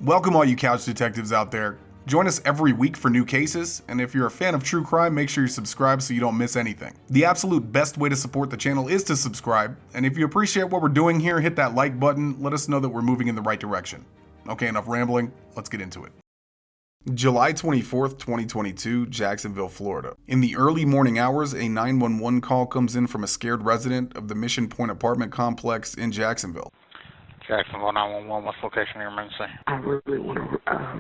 Welcome all you couch detectives out there. Join us every week for new cases, and if you're a fan of true crime, make sure you subscribe so you don't miss anything. The absolute best way to support the channel is to subscribe, and if you appreciate what we're doing here, hit that like button, let us know that we're moving in the right direction. Okay, enough rambling, let's get into it. July 24th, 2022, Jacksonville, Florida. In the early morning hours, a 911 call comes in from a scared resident of the Mission Point apartment complex in Jacksonville. Jacksonville 911, what's the location of your emergency? I really want to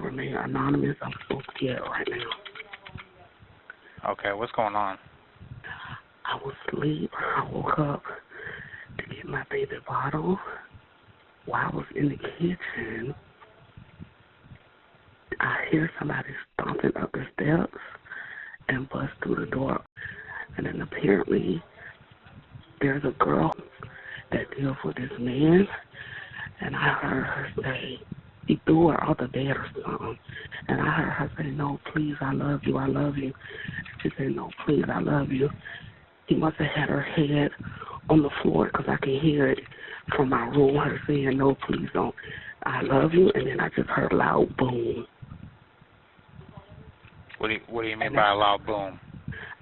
remain anonymous. I'm so scared right now. Okay, what's going on? I was asleep. I woke up to get my baby bottle. While I was in the kitchen, I hear somebody stomping up the steps and bust through the door. And then apparently there's a girl that deals with this man. And I heard her say, he threw her off the bed or something. And I heard her say, no, please, I love you, I love you. She said, no, please, I love you. He must have had her head on the floor because I can hear it from my room, her saying, no, please don't, I love you. And then I just heard a loud boom. What do you mean by a loud boom?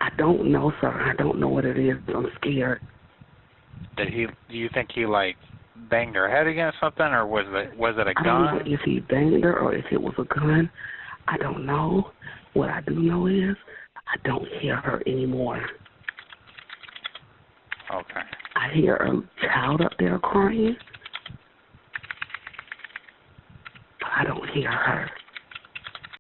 I don't know, sir. I don't know what it is. I'm scared. Do you think he, like, banged her head against something, or was it a gun? I don't know if he banged her or if it was a gun. I don't know. What I do know is I don't hear her anymore. Okay. I hear a child up there crying, but I don't hear her.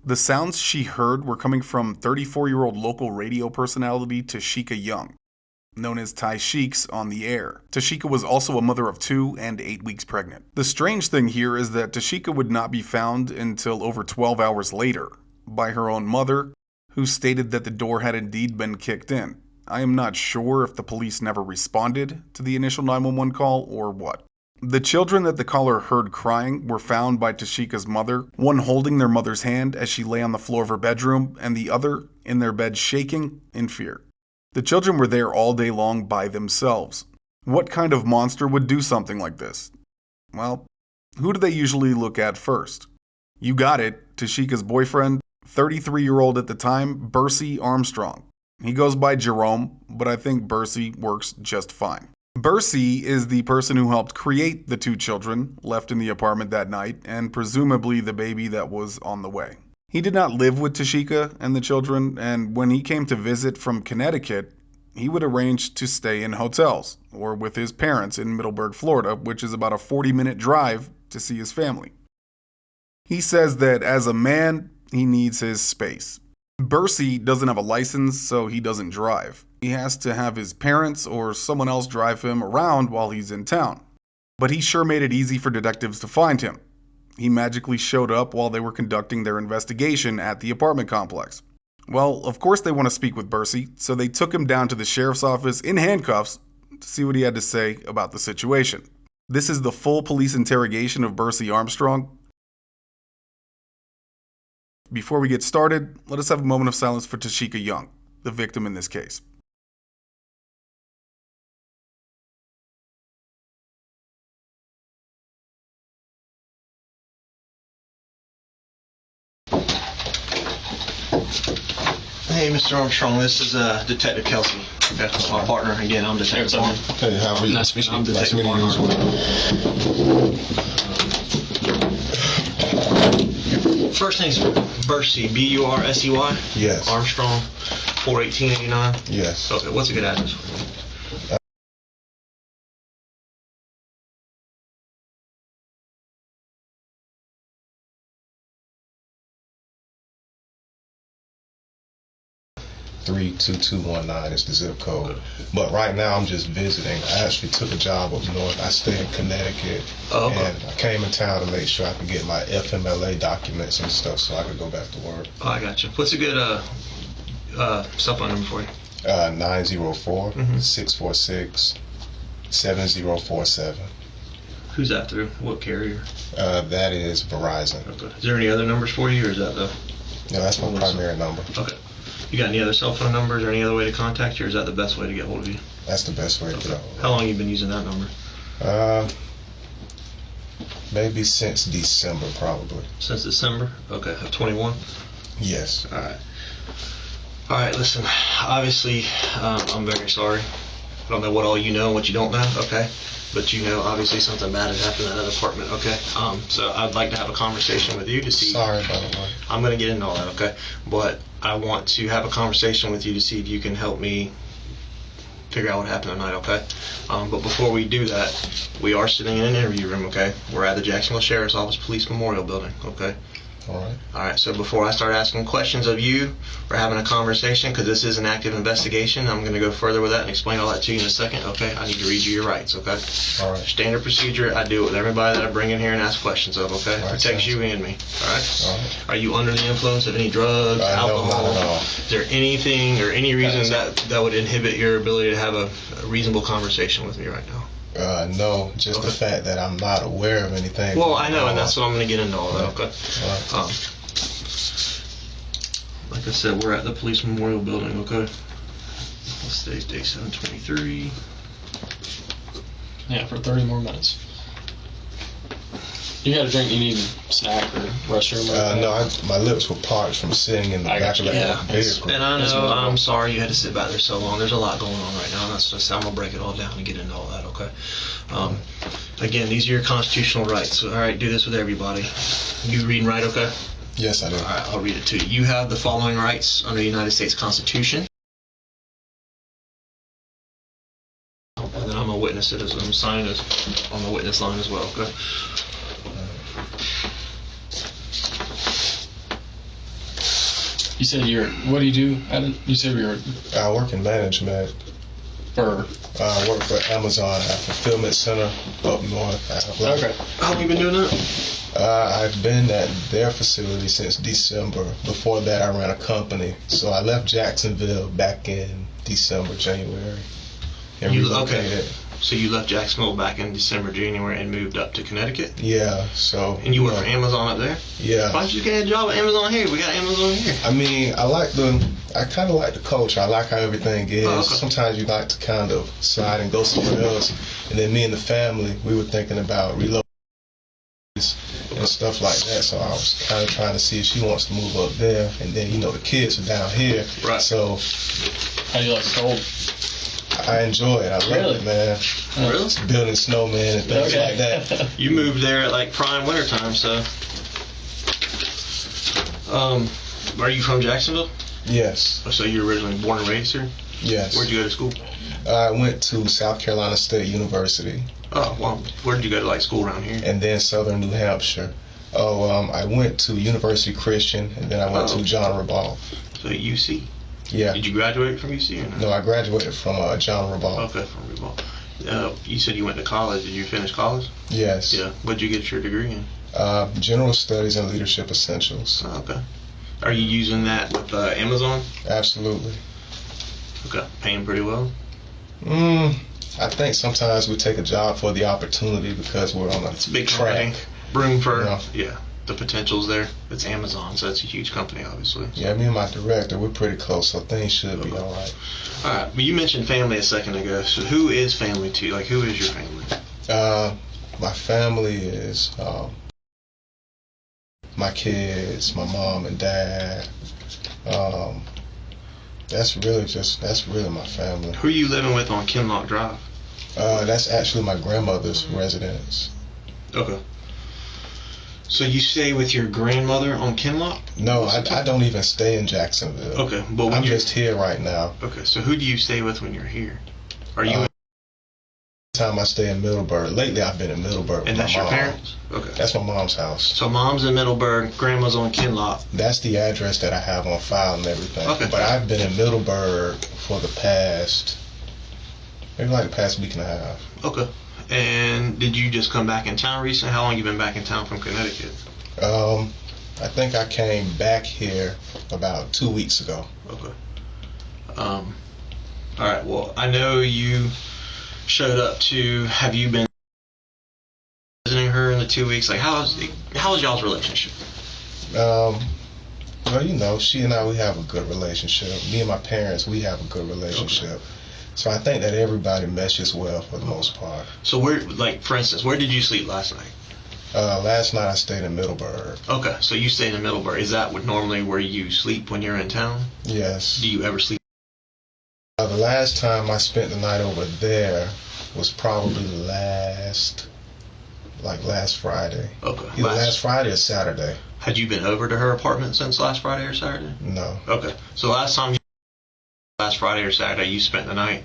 The sounds she heard were coming from 34-year-old local radio personality Tasheka Young, known as Tasheka on the air. Tasheka was also a mother of 2 and 8 weeks pregnant. The strange thing here is that Tasheka would not be found until over 12 hours later by her own mother, who stated that the door had indeed been kicked in. I am not sure if the police never responded to the initial 911 call or what. The children that the caller heard crying were found by Tasheka's mother, one holding their mother's hand as she lay on the floor of her bedroom, and the other in their bed shaking in fear. The children were there all day long by themselves. What kind of monster would do something like this? Well, who do they usually look at first? You got it, Tasheka's boyfriend, 33-year-old at the time, Bursey Armstrong. He goes by Jerome, but I think Bursey works just fine. Bursey is the person who helped create the 2 children left in the apartment that night, and presumably the baby that was on the way. He did not live with Tasheka and the children, and when he came to visit from Connecticut, he would arrange to stay in hotels or with his parents in Middleburg, Florida, which is about a 40-minute drive to see his family. He says that as a man, he needs his space. Bursey doesn't have a license, so he doesn't drive. He has to have his parents or someone else drive him around while he's in town. But he sure made it easy for detectives to find him. He magically showed up while they were conducting their investigation at the apartment complex. Well, of course they want to speak with Bursey, so they took him down to the sheriff's office in handcuffs to see what he had to say about the situation. This is the full police interrogation of Bursey Armstrong. Before we get started, let us have a moment of silence for Tasheka Young, the victim in this case. Hey, Mr. Armstrong, this is Detective Kelsey. That's my partner. Again, I'm Detective Warren. Hey, how are you? Nice to meet you. I'm Detective Warren. First name's Bursey, B-U-R-S-E-Y? Yes. Armstrong, 41889? Yes. Okay, what's a good address for you? 32219 is the zip code. But right now I'm just visiting. I actually took a job up north. I stay in Connecticut. Oh, okay. And I came in town to make sure I could get my FMLA documents and stuff so I could go back to work. Oh, I got you. What's a good cell phone number for you? 904-646-7047. Who's that through? What carrier? That is Verizon. Okay. Is there any other numbers for you, or is that the... No, that's my primary number. Okay. You got any other cell phone numbers or any other way to contact you, or is that the best way to get hold of you? That's the best way to get hold of me. How long have you been using that number? Maybe since December, probably. Since December? Okay, of 21? Yes. All right, listen, obviously, I'm very sorry. I don't know what all you know and what you don't know, okay? But you know, obviously, something bad had happened in that apartment, okay? So I'd like to have a conversation with you to see... Sorry, by the way. I'm going to get into all that, okay? But I want to have a conversation with you to see if you can help me figure out what happened tonight, okay? But before we do that, we are sitting in an interview room, okay? We're at the Jacksonville Sheriff's Office Police Memorial Building, okay? All right. All right, so before I start asking questions of you, we're having a conversation because this is an active investigation. I'm going to go further with that and explain all that to you in a second, okay? I need to read you your rights, okay? All right. Standard procedure, I do it with everybody that I bring in here and ask questions of, okay? All right, Protects you and me, all right? All right. Are you under the influence of any drugs, alcohol? No, not at all. Is there anything or any reason that would inhibit your ability to have a reasonable conversation with me right now? No, just the fact that I'm not aware of anything. Well, I know, and that's what I'm going to get into all that, okay? All right. Like I said, we're at the Police Memorial Building, okay? Let's stay day 723. Yeah, for 30 more minutes. You had a drink, you need a snack or restroom? No, my lips were parched from sitting in the back of that vehicle. And I know, I'm sorry you had to sit back there so long. There's a lot going on right now. That's just, I'm going to break it all down and get into all that, okay? Again, these are your constitutional rights. All right, do this with everybody. You read and write, okay? Yes, I do. All right, I'll read it to you. You have the following rights under the United States Constitution. And then I'm a witness it as I'm signed as on the witness line as well, okay? You said what do you do? You said you're... I work in management. I work for Amazon at Fulfillment Center up north. Okay. How long have you been doing that? I've been at their facility since December. Before that, I ran a company. So I left Jacksonville back in December, January. And relocated. Okay. So you left Jacksonville back in December, January, and moved up to Connecticut? Yeah, so... And you work for Amazon up there? Yeah. Why don't you get a job at Amazon here? We got Amazon here. I mean, I kind of like the culture. I like how everything is. Oh, okay. Sometimes you like to kind of slide and go somewhere else. And then me and the family, we were thinking about relocating and stuff like that. So I was kind of trying to see if she wants to move up there. And then, the kids are down here. Right. So... How do you like the cold? I enjoy it. I love it, man. Really? Building snowmen and things like that. You moved there at like prime winter time, so. Are you from Jacksonville? Yes. So you're originally born and raised here? Yes. Where'd you go to school? I went to South Carolina State University. Oh, well, where did you go to school around here? And then Southern New Hampshire. I went to University Christian, and then I went to John Ribault. So UC? Yeah. Did you graduate from UC or no? No, I graduated from John Ribault. Okay, from Ribault. You said you went to college. Did you finish college? Yes. Yeah. What did you get your degree in? General Studies and Leadership Essentials. Oh, okay. Are you using that with Amazon? Absolutely. Okay. Paying pretty well? I think sometimes we take a job for the opportunity because we're on It's a big track. company. Room for, yeah. The potential's there. It's Amazon, so it's a huge company, obviously. Yeah, me and my director, we're pretty close, so things should be all right. All right, but you mentioned family a second ago. So who is family to you? Who is your family? My family is my kids, my mom and dad. That's really my family. Who are you living with on Kinlock Drive? That's actually my grandmother's residence. Okay. So you stay with your grandmother on Kinlock? No, I don't even stay in Jacksonville. Okay, but I'm just here right now. Okay, so who do you stay with when you're here? Are you? Time I stay in Middleburg. Lately, I've been in Middleburg. And with that's my your mom. parents? Okay. That's my mom's house. So mom's in Middleburg, grandma's on Kinlock. That's the address that I have on file and everything. Okay. But I've been in Middleburg for the past week and a half. Okay. And did you just come back in town recently? How long you been back in town from Connecticut? I think I came back here about 2 weeks ago. Okay. All right. Well, I know you showed up to. Have you been visiting her in the 2 weeks? How is y'all's relationship? Well, she and I, we have a good relationship. Me and my parents, we have a good relationship. Okay. So I think that everybody meshes well for the most part. So where, for instance, where did you sleep last night? Last night I stayed in Middleburg. Okay, so you stayed in Middleburg. Is that normally where you sleep when you're in town? Yes. Do you ever sleep? The last time I spent the night over there was probably last Friday. Okay. Either last Friday or Saturday. Had you been over to her apartment since last Friday or Saturday? No. Okay. So last Friday or Saturday, you spent the night?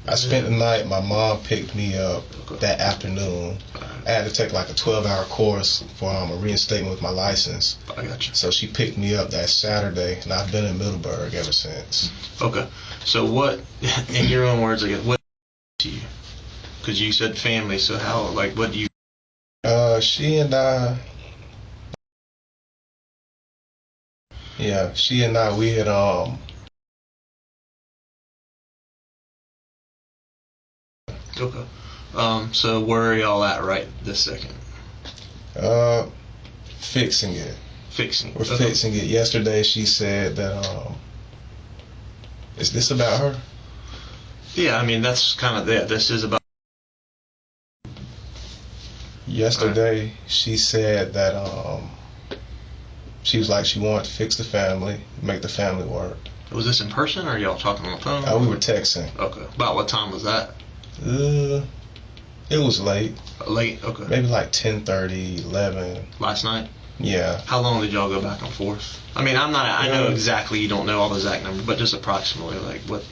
I spent the night. My mom picked me up that afternoon. I had to take like a 12-hour course for a reinstatement with my license. I got you. So she picked me up that Saturday, and I've been in Middleburg ever since. Okay. So what, in your own words, again, what to you? Because you said family, so how, like, what do you... She and I, we had, Okay. So where are y'all at right this second? fixing it. Fixing. We're fixing it. Yesterday she said that, is this about her? Yeah, I mean, that's kind of it. This is about... Yesterday she said that, she was like she wanted to fix the family, make the family work. Was this in person or y'all talking on the phone? We were texting. Okay. About what time was that? It was late. Late? Okay. Maybe like 10:30, 11. Last night? Yeah. How long did y'all go back and forth? I mean, I know exactly, you don't know all the exact numbers, but just approximately, like, what,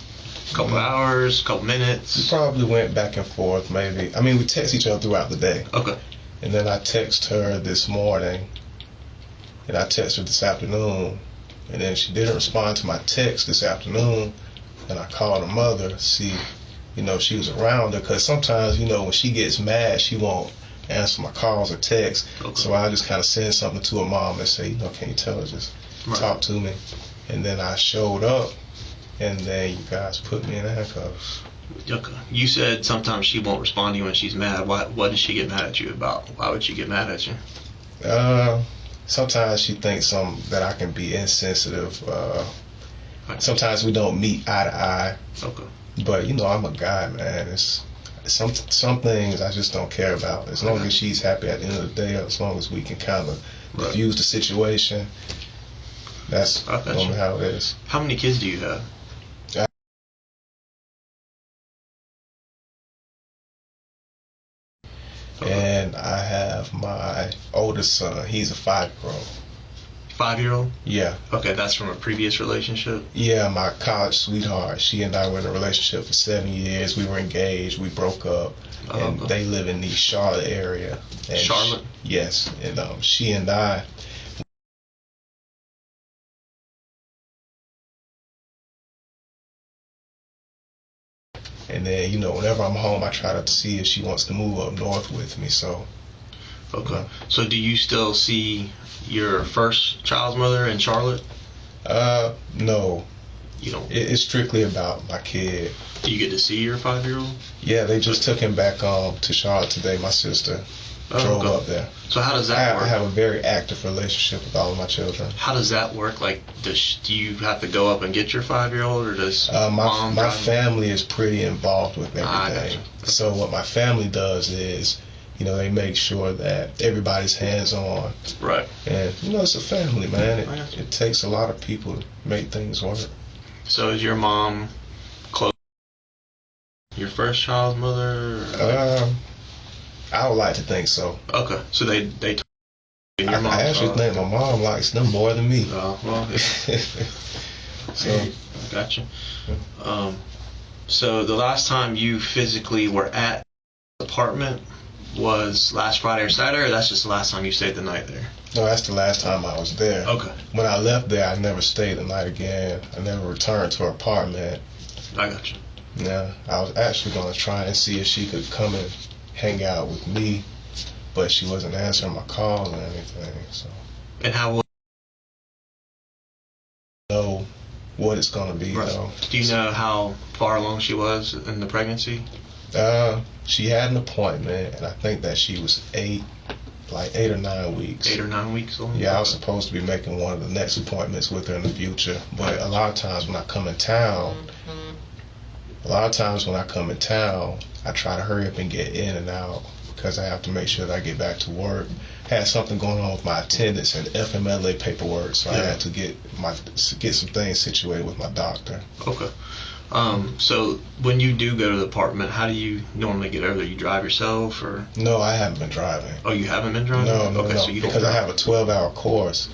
couple hours, couple minutes? We probably went back and forth, maybe. I mean, we text each other throughout the day. Okay. And then I text her this morning, and I text her this afternoon, and then she didn't respond to my text this afternoon, and I called her mother to see, if she was around her, because sometimes, when she gets mad, she won't answer my calls or texts. Okay. So I just kind of send something to her mom and say, can you tell her, just talk to me. And then I showed up, and then you guys put me in handcuffs. Okay. You said sometimes she won't respond to you when she's mad. What does she get mad at you about? Why would she get mad at you? Sometimes she thinks that I can be insensitive. Sometimes we don't meet eye to eye. Okay. But I'm a guy, man. It's some things I just don't care about. As long as she's happy at the end of the day, as long as we can kind of diffuse the situation, that's normally how it is. How many kids do you have? And I have my oldest son. He's a 5-year-old. 5-year-old? Yeah. Okay, that's from a previous relationship? Yeah, my college sweetheart. She and I were in a relationship for 7 years. We were engaged. We broke up. And they live in the Charlotte area. And Charlotte? Yes. And she and I... And then, whenever I'm home, I try to see if she wants to move up north with me, so... Okay. So do you still see your first child's mother in Charlotte? No. You don't? It's strictly about my kid. Do you get to see your 5-year-old? Yeah, they just took him back to Charlotte today. My sister drove up there. So how does that work? I have a very active relationship with all of my children. How does that work? Like, do you have to go up and get your 5-year-old, or does my family is pretty involved with everything. So what my family does is, they make sure that everybody's hands-on. Right. And, it's a family, man. It takes a lot of people to make things work. So is your mom close to your first child's mother? I would like to think so. Okay. So they your mom. I actually think my mom likes them more than me. Oh, well. So, gotcha. So the last time you physically were at the apartment was last Friday or Saturday, or that's just the last time you stayed the night there? No, that's the last time I was there. Okay. When I left there, I never stayed the night again. I never returned to her apartment. I got you. Yeah, I was actually going to try and see if she could come and hang out with me, but she wasn't answering my calls or anything. So. And how will you know what it's going to be, though? Do you know how far along she was in the pregnancy? She had an appointment, and I think that she was 8 or 9 weeks. 8 or 9 weeks old? Yeah, I was supposed to be making one of the next appointments with her in the future. But a lot of times when I come in town, I try to hurry up and get in and out because I have to make sure that I get back to work. Had something going on with my attendance and FMLA paperwork, so I had to get some things situated with my doctor. Okay. So when you do go to the apartment, how do you normally get over there? You drive yourself, or? No, I haven't been driving. Oh, you haven't been driving? No, okay, no, so you don't because I drive. have a 12-hour course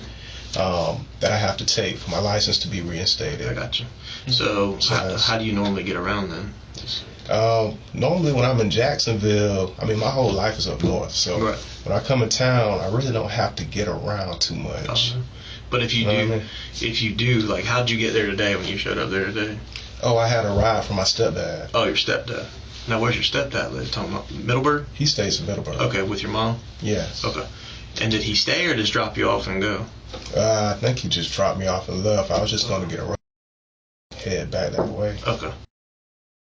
that I have to take for my license to be reinstated. I got you. So how do you normally get around then? Normally when I'm in Jacksonville, I mean, my whole life is up north, so when I come in town, I really don't have to get around too much. But if you do, like, how'd you get there today when you showed up there today? Oh, I had a ride from my stepdad. Oh, your stepdad. Now, where's your stepdad live? Talking about Middleburg? He stays in Middleburg. Okay, with your mom? Yes. Okay. And did he stay or just drop you off and go? I think he just dropped me off and left. I was just going to get a ride, head back that way. Okay.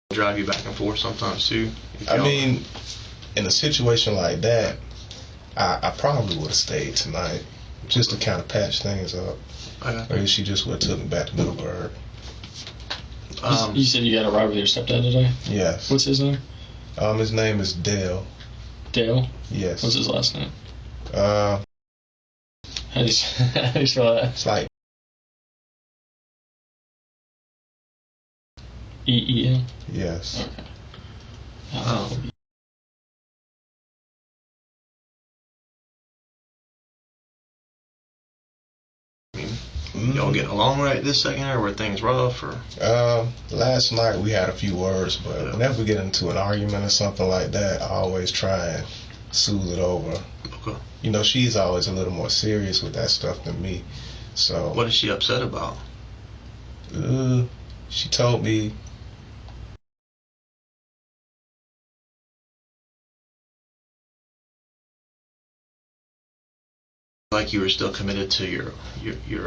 Drive you back and forth sometimes too? I mean, in a situation like that, I probably would have stayed tonight just to kind of patch things up. Maybe she just would have took me back to Middleburg. You said you got a ride with your stepdad today? Yes. What's his name? His name is Dale. Dale? Yes. What's his last name? How do you spell that? It's like E-E-N? Yes. Okay. Y'all getting along right this second, or were things rough, or? Last night we had a few words, but whenever we get into an argument or something like that, I always try and soothe it over. Okay. You know, she's always a little more serious with that stuff than me. So. What is she upset about? She told me. Like you were still committed to your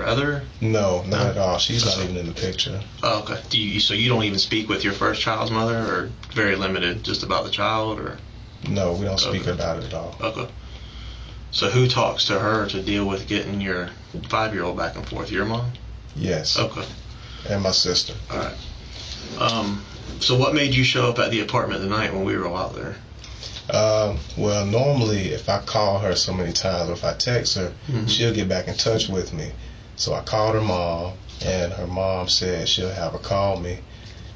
other? No, not at all. She's not even in the picture. Oh, okay. So you don't even speak with your first child's mother, or very limited, just about the child, or? No, we don't speak about it at all. Okay. So who talks to her to deal with getting your 5-year-old back and forth? Your mom? Yes. Okay. And my sister. All right. So what made you show up at the apartment tonight when we were all out there? Well, normally if I call her so many times, or if I text her, she'll get back in touch with me. So I called her mom, and her mom said she'll have her call me.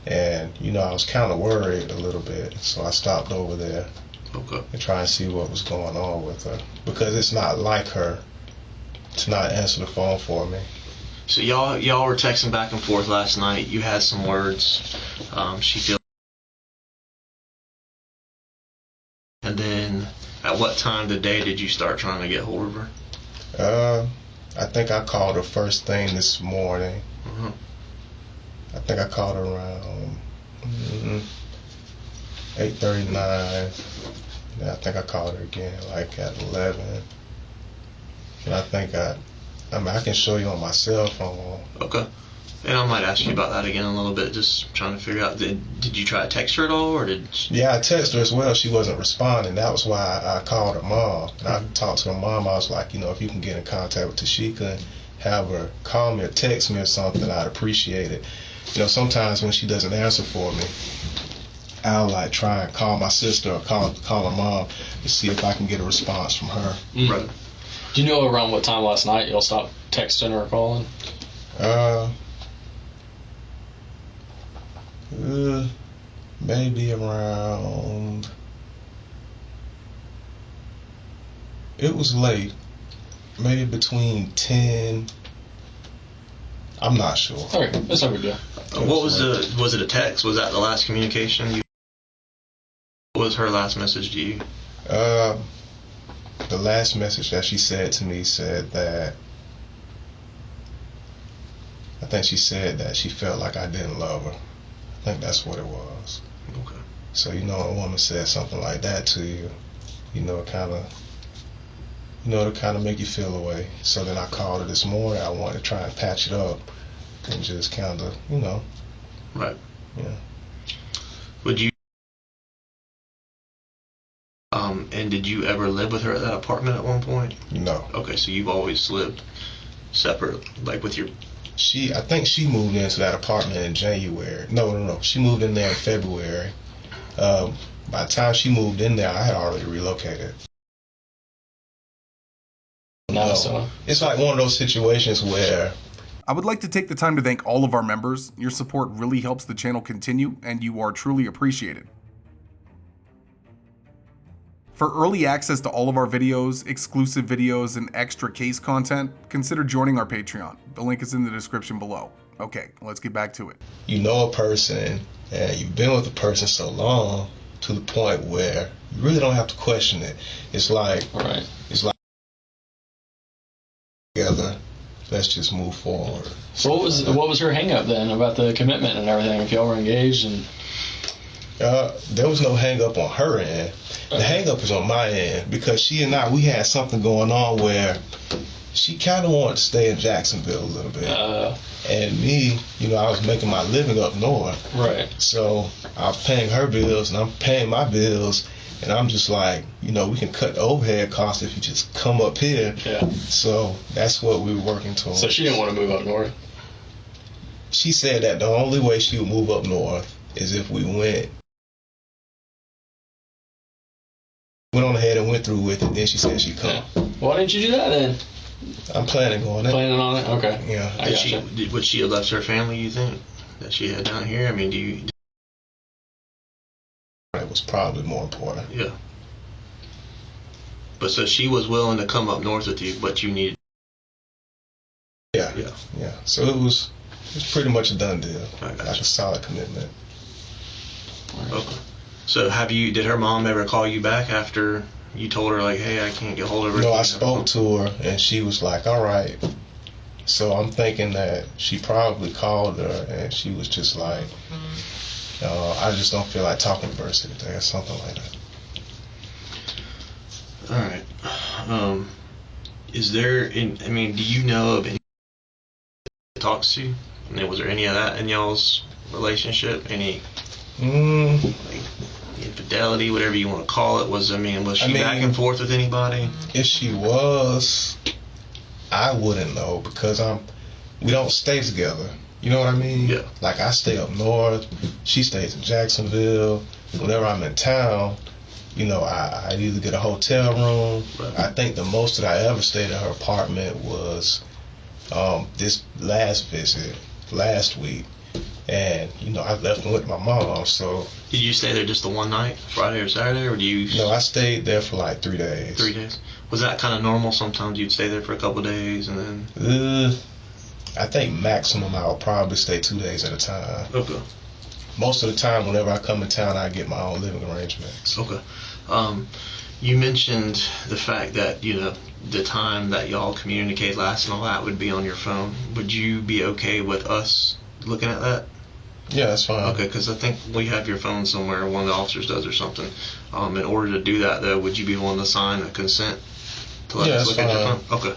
And, you know, I was kind of worried a little bit, so I stopped over there to try and see what was going on with her. Because it's not like her to not answer the phone for me. So y'all were texting back and forth last night. You had some words. She feels. And then, at what time of the day did you start trying to get hold of her? I think I called her first thing this morning. I think I called her around 8:39. And I think I called her again like at 11. And I think I can show you on my cell phone. Okay. And I might ask you about that again in a little bit, just trying to figure out, did you try to text her at all, or did she... Yeah, I texted her as well. She wasn't responding. That was why I called her mom. And I talked to her mom. I was like, you know, if you can get in contact with Tasheka and have her call me or text me or something, I'd appreciate it. You know, sometimes when she doesn't answer for me, I'll like try and call my sister or call her mom to see if I can get a response from her. Right. Do you know around what time last night y'all stopped texting or calling? Maybe around. It was late. Maybe between 10. I'm not sure. Okay, that's no big deal. What was it a text? Was that the last communication? What was her last message to you? The last message that she said to me said that, I think she said that she felt like I didn't love her. I think that's what it was. Okay. So, you know, a woman says something like that to you, you know, it'll kind of make you feel away. So then I called her this morning. I wanted to try and patch it up and just kind of, you know. Right. Yeah. Would you, and did you ever live with her at that apartment at one point? No. Okay, so you've always lived separate, like with your... I think she moved into that apartment in January. No. She moved in there in February. by the time she moved in there, I had already relocated. No, so it's like one of those situations where I would like to take the time to thank all of our members. Your support really helps the channel continue, and you are truly appreciated. For early access to all of our videos, exclusive videos, and extra case content, consider joining our Patreon. The link is in the description below. Okay, let's get back to it. you know a person and you've been with a person so long to the point where you really don't have to question it. It's like, right. it's like together, let's just move forward. So what was her hang up then about the commitment and everything? If y'all were engaged and there was no hang up on her end. The hang up is on my end because she and I, we had something going on where she kind of wanted to stay in Jacksonville a little bit. And me, you know, I was making my living up north. Right. So I was paying her bills and I'm paying my bills. And I'm just like, you know, we can cut the overhead costs if you just come up here. Yeah. So that's what we were working towards. So she didn't want to move up north? She said that the only way she would move up north is if we went on ahead and went through with it. Then she said she'd come. Yeah. Why didn't you do that then? I'm planning on it. Planning on it? Okay. Yeah. Would she have left her family, you think, that she had down here? I mean, It was probably more important. Yeah. But so she was willing to come up north with you, but you needed. Yeah. So it was pretty much a done deal. I got Like you. a solid commitment. Okay. So did her mom ever call you back after you told her, like, hey, I can't get hold of her? No, I spoke to her and she was like, all right. So I'm thinking that she probably called her and she was just like, I just don't feel like talking to Bursey today or something like that. All right. Is there, do you know of any talks to? I mean, was there any of that in y'all's relationship? Any like infidelity, whatever you want to call it? Was she back and forth with anybody? If she was, I wouldn't know because we don't stay together. You know what I mean? Yeah. Like I stay up north, she stays in Jacksonville. Whenever I'm in town, you know, I either get a hotel room. Right. I think the most that I ever stayed at her apartment was this last visit last week. And, you know, I left with my mom, so. Did you stay there just the one night, Friday or Saturday, or do you? No, I stayed there for like 3 days. 3 days? Was that kind of normal? Sometimes you'd stay there for a couple of days and then. I think maximum I would probably stay 2 days at a time. Okay. Most of the time, whenever I come in town, I get my own living arrangements. Okay. You mentioned the fact that, you know, the time that y'all communicate last and all that would be on your phone. Would you be okay with us looking at that? Yeah, that's fine. Okay, because I think we have your phone somewhere, one of the officers does or something. In order to do that, though, would you be willing to sign a consent to let us look at your phone? Okay.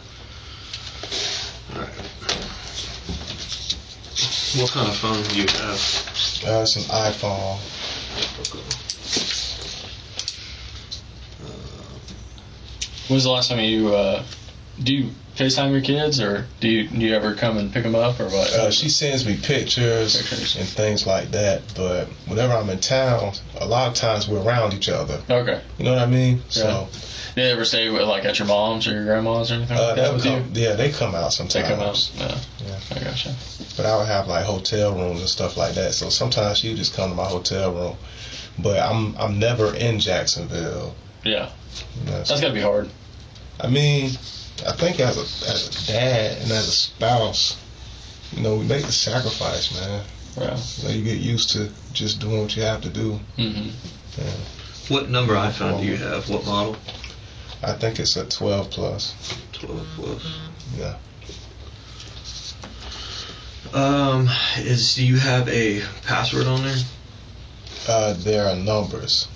All right. What kind of phone do you have? It's an iPhone. When was the last time you do you FaceTime your kids, or do you ever come and pick them up, or what? She sends me pictures and things like that, but whenever I'm in town, a lot of times we're around each other. Okay. You know what I mean? Yeah. So. Do they ever stay with, like, at your mom's or your grandma's or anything like that with you? Yeah, they come out sometimes. They come out. Yeah. I gotcha. But I would have like hotel rooms and stuff like that. So sometimes she would just come to my hotel room. But I'm never in Jacksonville. Yeah. You know, That's gotta be hard. I mean, I think as a dad and as a spouse, you know, we make the sacrifice, man. Yeah. You know, you get used to just doing what you have to do. Mm-hmm. Yeah. What number iPhone do you have? What model? I think it's a 12 plus. 12 plus. Yeah. Do you have a password on there? There are numbers.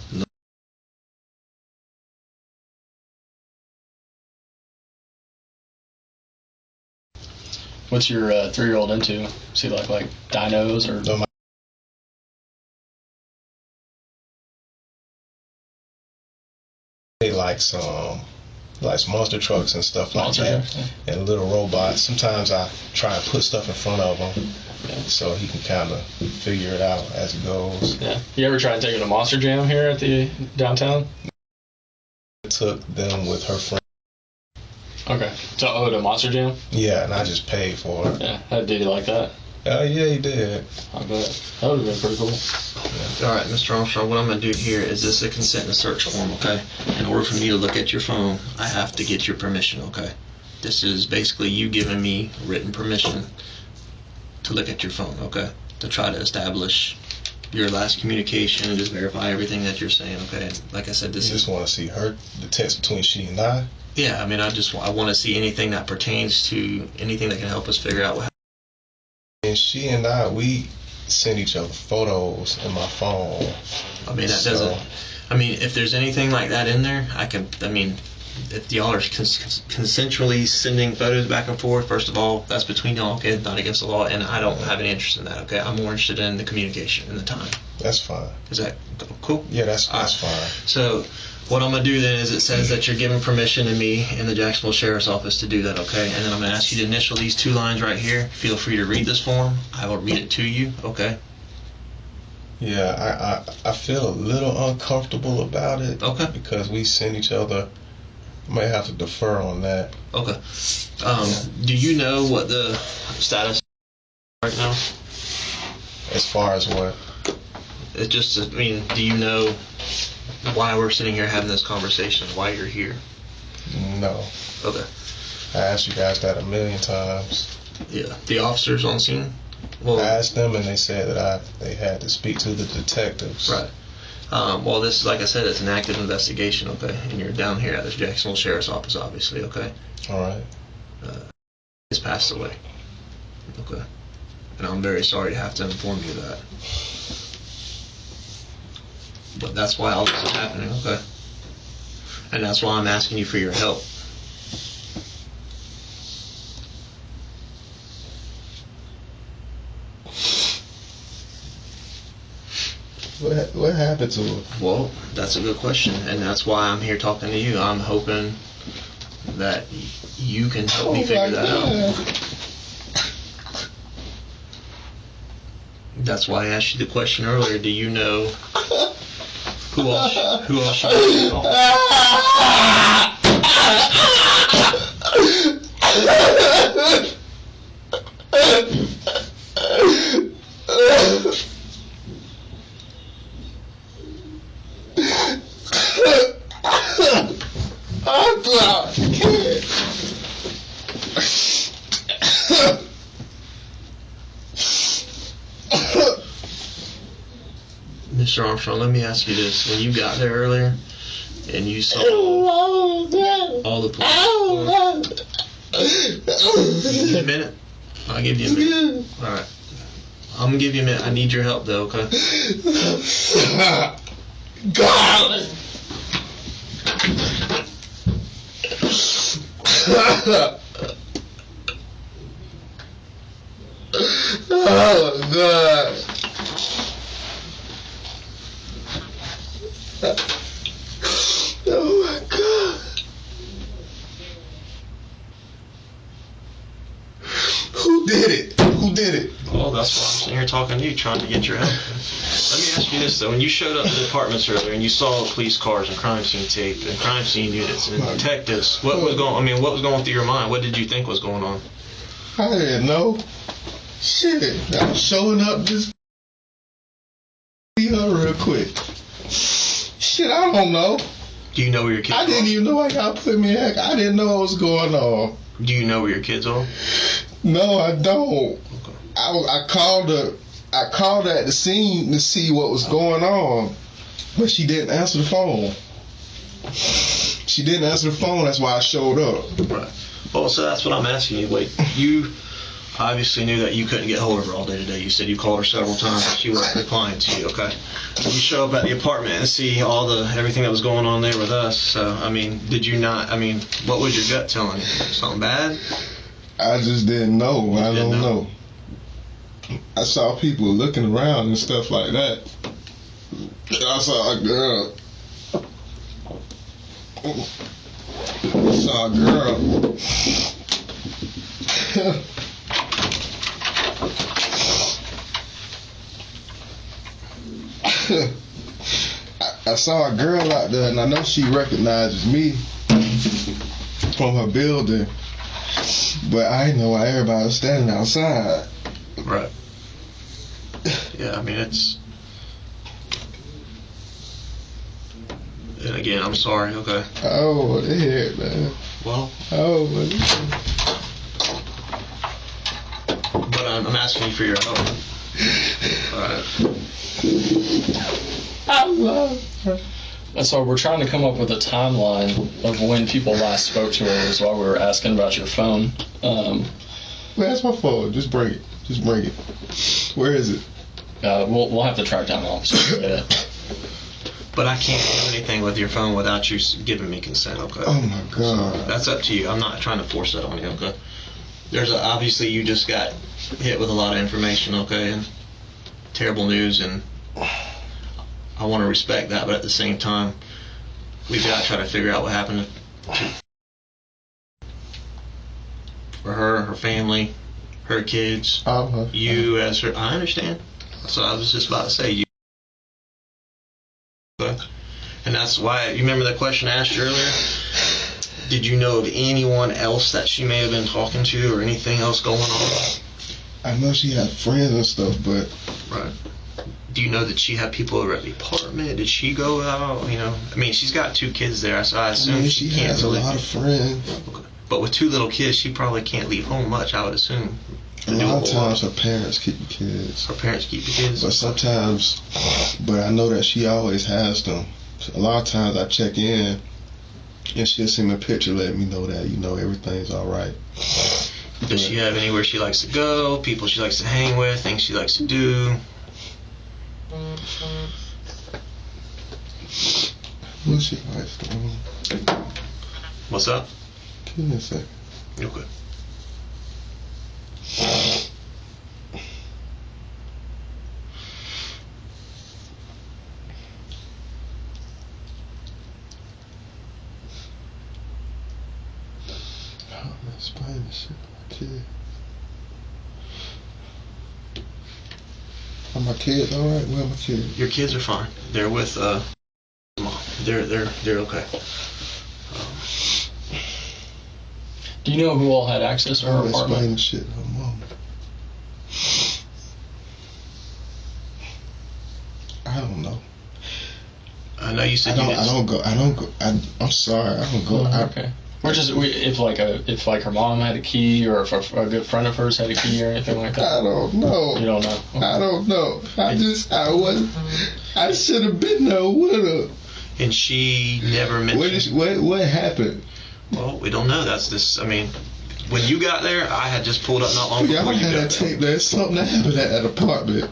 What's your 3-year-old into? Is he like dinos or? No, they like some like monster trucks and stuff like that, and little robots. Sometimes I try and put stuff in front of him so he can kind of figure it out as it goes. Yeah. You ever try to take it to Monster Jam here at the downtown? I took them with her friend. Okay. To the Monster Jam? Yeah, and I just paid for it. Yeah. Did he like that? Yeah, he did. I bet. That would have been pretty cool. All right, Mr. Armstrong, what I'm going to do here is this is a consent and search form, okay? In order for me to look at your phone, I have to get your permission, okay? This is basically you giving me written permission to look at your phone, okay? To try to establish your last communication and just verify everything that you're saying, okay? And like I said, this You is... just want to see the text between she and I? Yeah, I mean, I want to see anything that pertains to anything that can help us figure out what happened. And she and I, we send each other photos in my phone. I mean, that doesn't... I mean, if there's anything like that in there, if y'all are consensually sending photos back and forth, first of all, that's between y'all, okay? Not against the law, and I don't have any interest in that, okay? I'm more interested in the communication and the time. That's fine. Is that cool? Yeah, that's fine. So, what I'm going to do then is it says that you're giving permission to me in the Jacksonville Sheriff's Office to do that, okay? And then I'm going to ask you to initial these 2 lines right here. Feel free to read this form. I will read it to you, okay? Yeah, I feel a little uncomfortable about it. Okay. Because we send each other. I might have to defer on that. Okay. Do you know what the status is right now? As far as what? It's just, I mean, do you know why we're sitting here having this conversation? Why you're here? No. Okay. I asked you guys that a million times. Yeah. The officers on scene? Well, I asked them and they said that they had to speak to the detectives. Right. Well, this, like I said, it's an active investigation, okay? And you're down here at the Jacksonville Sheriff's Office, obviously, okay? All right. He's passed away. Okay. And I'm very sorry to have to inform you of that. But that's why all this is happening, okay? And that's why I'm asking you for your help. What happened to her? Well, that's a good question, and that's why I'm here talking to you. I'm hoping that you can help me figure that out. That's why I asked you the question earlier. Do you know who else should be called? Mr. Armstrong, let me ask you this. When you got there earlier and you saw all the police, give me a minute. I'll give you a minute. All right. I'm going to give you a minute. I need your help, though, okay? God! Oh, God. Oh, my God. Who did it? Who did it? Well, that's why I'm sitting here talking to you, trying to get your help. Let me ask you this, though. When you showed up to the departments earlier and you saw police cars and crime scene tape and crime scene units and detectives, what was going through your mind? What did you think was going on? I didn't know. Shit, I'm showing up just see her real quick. Shit, I don't know. Do you know where your kids are? I didn't even know I got put me in. I didn't know what was going on. Do you know where your kids are? No, I don't. Okay. I called her at the scene to see what was going on, but she didn't answer the phone. She didn't answer the phone. That's why I showed up. Right. Well, so that's what I'm asking you. Wait, you obviously knew that you couldn't get hold of her all day today. You said you called her several times, but she wasn't replying to you. Okay. You show up at the apartment and see everything that was going on there with us. So, I mean, did you not? I mean, what was your gut telling you? Something bad? I just didn't know. I don't know. I saw people looking around and stuff like that. I saw a girl. saw a girl. I saw a girl out there, and I know she recognizes me from her building, but I didn't know why everybody was standing outside. Right. Yeah, I mean, it's... And again, I'm sorry, okay? Oh, what the heck, man? Well... Oh, what the... But I'm asking you for your help. Alright. I love her. So we're trying to come up with a timeline of when people last spoke to her. Is why we were asking about your phone. Where's my phone? Just bring it. Just bring it. Where is it? We'll have to track down the officer to get it. But I can't do anything with your phone without you giving me consent, okay? Oh my God. That's up to you. I'm not trying to force that on you, okay? Obviously you just got hit with a lot of information, okay, and terrible news, and I want to respect that, but at the same time, we've got to try to figure out what happened for her family, her kids, you as her. I understand. So I was just about to say you. And that's why, you remember that question I asked you earlier? Did you know of anyone else that she may have been talking to or anything else going on? I know she had friends and stuff, but... Right. Do you know that she had people over at the apartment? Did she go out? You know, I mean, she's got 2 kids there, so I assume she can't has really... a lot of friends. Okay. But with 2 little kids, she probably can't leave home much, I would assume. A lot of times her parents keep the kids. Her parents keep the kids? But sometimes, but I know that she always has them. A lot of times I check in and she'll send me a picture letting me know that, you know, everything's alright. Does she have anywhere she likes to go, people she likes to hang with, things she likes to do? What she likes to do? What's up? Give me a second. Okay. I'm explaining this shit to my kid. Are my kids alright? Where are my kids? Your kids are fine. They're with mom. They're okay. Do you know who all had access to her I'm apartment? explaining shit to her mom. I don't know. I know you said I don't go. I'm sorry. I don't go. Okay. Or just if her mom had a key, or if a good friend of hers had a key or anything like that. I don't know. You don't know. Okay. I don't know. I should have been there with her. And she never mentioned. What happened? Well, we don't know. That's this. I mean, when you got there, I had just pulled up not long before you got there. Tape there. It's something that happened at that apartment.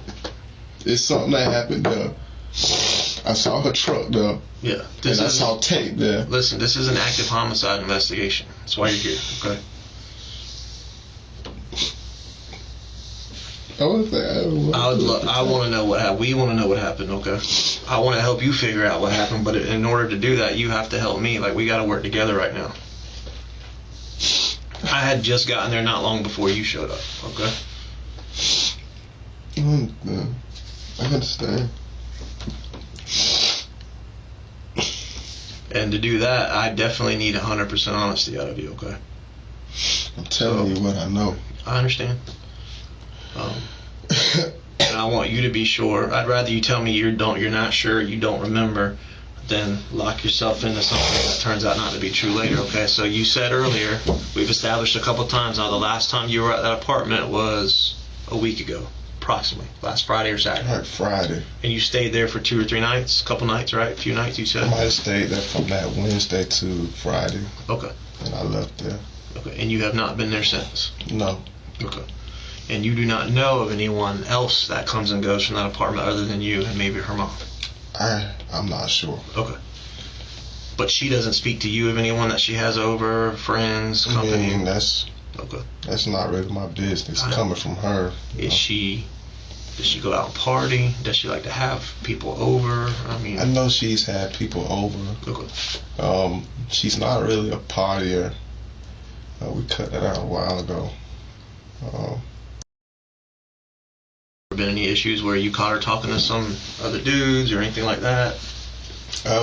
It's something that happened there. I saw her truck though. Yeah. And I saw tape there. Listen, this is an active homicide investigation. That's why you're here, okay? I want to know what happened. We want to know what happened, okay? I want to help you figure out what happened, but in order to do that, you have to help me. Like, we got to work together right now. I had just gotten there not long before you showed up, okay? I understand. And to do that, I definitely need 100% honesty out of you, okay? I'm telling you what I know. I understand. And I want you to be sure. I'd rather you tell me you're not sure, you don't remember, than lock yourself into something that turns out not to be true later, okay? So you said earlier, we've established a couple times now, the last time you were at that apartment was a week ago, approximately. Last Friday or Saturday. Like Friday. And you stayed there for 2 or 3 nights? A couple nights, right? A few nights, you said? I might have stayed there from that Wednesday to Friday. Okay. And I left there. Okay. And you have not been there since? No. Okay. And you do not know of anyone else that comes and goes from that apartment other than you and maybe her mom? I'm not sure. Okay. But she doesn't speak to you of anyone that she has over, friends, company? I mean, that's okay. That's not really my business coming from her. Is she Does she go out and party? Does she like to have people over? I mean, I know she's had people over. Okay. She's not really a partier. We cut that out a while ago. Been any issues where you caught her talking to some other dudes or anything like that?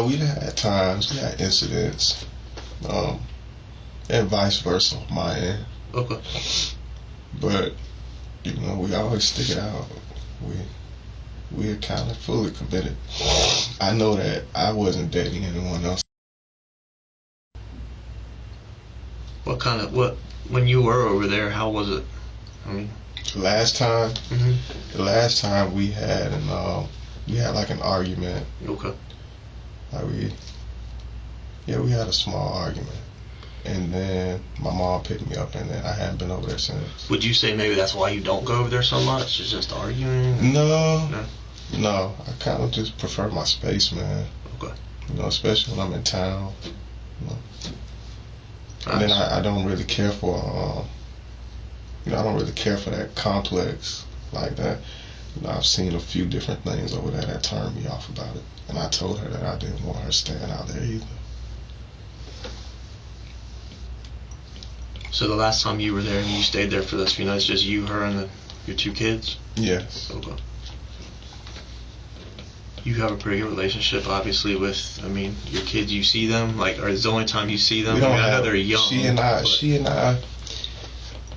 We had times, we had incidents, and vice versa on my end. Okay. But you know, we always stick it out. We are kind of fully committed. I know that I wasn't dating anyone else. When you were over there, how was it? I mean, The last time we had like an argument. Okay. Like we had a small argument, and then my mom picked me up, and then I haven't been over there since. Would you say maybe that's why you don't go over there so much? It's just arguing? No. I kind of just prefer my space, man. Okay. You know, especially when I'm in town. You know. Nice. And then I don't really care for, I don't really care for that complex like that. You know, I've seen a few different things over there that turned me off about it, and I told her that I didn't want her staying out there either. So the last time you were there and you stayed there for those few nights, just you, her, and your two kids? Yes. Okay. You have a pretty good relationship, obviously, with, your kids. You see them, or is the only time you see them? I know they're young. She and I,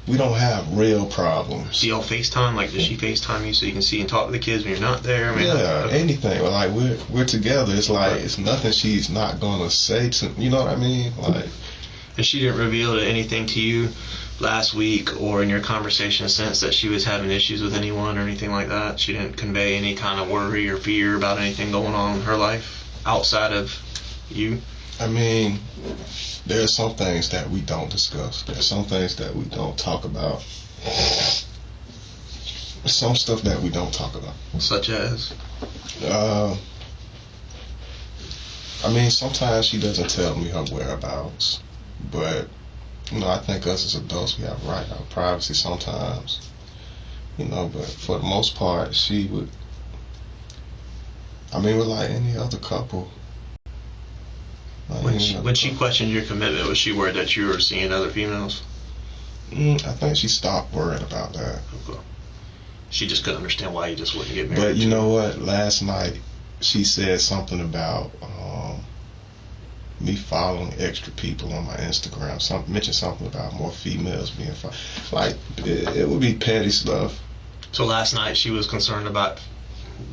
we don't have real problems. Do y'all FaceTime? Does she FaceTime you so you can see and talk to the kids when you're not there? Anything. We're together. It's it's nothing she's not gonna say to. You know what I mean? And she didn't reveal anything to you last week or in your conversation since that she was having issues with anyone or anything like that? She didn't convey any kind of worry or fear about anything going on in her life outside of you? There's some things that we don't discuss. There's some things that we don't talk about. Some stuff that we don't talk about. Such as? Sometimes she doesn't tell me her whereabouts. But, I think us as adults, we have right our privacy sometimes. But for the most part, she would, we're like any other couple. When she questioned your commitment, was she worried that you were seeing other females? I think she stopped worrying about that. Okay. She just couldn't understand why you just wouldn't get married. But you know what? Last night, she said something about me following extra people on my Instagram. Mentioned something about more females being followed. It would be petty stuff. So last night she was concerned about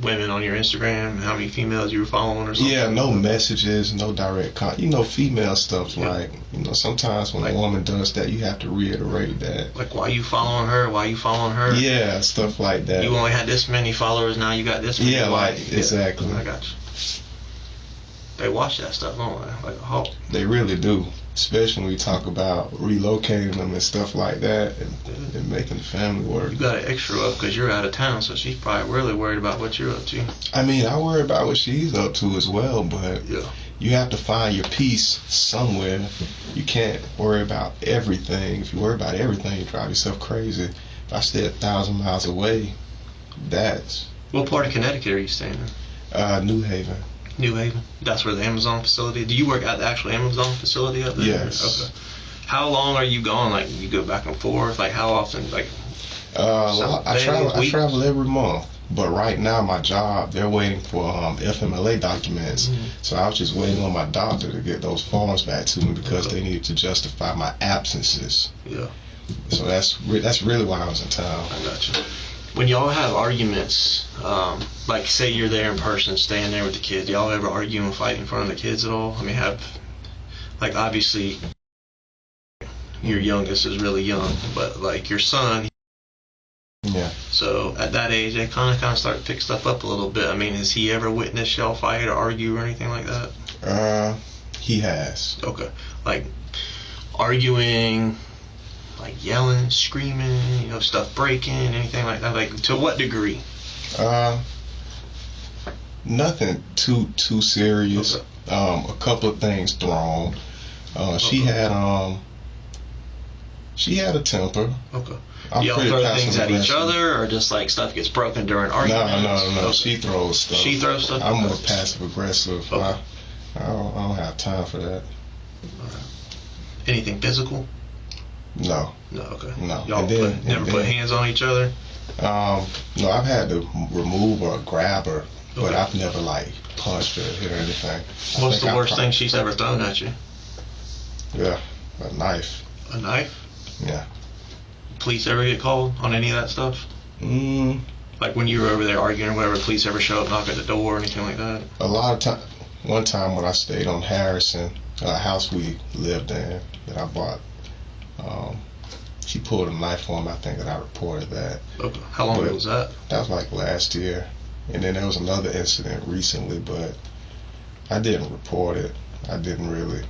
women on your Instagram, how many females you were following or something? Yeah, no messages, no direct female stuff. Yeah. Sometimes when a woman does that, you have to reiterate that. Why you following her? Why you following her? Yeah, stuff like that. You only had this many followers, now you got this many. Yeah, exactly. I got you. They watch that stuff, don't they? Like a hawk. They really do. Especially when we talk about relocating them and stuff like that and making the family work. You got an extra up because you're out of town, so she's probably really worried about what you're up to. I worry about what she's up to as well, but you have to find your peace somewhere. You can't worry about everything. If you worry about everything, you drive yourself crazy. If I stay 1,000 miles away, that's... What part of Connecticut are you staying in? New Haven. New Haven? That's where the Amazon facility... Do you work at the actual Amazon facility up there? Yes. Okay. How long are you gone? You go back and forth? How often? I travel every month. But right now, my job, they're waiting for FMLA documents. Mm-hmm. So I was just waiting on my doctor to get those forms back to me because they needed to justify my absences. Yeah. So that's really why I was in town. I got you. When y'all have arguments, say you're there in person, staying there with the kids, y'all ever argue and fight in front of the kids at all? Obviously, your youngest is really young, but your son. Yeah. So at that age, they kind of start to pick stuff up a little bit. Has he ever witnessed y'all fight or argue or anything like that? He has. Okay. Arguing, yelling, screaming, stuff breaking, anything like that. To what degree? Nothing too serious. Okay. A couple of things thrown. She She had a temper. Okay. I'm Do y'all pretty throw passive things at each aggressive. other, or just like stuff gets broken during No, arguments? no. She throws stuff. She throws stuff? I'm more passive aggressive. Okay. I don't have time for that. Anything physical? No. No, okay. No. Y'all never put hands on each other? No, I've had to remove or grab her, but Okay. I've never like punched her or hit her or anything. What's the worst thing she's ever thrown at you? Yeah, a knife. A knife? Yeah. Police ever get called on any of that stuff? Like when you were over there arguing or whatever, police ever show up, knock at the door or anything like that? A lot of time. One time when I stayed on Harrison, a house we lived in that I bought, she pulled a knife on me. I think that I reported that. Okay. How long ago was that? That was like last year. And then there was another incident recently, but I didn't report it. I didn't really.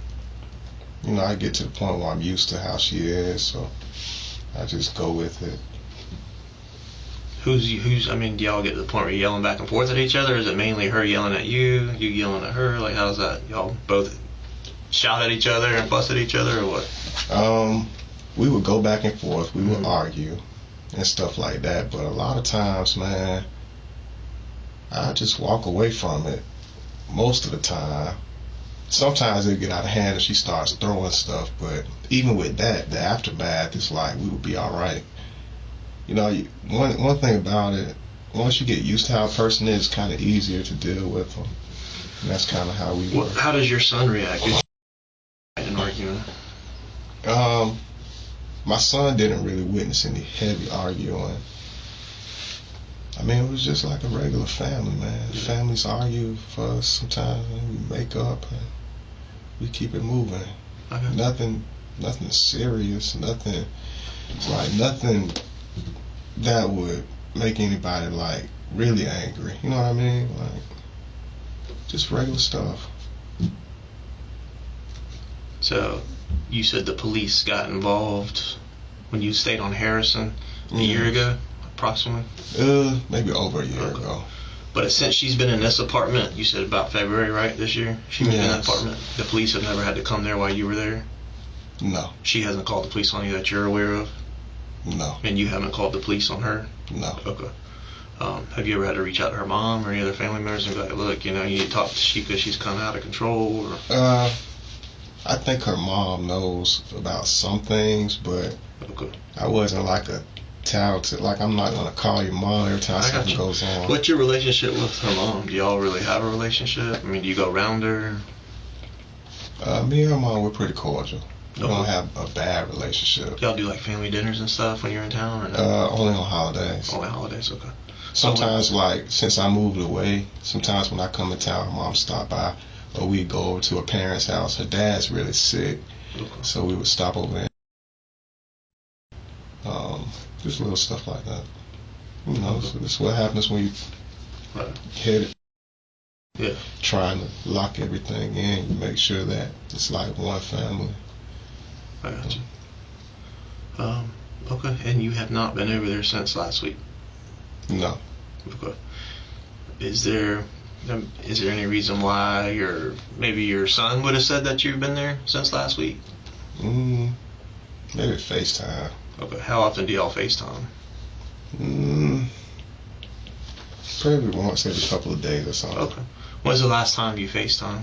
I get to the point where I'm used to how she is, so I just go with it. I mean, do y'all get to the point where you're yelling back and forth at each other? Is it mainly her yelling at you, you yelling at her? Like, how's that? Y'all both shout at each other and fuss at each other, or what? We would go back and forth. We would argue and stuff like that. But a lot of times, man, I just walk away from it most of the time. Sometimes it get out of hand and she starts throwing stuff. But even with that, the aftermath is like we would be all right. One thing about it, once you get used to how a person is, it's kind of easier to deal with them. And that's kind of how we work. How does your son react in arguing? My son didn't really witness any heavy arguing. I mean, it was just like a regular family, man. Yeah. Families argue for us sometimes, and we make up and we keep it moving. Okay. Nothing serious. Nothing. It's like nothing that would make anybody like really angry. You know what I mean? Like just regular stuff. So, you said the police got involved when you stayed on Harrison a year ago, approximately? Maybe over a year ago. But since she's been in this apartment, you said about February, right, this year? She moved in that Yes. apartment. The police have never had to come there while you were there? No. She hasn't called the police on you that you're aware of? No. And you haven't called the police on her? No. Okay. Have you ever had to reach out to her mom or any other family members and be like, look, you need to talk to Tasheka, she's kind of out of control? Or? I think her mom knows about some things, but Okay. I wasn't like a talented, like I'm not going to call your mom every time something goes on. What's your relationship with her mom? Do y'all really have a relationship? I mean, do you go around her? Me and her mom, we're pretty cordial. We Okay. don't have a bad relationship. Y'all do like family dinners and stuff when you're in town? Or no? Only on holidays. Only holidays, okay. Sometimes, like, since I moved away, sometimes when I come in town, her mom stop by, or we go over to her parents' house. Her dad's really sick, Okay. so we would stop over there. Just little stuff like that. So this is what happens when you Right. hit it. Yeah. Trying to lock everything in, you make sure that it's like one family. I got you. Okay. And you have not been over there since last week? No. Okay. Is there any reason why, or maybe your son would have said that you've been there since last week? Maybe FaceTime. Okay. How often do y'all FaceTime? Probably once every couple of days or something. Okay. When's the last time you FaceTime?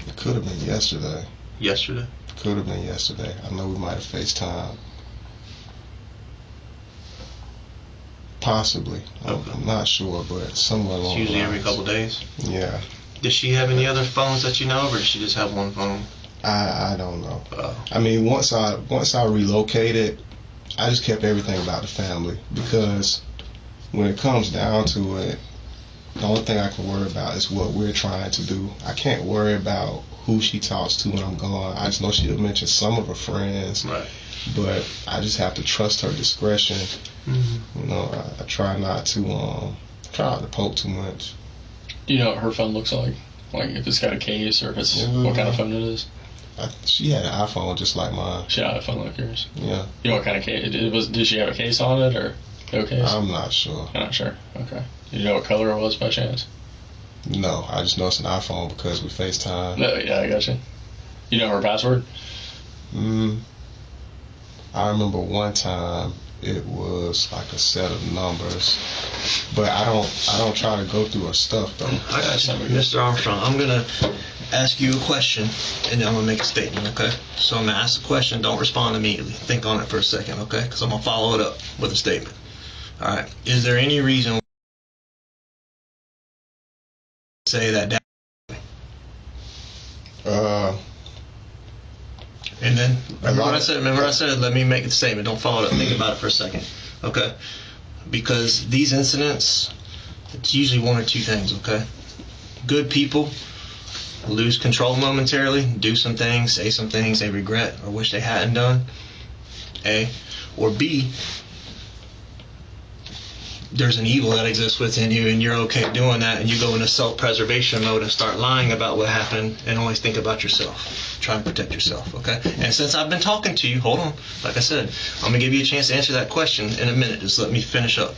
It could have been yesterday. Yesterday? Could have been yesterday. I know we might have FaceTime. Possibly. Okay. I'm not sure, but somewhere along It's usually the every lines. couple days? Yeah. Does she have any other phones that you know of, or does she just have one phone? I don't know. Oh. I mean, once I relocated, I just kept everything about the family, because when it comes down to it, the only thing I can worry about is what we're trying to do. I can't worry about who she talks to when I'm gone. I just know she'll mention some of her friends, Right. but I just have to trust her discretion. Mm-hmm. I try not to poke too much. Do you know what her phone looks like? Like if it's got a case, or if it's what kind of phone it is? She had an iPhone just like mine. She had a phone like yours. Yeah. You know what kind of case it was? Did she have a case on it, or no case? I'm not sure. I'm not sure. Okay. Do you know what color it was by chance? No, I just know it's an iPhone because we FaceTime. No, yeah, I got you. You know her password? I remember one time it was like a set of numbers, but I don't try to go through her stuff though. I got you, Mr. Armstrong. I'm gonna ask you a question, and then I'm gonna make a statement. Okay? So I'm gonna ask the question. Don't respond immediately. Think on it for a second, okay? Because I'm gonna follow it up with a statement. All right. Is there any reason to say that? And then remember what I said. Remember what I said. Let me make the statement. Don't follow it up. Think about it for a second, okay? Because these incidents, it's usually one or two things, okay? Good people lose control momentarily, do some things, say some things they regret or wish they hadn't done. A, or B, there's an evil that exists within you and you're okay doing that, and you go into self-preservation mode and start lying about what happened and always think about yourself. Try and protect yourself, okay? And since I've been talking to you, hold on, like I said, I'm going to give you a chance to answer that question in a minute. Just let me finish up.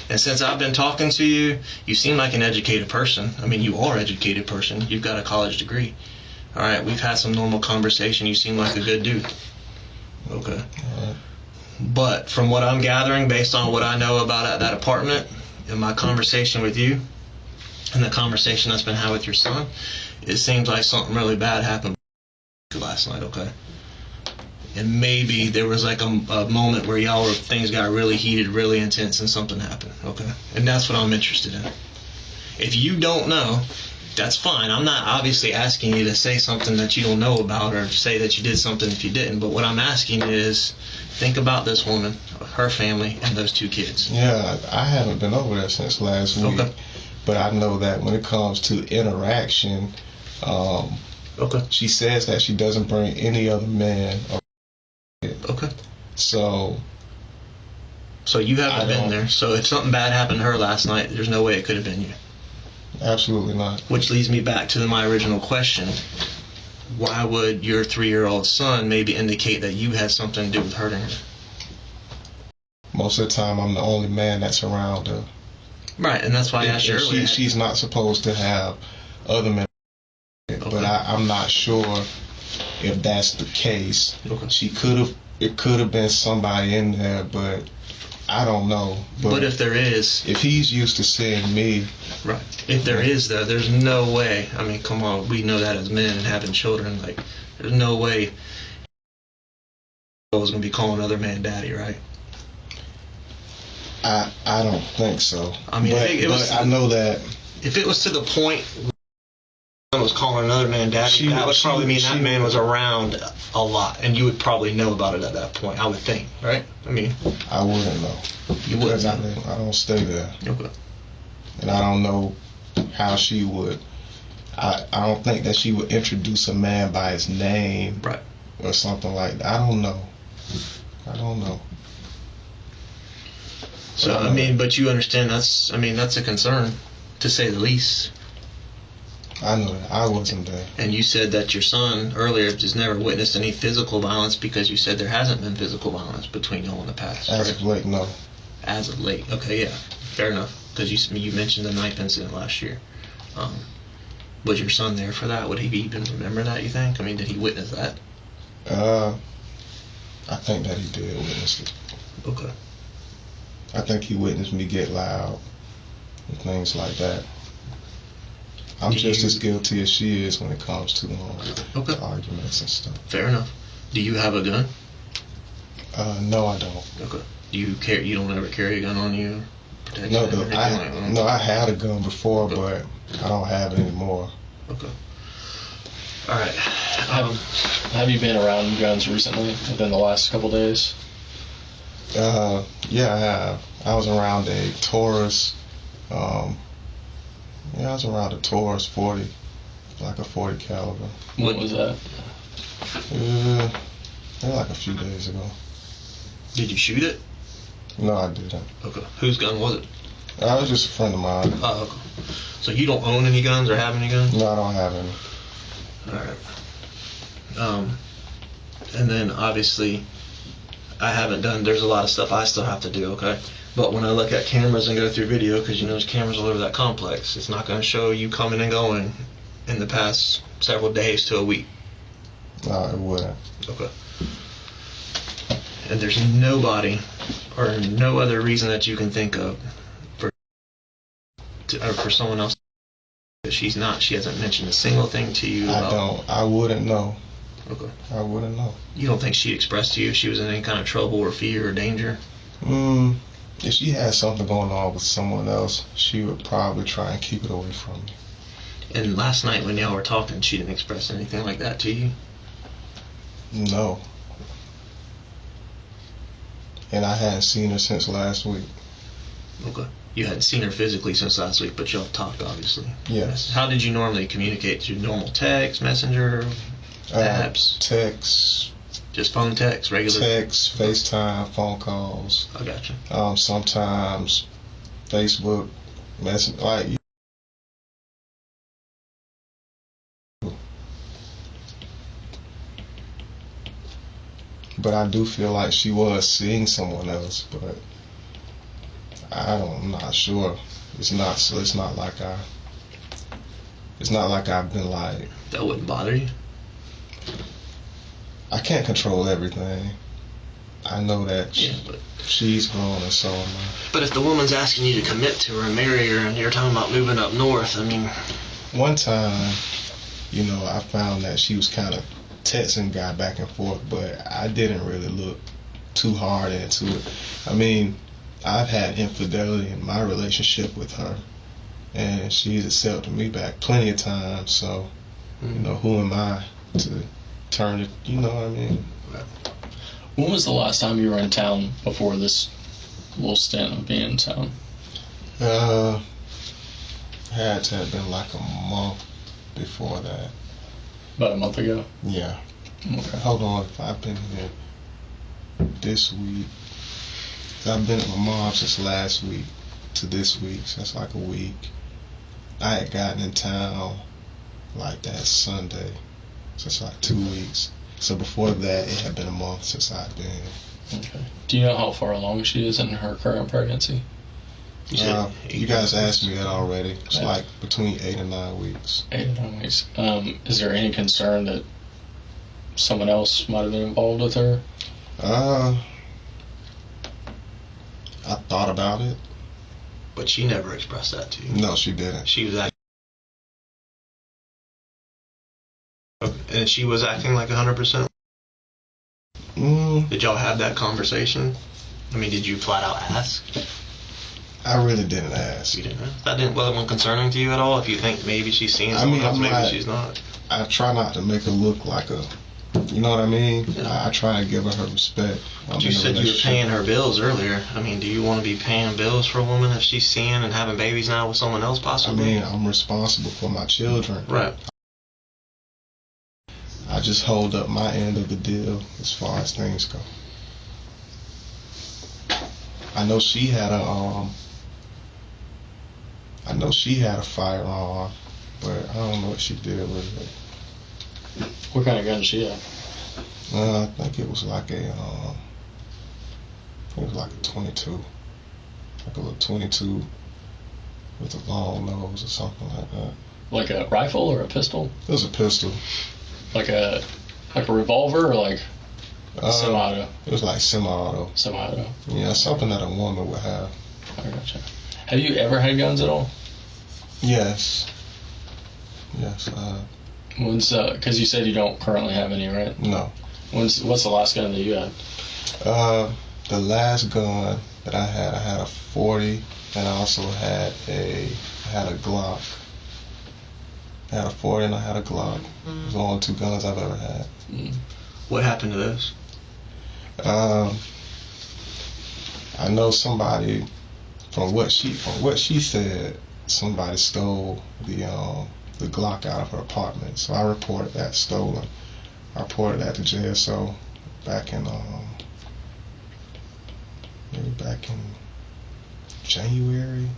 And since I've been talking to you, you seem like an educated person. I mean, you are an educated person. You've got a college degree. All right, we've had some normal conversation. You seem like a good dude. Okay. But from what I'm gathering, based on what I know about that apartment and my conversation with you and the conversation that's been had with your son, it seems like something really bad happened last night, okay? And maybe there was like a moment where things got really heated, really intense, and something happened, okay? And that's what I'm interested in. If you don't know, that's fine. I'm not obviously asking you to say something that you don't know about or say that you did something if you didn't. But what I'm asking is, think about this woman, her family, and those two kids. Yeah, I haven't been over there since last week. Okay. But I know that when it comes to interaction, okay. She says that she doesn't bring any other man. Okay. So you haven't been there. So if something bad happened to her last night, there's no way it could have been you. Absolutely not. Which leads me back to my original question. Why would your 3-year-old son maybe indicate that you had something to do with hurting her? Most of the time, I'm the only man that's around her. Right, and that's why I asked you earlier. She's not supposed to have other men. Okay. But I'm not sure if that's the case. Okay. It could have been somebody in there, but I don't know. But if there is, if he's used to seeing me, right? If there is, though, there's no way. I mean, come on, we know that as men and having children, like, there's no way I was gonna be calling another man daddy, right? I don't think so. I mean, but I know that if it was to the point was calling another man daddy, that would probably mean that man was around a lot, and you would probably know about it at that point, I would think, right? I mean, I wouldn't know. You wouldn't know. I don't stay there. Okay. And I don't know how she would. I don't think that she would introduce a man by his name, right, or something like that. I don't know. So I mean, but you understand that's a concern, to say the least. I know that. I wasn't there. And you said that your son earlier just never witnessed any physical violence because you said there hasn't been physical violence between y'all in the past. As of late, no. As of late, okay, yeah, fair enough. Because you mentioned the knife incident last year. Was your son there for that? Would he even remember that, you think? I mean, did he witness that? I think that he did witness it. Okay. I think he witnessed me get loud and things like that. I'm just as guilty as she is when it comes to arguments and stuff. Fair enough. Do you have a gun? No, I don't. Okay. Do you care? You don't ever carry a gun on you? No, I had a gun before, but I don't have it anymore. Okay. All right. Have you been around guns recently, within the last couple days? Yeah, I have. I was around a Taurus. I was around a Taurus 40, like a 40 caliber. What was that? Like a few days ago. Did you shoot it? No, I didn't. Okay. Whose gun was it? It was just a friend of mine. Oh, okay. So you don't own any guns or have any guns? No, I don't have any. All right. And then obviously, I haven't done. There's a lot of stuff I still have to do. Okay, but when I look at cameras and go through video, because you know there's cameras all over that complex, it's not going to show you coming and going in the past several days to a week. No, it wouldn't. Okay. And there's nobody or no other reason that you can think of for someone else that she hasn't mentioned a single thing to you about. I wouldn't know. Okay. I wouldn't know. You don't think she expressed to you if she was in any kind of trouble or fear or danger? If she had something going on with someone else, she would probably try and keep it away from me. And last night when y'all were talking, she didn't express anything like that to you? No. And I hadn't seen her since last week. Okay. You hadn't seen her physically since last week, but y'all talked, obviously. Yes. How did you normally communicate? Through normal text, messenger, apps? Text. Just phone text, regular? Text, FaceTime, phone calls. I gotcha. Sometimes Facebook, messenger, like. But I do feel like she was seeing someone else, but I'm not sure. It's not like I've been like. That wouldn't bother you? I can't control everything. I know that she's grown and so am I. But if the woman's asking you to commit to her and marry her and you're talking about moving up north, I mean. One time, I found that she was kind of texting guy back and forth, but I didn't really look too hard into it. I mean, I've had infidelity in my relationship with her, and she's accepted me back plenty of times, so, who am I to turn it, you know what I mean? When was the last time you were in town before this little stint of being in town? Had to have been like a month before that. About a month ago? Yeah. Okay. Hold on, I've been here this week. I've been at my mom's since last week to this week, so that's like a week. I had gotten in town like that Sunday, so it's like 2 weeks. So before that, it had been a month since I'd been here. Okay. Do you know how far along she is in her current pregnancy? You guys asked me that already. It's like between 8 and 9 weeks. 8 and 9 weeks. Is there any concern that someone else might have been involved with her? I thought about it. But she never expressed that to you? No, she didn't. She was acting... And she was acting like 100%? Did y'all have that conversation? I mean, did you flat out ask? I really didn't ask. You didn't ask? That wasn't concerning to you at all? If you think maybe she's seeing someone else, maybe she's not? I try not to make her look like a... You know what I mean? Yeah. I try to give her respect. You said you were paying her bills earlier. I mean, do you want to be paying bills for a woman if she's seeing and having babies now with someone else possibly? I mean, I'm responsible for my children. Right. I just hold up my end of the deal as far as things go. I know she had a firearm, but I don't know what she did with it. What kind of gun did she have? I think it was like a 22, like a little 22 with a long nose or something like that. Like a rifle or a pistol? It was a pistol. Like a revolver or like semi-auto? It was like semi-auto. Semi-auto. Yeah, something that a woman would have. I gotcha. Have you ever had guns at all? Yes. Because you said you don't currently have any, right? No. What's the last gun that you had? The last gun that I had a 40, and I also had a Glock. I had a 40 and I had a Glock. Those are the only 2 guns I've ever had. What happened to those? I know somebody, from what she said, somebody stole the Glock out of her apartment. So I reported that stolen. I reported that to JSO back in January.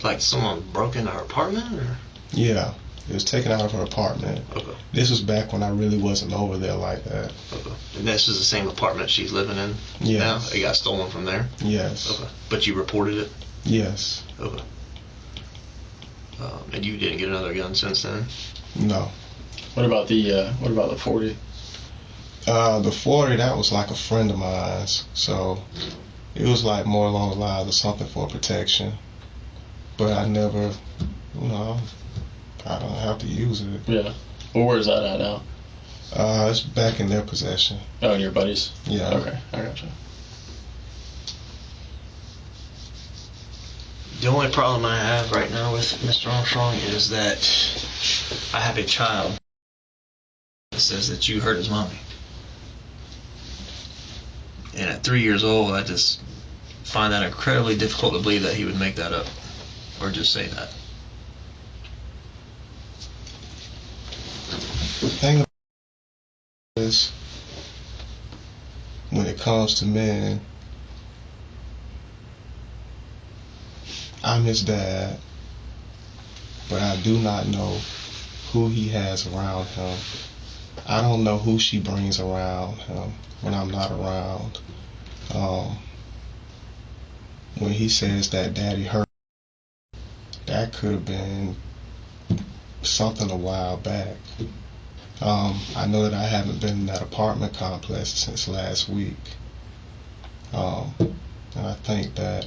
Like someone broke into her apartment, or? Yeah, It was taken out of her apartment. Okay. This was back when I really wasn't over there like that. Okay. And this is the same apartment she's living in now? It got stolen from there? Yes. Okay. But you reported it? Yes. Okay. And you didn't get another gun since then? No. What about the 40? The 40, that was like a friend of mine's. So it was like more along the lines of something for protection. But I never, I don't have to use it. Yeah. Well, where's that at now? It's back in their possession. Oh, in your buddies? Yeah. Okay, I gotcha. The only problem I have right now with Mr. Armstrong is that I have a child that says that you hurt his mommy. And at 3 years old, I just find that incredibly difficult to believe that he would make that up or just say that. The thing about is, when it comes to men, I'm his dad, but I do not know who he has around him. I don't know who she brings around him when I'm not around. When he says that daddy hurt, that could have been something a while back. I know that I haven't been in that apartment complex since last week. And I think that,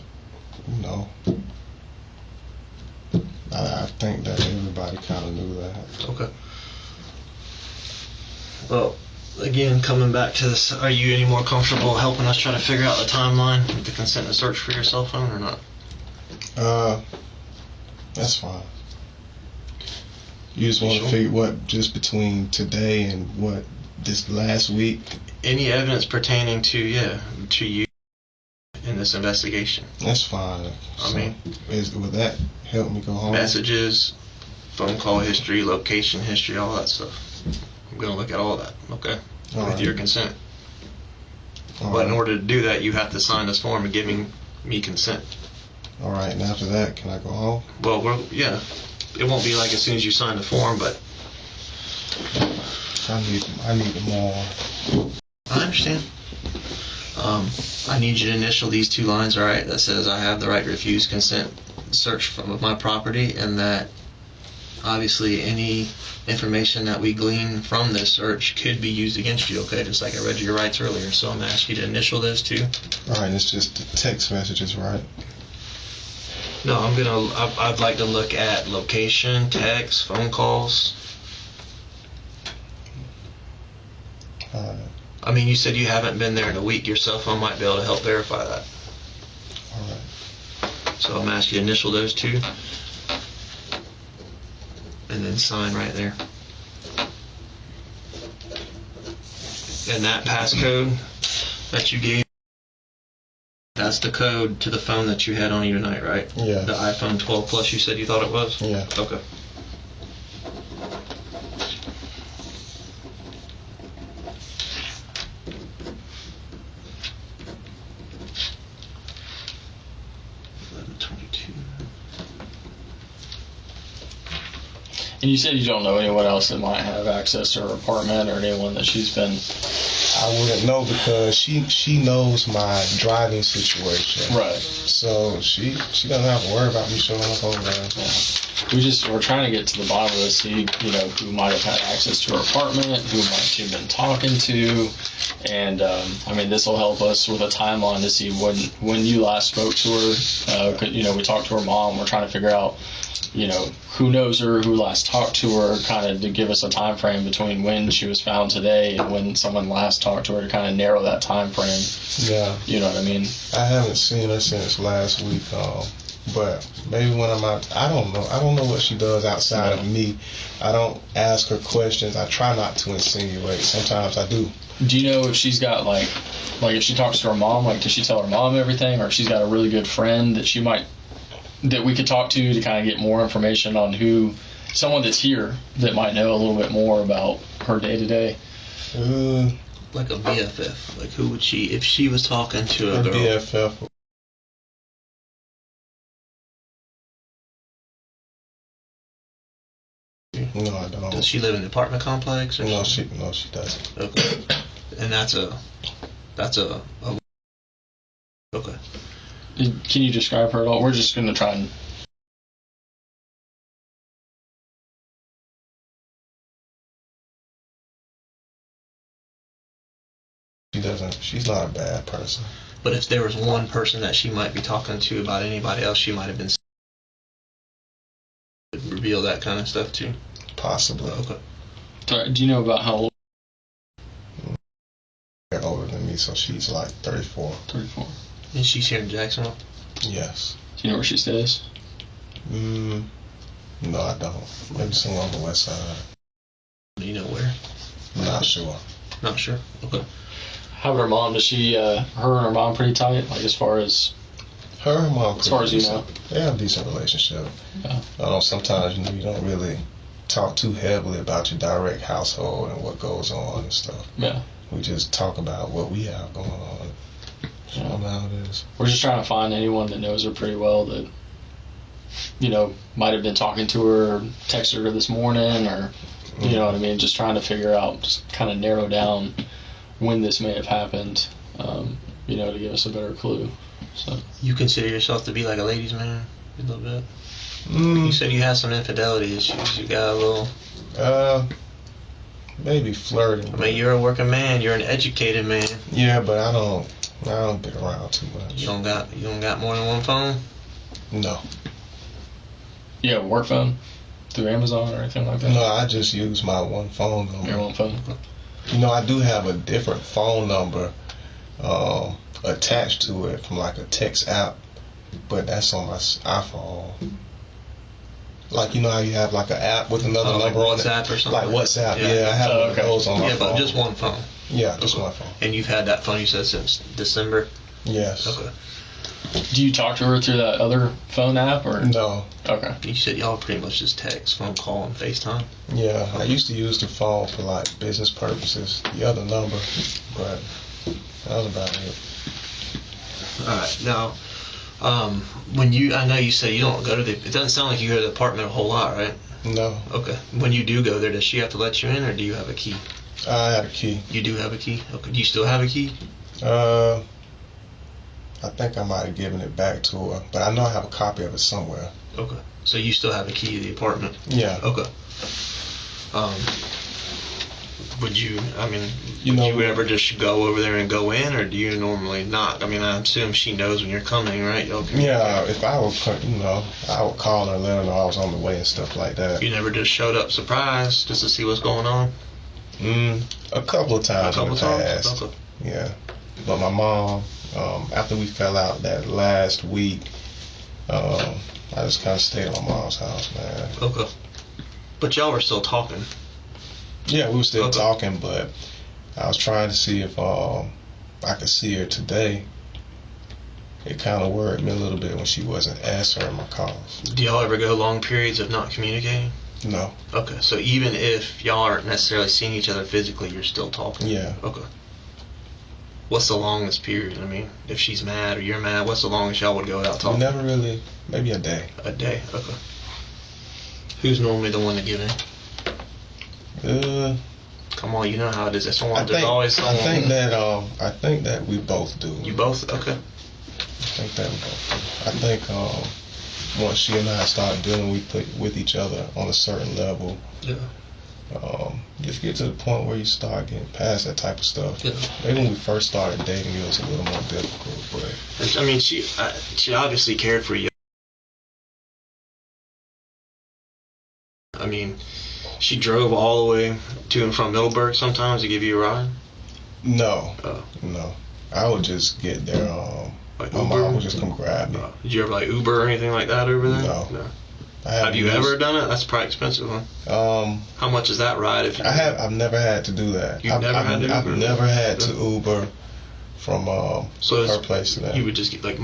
I think that everybody kind of knew that. Okay. Well, again, coming back to this, are you any more comfortable helping us try to figure out the timeline with the consent and search for your cell phone or not? That's fine. You just want to figure what, just between today and what, this last week? Any evidence pertaining to you in this investigation? That's fine. Would that help me go home? Messages, phone call history, location history, all that stuff. I'm going to look at all that, okay? With your consent. But in order to do that, you have to sign this form and giving me consent. All right, and after that, can I go home? Well, it won't be like as soon as you sign the form, but I need more. I understand. I need you to initial these two lines, all right? That says I have the right to refuse consent search from my property, and that obviously any information that we glean from this search could be used against you, okay? Just like I read your rights earlier. So I'm asking you to initial those two. All right, it's just the text messages, right? No, I'd like to look at location, text, phone calls. All right. I mean, you said you haven't been there in a week. Your cell phone might be able to help verify that. All right. So I'm asking you to initial those two. And then sign right there. And that passcode that you gave, that's the code to the phone that you had on you tonight, right? Yeah. The iPhone 12 Plus you said you thought it was? Yeah. Okay. And you said you don't know anyone else that might have access to her apartment or anyone that she's been... I wouldn't know because she knows my driving situation. Right. So she doesn't have to worry about me showing up over there. Yeah. We're trying to get to the bottom of this, see, who might have had access to her apartment, who might she have been talking to, and this will help us with a timeline to see when you last spoke to her. We talked to her mom. We're trying to figure out, who knows her, who last talked to her, kind of to give us a time frame between when she was found today and when someone last talked to her to kind of narrow that time frame. Yeah. You know what I mean? I haven't seen her since last week, but maybe when I'm out, I don't know. I don't know what she does outside of me. I don't ask her questions. I try not to insinuate. Sometimes I do. Do you know if she's got like if she talks to her mom, does she tell her mom everything, or if she's got a really good friend that we could talk to kind of get more information on someone that's here that might know a little bit more about her day to day? Like a BFF. Like who would she, if she was talking to a girl? BFF. No, I don't. Does she live in an apartment complex? Or No, something? she doesn't. Okay. And that's a okay. Can you describe her at all? We're just going to try and... She doesn't. She's not a bad person. But if there was one person that she might be talking to about anybody else, she might have been reveal that kind of stuff too. Possibly. Okay. Sorry, do you know about how old? They're older than me, so she's like 34. 34. And she's here in Jacksonville? Yes. Do you know where she stays? No, I don't. Maybe somewhere on the west side. Do you know where? Not sure. Not sure. Okay. How about her mom? Does she, her and her mom pretty tight? Like as far as... Her and mom, as far as you know? They have a decent relationship. Yeah. Sometimes, you don't really talk too heavily about your direct household and what goes on and stuff. Yeah. We just talk about what we have going on. Yeah. How it is. We're just trying to find anyone that knows her pretty well that, might have been talking to her or texted her this morning or, you know what I mean? Just trying to figure out, just kind of narrow down when this may have happened, to give us a better clue. So. You consider yourself to be like a ladies' man a little bit? You said you had some infidelity issues. You got a little... maybe flirting. I mean, you're a working man. You're an educated man. Yeah, but I don't get around too much. You don't got more than one phone? No. You have a work phone through Amazon or anything like that? No, I just use my one phone number. Your one phone? I do have a different phone number attached to it from like a text app, but that's on my iPhone. Like, how you have like an app with another number like on WhatsApp it? or something? Like WhatsApp, yeah. I have one of those on my phone. Yeah, but just one phone? Yeah, just one phone. And you've had that phone, you said, since December? Yes. Okay. Do you talk to her through that other phone app or? No. Okay. You said y'all pretty much just text, phone call, and FaceTime? Yeah, I used to use the phone for like business purposes, the other number, but that was about it. Alright, now, I know you said you don't go to it doesn't sound like you go to the apartment a whole lot, right? No. Okay. When you do go there, does she have to let you in, or do you have a key? I had a key. You do have a key? Okay. Do you still have a key? I think I might have given it back to her, but I know I have a copy of it somewhere. Okay. So you still have a key to the apartment? Yeah. Okay. Would you ever just go over there and go in, or do you normally not? I mean, I assume she knows when you're coming, right? Yeah, if I would, I would call her and let her know I was on the way and stuff like that. You never just showed up surprised just to see what's going on? A couple of times in the past. Okay. Yeah. But my mom, after we fell out that last week, I just kind of stayed at my mom's house, man. Okay. But y'all were still talking? Yeah, we were still talking, but I was trying to see if I could see her today. It kind of worried me a little bit when she wasn't answering my calls. Do y'all ever go long periods of not communicating? No. Okay, so even if y'all aren't necessarily seeing each other physically, you're still talking? Yeah. Okay. What's the longest period? I mean, if she's mad or you're mad, what's the longest y'all would go without talking? Never really. Maybe a day. A day? Okay. Who's normally the one to give in? Come on, you know how it is. There's always someone. I think that we both do. You both? Okay. I think that we both do. I think once she and I start dealing with each other on a certain level, just get to the point where you start getting past that type of stuff. Yeah. Maybe when we first started dating, it was a little more difficult, but I mean, she obviously cared for you. I mean, she drove all the way to and from Middleburg sometimes to give you a ride? No. No. I would just get there. Like my Uber? mom would just come grab me. Did you ever like Uber or anything like that over there? No. Have you ever done it? That's probably expensive, huh? How much is that ride? I've never had to do that. You've never had to Uber? I've never had to Uber from her place to that. You would just get like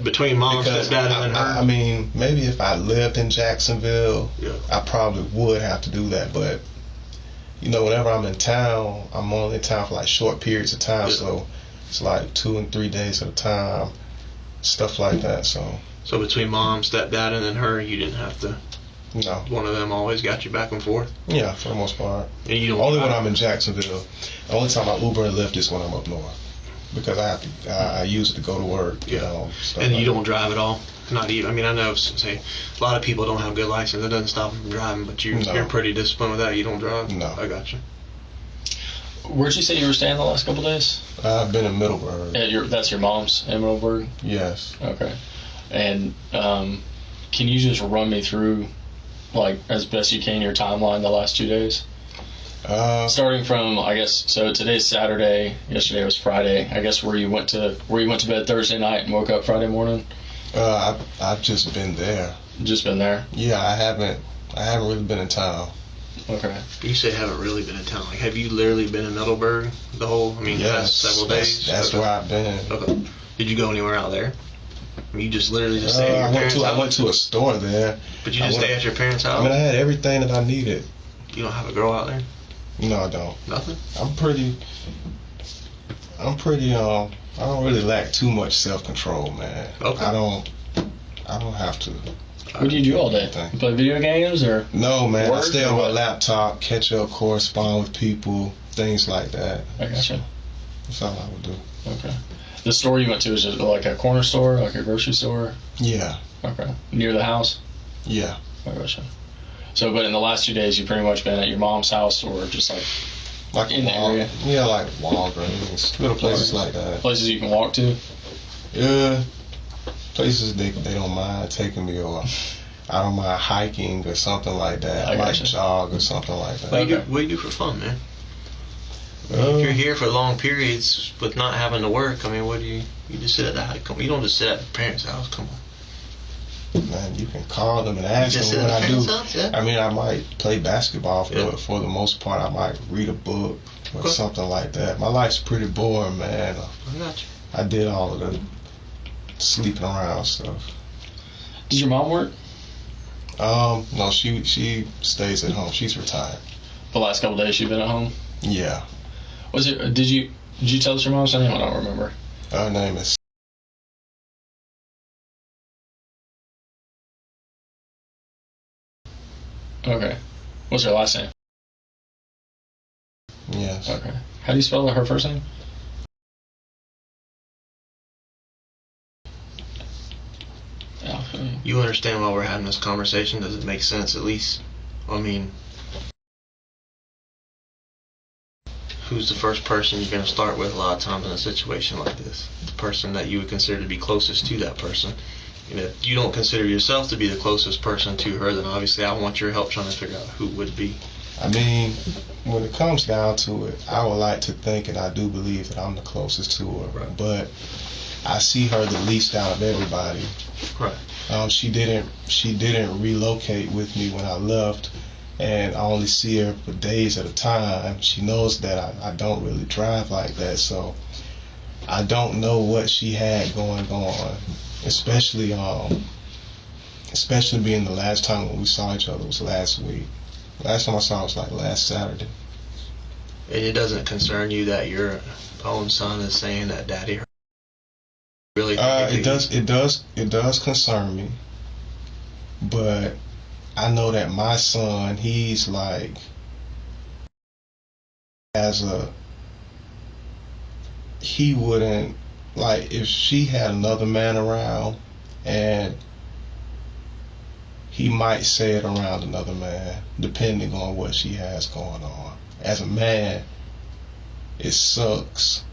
between mom, stepdad, and her? I mean, maybe if I lived in Jacksonville, I probably would have to do that. But, whenever I'm in town, I'm only in town for like short periods of time. Yeah. So it's like 2 and 3 days at a time, stuff like that. So between mom, stepdad, and then her, you didn't have to No. One of them always got you back and forth? Yeah, for the most part. And you don't Only drive? when I'm in Jacksonville. The only time I Uber and Lyft is when I'm up north. Because I use it to go to work, you know. And you don't drive at all? Not even, I mean, I know, say, a lot of people don't have good license. It doesn't stop them from driving, but you're pretty disciplined with that. You don't drive? No. I got you. Where'd you say you were staying the last couple days? I've been in Middleburg. That's your mom's in Middleburg? Yes. Okay. And can you just run me through, like, as best you can, your timeline the last 2 days? Starting from, I guess, so today's Saturday, yesterday was Friday. I guess where you went to bed Thursday night and woke up Friday morning? I've just been there. Just been there? Yeah, I haven't really been in town. Okay. You say haven't really been in town. Like, have you literally been in Middleburg the whole, last several days? That's where I've been. Okay. Did you go anywhere out there? I mean, you just literally just stay at your parents' house? I went to a store there. But you just stay at your parents' house? I mean, I had everything that I needed. You don't have a girl out there? No, I don't. Nothing? I'm pretty, I don't really lack too much self-control, man. Okay. I don't have to. What do you do all day? You play video games or? No, man. Work I stay on or my what? laptop, catch up, correspond with people, things like that. I gotcha. That's all I would do. Okay. The store you went to is just like a corner store, like a grocery store? Yeah. Okay. Near the house? Yeah. I gotcha. So, but in the last 2 days, you've pretty much been at your mom's house or just like in the area? Yeah, like Walgreens, little places like that. Places you can walk to? Yeah. Places they don't mind taking me, or I don't mind hiking or something like that. I might jog or something like that. What do you do for fun, man? If you're here for long periods with not having to work, I mean, what do you just sit at the house? You don't just sit at the parents' house, come on. Man, you can call them and ask them what I do. I mean, I might play basketball, but for the most part, I might read a book or something like that. My life's pretty boring, man. I got you. I did all of the sleeping around stuff. Does your mom work? No, she stays at home. She's retired. The last couple days you've been at home? Yeah. Did you tell us your mom's name? I don't remember. Her name is. Okay. What's her last name? Yes. Okay. How do you spell her first name? You understand why we're having this conversation? Does it make sense at least? I mean, who's the first person you're going to start with a lot of times in a situation like this? The person that you would consider to be closest to that person. And if you don't consider yourself to be the closest person to her, then obviously I want your help trying to figure out who it would be. I mean, when it comes down to it, I would like to think, and I do believe that I'm the closest to her. Right. But I see her the least out of everybody. Right. She didn't relocate with me when I left, and I only see her for days at a time. She knows that I don't really drive like that, so I don't know what she had going on. Especially being the last time when we saw each other was last week. Last time I saw her was like last Saturday. And it doesn't concern you that your own son is saying that daddy hurt? Really? It does concern me, but I know that my son, he's like, he wouldn't, like, if she had another man around, and he might say it around another man, depending on what she has going on. As a man, it sucks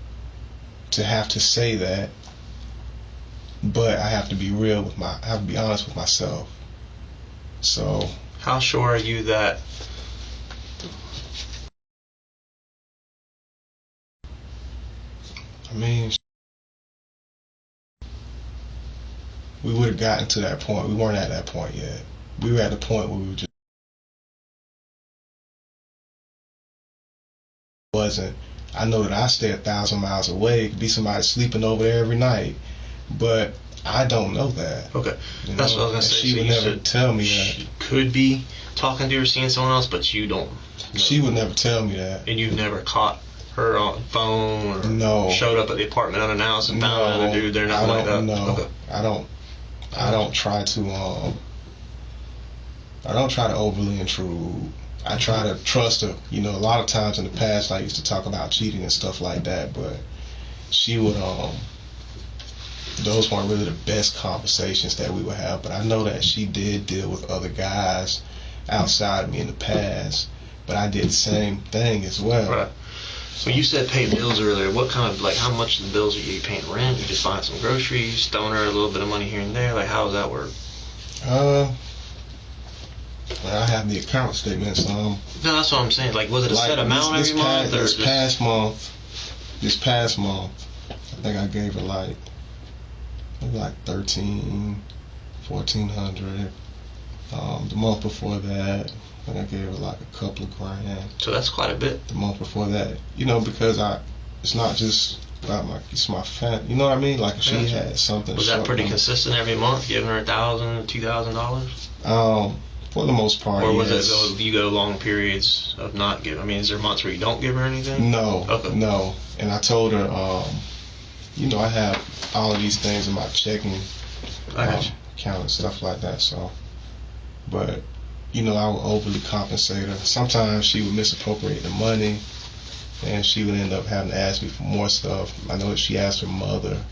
to have to say that, but I have to be I have to be honest with myself. So, how sure are you that I mean, we would have gotten to that point. We weren't at that point yet. We were at the point where we were just wasn't. I know that I stay 1,000 miles away. It could be somebody sleeping over there every night, but I don't know that. Okay, that's what I was gonna say. She would never tell me that. She could be talking to or seeing someone else, but you don't know. She would never tell me that. And you've never caught her on phone or showed up at the apartment unannounced and found another dude there, nothing like that? No, okay. I don't try to I don't try to overly intrude. I try to trust her. You know, a lot of times in the past I used to talk about cheating and stuff like that, but she would those weren't really the best conversations that we would have. But I know that she did deal with other guys outside of me in the past, but I did the same thing as well. Right. When you said pay bills earlier, what kind of, like, how much of the bills are you paying? Rent? You just buying some groceries, throwing her a little bit of money here and there? Like, how does that work? I have the account statements. No, that's what I'm saying. Like, was it a set amount every month? This past month, I think I gave her like $1,400. The month before that, I think I gave her like a couple of grand. So that's quite a bit. The month before that, you know, because it's not just about it's my family. You know what I mean? Like if she had something. Was that pretty consistent every month, giving her $1,000, $2,000? For the most part, or was yes. you go long periods of not giving? I mean, is there months where you don't give her anything? No. Okay. No. And I told her, you know, I have all of these things in my checking account and stuff like that. So, but you know, I would overly compensate her. Sometimes she would misappropriate the money, and she would end up having to ask me for more stuff. I know that she asked her mother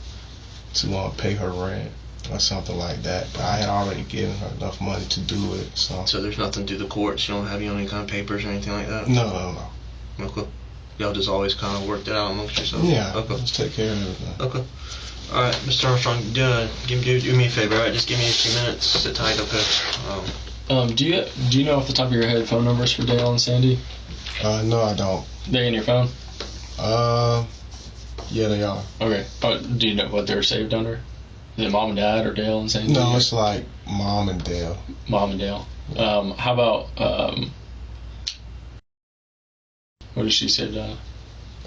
to pay her rent or something like that, but I had already given her enough money to do it. So there's nothing through the courts. You don't have any kind of papers or anything like that? No. Okay. Y'all just always kind of worked it out amongst yourselves? Yeah. Okay. Just take care of everything. Okay. All right, Mr. Armstrong, do me a favor. All right, just give me a few minutes. Sit tight, okay? Do you know off the top of your head phone numbers for Dale and Sandy? No, I don't. They in your phone? Yeah, they are. Okay. Oh, do you know what they're saved under? Is it Mom and Dad or Dale and Sandy? No, it's like Mom and Dale. Mom and Dale. How about what did she say?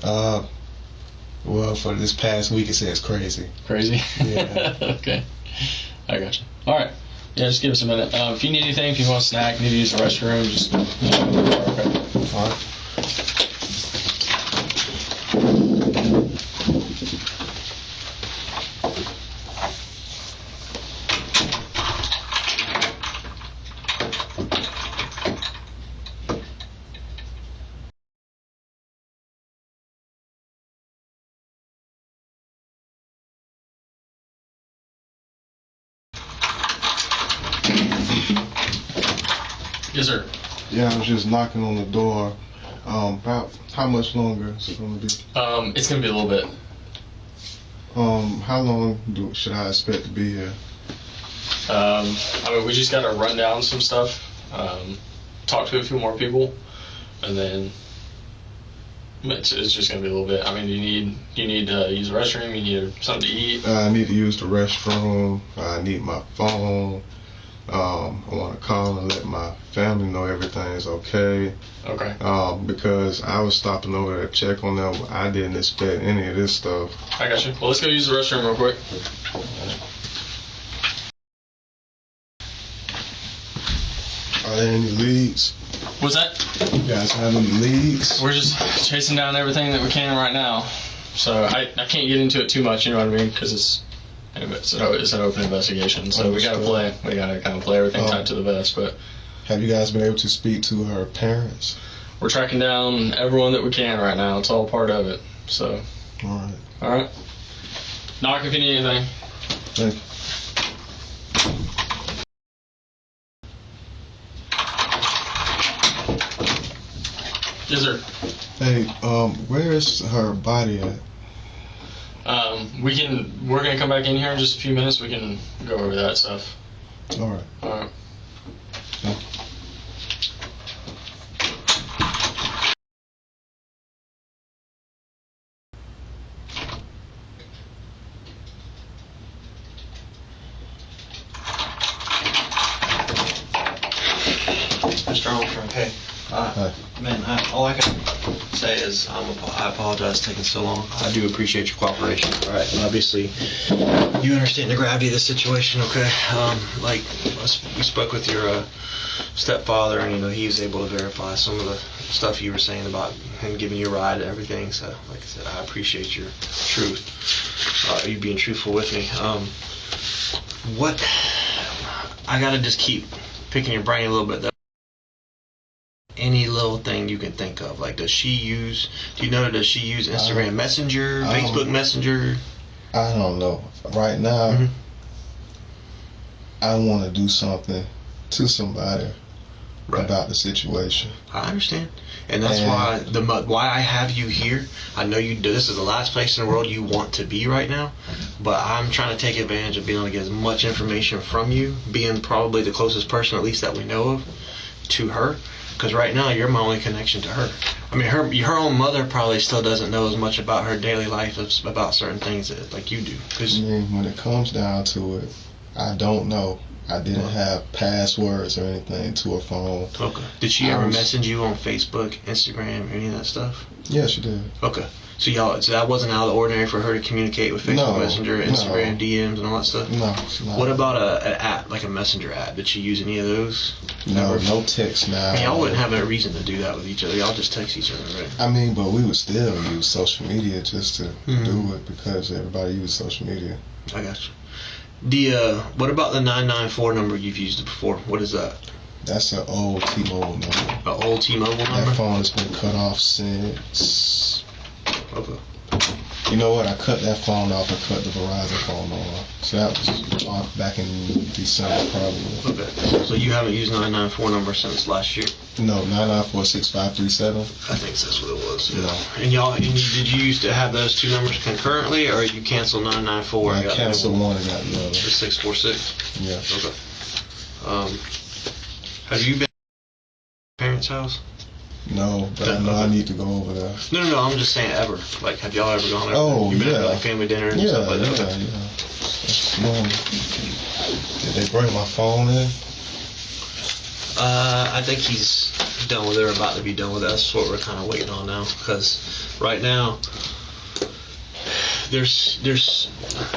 Well, for this past week, it says crazy. Crazy? Yeah. Okay. I gotcha. All right. Yeah, just give us a minute. If you need anything, if you want a snack, need to use the restroom, just okay. All right. Yes, sir. Yeah, I was just knocking on the door. About how much longer is it going to be? It's going to be a little bit. How long should I expect to be here? I mean, we just got to run down some stuff, talk to a few more people, and then it's just going to be a little bit. I mean, you need to use the restroom, you need something to eat. I need to use the restroom. I need my phone. I want to call and let my family know everything is okay. Okay. Because I was stopping over to check on them. I didn't expect any of this stuff. I got you. Well, let's go use the restroom real quick. Are there any leads? What's that? You guys have any leads? We're just chasing down everything that we can right now. So I can't get into it too much, you know what I mean? Because it's an open investigation. So we got to kind of play everything tight to the vest. But have you guys been able to speak to her parents? we're tracking down everyone that we can right now. It's all part of it. So. All right. Knock if you need anything. Thank you. Yes, sir. Hey, where is her body at? We're gonna come back in here in just a few minutes. We can go over that stuff. All right. All right. Yeah. Mr. Armstrong, hey. Man, all I can say is I apologize for taking so long. I do appreciate your cooperation. All right, obviously, you understand the gravity of the situation, okay? Like, we spoke with your stepfather, and, he was able to verify some of the stuff you were saying about him giving you a ride and everything. So, like I said, I appreciate your truth, you being truthful with me. What I gotta just keep picking your brain a little bit, though. Any little thing you can think of. Like, does she use Instagram Messenger, Facebook Messenger? I don't know. Right now, I want to do something to somebody about the situation. I understand. And that's why I have you here. I know this is the last place in the world you want to be right now, but I'm trying to take advantage of being able to get as much information from you, being probably the closest person, at least that we know of, to her. Because right now, you're my only connection to her. I mean, her own mother probably still doesn't know as much about her daily life about certain things like you do. I mean, when it comes down to it, I don't know. I didn't have passwords or anything to her phone. Okay. Did she ever message you on Facebook, Instagram, any of that stuff? Yeah, she did. Okay. So that wasn't out of the ordinary for her to communicate with Facebook Messenger, Instagram, DMs, and all that stuff? No, it's not. What about an app, like a messenger app? Did she use any of those? No, no text now. I mean, y'all wouldn't have a reason to do that with each other. Y'all just text each other, right? I mean, but we would still use social media just to do it because everybody uses social media. I got you. What about the 994 number you've used before? What is that? That's an old T-Mobile number. An old T-Mobile number? That phone has been cut off since... Okay. You know what? I cut that phone off and cut the Verizon phone off. So that was off back in December, probably. Okay. So you haven't used 994 number since last year? No, 994-6537. I think that's what it was. Yeah. And did you used to have those two numbers concurrently, or you canceled 994? I canceled one and got the other. The 646? Yeah. Okay. Have you been at your parents' house? No, but I know I need to go over there. No, I'm just saying ever. Like, have y'all ever gone there? Oh, You've been yeah. at like family dinners and stuff like that? Yeah. That's normal. Did they bring my phone in? I think he's done with it or about to be done with it. That's what we're kind of waiting on now. Because right now, there's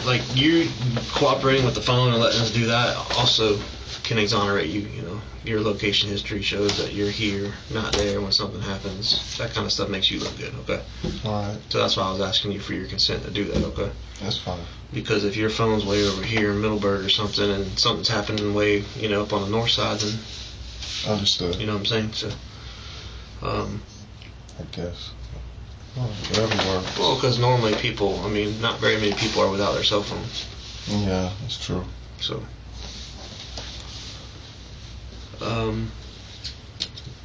like, you cooperating with the phone and letting us do that also can exonerate you. You know, your location history shows that you're here, not there when something happens. That kind of stuff makes you look good. Okay. All right. So that's why I was asking you for your consent to do that. Okay. That's fine. Because if your phone's way over here in Middleburg or something, and something's happening way, up on the north side, then. Understood. You know what I'm saying? So. I guess. Whatever works. Well, because normally not very many people are without their cell phones. Yeah, that's true. So.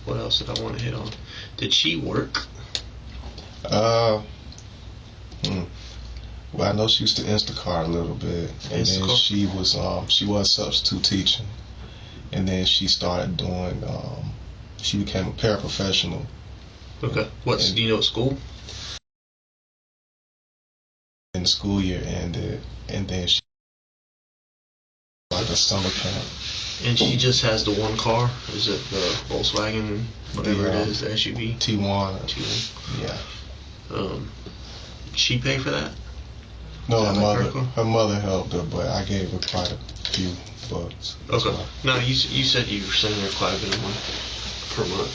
What else did I want to hit on? Did she work? Well, I know she used to Instacart a little bit, and then she was substitute teaching, and then she started doing. She became a paraprofessional. Okay. Do you know what school? And the school year ended, and then she like a summer camp. And she just has the one car? Is it the Volkswagen, whatever it is, the SUV? T1. Yeah. She pay for that? No, her mother helped her, but I gave her quite a few bucks. Okay. No, you said you were sending her quite a bit of money per month.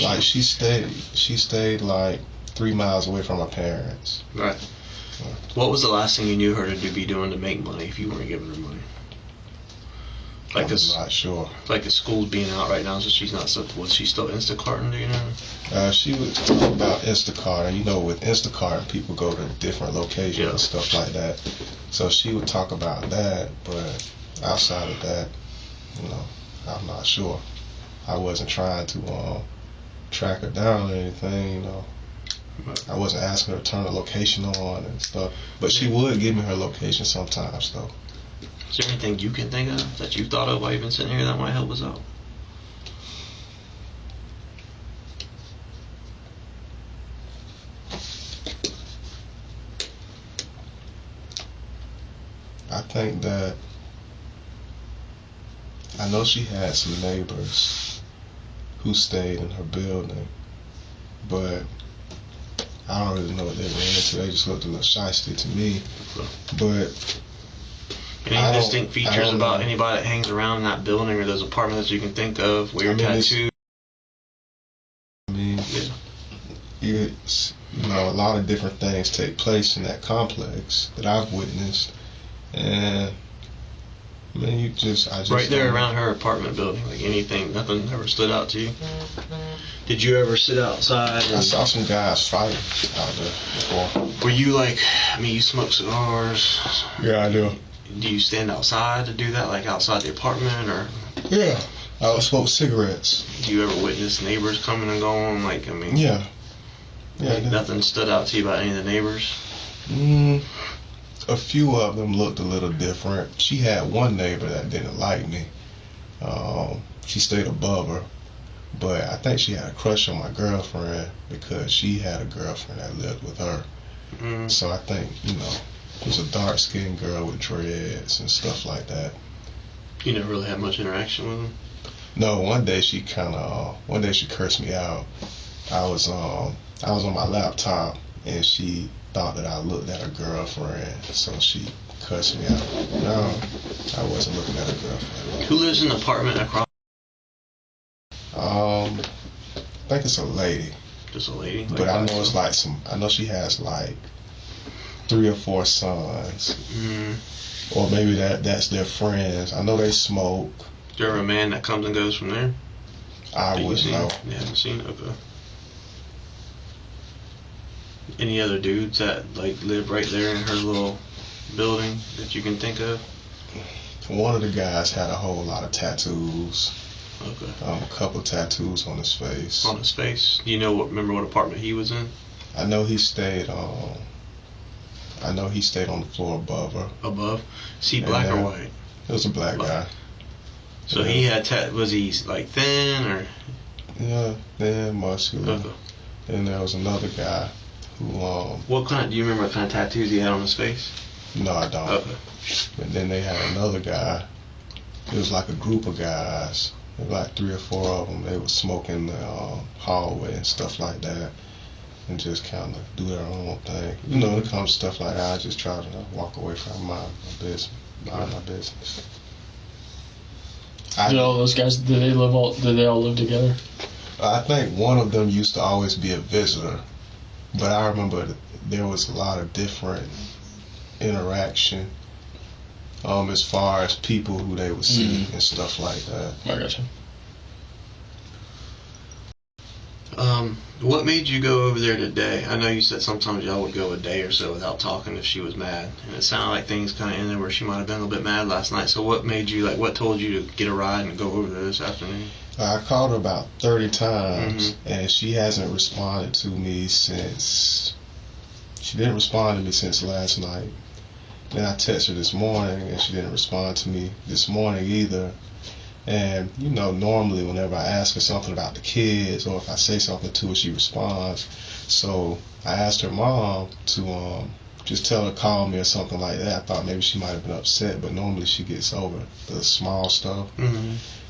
Like she stayed like 3 miles away from her parents. Right. What was the last thing you knew her to be doing to make money if you weren't giving her money? I'm not sure. Like the school's being out right now, so she's not. Was she still Instacarting? Do you know? She would talk about Instacart, and with Instacart, people go to different locations and stuff like that. So she would talk about that, but outside of that, I'm not sure. I wasn't trying to track her down or anything, I wasn't asking her to turn the location on and stuff, but she would give me her location sometimes, though. Is there anything you can think of that you thought of while you've been sitting here that might help us out? I think that I know she had some neighbors who stayed in her building, but I don't really know what they were into. They just looked a little shysty to me. But any distinct features about anybody that hangs around in that building or those apartments you can think of? Weird tattoos? a lot of different things take place in that complex that I've witnessed, and I mean, I just right there around her apartment building, like anything, nothing ever stood out to you? Did you ever sit outside? I saw some guys fight out there before. Were you like, I mean, you smoke cigars? Yeah, I do. Do you stand outside to do that, like outside the apartment, or? Yeah, I would smoke cigarettes. Do you ever witness neighbors coming and going? Like, I mean, Yeah, like nothing stood out to you about any of the neighbors? A few of them looked a little different. She had one neighbor that didn't like me. She stayed above her, but I think she had a crush on my girlfriend because she had a girlfriend that lived with her. So I think, it was a dark-skinned girl with dreads and stuff like that. You never really had much interaction with them? No, one day she cursed me out. I was on my laptop and she thought that I looked at her girlfriend, so she cussed me out. No, I wasn't looking at her girlfriend. Who lives in the apartment across? I think it's a lady. Just a lady? But I know it's like I know she has like 3 or 4 sons. Or maybe that's their friends. I know they smoke. Is there a man that comes and goes from there? I wouldn't know. You haven't seen it? Okay. Any other dudes that like live right there in her little building that you can think of? One of the guys had a whole lot of tattoos. Okay. A couple of tattoos on his face. On his face? Do you remember what apartment he was in? I know he stayed on the floor above her. Above? Is he black or white? It was a black guy. So he had was he like thin or? Yeah, thin, muscular. Okay. Then there was another guy who do you remember what kind of tattoos he had on his face? No, I don't. Okay. But then they had another guy. It was like a group of guys. There were like 3 or 4 of them. They would smoke in the hallway and stuff like that, and just kind of do their own thing. When it comes to stuff like that, I just try to walk away from my business. Mind my business. Did all those guys? Did they all live together? I think one of them used to always be a visitor, but I remember there was a lot of different interaction as far as people who they would see and stuff like that. I gotcha. What made you go over there today? I know you said sometimes y'all would go a day or so without talking if she was mad, and it sounded like things kind of ended where she might have been a little bit mad last night. So what made you what told you to get a ride and go over there this afternoon? I called her about 30 times, and she hasn't responded to me since. She didn't respond to me since last night. Then I texted her this morning, and she didn't respond to me this morning either. And, normally whenever I ask her something about the kids, or if I say something to her, she responds. So I asked her mom to just tell her to call me or something like that. I thought maybe she might have been upset, but normally she gets over the small stuff.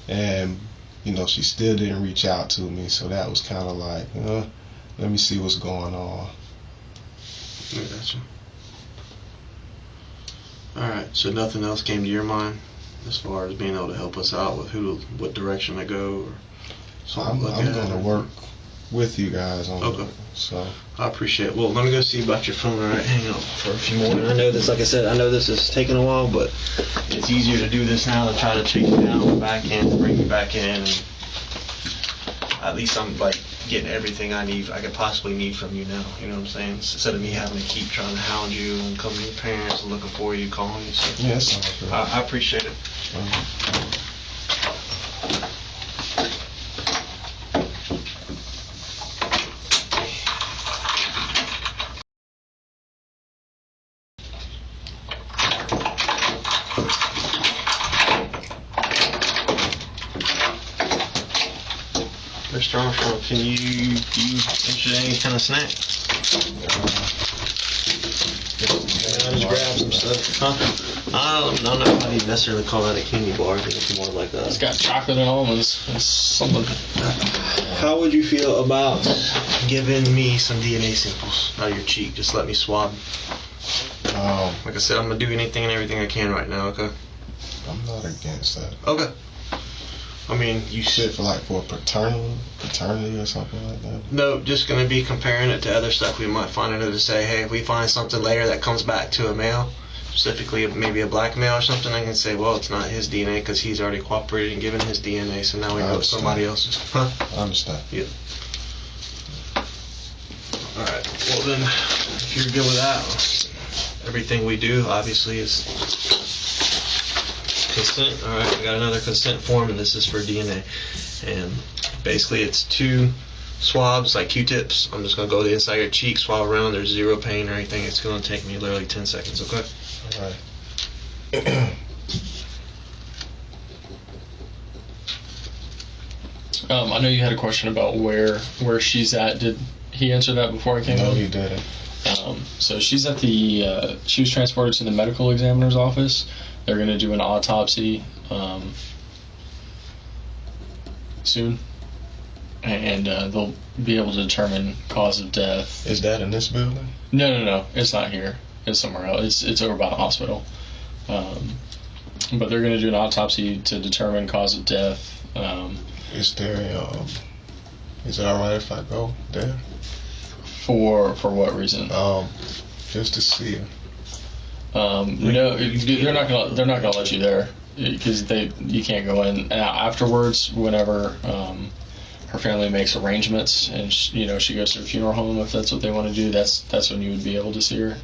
And, she still didn't reach out to me, so that was kind of like, let me see what's going on. I gotcha. Alright, so nothing else came to your mind as far as being able to help us out with what direction to go, or something I'm going to work with you guys on it. So I appreciate it. Well, let me go see about your phone. Alright, hang on for a few more. I know this, like I said, this is taking a while, but it's easier to do this now to try to chase you down on the back end, to bring you back in, and at least I'm getting everything I could possibly need from you now. You know what I'm saying? Instead of me having to keep trying to hound you and come to your parents and looking for you, calling you. So yeah, that's all good. I appreciate it. Mr. Armstrong, do you interested in any kind of snack? Just grab some stuff. I don't know how you necessarily call that a candy bar. I think it's more like a... It's got chocolate and almonds. It's something. How would you feel about giving me some DNA samples out of your cheek? Just let me swab. Like I said, I'm going to do anything and everything I can right now, okay? I'm not against that. Okay. I mean, you Shit for paternity or something like that? No, just going to be comparing it to other stuff we might find in it to say, hey, if we find something later that comes back to a male, specifically maybe a black male or something, I can say, well, it's not his DNA because he's already cooperated and given his DNA, so now we know it's somebody else's. Huh? I understand. Yep. Alright, well then, if you're good with that, everything we do obviously is consent. Alright, we got another consent form, and this is for DNA. And basically it's 2 swabs, like Q-tips. I'm just going to go to the inside of your cheek, swab around. There's 0 pain or anything. It's going to take me literally 10 seconds, okay? Alright. I know you had a question about where she's at. Did he answer that before I came No, in? he didn't. So she's at the, she was transported to the medical examiner's office. They're going to do an autopsy soon. And they'll be able to determine cause of death. Is that in this building? No. It's not here. It's somewhere else. It's over by the hospital. But they're going to do an autopsy to determine cause of death. Is it alright if I go there? For what reason? Just to see her. No, they're not gonna let you there because you can't go in. Afterwards, whenever her family makes arrangements and she goes to a funeral home, if that's what they want to do, that's when you would be able to see her.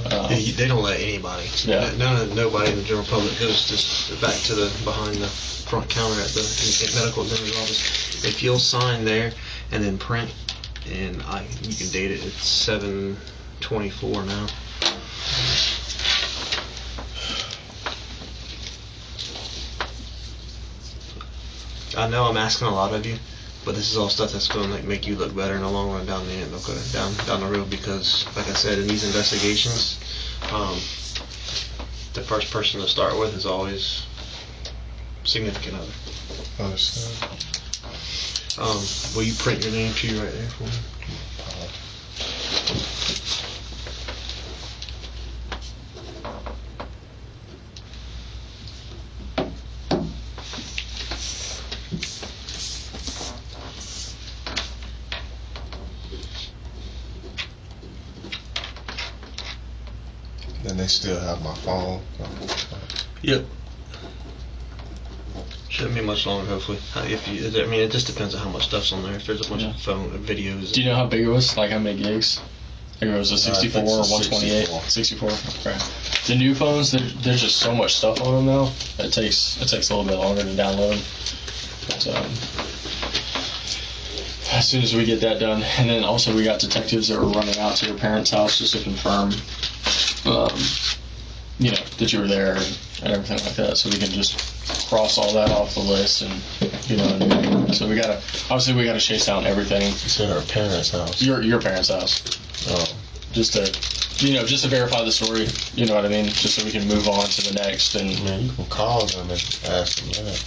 They don't let anybody. Yeah. Nobody in the general public goes just back to the behind the front counter at the medical examiner's office. If you'll sign there and then print, and you can date it. It's 7/24 now. I know I'm asking a lot of you, but this is all stuff that's going to make you look better in the long run down the end, okay? Down the road, because like I said, in these investigations, the first person to start with is always significant other. Understand. Will you print your name too right there for me? Then they still have my phone. Yep. Shouldn't be much longer, hopefully. It just depends on how much stuff's on there. If there's a bunch of phone videos. Do you know how big it was? Like how many gigs? Like it was a 64 or 128? 64. Okay. The new phones, there's just so much stuff on them now. It takes a little bit longer to download them. But, as soon as we get that done, and then also we got detectives that were running out to your parents' house just to confirm, that you were there and everything like that, so we can just cross all that off the list, and so we gotta chase down everything. You said our parents' house. Your parents' house. Oh. Just to verify the story. You know what I mean? Just so we can move on to the next. And man, you can call them and ask them that.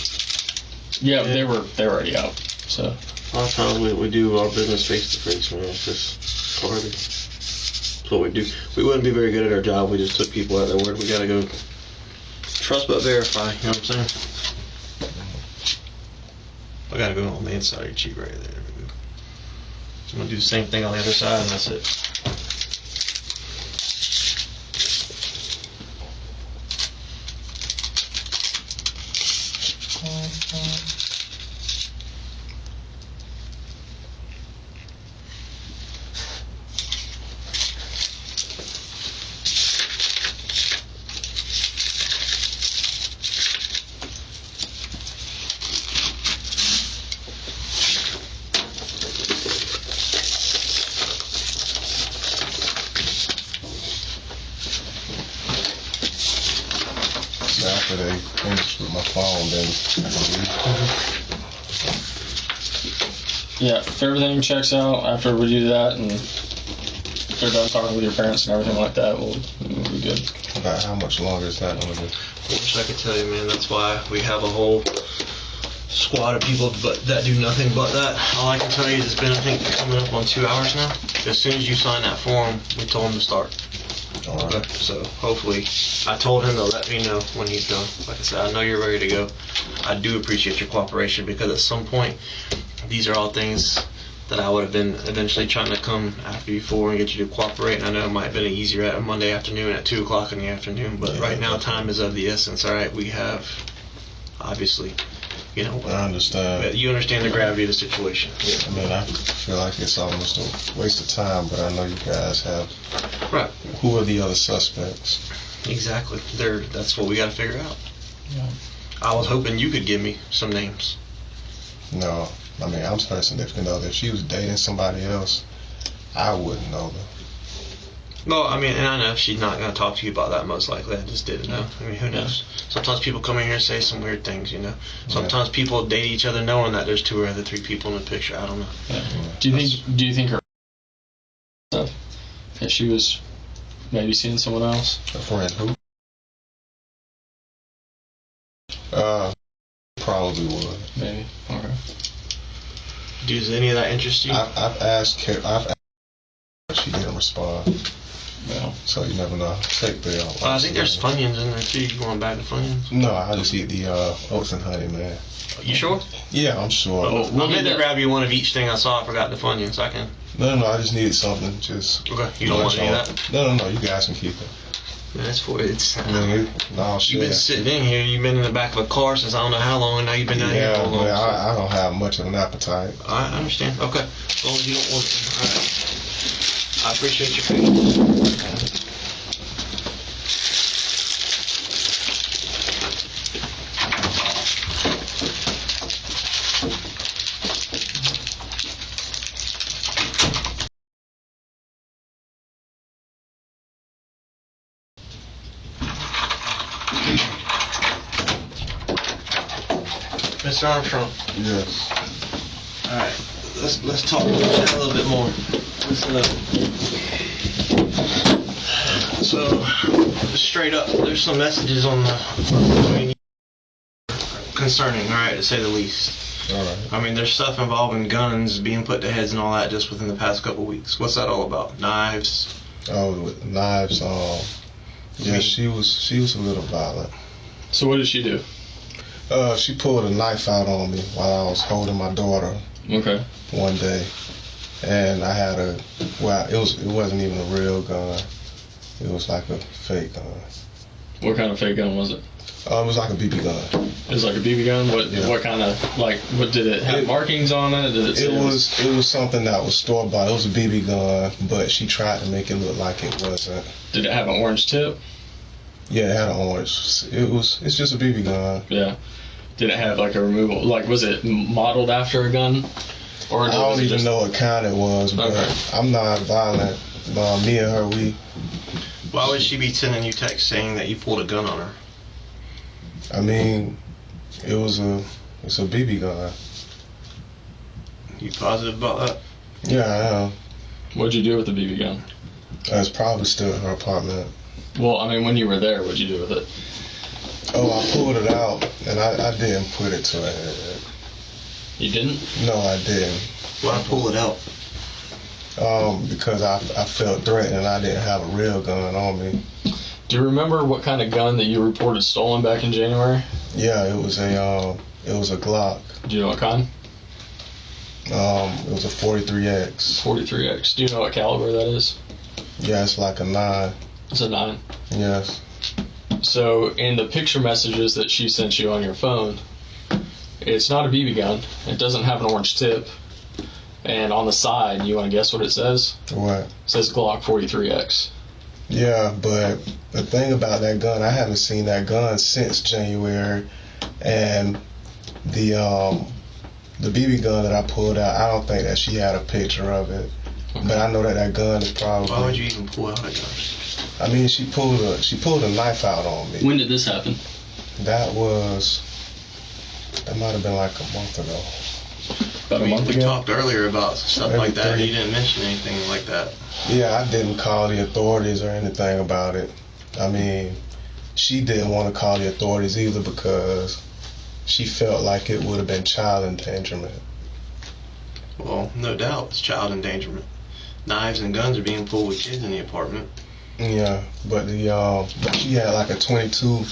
Yeah, they were already out. So A lot of times we do our business face to face, man. It's just part of it. That's what we do. We wouldn't be very good at our job. We just took people at their word. We gotta go trust but verify. You know what I'm saying? I gotta go on the inside of your cheek right there. I'm gonna do the same thing on the other side, and that's it. After they finish with my phone, then yeah, if everything checks out after we do that, and if they're done talking with your parents and everything like that, we'll be good. About how much longer is that going to be? I wish I could tell you, man. That's why we have a whole squad of people that do nothing but that. All I can tell you is it's been, I think, coming up on 2 hours now. As soon as you sign that form, we told them to start. All right. So hopefully, I told him to let me know when he's done. Like I said, I know you're ready to go. I do appreciate your cooperation because at some point, these are all things that I would have been eventually trying to come after you for and get you to cooperate. And I know it might have been easier at a Monday afternoon at 2 o'clock in the afternoon, but right now time is of the essence. All right, we have obviously, you know. I understand. You understand the gravity of the situation. I mean, I feel like it's almost a waste of time, but I know you guys have. Right. Who are the other suspects? Exactly. That's what we got to figure out. Yeah. I was hoping you could give me some names. No. I mean, I'm her significant other. If she was dating somebody else, I wouldn't know them. Well, I mean, and I know she's not going to talk to you about that most likely. I just didn't know. I mean, who knows? Sometimes people come in here and say some weird things, you know. Sometimes people date each other knowing that there's 2 or other 3 people in the picture. I don't know. Yeah. Do you think her stuff that she was maybe seeing someone else? A friend who? Probably would. Maybe. Okay. Does any of that interest you? I've asked her, but she didn't respond. Well, So you never know. Take the. I think there's Funyuns in there too. You going back to Funyuns? No, I just eat the oats and honey, man. You sure? Yeah, I'm sure. Oh, I meant to grab you one of each thing I saw. I forgot the Funyuns. I can. No, I just needed something. Just. Okay. You don't want any of that? No. You guys can keep it. Yeah, that's for it's. I mean, no, You've been sitting in here. You've been in the back of a car since I don't know how long, and now you've been down here for a long. Yeah, So. I don't have much of an appetite. I understand. Okay. As long as you don't want to. All right. I appreciate your patience. Mr. Armstrong. Yes. All right, let's talk a little bit more. Listen up. So, straight up, there's some messages on the concerning, all right, to say the least. All right. I mean, there's stuff involving guns being put to heads and all that just within the past couple weeks. What's that all about? Knives? Oh, with knives. Yeah, she was a little violent. so what did she do? She pulled a knife out on me while I was holding my daughter Okay. one day, and I had it wasn't even a real gun. It was like a fake gun. What kind of fake gun was it? It was like a BB gun. It was like a BB gun. Yeah. What kind of what did it have markings on it? Did it say It was something that was store bought. It was a BB gun, but she tried to make it look like it wasn't. Did it have an orange tip? Yeah, it had an orange. It's just a BB gun. Yeah. Did it have like a removable? Like, was it modeled after a gun? Or I don't even know what kind it was, but Okay. I'm not violent. Me and her, Why would she be sending you text saying that you pulled a gun on her? I mean, it's a BB gun. You positive about that? Yeah, I am. What'd you do with the BB gun? It's probably still in her apartment. Well, I mean, when you were there, what'd you do with it? Oh, I pulled it out, and I didn't put it to her head. You didn't? No, I didn't. Why pull it out? Because I felt threatened and I didn't have a real gun on me. Do you remember what kind of gun that you reported stolen back in January? Yeah, it was a Glock. Do you know what kind? It was a 43X. 43X. Do you know what caliber that is? Yeah, it's like a 9. It's a 9. Yes. So in the picture messages that she sent you on your phone, it's not a BB gun. It doesn't have an orange tip. And on the side, you want to guess what it says? What? It says Glock 43X. Yeah, but the thing about that gun, I haven't seen that gun since January, and the BB gun that I pulled out, I don't think that she had a picture of it. Okay. But I know that gun is probably. Why would you even pull out a gun? I mean, she pulled a knife out on me. When did this happen? That might have been like a month ago. About a month We ago? talked earlier about stuff Maybe like that. 3. You didn't mention anything like that. Yeah, I didn't call the authorities or anything about it. I mean, she didn't want to call the authorities either because she felt like it would have been child endangerment. Well, no doubt, it's child endangerment. Knives and guns are being pulled with kids in the apartment. Yeah, but she had like a 22.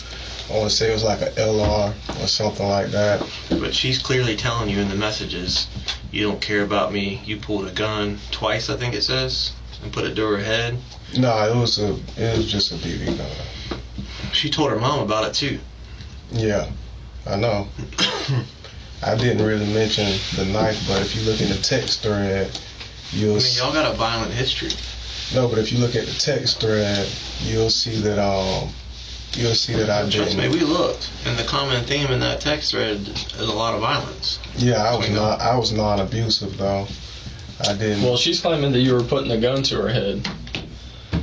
I want to say it was like a LR or something like that. But she's clearly telling you in the messages, you don't care about me. You pulled a gun twice, I think it says, and put it to her head. No, it was just a BB gun. She told her mom about it too. Yeah, I know. I didn't really mention the knife, but if you look in the text thread, you'll. I mean, y'all got a violent history. No, but if you look at the text thread, you'll see that I didn't. Trust me, we looked, and the common theme in that text thread is a lot of violence. Yeah, I was non-abusive though. I didn't. Well, she's claiming that you were putting the gun to her head,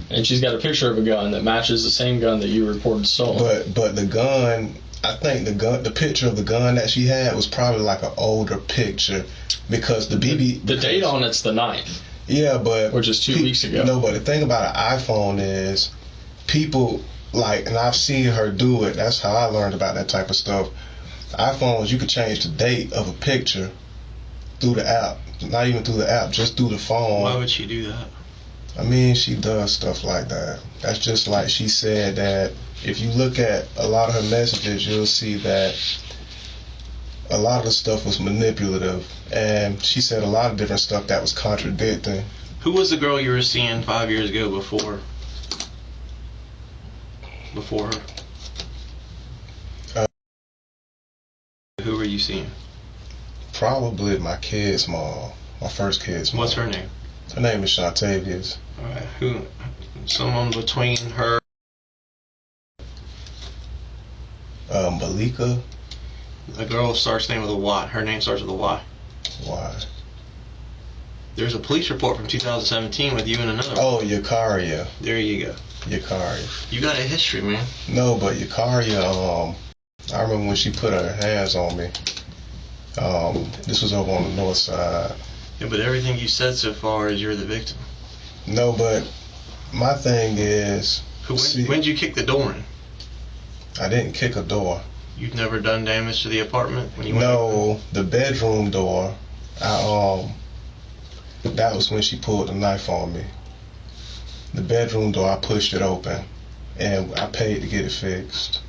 and she's got a picture of a gun that matches the same gun that you reported stolen. But the gun, I think the picture of the gun that she had was probably like an older picture, because the date on it's the 9th. Yeah, but which is 2 weeks ago. No, but the thing about an iPhone is people like, and I've seen her do it. That's how I learned about that type of stuff. iPhones, you could change the date of a picture through the app. Not even through the app, just through the phone. Why would she do that? I mean, she does stuff like that. That's just like she said that if you look at a lot of her messages, you'll see that a lot of the stuff was manipulative, and she said a lot of different stuff that was contradicting. Who was the girl you were seeing 5 years ago before her? Who were you seeing? Probably my kid's mom, my first kid's mom. What's her name? Her name is Shantavius. All right. Who? Someone between her. Malika. A girl starts name with a Y. Her name starts with a Y. Why? There's a police report from 2017 with you and another one. Oh, Yakaria. There you go. Yakaria. You got a history, man. No, but Yakaria, I remember when she put her hands on me. This was over on the north side. Yeah, but everything you said so far is you're the victim. No, but my thing is... When did you kick the door in? I didn't kick a door. You've never done damage to the apartment when you went No, the bedroom door, that was when she pulled the knife on me. The bedroom door, I pushed it open, and I paid to get it fixed.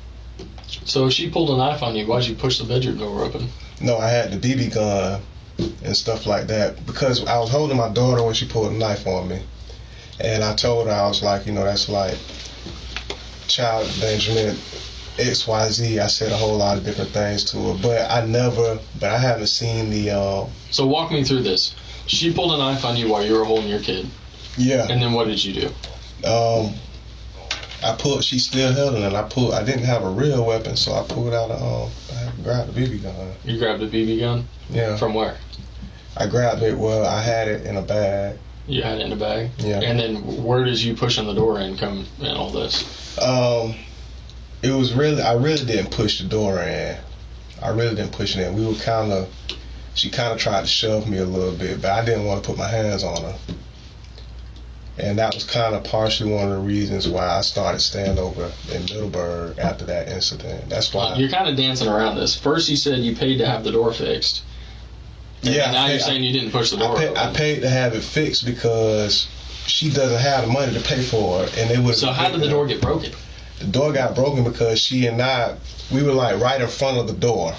So if she pulled a knife on you, why'd you push the bedroom door open? No, I had the BB gun and stuff like that, because I was holding my daughter when she pulled the knife on me. And I told her, I was like, that's like child Benjamin, XYZ. I said a whole lot of different things to her, but I haven't seen the... So walk me through this. She pulled a knife on you while you were holding your kid. Yeah. And then what did you do? She still held it, and I didn't have a real weapon, so I pulled out I grabbed a BB gun. You grabbed a BB gun? Yeah. From where? I grabbed it, I had it in a bag. You had it in a bag? Yeah. And then where did you pushing the door in come in all this? It was I really didn't push the door in. I really didn't push it in. She kind of tried to shove me a little bit, but I didn't want to put my hands on her. And that was kind of partially one of the reasons why I started staying over in Middleburg after that incident. That's why. You're kind of dancing around this. First you said you paid to have the door fixed. And now you're saying you didn't push the door open. I paid to have it fixed because she doesn't have the money to pay for it. And they would. So how did the door get broken? The door got broken because she and we were like right in front of the door.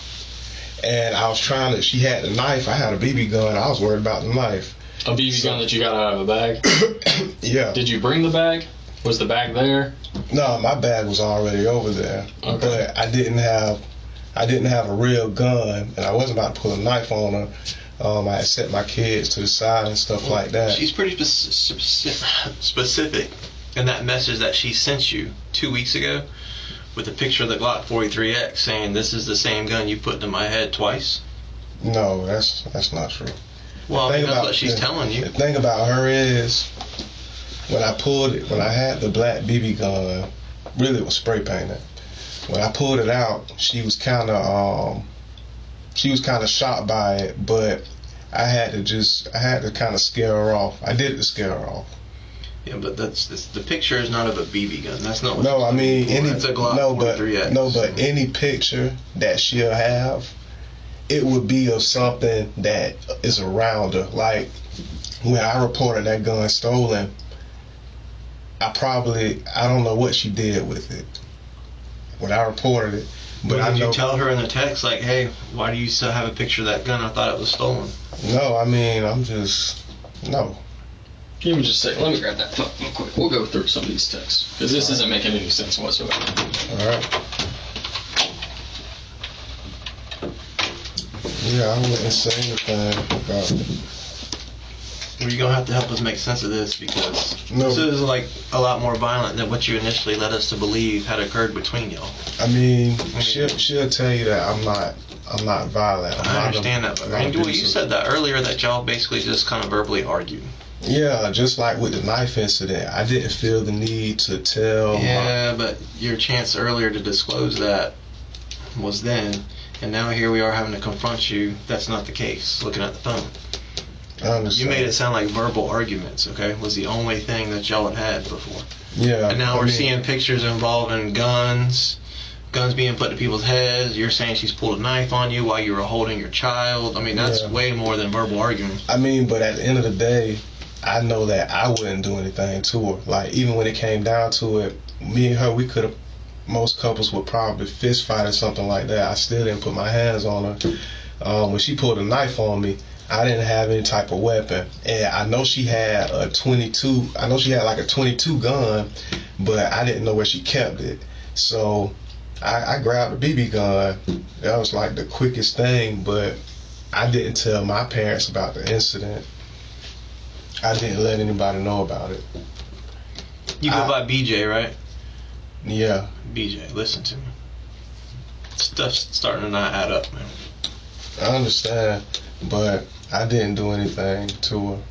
And I was she had the knife, I had a BB gun, I was worried about the knife. A BB gun that you got out of a bag? Yeah. Did you bring the bag? Was the bag there? No, my bag was already over there. Okay. But I didn't have a real gun, and I wasn't about to pull a knife on her. I had set my kids to the side and stuff like that. She's pretty specific in that message that she sent you 2 weeks ago with a picture of the Glock 43X saying this is the same gun you put to my head twice. No, that's not true. Well, that's what she's telling you. The thing about her is when I had the black BB gun, really it was spray painted. When I pulled it out, she was kind of shocked by it, but I had to kind of scare her off. I did to scare her off. Yeah, but the picture is not of a BB gun. That's not what No, I mean that's a Glock 43X. But any picture that she'll have, it would be of something that is around her. Like when I reported that gun stolen, I don't know what she did with it when I reported it. But Did I know. you tell her in the text, like, hey, why do you still have a picture of that gun? I thought it was stolen. No, I mean, no. Give me just a second. Let me grab that phone real quick. We'll go through some of these texts because this isn't making any sense whatsoever. All right. Yeah, I wouldn't say anything about it. Well, you're going to have to help us make sense of this because No. this is like a lot more violent than what you initially led us to believe had occurred between y'all. I mean, she'll tell you that I'm not violent. I understand that, but well, you said that earlier that y'all basically just kind of verbally argued. Yeah, just like with the knife incident, I didn't feel the need to tell. Yeah, but your chance earlier to disclose that was then, and now here we are having to confront you. That's not the case. Looking at the phone. I understand. You made it sound like verbal arguments, okay? Was the only thing that y'all had before. Yeah. And now we're seeing pictures involving guns being put to people's heads. You're saying she's pulled a knife on you while you were holding your child. I mean, that's way more than verbal argument. I mean, but at the end of the day, I know that I wouldn't do anything to her. Like, even when it came down to it, me and her, we could have, most couples would probably fist fight or something like that. I still didn't put my hands on her. When she pulled a knife on me, I didn't have any type of weapon. And I know she had a 22, I know she had like a 22 gun, but I didn't know where she kept it. So I grabbed a BB gun. That was like the quickest thing, but I didn't tell my parents about the incident. I didn't let anybody know about it. You go by BJ, right? Yeah. BJ, listen to me. Stuff's starting to not add up, man. I understand, but I didn't do anything to her.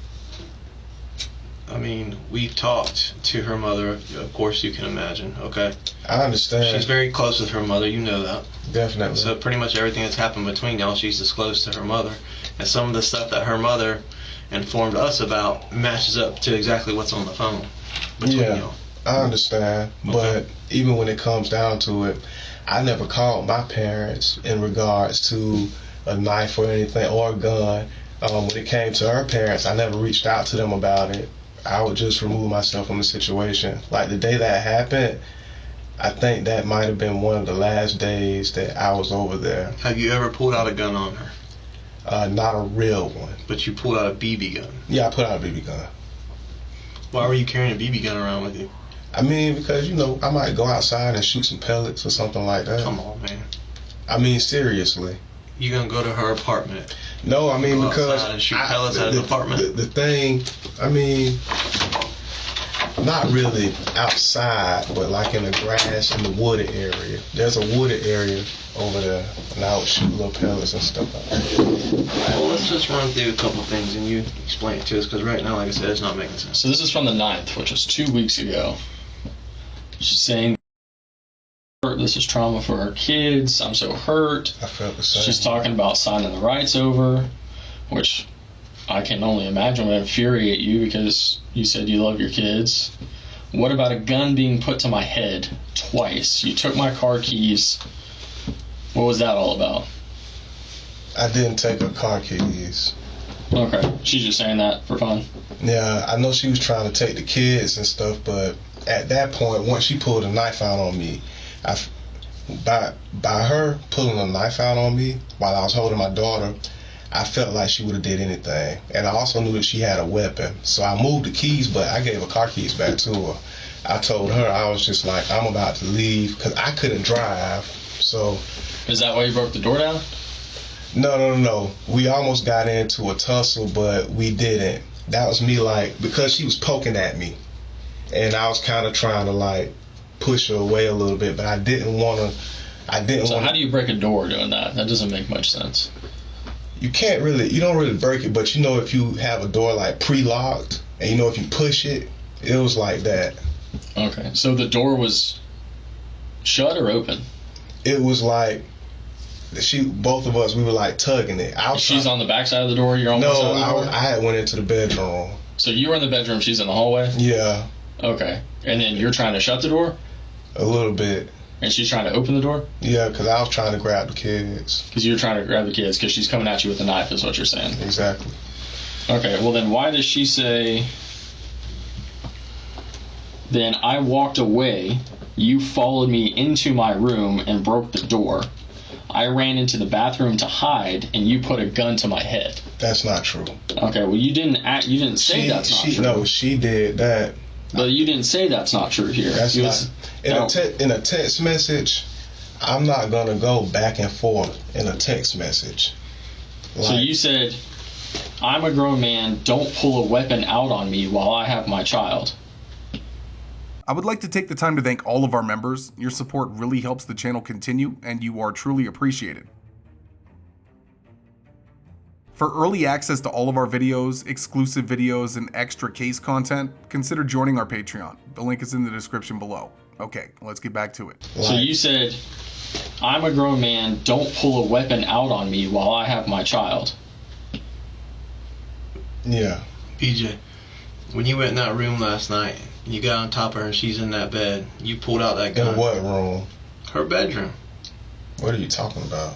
I mean, we've talked to her mother, of course you can imagine, okay? I understand. She's very close with her mother, you know that. Definitely. So pretty much everything that's happened between y'all, she's disclosed to her mother. And some of the stuff that her mother informed us about matches up to exactly what's on the phone between y'all. I understand, but even when it comes down to it, I never called my parents in regards to a knife or anything or a gun. When it came to her parents, I never reached out to them about it. I would just remove myself from the situation. Like the day that happened, I think that might have been one of the last days that I was over there. Have you ever pulled out a gun on her? Not a real one. But you pulled out a BB gun? Yeah, I put out a BB gun. Why were you carrying a BB gun around with you? I mean, because, you know, I might go outside and shoot some pellets or something like that. Come on, man. I mean, seriously. You gonna go to her apartment? No, I mean, because and shoot pellets out of the apartment. The thing, I mean, not really outside, but like in the grass in the wooded area. There's a wooded area over there, and I would shoot little pellets and stuff like that. Alright, well, let's just run through a couple things and you explain it to us, because right now, like I said, it's not making sense. So this is from the 9th, which was 2 weeks ago. She's saying, this is trauma for her kids. I'm so hurt. I felt the same. She's talking about signing the rights over, which I can only imagine would infuriate you because you said you love your kids. What about a gun being put to my head twice? You took my car keys. What was that all about? I didn't take her car keys. Okay. She's just saying that for fun? Yeah, I know she was trying to take the kids and stuff, but at that point, once she pulled a knife out on me, by her pulling a knife out on me while I was holding my daughter, I felt like she would have did anything. And I also knew that she had a weapon. So I moved the keys, but I gave her car keys back to her. I told her, I was just like, I'm about to leave because I couldn't drive. So. Is that why you broke the door down? No. We almost got into a tussle, but we didn't. That was me, like, because she was poking at me. And I was kind of trying to, like, push her away a little bit, but I didn't want to. So how do you break a door doing that? That doesn't make much sense. You don't really break it, but you know, if you have a door like pre-locked, and you know, if you push it, it was like that. Okay, so the door was shut or open? It was like both of us, we were like tugging it. She's on the back side of the door. You're on the side of the door. I had went into the bedroom. So you were in the bedroom. She's in the hallway. Yeah. Okay, and then you're trying to shut the door. A little bit. And she's trying to open the door? Yeah, because I was trying to grab the kids. Because you were trying to grab the kids because she's coming at you with a knife is what you're saying. Exactly. Okay, well then why does she say Then I walked away. You followed me into my room and broke the door. I ran into the bathroom to hide, and you put a gun to my head. That's not true. Okay, well, you didn't say that's not true. No, she did that. But you didn't say that's not true here. That's in a text message. I'm not gonna go back and forth in a text message. So you said, I'm a grown man, don't pull a weapon out on me while I have my child. I would like to take the time to thank all of our members. Your support really helps the channel continue, and you are truly appreciated. For early access to all of our videos, exclusive videos, and extra case content, consider joining our Patreon. The link is in the description below. Okay, let's get back to it. So you said, I'm a grown man, don't pull a weapon out on me while I have my child. Yeah. BJ, when you went in that room last night, you got on top of her and she's in that bed, you pulled out that gun. In what room? Her bedroom. What are you talking about?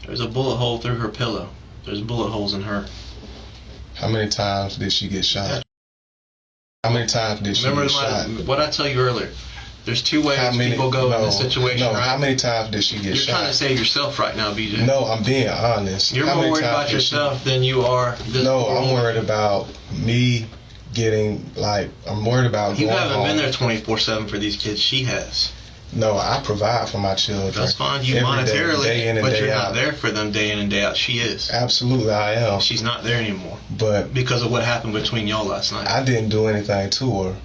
There's a bullet hole through her pillow. There's bullet holes in her. How many times did she get shot? How many times did she get shot? What I tell you earlier, there's two ways people go in this situation, right? How many times did she get shot? You're trying to save yourself right now, BJ. No, I'm being honest. You're more worried about yourself than you are this. No, I'm worried about me getting, I'm worried about you going haven't home. Been there 24/7 for these kids. She has. No, I provide for my children. That's fine. You monetarily, but you're not there for them day in and day out. She is. Absolutely, I am. She's not there anymore. But because of what happened between y'all last night. I didn't do anything to her.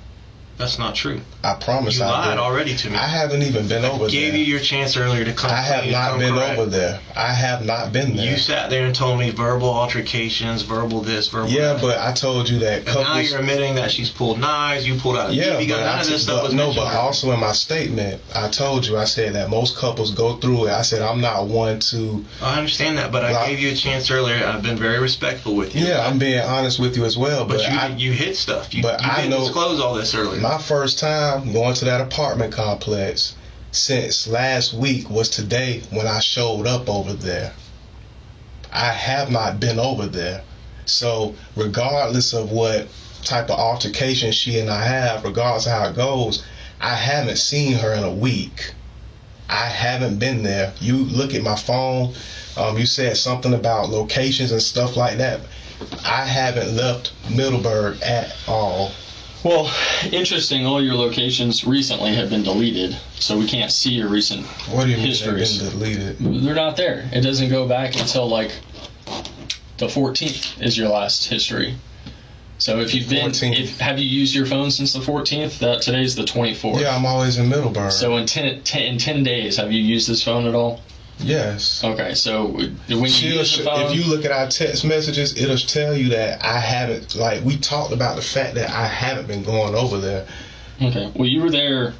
That's not true. I promise you I lied did. Already to me. I haven't even been over there. I gave you your chance earlier to come. I have not been over there. I have not been there. You sat there and told me verbal altercations, verbal this, verbal that. But I told you that. And now you're admitting that she's pulled knives, you pulled out a BB gun, none of this stuff was mentioned. But also in my statement, I told you, I said that most couples go through it. I said I'm not one to... I understand that, but I gave you a chance earlier, and I've been very respectful with you. Yeah, I'm being honest with you as well. But you hit stuff. You didn't disclose all this earlier. My first time going to that apartment complex since last week was today when I showed up over there. I have not been over there. So regardless of what type of altercation she and I have, regardless of how it goes, I haven't seen her in a week. I haven't been there. You look at my phone, you said something about locations and stuff like that. I haven't left Middleburg at all. Well, interesting, all your locations recently have been deleted, so we can't see your recent histories. What do you mean they've been deleted? They're not there. It doesn't go back until the 14th is your last history. So if you've been, have you used your phone since the 14th? Today's the 24th. Yeah, I'm always in Middleburg. So in 10 days, have you used this phone at all? Yes. Okay, so when you use the phone, if you look at our text messages, it'll tell you that I haven't, we talked about the fact that I haven't been going over there. Okay, well, you were there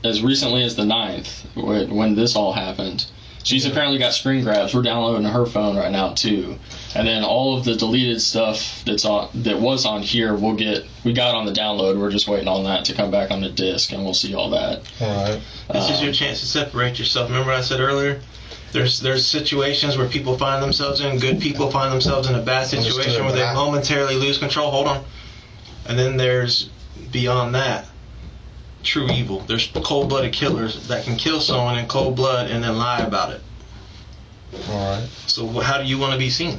as recently as the 9th when this all happened. She's apparently got screen grabs. We're downloading her phone right now too, and then all of the deleted stuff that was on here, we got on the download. We're just waiting on that to come back on the disc, and we'll see all that. All right. This is your chance to separate yourself. Remember what I said earlier? There's situations where people find themselves in, good people find themselves in a bad situation where they momentarily lose control. Hold on. And then there's, beyond that, true evil. There's cold-blooded killers that can kill someone in cold blood and then lie about it. All right. So how do you want to be seen?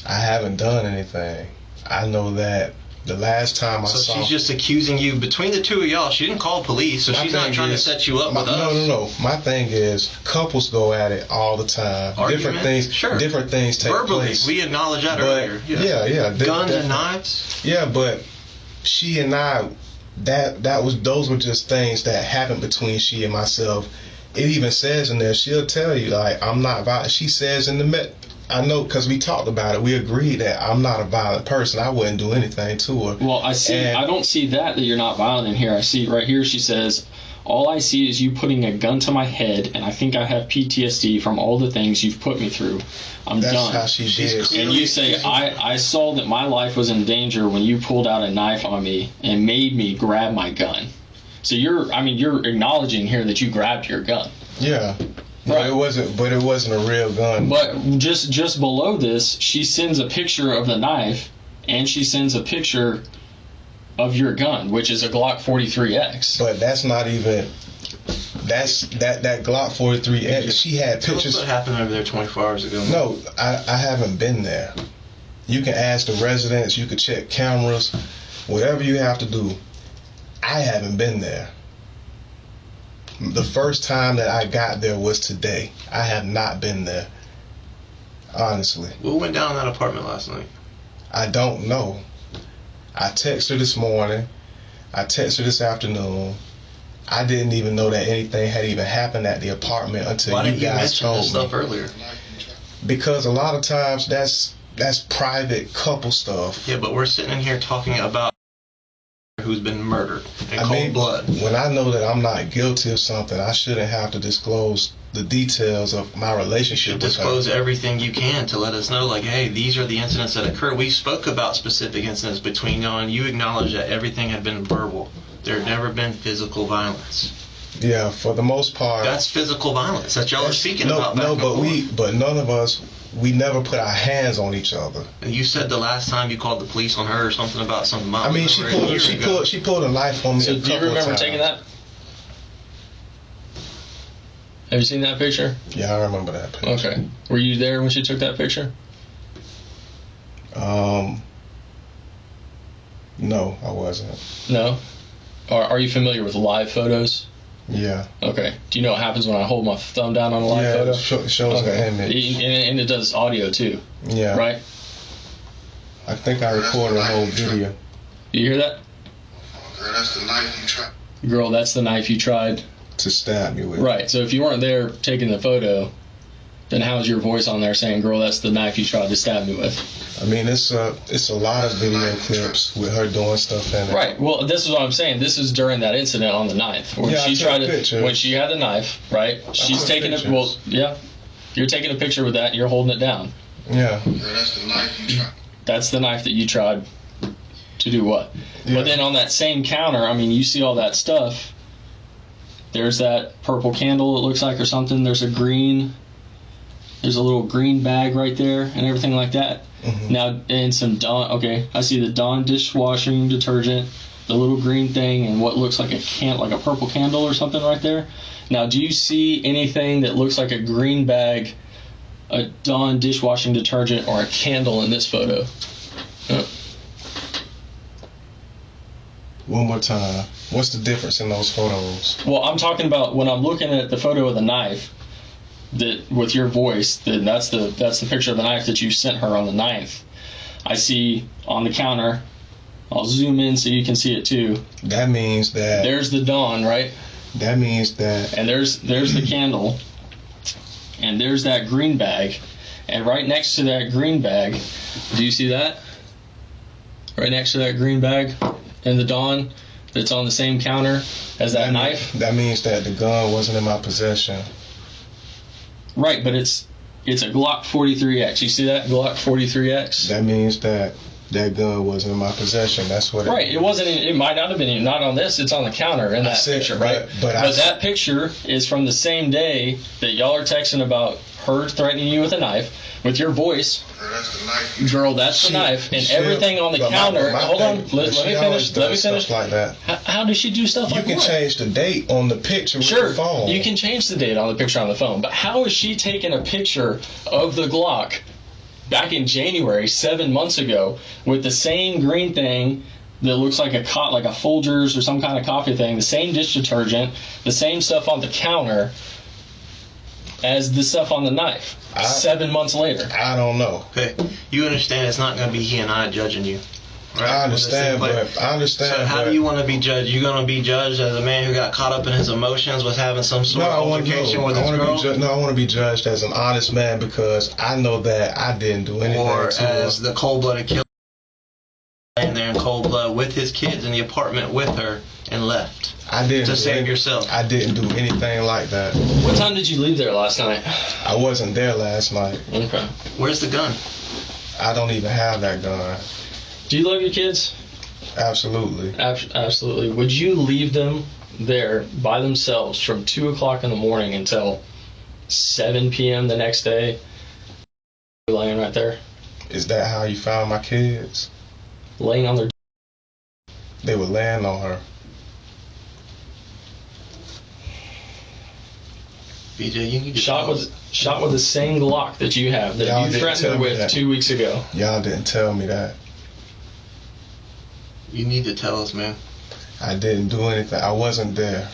I haven't done anything. I know that the last time I saw... So she's just accusing you. Between the two of y'all, she didn't call police, so she's not trying to set you up with us. No. My thing is, couples go at it all the time. Argument? Different things take place. We acknowledge that earlier. Yeah. Guns and knives? Yeah, but she and I, those were just things that happened between she and myself. It even says in there, she'll tell you, I'm not violent. She says in the I know, because we talked about it. We agreed that I'm not a violent person. I wouldn't do anything to her. Well, I don't see that you're not violent in here. I see right here she says, all I see is you putting a gun to my head, and I think I have PTSD from all the things you've put me through. I'm done. That's how she did. And you say, I saw that my life was in danger when you pulled out a knife on me and made me grab my gun. So you're acknowledging here that you grabbed your gun. Yeah. Right. But it wasn't a real gun. But just below this, she sends a picture of the knife, and she sends a picture of your gun, which is a Glock 43X. But that's not even. That Glock 43X. She had Tell us pictures. what happened over there 24 hours ago. No, I haven't been there. You can ask the residents. You can check cameras. Whatever you have to do. I haven't been there. The first time that I got there was today. I have not been there. Honestly. What went down in that apartment last night? I don't know. I texted her this morning. I texted her this afternoon. I didn't even know that anything had even happened at the apartment until Why you didn't you guys mention told this stuff me. earlier? Because a lot of times that's private couple stuff. Yeah, but we're sitting in here talking about who's been murdered in cold blood. When I know that I'm not guilty of something, I shouldn't have to disclose the details of my You relationship should with her. disclose everything you can to let us know, like, hey, these are the incidents that occurred. We spoke about specific incidents between y'all, and you acknowledged that everything had been verbal. There had never been physical violence. Yeah, for the most part. That's physical violence that y'all are speaking about. No, back and forth. but none of us, we never put our hands on each other. And you said the last time you called the police on her or something about some mom. I mean, she pulled a knife on me. So a do you couple of remember times. taking that? Have you seen that picture? Yeah, I remember that picture. Okay. Were you there when she took that picture? No, I wasn't. No? Are you familiar with live photos? Yeah. Okay. Do you know what happens when I hold my thumb down on a live Yeah, photo? it shows the image. And it does audio too, Yeah. right? I think I recorded a whole video. You hear that? Girl, that's the knife you tried. Girl, that's the knife you tried. To stab me with. Right. So if you weren't there taking the photo, then how's your voice on there saying, girl, that's the knife you tried to stab me with? I mean, it's a lot of video clips with her doing stuff in it. Right. Well, this is what I'm saying. This is during that incident on the knife. When Yeah, she I took tried pictures. when she had the knife, right? She's took taking pictures. well, yeah. You're taking a picture with that and you're holding it down. Yeah. Girl, that's the knife you tried. That's the knife that you tried to do what? Yeah. But then on that same counter, I mean, you see all that stuff. There's that purple candle, it looks like, or something. There's a little green bag right there and everything like that. Mm-hmm. Now, and some Dawn, okay, I see the Dawn dishwashing detergent, the little green thing, and what looks like like a purple candle or something right there. Now, do you see anything that looks like a green bag, a Dawn dishwashing detergent, or a candle in this photo? One more time. What's the difference in those photos? Well, I'm talking about when I'm looking at the photo of the knife, that with your voice, then that's the picture of the knife that you sent her on the 9th. I see on the counter. I'll zoom in so you can see it too. That means that. There's the Dawn, right? That means that. And there's the candle, and there's that green bag, and right next to that green bag, do you see that? Right next to that green bag, and the Dawn that's on the same counter as that knife. That means that the gun wasn't in my possession. Right, but it's a Glock 43X. You see that Glock 43X? That means that gun wasn't in my possession. That's what. Right. It wasn't. It might not have been. Not on this. It's on the counter in that picture, right? But that picture is from the same day that y'all are texting about her threatening you with a knife, with your voice. Girl, that's the knife you tried. Girl, that's the knife, and everything on the counter. Hold on. Let me finish. Let me finish. Like that. How does she do stuff like that? You can change the date on the picture with Sure, the phone. you can change the date on the picture on the phone, but how is she taking a picture of the Glock back in January, 7 months ago, with the same green thing that looks like a Folgers or some kind of coffee thing, the same dish detergent, the same stuff on the counter as the stuff on the knife 7 months later? I don't know. Okay, you understand it's not going to be he and I judging you. Right? I understand, So how do you want to be judged? You're going to be judged as a man who got caught up in his emotions, was having some sort of altercation with his girl? I want to be judged as an honest man because I know that I didn't do anything Or to as her. the cold-blooded killer laying there in cold blood with his kids in the apartment with her and left to save yourself. I didn't do anything like that. What time did you leave there last night? I wasn't there last night. Okay. Where's the gun? I don't even have that gun. Do you love your kids? Absolutely. Absolutely. Would you leave them there by themselves from 2 o'clock in the morning until 7 p.m. the next day, laying right there? Is that how you found my kids? Laying on their... They would land on her. BJ, you need to Shot with the same Glock that you have that Y'all you didn't threatened tell her me with that. 2 weeks ago. Y'all didn't tell me that. You need to tell us, man. I didn't do anything. I wasn't there.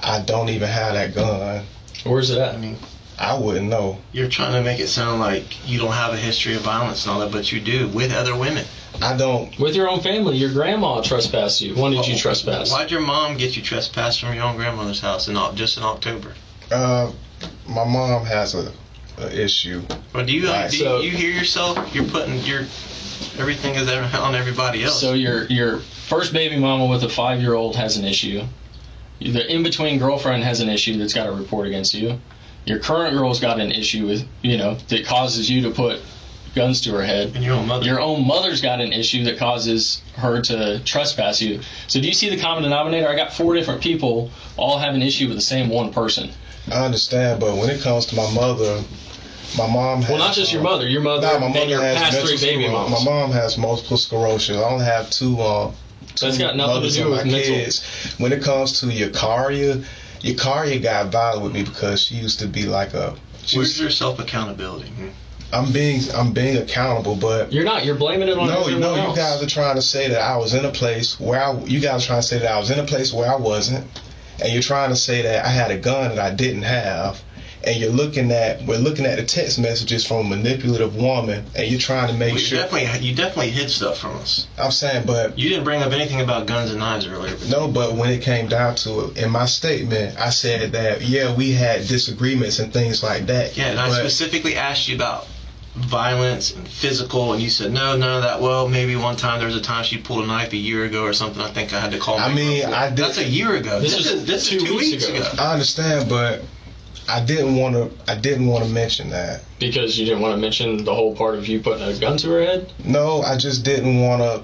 I don't even have that gun. Where's it at? I mean, I wouldn't know. you're trying to make it sound like you don't have a history of violence and all that, but you do with other women. I don't. With your own family. Your grandma trespassed you. When did you trespass? Why'd your mom get you trespassed from your own grandmother's house just in October? My mom has a issue. Or do you Right. you hear yourself? You're putting everything is on everybody else. So your first baby mama with a 5-year-old has an issue. The in-between girlfriend has an issue that's got a report against you. Your current girl's got an issue with, that causes you to put guns to her head. And your own mother. Your own mother's got an issue that causes her to trespass you. So do you see the common denominator? I got 4 different people all have an issue with the same one person. I understand, but when it comes to my mother, my mom has... Well, not just your mother my mother and your has past mental 3 baby sclerosis. moms. My mom has multiple sclerosis. I only have two That's got nothing to mothers do and with my mental. kids. When it comes to Yakaria got violent with me because she used to be like a... Where's your self-accountability? I'm being accountable, but... You're not. You're blaming it on everyone else. You guys are trying to say that I was in a place where I wasn't, and you're trying to say that I had a gun that I didn't have, and we're looking at the text messages from a manipulative woman, and you're trying to make sure... You definitely hid stuff from us. I'm saying, but... You didn't bring up anything about guns and knives earlier. No, but when it came down to it, in my statement, I said that, we had disagreements and things like that. Yeah, and I specifically asked you about violence and physical, and you said no, none of that. Well, maybe one time there was a time she pulled a knife a year ago or something. I think I had to call. I mean, I did. That's a year ago. This is 2 weeks ago. I understand, but I didn't want to mention that Because you didn't want to mention the whole part of you putting a gun to her head? No, I just didn't want to.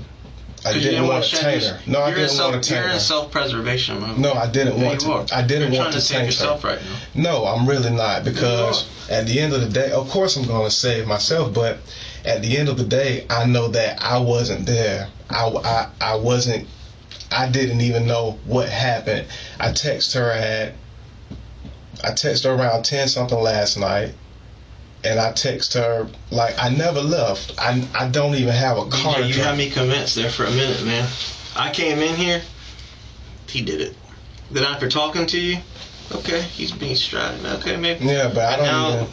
I didn't want to taint her. No, I didn't want to taint her. You're in self-preservation mode. No, I didn't want to. I didn't You're want trying to to save taint yourself her. right now. No, I'm really not, because at the end of the day, of course I'm going to save myself, but at the end of the day, I know that I wasn't there. I wasn't. I didn't even know what happened. I texted her around 10 something last night. And I text her, like, I never left. I don't even have a car to You drive. had me convinced there for a minute, man. I came in here, he did it. Then after talking to you, okay, he's being strategic. Okay, maybe. Yeah, but I don't now, even...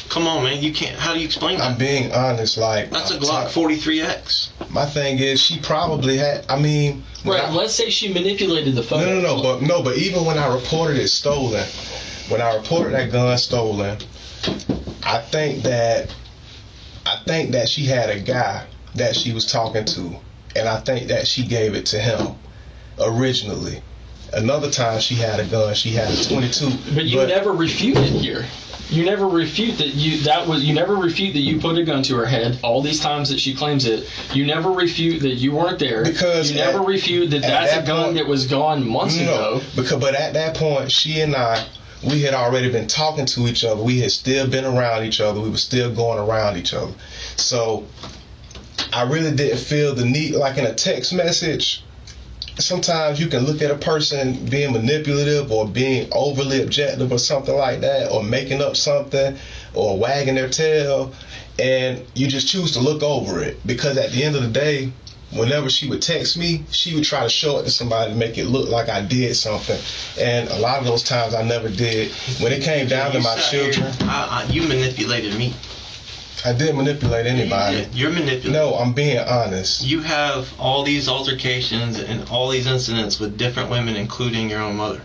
Come on, man, you can't, how do you explain that? I'm being honest, like... That's a Glock 43X. My thing is, she probably had, Right, let's say she manipulated the photo. But even when I reported it stolen, when I reported that gun stolen, I think that she had a guy that she was talking to, and I think that she gave it to him originally. Another time she had a gun, she had a 22. But you never refute it here. You never refute that you never refute that you put a gun to her head all these times that she claims it. You never refute that you weren't there. Because you never refute that that's a gun that was gone months ago. But at that point, she and I, we had already been talking to each other. We had still been around each other. We were still going around each other. So I really didn't feel the need, like in a text message. Sometimes you can look at a person being manipulative or being overly objective or something like that, or making up something or wagging their tail, and you just choose to look over it, because at the end of the day, whenever she would text me, she would try to show it to somebody to make it look like I did something. And a lot of those times I never did. When it came down to my children... You manipulated me. I didn't manipulate anybody. You're manipulating. No, I'm being honest. You have all these altercations and all these incidents with different women, including your own mother.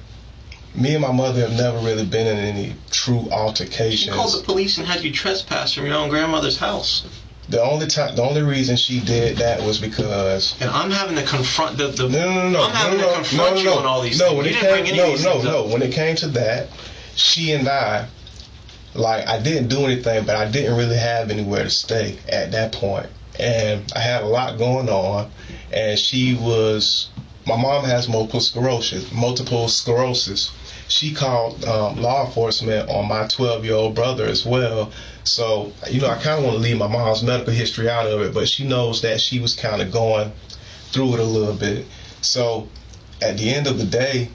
Me and my mother have never really been in any true altercations. She called the police and had you trespass from your own grandmother's house. The only reason she did that was because... And I'm having to confront the No. I'm having to confront you on all these things. When it came to that, she and I, like, I didn't do anything, but I didn't really have anywhere to stay at that point. And I had a lot going on, and she was my mom has multiple sclerosis. She called law enforcement on my 12-year-old brother as well. So, I kind of want to leave my mom's medical history out of it, but she knows that she was kind of going through it a little bit. So, at the end of the day...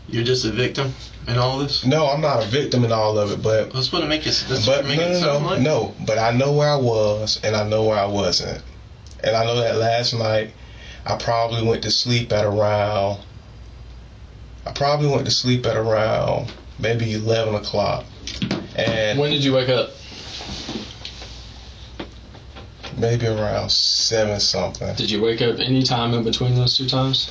You're just a victim in all this? No, I'm not a victim in all of it, but... That's what it makes it sound like. No, but I know where I was, and I know where I wasn't. And I know that last night, I probably went to sleep at around maybe 11 o'clock. And when did you wake up? Maybe around 7 something. Did you wake up any time in between those two times?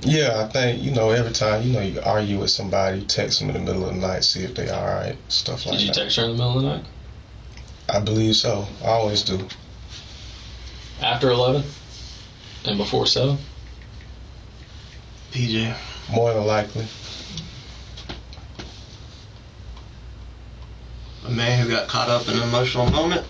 Yeah, I think, every time, you argue with somebody, you text them in the middle of the night, see if they alright, stuff like that. Did you text her in the middle of the night? I believe so. I always do. After 11? And before 7? PJ. More than likely. A man who got caught up in an emotional moment,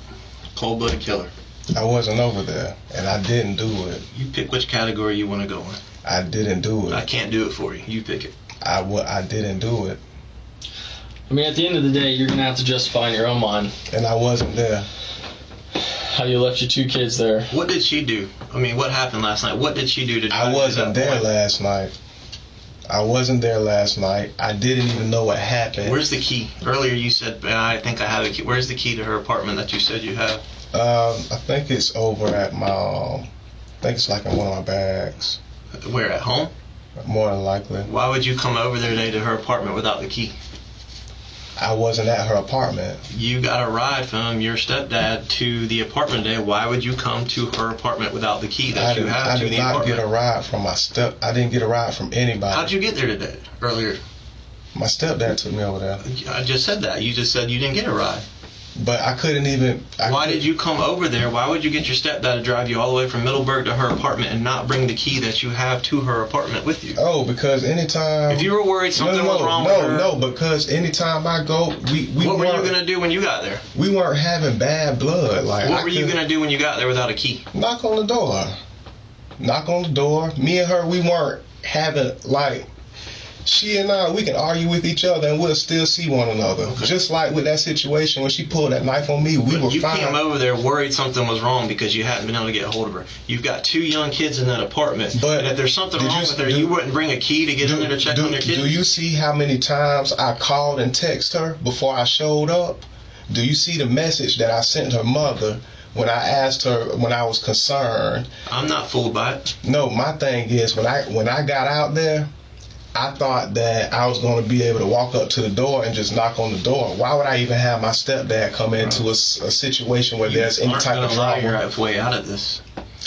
cold-blooded killer. I wasn't over there, and I didn't do it. You pick which category you want to go in. I didn't do it. I can't do it for you. You pick it. I didn't do it. I mean, at the end of the day, you're going to have to justify in your own mind. And I wasn't there. How you left your 2 kids there. What did she do? I mean, what happened last night? What did she do to I wasn't there last night. I didn't even know what happened. Where's the key? Earlier you said, I think I have a key. Where's the key to her apartment that you said you have? I think it's over at my, I think it's like in one of my bags. Where, at home? More than likely. Why would you come over there today to her apartment without the key? I wasn't at her apartment. You got a ride from your stepdad to the apartment today. Why would you come to her apartment without the key that you have to the apartment? I did not get a ride from I didn't get a ride from anybody. How'd you get there today, earlier? My stepdad took me over there. I just said that. You just said you didn't get a ride. But I couldn't even... Why did you come over there? Why would you get your stepdad to drive you all the way from Middleburg to her apartment and not bring the key that you have to her apartment with you? Oh, because anytime... If you were worried something was wrong with her... No, because anytime I go... What were you going to do when you got there? We weren't having bad blood. What were you going to do when you got there without a key? Knock on the door. Me and her, we weren't having, she and I, we can argue with each other and we'll still see one another. Okay. Just like with that situation when she pulled that knife on me, we were fine. You came over there worried something was wrong because you hadn't been able to get a hold of her. You've got 2 young kids in that apartment. But and if there's something wrong with her, you wouldn't bring a key to get in there to check on your kids? Do you see how many times I called and texted her before I showed up? Do you see the message that I sent her mother when I asked her, when I was concerned? I'm not fooled by it. No, my thing is when I got out there, I thought that I was going to be able to walk up to the door and just knock on the door. Why would I even have my stepdad come into a situation where there's any type of drama? You're way out of this.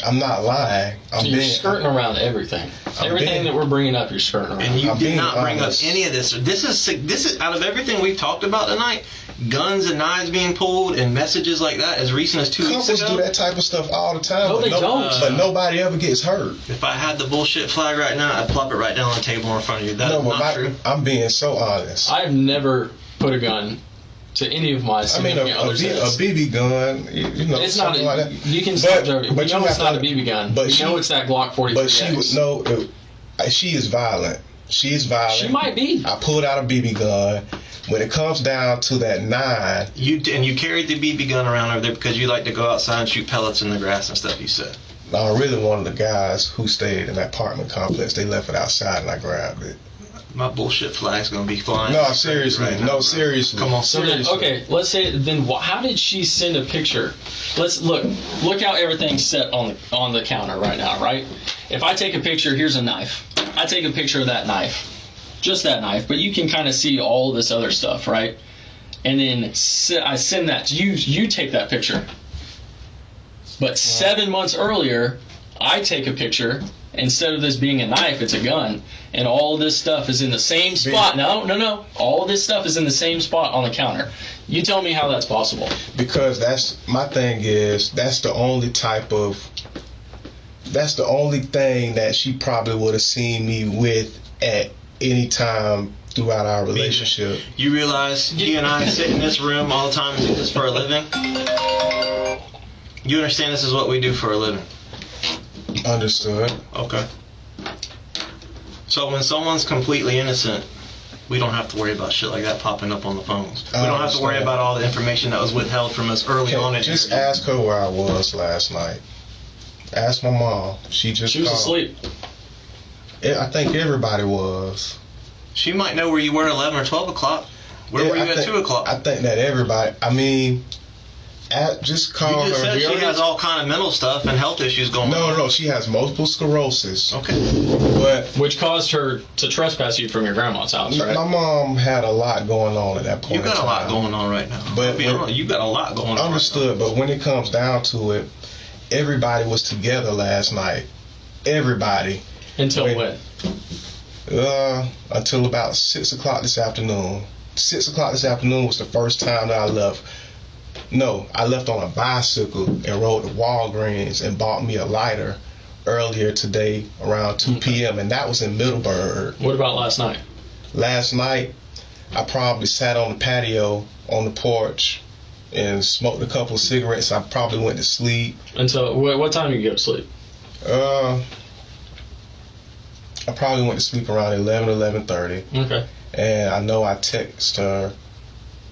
I'm not lying. You're skirting around everything. Everything that we're bringing up, you're skirting around. And you did not bring up any of this. This is out of everything we've talked about tonight. Guns and knives being pulled and messages like that as recent as 2 weeks ago. Couples do that type of stuff all the time. No, they don't. But nobody ever gets hurt. If I had the bullshit flag right now, I'd plop it right down on the table in front of you. That's not true. I'm being so honest. I've never put a gun to any of my significant others. A BB gun, it's not. Like that. You can stop joking. But it's not a BB gun. But you know it's that Glock 43. But she is violent. She is violent. She might be. I pulled out a BB gun. When it comes down to that 9, you carried the BB gun around over there because you like to go outside and shoot pellets in the grass and stuff. You said. Really, one of the guys who stayed in that apartment complex, they left it outside and I grabbed it. My bullshit flag's gonna be flying. No, seriously. Seriously. Come on. So then, okay, let's say then. How did she send a picture? Let's look how everything's set on the counter right now, right? If I take a picture, here's a knife. I take a picture of that knife, just that knife, but you can kind of see all this other stuff, right? And then I send that to you. You take that picture. But 7 months earlier, I take a picture. Instead of this being a knife, it's a gun. And all this stuff is in the same spot. No. All this stuff is in the same spot on the counter. You tell me how that's possible. Because that's my thing is, that's the only thing that she probably would have seen me with at any time throughout our relationship. You realize you and I sit in this room all the time and do this for a living? You understand this is what we do for a living? Understood. Okay. So when someone's completely innocent, we don't have to worry about shit like that popping up on the phones. We don't have to worry about all the information that was withheld from us early on. Just ask her where I was last night. Ask my mom. She was called. Asleep. I think everybody was. She might know where you were at 11 or 12 o'clock. Where were you at 2 o'clock? I think that everybody, just call her. You just said she has all kind of mental stuff and health issues going on. No, she has multiple sclerosis. Okay. Which caused her to trespass you from your grandma's house, right? My mom had a lot going on at that point. You got a lot going on right now. But you got a lot going on. Understood, but when it comes down to it, everybody was together last night. Everybody. Until when? Until about 6 o'clock this afternoon. 6 o'clock this afternoon was the first time that I left. No, I left on a bicycle and rode to Walgreens and bought me a lighter earlier today around 2 p.m. and that was in Middleburg. What about last night? Last night, I probably sat on the patio on the porch and smoked a couple of cigarettes. I probably went to sleep. Until what time did you go to sleep? I probably went to sleep around 11:30. Okay. And I know I texted her.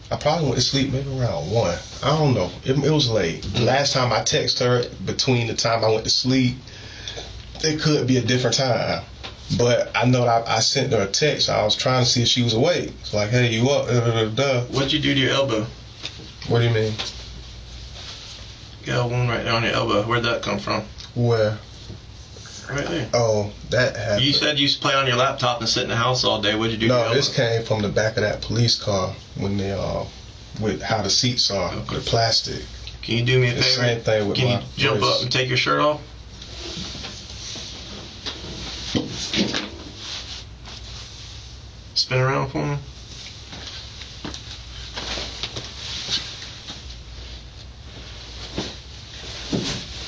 I probably went to sleep maybe around 1. I don't know. It was late. Last time I texted her, between the time I went to sleep, it could be a different time. But I know that I sent her a text. I was trying to see if she was awake. It's like, hey, you up? What'd you do to your elbow? What do you mean? You got a wound right there on your elbow. Where'd that come from? Where? Right there. Oh, that happened. You said you used to play on your laptop and sit in the house all day. What'd you do to your elbow? No, this came from the back of that police car when they with how the seats are, the plastic. Can you do me a favor? Same thing with Can you jump wrist. up and take your shirt off? Spin around for me.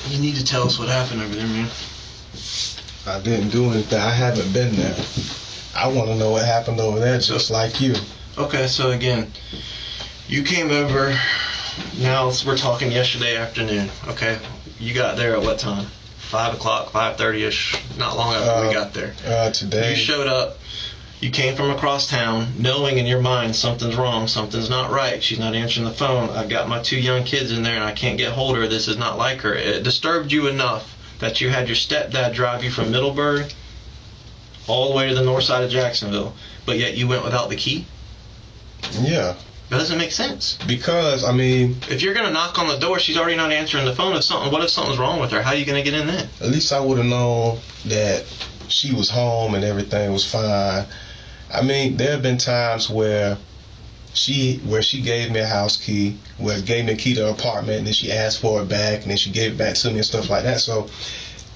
You need to tell us what happened over there, man. I didn't do anything. I haven't been there. I want to know what happened over there, just like you. Okay, so again, you came over. Now we're talking yesterday afternoon. Okay, you got there at what time? 5 o'clock, 5:30ish. Not long after we got there. Today. You showed up. You came from across town, knowing in your mind something's wrong, something's not right. She's not answering the phone. I've got my 2 young kids in there, and I can't get hold of her. This is not like her. It disturbed you enough that you had your stepdad drive you from Middleburg all the way to the north side of Jacksonville, but yet you went without the key? Yeah. That doesn't make sense. Because, if you're going to knock on the door, she's already not answering the phone. What if something's wrong with her? How are you going to get in there? At least I would have known that she was home and everything was fine. There have been times where she gave me a house key, gave me a key to her apartment, and then she asked for it back, and then she gave it back to me and stuff like that. So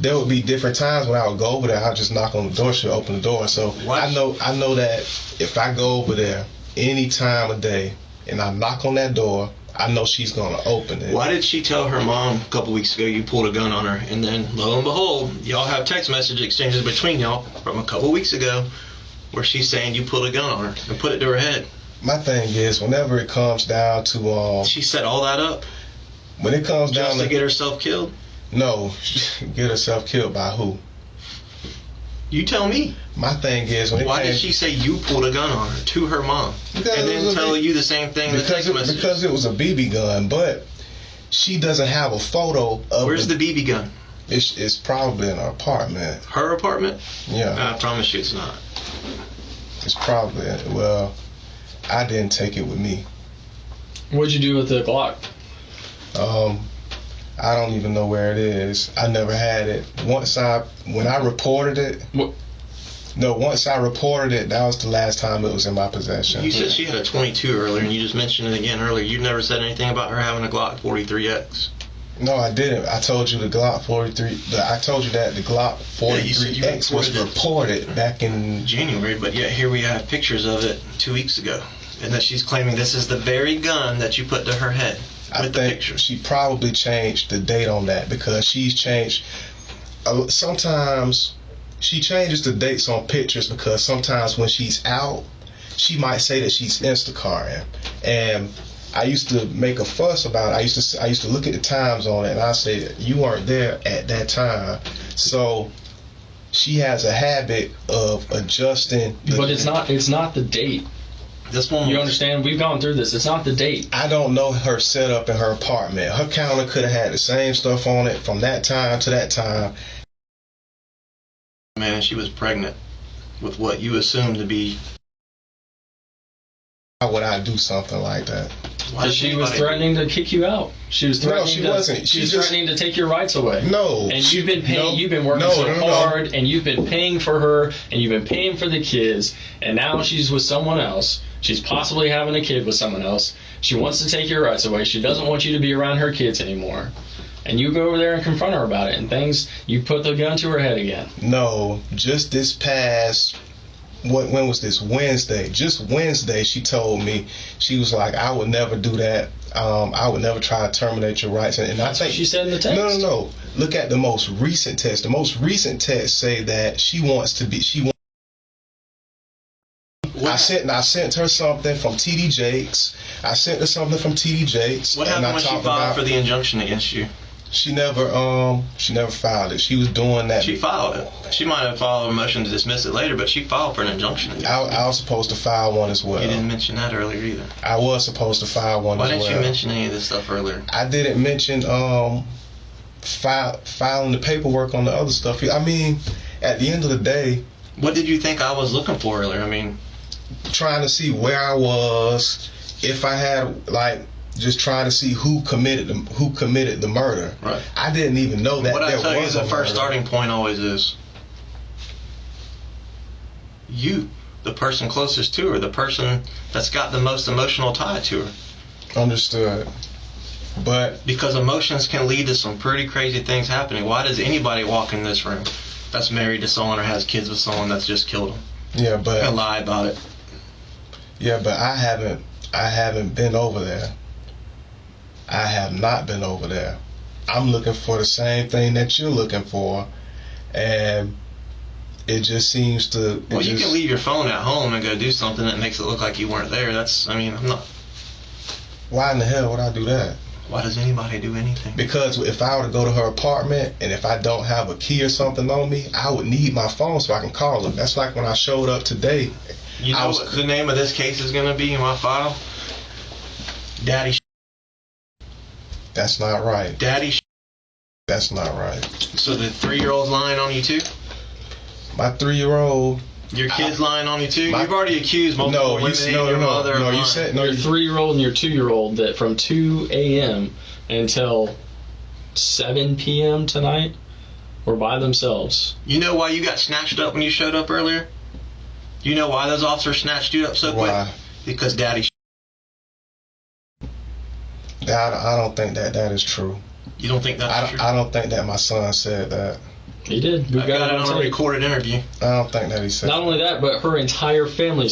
there would be different times when I would go over there. I'd just knock on the door, she'll open the door. So I know that if I go over there any time of day and I knock on that door, I know she's going to open it. Why did she tell her mom a couple weeks ago you pulled a gun on her? And then, lo and behold, y'all have text message exchanges between y'all from a couple weeks ago where she's saying you pulled a gun on her and put it to her head. My thing is, whenever it comes down to... she set all that up? When it comes down to get herself killed? No. Get herself killed by who? You tell me. My thing is... Why did she say you pulled a gun on her to her mom? And then tell you the same thing in the text message? Because it was a BB gun, but she doesn't have a photo of... Where's the BB gun? It's probably in her apartment. Her apartment? Yeah. I promise you it's not. It's probably... Well, I didn't take it with me. What'd you do with the Glock? I don't even know where it is. I never had it. When I reported it... What? No, once I reported it, that was the last time it was in my possession. You said she had a 22 earlier, and you just mentioned it again earlier. You never said anything about her having a Glock 43X. No, I didn't. I told you the Glock 43. I told you that the Glock 43X was reported back in January, but yet here we have pictures of it 2 weeks ago, and that she's claiming this is the very gun that you put to her head. I think she probably changed the date on that because she's changed. Sometimes she changes the dates on pictures because sometimes when she's out, she might say that she's Instacarting, and I used to make a fuss about it. I used to look at the times on it, and I say you weren't there at that time. So she has a habit of adjusting. But it's not the date. This one, you understand? We've gone through this. It's not the date. I don't know her setup in her apartment. Her counter could have had the same stuff on it from that time to that time. Man, she was pregnant with what you assume to be. Why would I do something like that? Because she was threatening to kick you out. She was threatening. No, she wasn't. She was threatening to take your rights away. No. And you've been paying. You've been working hard, and you've been paying for her, and you've been paying for the kids, and now she's with someone else. She's possibly having a kid with someone else. She wants to take your rights away. She doesn't want you to be around her kids anymore. And you go over there and confront her about it, and you put the gun to her head again. No, just this past. When was this? Wednesday. Just Wednesday, she told me, she was like, I would never do that. I would never try to terminate your rights. And I think she said in the text. No. Look at the most recent text. The most recent text say that she wants to be. I sent her something from TD Jakes. What happened when she filed for the injunction against you? She never filed it. She was doing that. She filed it. She might have filed a motion to dismiss it later, but she filed for an injunction. I was supposed to file one as well. You didn't mention that earlier either. I was supposed to file one as well. Why didn't you mention any of this stuff earlier? I didn't mention filing the paperwork on the other stuff. I mean, at the end of the day, what did you think I was looking for earlier? I mean, trying to see where I was, if I had just trying to see who committed the murder. Right. I didn't even know that. What I tell you, the first murder. Starting point always is you, the person closest to her, the person that's got the most emotional tie to her. Understood. But because emotions can lead to some pretty crazy things happening. Why does anybody walk in this room that's married to someone or has kids with someone that's just killed them? Yeah, but and lie about it. Yeah, but I haven't been over there. I have not been over there. I'm looking for the same thing that you're looking for, and it just seems to. Well, you can leave your phone at home and go do something that makes it look like you weren't there. I'm not. Why in the hell would I do that? Why does anybody do anything? Because if I were to go to her apartment and if I don't have a key or something on me, I would need my phone so I can call her. That's like when I showed up today. You know what the name of this case is going to be in my file? Daddy. That's not right. Daddy. That's not right. So the 3-year-old's lying on you too? My 3-year-old. Your kid's lying on you too? You've already accused multiple women and your mother of lying. You said your 3-year-old and your 2-year-old that from 2 a.m. until 7 p.m. tonight were by themselves. You know why you got snatched up when you showed up earlier? You know why those officers snatched you up so quick? Why? Because Daddy. I don't think that is true. You don't think that's true? I don't think that my son said that. He did. I got it on a recorded interview. I don't think that he said Not only that, but her entire family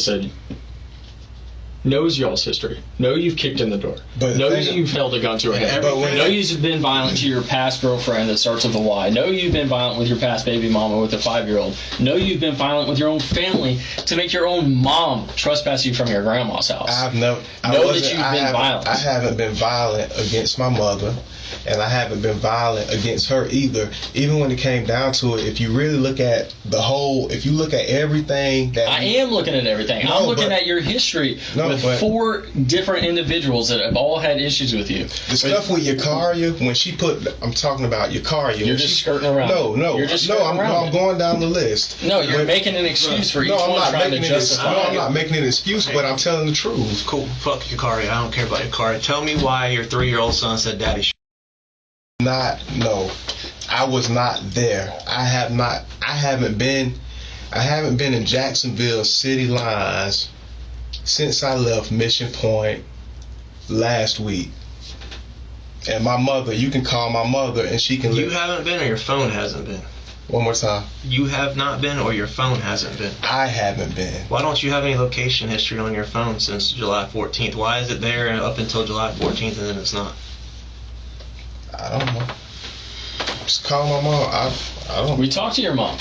knows y'all's history. Know you've kicked in the door. Knows you've held a gun to her head. Know you've been violent to your past girlfriend that starts with a Y. Know you've been violent with your past baby mama with a 5-year-old. Know you've been violent with your own family to make your own mom trespass you from your grandma's house. Know that you've been violent. I haven't been violent against my mother, and I haven't been violent against her either. Even when it came down to it, if you really look at if you look at everything that I am looking at everything. I'm looking at your history with 4 different individuals that have all had issues with you. The stuff with Yakaria, when she I'm talking about Yakaria. You're just skirting around. I'm going down the list. No, you're making an excuse for each one trying to justify. No, I'm not making an excuse, but I'm telling the truth. Cool. Fuck Yakaria. I don't care about Yakaria. Tell me why your 3-year-old son said Daddy. I was not there. I haven't been in Jacksonville city lines since I left Mission Point last week. And my mother, you can call my mother and she can. You haven't been, or your phone hasn't been? One more time. You have not been, or your phone hasn't been? I haven't been. Why don't you have any location history on your phone since July 14th? Why is it there up until July 14th and then it's not? I don't know. Just call my mom. I don't know. We talked to your mom.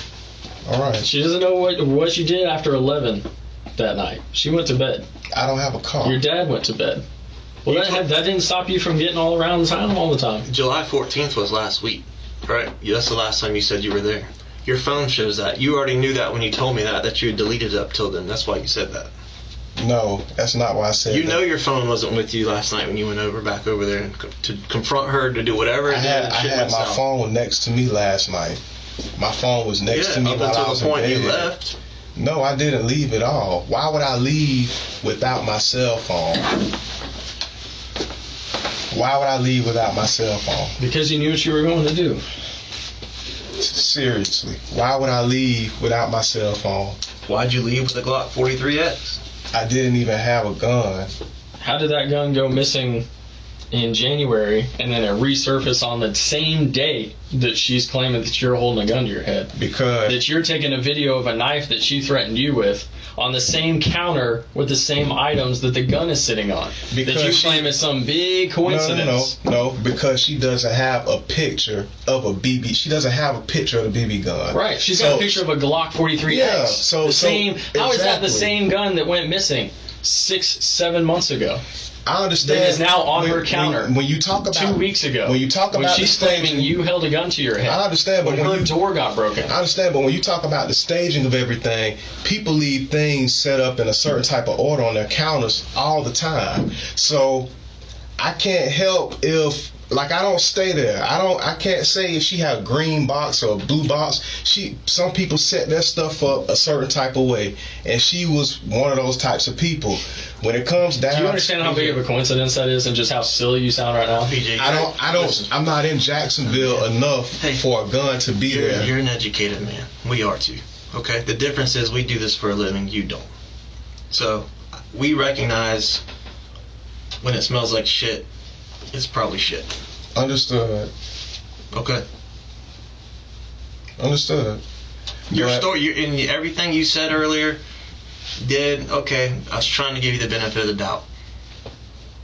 All right. She doesn't know what you did after 11 that night. She went to bed. I don't have a car. Your dad went to bed. Well, that didn't stop you from getting all around town all the time. July 14th was last week. Right. Yeah, that's the last time you said you were there. Your phone shows that. You already knew that when you told me that you had deleted it up till then. That's why you said that. No, that's not why I said You that. know your phone wasn't with you last night when you went back over there and to confront her, to do whatever. I had my phone next to me last night. My phone was next to me while I was in bed. Up until the point you left. No, I didn't leave at all. Why would I leave without my cell phone? Why would I leave without my cell phone? Because you knew what you were going to do. Seriously, why would I leave without my cell phone? Why'd you leave with the Glock 43X? I didn't even have a gun. How did that gun go missing in January and then it resurfaced on the same day that she's claiming that you're holding a gun to your head? Because that you're taking a video of a knife that she threatened you with on the same counter with the same items that the gun is sitting on. Because that you claim is some big coincidence. No, because she doesn't have a picture of a BB. She doesn't have a picture of the BB gun. Right. She's got a picture of a Glock 43X. Yeah. So How is that the same gun that went missing 6-7 months ago? I understand. That is now on her counter. When you talk about 2 weeks ago, when you talk about she's claiming you held a gun to your head. I understand, but when when her door got broken. I understand, but when you talk about the staging of everything, people leave things set up in a certain type of order on their counters all the time. So I can't help if. Like, I don't stay there. I can't say if she had a green box or a blue box. Some people set their stuff up a certain type of way, and she was one of those types of people. When it comes down, do you understand how big of a coincidence that is, and just how silly you sound right now? PJ, I don't. I'm not in Jacksonville enough for a gun to be there. You're an educated man. We are too. Okay. The difference is we do this for a living. You don't. So we recognize when it smells like shit. It's probably shit. Understood. Okay. Understood. Your story, in everything you said earlier, okay. I was trying to give you the benefit of the doubt,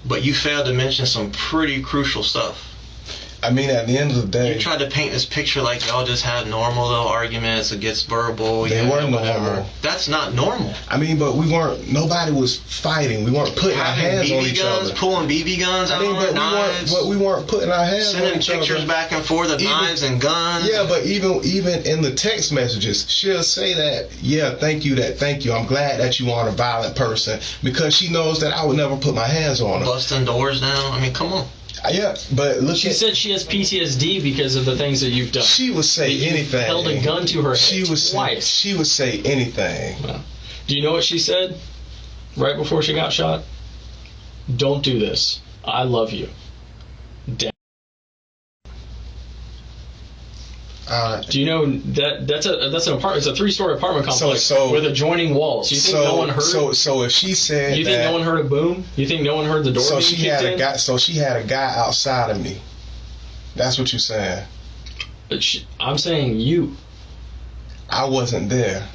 but you failed to mention some pretty crucial stuff. I mean, at the end of the day, you tried to paint this picture like y'all just had normal little arguments against verbal. They weren't normal. That's not normal. I mean, but we weren't. Nobody was fighting. We weren't putting our hands on each other. Pulling BB guns out. But we weren't putting our hands on each other. Sending pictures back and forth of knives and guns. Yeah, but even in the text messages, she'll say that. Yeah, thank you. I'm glad that you aren't a violent person, because she knows that I would never put my hands on her. Busting doors down. I mean, come on. Yeah, but look. She said she has PTSD because of the things that you've done. She would say anything. Held a gun to her head twice. She would say anything. Well, do you know what she said right before she got shot? Don't do this. I love you. Damn. Do you know that's an apartment? It's a 3-story apartment complex with adjoining walls. You think no one heard? So if she said, you think no one heard a boom? You think no one heard the door? So she had a guy. So she had a guy outside of me. That's what you're saying. But I'm saying you. I wasn't there.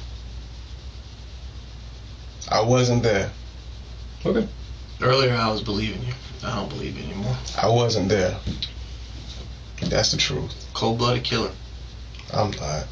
I wasn't there. Okay. Earlier I was believing you. I don't believe you anymore. I wasn't there. That's the truth. Cold-blooded killer. I'm not.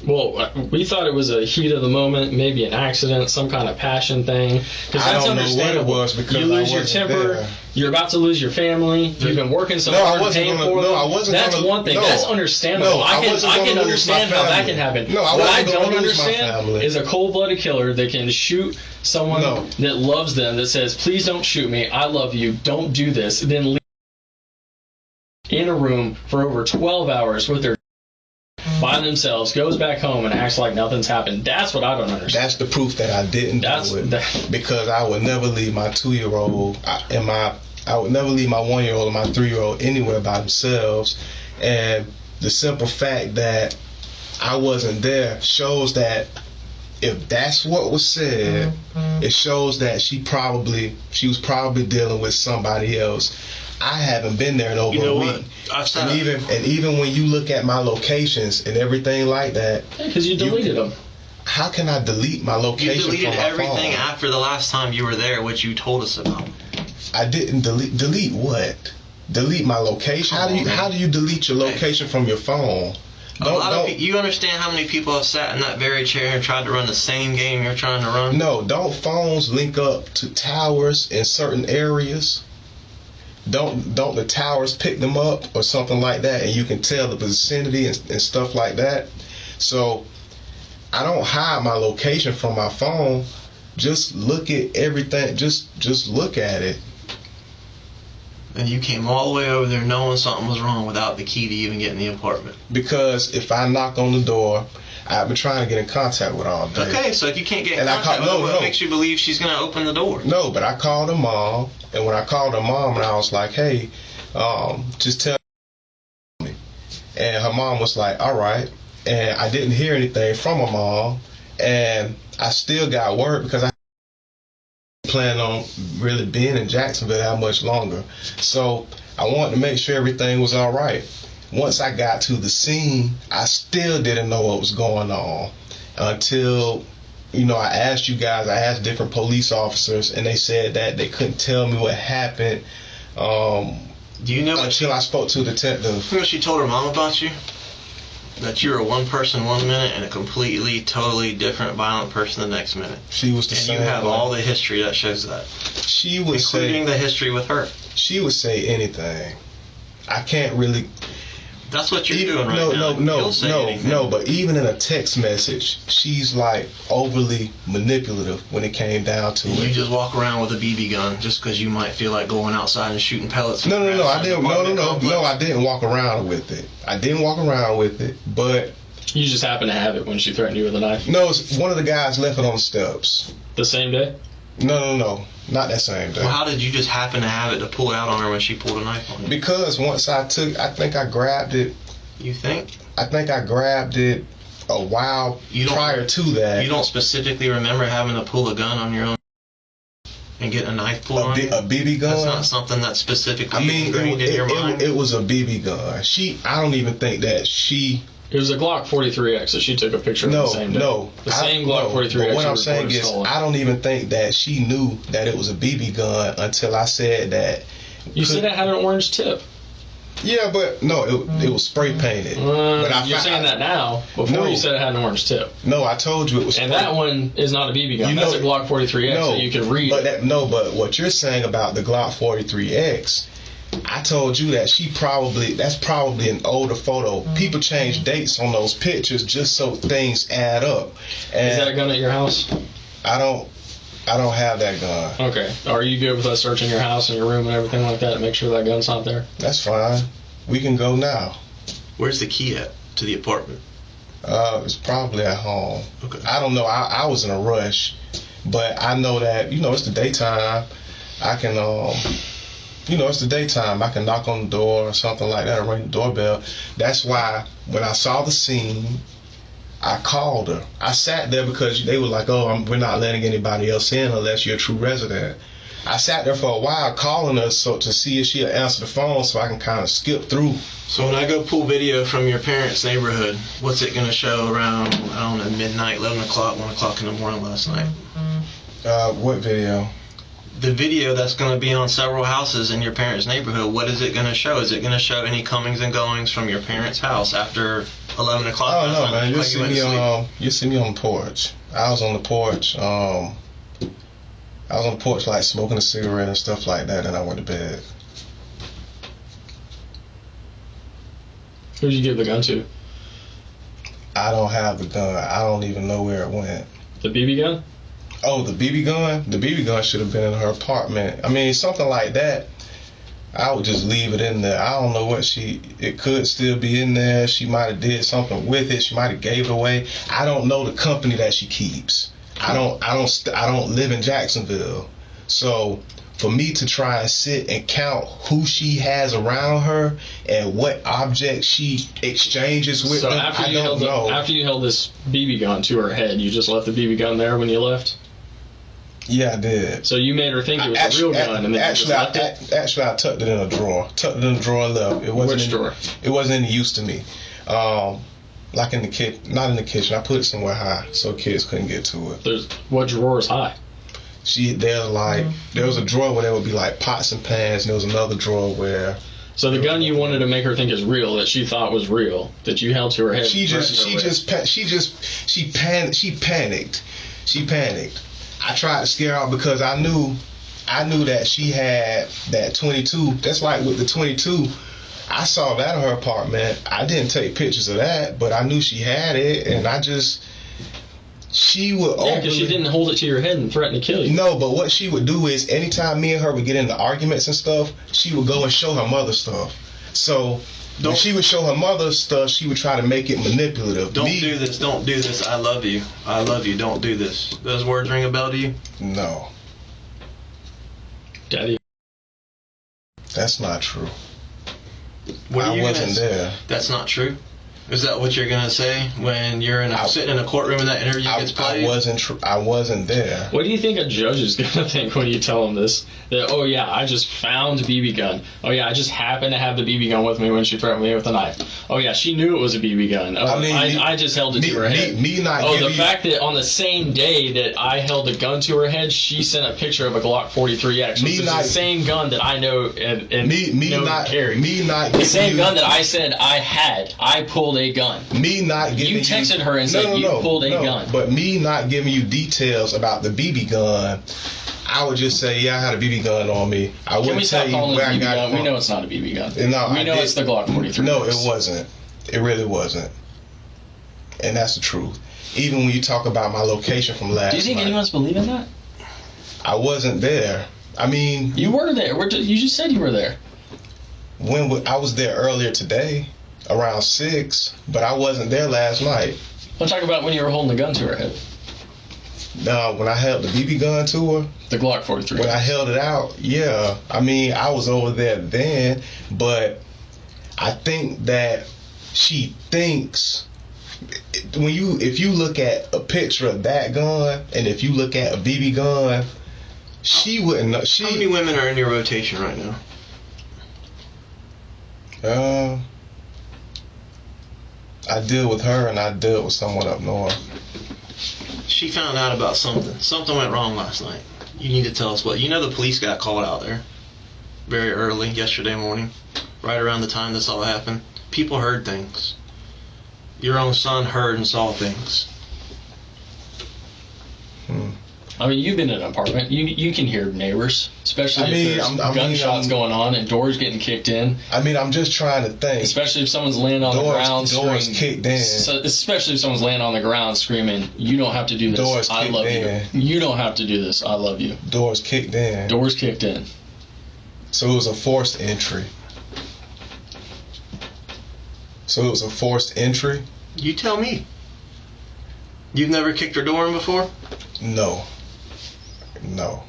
Well, we thought it was a heat of the moment, maybe an accident, some kind of passion thing. Because that's understandable. Know what it was, because you lose your temper. There. You're about to lose your family. You've been working so hard, paying for them. I wasn't. That's one thing. That's understandable. I can understand how that can happen. What I don't understand is a cold-blooded killer that can shoot someone that loves them, that says, "Please don't shoot me. I love you. Don't do this." Then leave in a room for over 12 hours with their by themselves, goes back home and acts like nothing's happened. That's what I don't understand. That's the proof that I didn't do it. Because I would never leave my 2-year-old I would never leave my 1-year-old or my 3-year-old anywhere by themselves. And the simple fact that I wasn't there shows that if that's what was said, it shows that she was probably dealing with somebody else. I haven't been there in over a week. And even when you look at my locations and everything like that, because you deleted them. How can I delete my location? You deleted from my everything phone? After the last time you were there, which you told us about. I didn't delete what? Delete my location? How do you delete your location from your phone? You understand how many people have sat in that very chair and tried to run the same game you're trying to run? No, don't phones link up to towers in certain areas? don't the towers pick them up or something like that, and you can tell the vicinity and stuff like that. So I don't hide my location from my phone. Just look at everything. Just look at it. And you came all the way over there knowing something was wrong without the key to even get in the apartment. Because if I knock on the door, I've been trying to get in contact with her all day. Okay, so if you can't get in contact with her, what makes you believe she's going to open the door? No, but I called her mom, and when I called her mom and I was like, hey, just tell me. And her mom was like, all right. And I didn't hear anything from her mom, and I still got word because I plan on really being in Jacksonville how much longer. So I wanted to make sure everything was all right. Once I got to the scene, I still didn't know what was going on until, I asked you guys, I asked different police officers, and they said that they couldn't tell me what happened. Do you know until I spoke to the detective? You know what she told her mom about you? That you're a one person 1 minute and a completely, totally different, violent person the next minute. She was the same. And you have all the history that shows that. She would including the history with her. She would say anything. I can't really. That's what you're doing right now. No. But even in a text message, she's like overly manipulative when it came down to it. You just walk around with a BB gun just because you might feel like going outside and shooting pellets. No, I didn't. I didn't walk around with it. But you just happened to have it when she threatened you with a knife. No, one of the guys left it on the steps. The same day? No, not that same day. Well, how did you just happen to have it to pull it out on her when she pulled a knife on you? Because once I think I grabbed it. You think? I think I grabbed it a while prior to that. You don't specifically remember having to pull a gun on your own and get a knife pulled on you? A BB gun? That's not something that's specifically ingrained in your mind. It was a BB gun. I don't even think that she... It was a Glock 43X that she took a picture of the same day. The same Glock 43X. But what I'm saying is, I don't even think that she knew that it was a BB gun until I said that. You said it had an orange tip. Yeah, but no, it was spray painted. But you're saying that now. Before you said it had an orange tip. No, I told you it was. And that one is not a BB gun. That's a Glock 43X that you can read. But what you're saying about the Glock 43X. I told you that that's probably an older photo. People change dates on those pictures just so things add up. And is that a gun at your house? I don't have that gun. Okay. Are you good with us searching your house and your room and everything like that to make sure that gun's not there? That's fine. We can go now. Where's the key at to the apartment? It's probably at home. Okay. I don't know. I was in a rush, but I know that it's the daytime. I can it's the daytime. I can knock on the door or something like that or ring the doorbell. That's why when I saw the scene, I called her. I sat there because they were like, we're not letting anybody else in unless you're a true resident. I sat there for a while calling her to see if she'll answer the phone so I can kind of skip through. So when I go pull video from your parents' neighborhood, what's it going to show around, I don't know, midnight, 11 o'clock, 1 o'clock in the morning last night? What video? The video that's going to be on several houses in your parents' neighborhood, what is it going to show? Is it going to show any comings and goings from your parents' house after 11 o'clock? Oh, no, man. You see me on the porch. I was on the porch. Like smoking a cigarette and stuff like that, and I went to bed. Who'd you give the gun to? I don't have the gun. I don't even know where it went. The BB gun? Oh, the BB gun? The BB gun should have been in her apartment. I mean, something like that, I would just leave it in there. I don't know it could still be in there. She might have did something with it. She might have gave it away. I don't know the company that she keeps. I don't live in Jacksonville. So for me to try and sit and count who she has around her and what objects she exchanges with them, I don't know. After you held this BB gun to her head, you just left the BB gun there when you left? Yeah, I did. So you made her think it was a real gun, and then actually, I tucked it in a drawer. And left. Which drawer? It wasn't any use to me. Like in the kitchen, not in the kitchen. I put it somewhere high so kids couldn't get to it. What drawer is high? There was a drawer where there would be like pots and pans, and there was another drawer where. So the gun you wanted to make her think is real, that she thought was real, that you held to her head. She panicked. I tried to scare her out because I knew I knew that she had that 22. That's like with the 22. I saw that in her apartment. I didn't take pictures of that, but I knew she had it, and she would because she didn't hold it to your head and threaten to kill you. No, but what she would do is anytime me and her would get into arguments and stuff, she would go and show her mother stuff. So when she would show her mother stuff, she would try to make it manipulative. Don't do this. Don't do this. I love you. I love you. Don't do this. Those words ring a bell to you? No. Daddy. That's not true. I wasn't there. That's not true? Is that what you're gonna say when you're sitting in a courtroom and that interview gets played? I wasn't there. What do you think a judge is gonna think when you tell him this? That, oh yeah, I just found a BB gun. Oh yeah, I just happened to have the BB gun with me when she threatened me with a knife. Oh yeah, she knew it was a BB gun. Oh, I just held it to her head. The fact that on the same day that I held the gun to her head, she sent a picture of a Glock 43X, which is the same gun that I know and carry. The same gun that I said I had. I pulled a gun. Me not giving you texted her and said you pulled a gun. But me not giving you details about the BB gun, I would just say, yeah, I had a BB gun on me. I wouldn't tell you where I got it from. We know it's not a BB gun. No, we know it's the Glock 43. No, it wasn't. It really wasn't. And that's the truth. Even when you talk about my location from last night. Do you think anyone's believing that? I wasn't there. I mean... You were there. You just said you were there. I was there earlier today, around 6, but I wasn't there last night. I'm talking about when you were holding the gun to her head. No, when I held the BB gun to her. The Glock 43. When I held it out, yeah. I mean, I was over there then, but I think that she thinks... If you look at a picture of that gun, and if you look at a BB gun, she wouldn't know. How many women are in your rotation right now? I deal with her and I deal with someone up north. She found out about something. Something went wrong last night. You need to tell us what. You know the police got called out there very early yesterday morning, right around the time this all happened. People heard things. Your own son heard and saw things. I mean, you've been in an apartment. You can hear neighbors, especially if there's gunshots going on and doors getting kicked in. I mean, I'm just trying to think. Especially if someone's laying on the ground doors kicked in. Especially if someone's laying on the ground screaming, "You don't have to do this. Doors I love in. you. You don't have to do this. I love you." Doors kicked in. Doors kicked in. So it was a forced entry. You tell me. You've never kicked her door in before? No.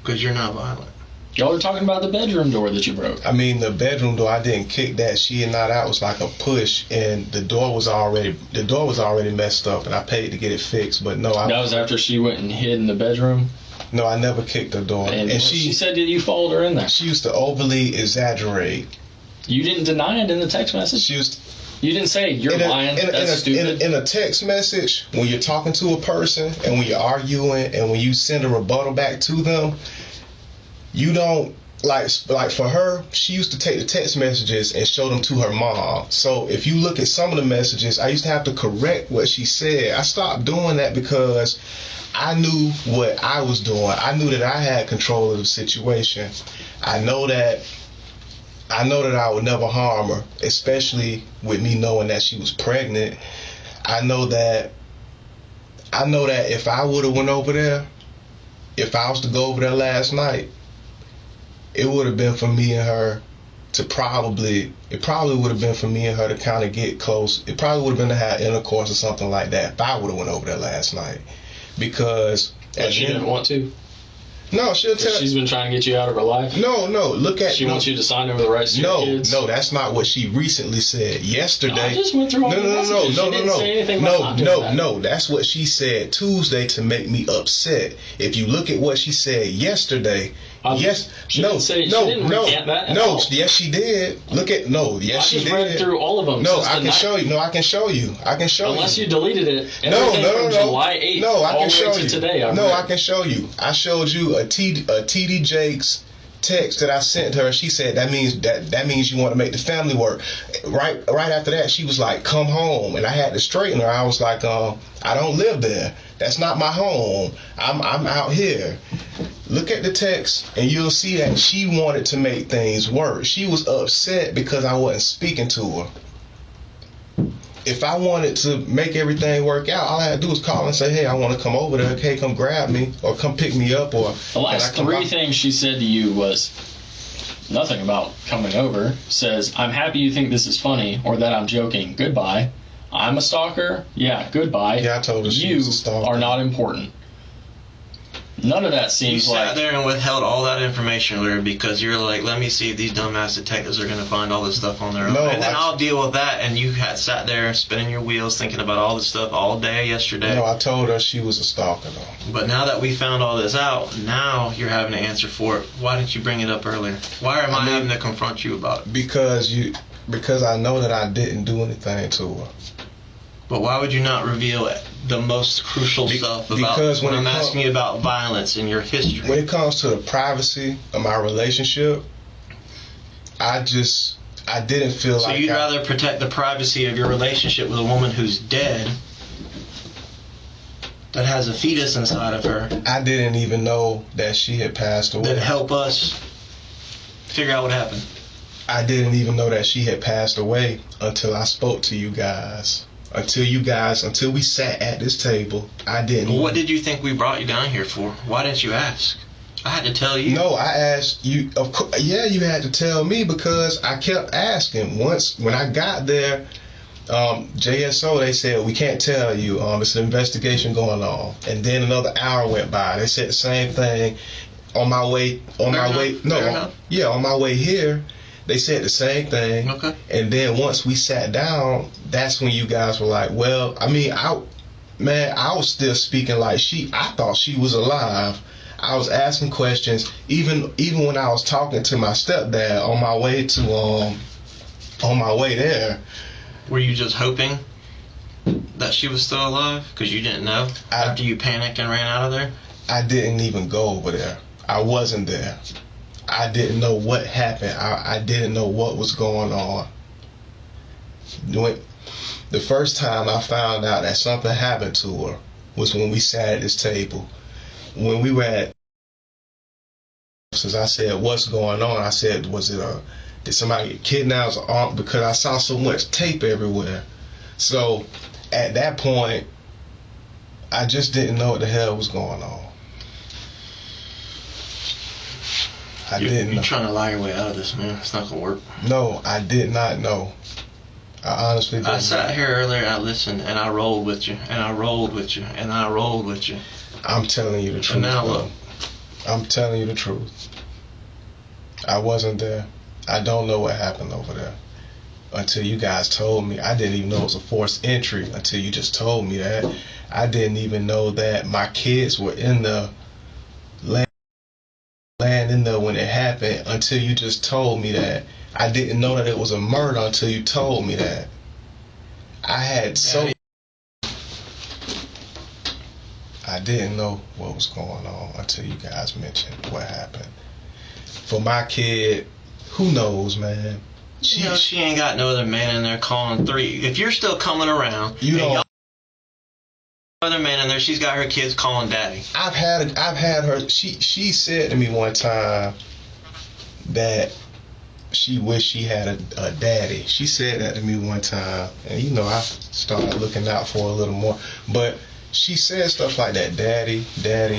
Because you're not violent. Y'all were talking about the bedroom door that you broke. I mean, the bedroom door, I didn't kick that. She and not out. It was like a push, and the door was already messed up, and I paid to get it fixed. But no, that was after she went and hid in the bedroom. No, I never kicked the door. And she said that you followed her in there. She used to overly exaggerate. You didn't deny it in the text message. You didn't say you're lying. That's stupid. In a text message, when you're talking to a person and when you're arguing and when you send a rebuttal back to them, you don't like for her. She used to take the text messages and show them to her mom. So if you look at some of the messages, I used to have to correct what she said. I stopped doing that because I knew what I was doing. I knew that I had control of the situation. I know that I would never harm her, especially with me knowing that she was pregnant. I know that if I would have went over there, if I was to go over there last night, it would have been for me and her to it probably would have been for me and her to kind of get close. It probably would have been to have intercourse or something like that if I would have went over there last night. Because... But she didn't want to? No, she'll tell. She's been trying to get you out of her life. No. Look at. She wants you to sign over the rights to your kids. No, that's not what she recently said. Yesterday. No, I just went through all the messages. She didn't say anything about No. That's what she said Tuesday to make me upset. If you look at what she said yesterday. Yes. She didn't recant that at all. Yes, she did. Look at she did. I read through all of them. No, I can show you. No, I can show you. Unless you deleted it. No. July 8th. No, I can show you. Today, I can show you. I showed you a TD Jakes text that I sent her. She said that means you want to make the family work. Right after that, she was like, "Come home," and I had to straighten her. I was like, "I don't live there. That's not my home. I'm out here." Look at the text, and you'll see that she wanted to make things worse. She was upset because I wasn't speaking to her. If I wanted to make everything work out, all I had to do was call and say, hey, I want to come over there. Okay, come grab me or come pick me up. Or the last three things she said to you was nothing about coming over. Says, I'm happy you think this is funny or that I'm joking. Goodbye. I'm a stalker. Yeah, goodbye. Yeah, I told her she was a stalker. You are not important. None of that seems you like... sat there and withheld all that information, Larry, because you're like, let me see if these dumbass detectives are going to find all this stuff on their own. No, and then I'll deal with that. And you had sat there spinning your wheels thinking about all this stuff all day yesterday. No, I told her she was a stalker, though. But now that we found all this out, now you're having to answer for it. Why didn't you bring it up earlier? Why am I having to confront you about it? Because I know that I didn't do anything to her. But why would you not reveal the most crucial stuff about because when I'm asking you about violence in your history? When it comes to the privacy of my relationship, I didn't feel so like... So you'd rather protect the privacy of your relationship with a woman who's dead, that has a fetus inside of her. I didn't even know that she had passed away. That help us figure out what happened. I didn't even know that she had passed away until I spoke to you guys. Until we sat at this table, I didn't. Well, what did you think we brought you down here for? Why didn't you ask? I had to tell you. No, I asked you. Of course, yeah, you had to tell me because I kept asking. Once when I got there, JSO, they said we can't tell you. It's an investigation going on. And then another hour went by. They said the same thing. On my way here. They said the same thing. Okay. And then once we sat down, that's when you guys were like, well, I mean, I was still speaking like I thought she was alive. I was asking questions, even when I was talking to my stepdad on my way there. Were you just hoping that she was still alive? Because you didn't know after you panicked and ran out of there? I didn't even go over there. I wasn't there. I didn't know what happened. I didn't know what was going on. The first time I found out that something happened to her was when we sat at this table. When we were at, since I said, what's going on? I said, did somebody get kidnapped? Because I saw so much tape everywhere. So at that point, I just didn't know what the hell was going on. You're trying to lie your way out of this, man. It's not going to work. No, I did not know. I honestly didn't. I sat here earlier, I listened, and I rolled with you, and I rolled with you, and I rolled with you. I'm telling you the truth. And now look. I'm telling you the truth. I wasn't there. I don't know what happened over there. Until you guys told me. I didn't even know it was a forced entry until you just told me that. I didn't even know that my kids were in the land in there when it happened until you just told me that. I didn't know that it was a murder until you told me that. I didn't know what was going on until you guys mentioned what happened. For my kid, who knows, man? She ain't got no other man in there calling 3. If you're still coming around, other man in there, she's got her kids calling daddy. I've had her. She said to me one time that she wished she had a daddy. She said that to me one time, and I started looking out for her a little more. But she said stuff like that, daddy.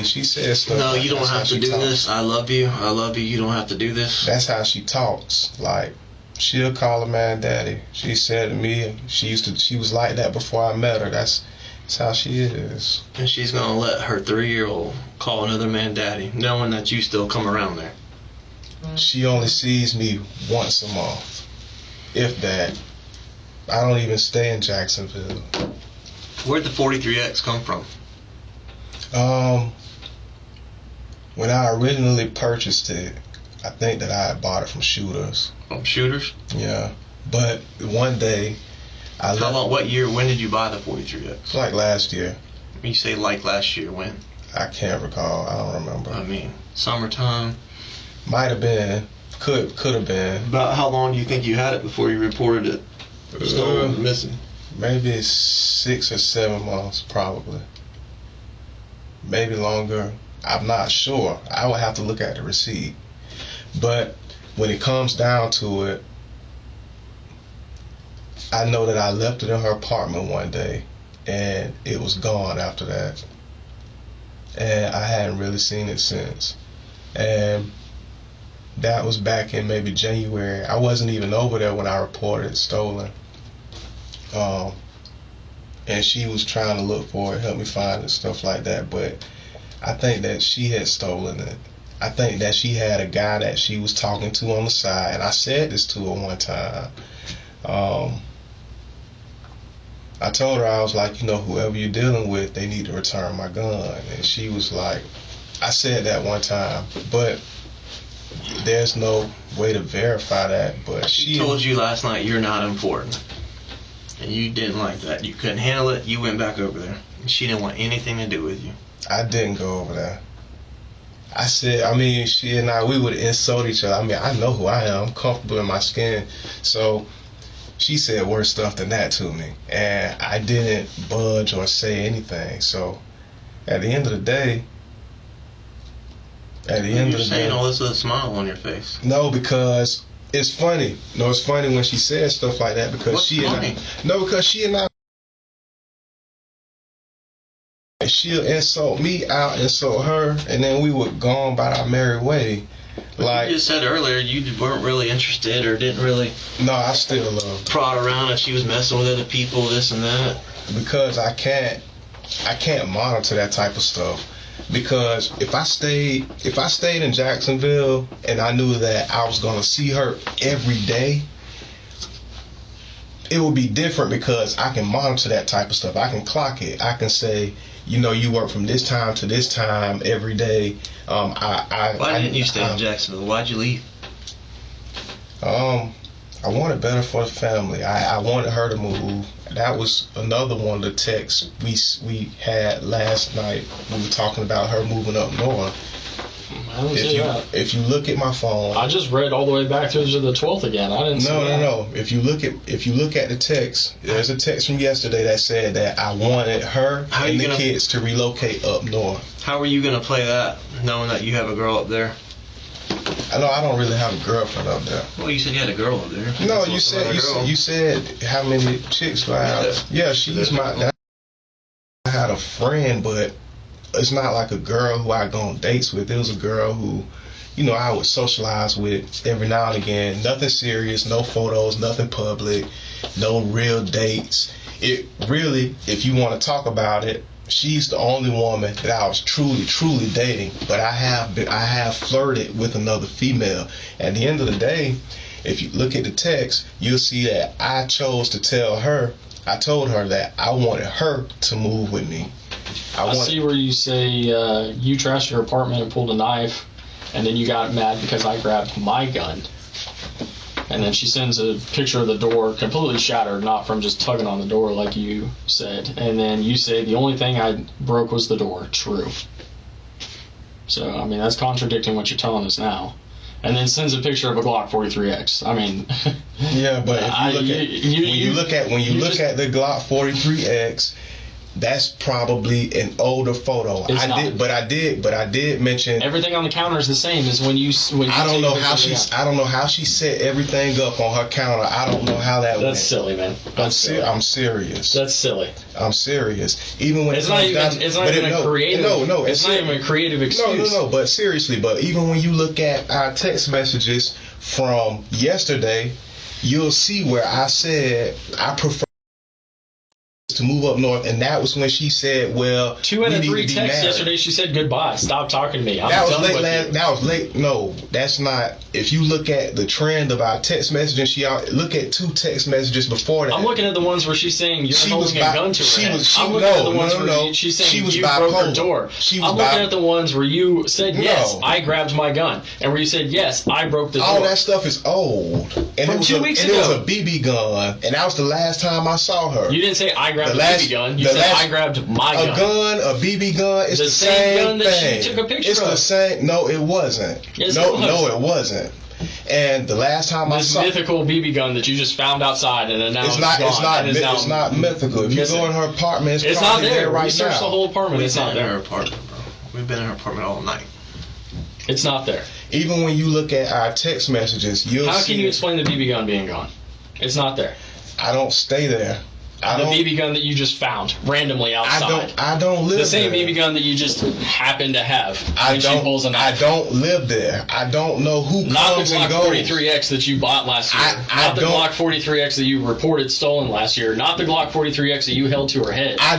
She said stuff. No, like you don't have to do this. I love you. You don't have to do this. That's how she talks. Like she'll call a man daddy. She said to me, she was like that before I met her. That's how she is. And she's going to let her 3-year-old call another man daddy, knowing that you still come around there. She only sees me once a month, if that. I don't even stay in Jacksonville. Where'd the 43X come from? When I originally purchased it, I think that I had bought it from Shooters. From Shooters? Yeah. But one day, what year, when did you buy the 43X? Like last year. You say like last year, when? I can't recall. I don't remember. I mean, summertime? Might have been. Could have been. About how long do you think you had it before you reported it stolen, missing? Maybe 6 or 7 months, probably. Maybe longer. I'm not sure. I would have to look at the receipt. But when it comes down to it, I know that I left it in her apartment one day, and it was gone after that. And I hadn't really seen it since. And that was back in maybe January. I wasn't even over there when I reported it stolen. And she was trying to look for it, help me find it, stuff like that. But I think that she had stolen it. I think that she had a guy that she was talking to on the side. And I said this to her one time. I told her, I was like, whoever you're dealing with, they need to return my gun. And she was like, I said that one time, but there's no way to verify that. But She told you last night you're not important. And you didn't like that. You couldn't handle it. You went back over there. And she didn't want anything to do with you. I didn't go over there. I said, she and I, we would insult each other. I know who I am. I'm comfortable in my skin. So she said worse stuff than that to me. And I didn't budge or say anything. So at the end of the day, You're saying all this with a smile on your face. No, because it's funny. No, it's funny when she says stuff like that because What's funny? Because she and I, she'll insult me, I'll insult her, and then we would go on by our merry way. Like you just said earlier, you weren't really interested or didn't really. No, I still love her. Prod around if she was messing with other people, this and that. Because I can't monitor that type of stuff. Because if I stayed in Jacksonville and I knew that I was gonna see her every day, it would be different because I can monitor that type of stuff. I can clock it. I can say, you work from this time to this time every day. Why didn't you stay in Jacksonville? Why'd you leave? I wanted better for the family. I wanted her to move. That was another one of the texts we had last night. We were talking about her moving up north. I didn't see that. If you look at my phone, I just read all the way back to the 12th again. I didn't see that. No. If you look at the text, there's a text from yesterday that said that I wanted her and the kids to relocate up north. How are you gonna play that, knowing that you have a girl up there? I know I don't really have a girlfriend up there. Well, you said you had a girl up there. No, you said how many chicks do I have? Yeah, she's my. I had a friend, but it's not like a girl who I go on dates with. It was a girl who, I would socialize with every now and again. Nothing serious, no photos, nothing public, no real dates. It really, if you want to talk about it, she's the only woman that I was truly dating. But I have flirted with another female. At the end of the day, if you look at the text, you'll see that I chose to tell her. I told her that I wanted her to move with me. I see where you say you trashed your apartment and pulled a knife, and then you got mad because I grabbed my gun. And then she sends a picture of the door completely shattered, not from just tugging on the door like you said. And then you say the only thing I broke was the door. True. So, that's contradicting what you're telling us now. And then sends a picture of a Glock 43X. Yeah, but if you look at the Glock 43X, that's probably an older photo. I did mention everything on the counter is the same as when you. I don't know how she set everything up on her counter. I don't know how that went. That's silly, man. I'm serious. That's silly. I'm serious. Even when it's not even a creative. No, it's not even a creative excuse. No. But seriously, even when you look at our text messages from yesterday, you'll see where I said I prefer to move up north, and that was when she said, well, 2 out of 3 texts yesterday, she said goodbye, stop talking to me, I'm that was done late with you. That was late. No, that's not. If you look at the trend of our text messaging, look at 2 text messages before that. I'm looking at the ones where she's saying you're holding a gun to her head. I'm looking at the ones where she's saying you broke her door. I'm looking at the ones where you said, yes, I grabbed my gun, and where you said, yes, I broke the door. All that stuff is old. And from 2 weeks ago. It was a BB gun, and that was the last time I saw her. You didn't say I grabbed a BB gun. You said I grabbed my gun. A gun, a BB gun, it's the same gun that thing. she took a picture of. It's the same. No, it wasn't. Yes, no, it was. No, it wasn't. And the last time I saw this mythical BB gun that you just found outside and now it's not mythical. If you go in her apartment, it's not there right now. Research the whole apartment. It's not there. Her apartment, bro. We've been in her apartment all night. It's not there. Even when you look at our text messages, you'll see. How can you explain the BB gun being gone? It's not there. I don't stay there. The BB gun that you just found randomly outside. I don't live there. The same BB gun that you just happen to have when she pulls a I knife. don't live there. I don't know who Not comes the and Glock goes. 43X that you bought last year. Not the Glock 43X that you reported stolen last year. Not the Glock 43X that you held to her head. I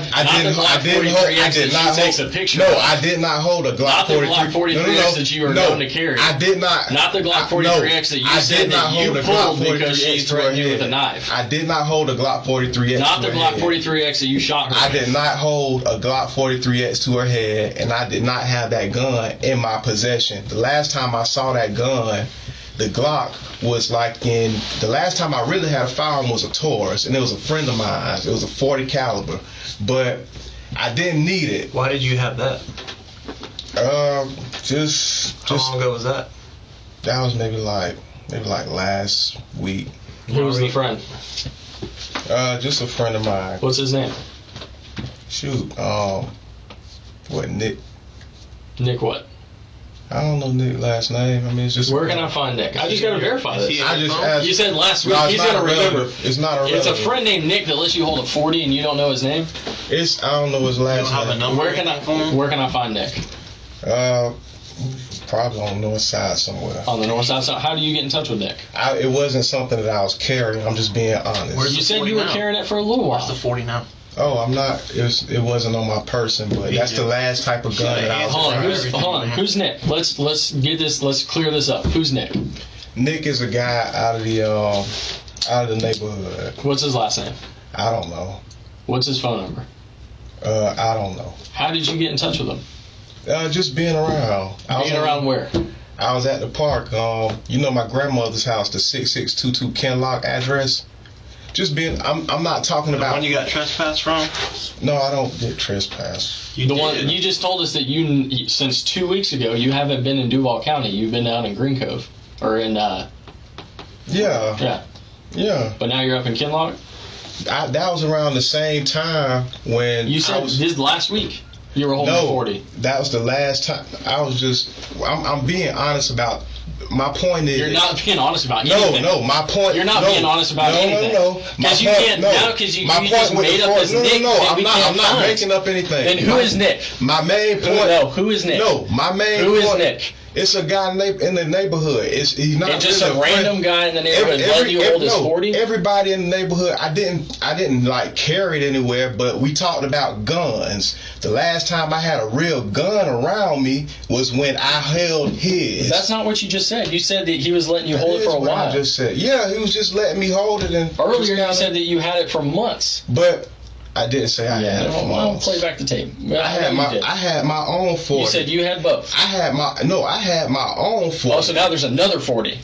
did not takes a picture. No, I did not hold a Glock 43. Not the Glock 43X that you are known to carry. I did not. Not the Glock 43X that you said that you pulled because she threatened you with a knife. I did not hold a Glock 43X. Not the Glock 43X that you shot her. I did not hold a Glock 43X to her head, and I did not have that gun in my possession. The last time I saw that gun, the Glock was like the last time I really had a firearm was a Taurus, and it was a friend of mine. It was a 40 caliber, but I didn't need it. Why did you have that? Just How long ago was that? That was maybe like last week. Who was the friend? Just a friend of mine. What's his name? Shoot, Nick? Nick what? I don't know Nick's last name. I mean, it's just. Where can I find Nick? I just got to verify this. I just asked. You said last week. No, He's going to remember. It's not a It's relative. a friend named Nick that lets you hold a 40 and you don't know his name? I don't know his last You don't have a name. number? Where can I find Nick? Probably on the north side somewhere. On the north side. So how do you get in touch with Nick? It wasn't something that I was carrying. I'm just being honest. Where's You the said 40 you were now? carrying it for a little while. What's the 40 now? Oh, I'm not. It wasn't on my person, but that's the last type of gun that I was Hold on, carrying. who's Nick? Let's clear this up. Who's Nick? Nick is a guy out of the neighborhood. What's his last name? I don't know. What's his phone number? I don't know. How did you get in touch with him? Just being around. Being around where? I was at the park. My grandmother's house, the 6622 Kenlock address. Just being. I'm not talking about. When you got trespassed from? No, I don't get trespassed. One you just told us that you since 2 weeks ago you haven't been in Duval County. You've been out in Green Cove or in. Yeah. But now you're up in Kinlock. That was around the same time when You said this last week you were holding 40. That was the last time. I'm being honest about. My point is. You're not being honest about anything. No. My point. You're not being honest about anything. No. Because you can't now. Because you just made up this Nick. I'm not making up anything. Then who is Nick? My main point. No, who is Nick? No, my main point. Who is point. Nick? It's a guy in the neighborhood. He's not and just really a random guy in the neighborhood letting you hold his 40? Everybody in the neighborhood. I didn't like carry it anywhere, but we talked about guns. The last time I had a real gun around me was when I held his. That's not what you just said. You said that he was letting you hold it for a while. I just said. Yeah, he was just letting me hold it. And earlier you said that you had it for months. But I didn't say I had it for months. I'll play back the tape. I had my own 40. You said you had both. I had my own 40. Oh, so now there's another 40.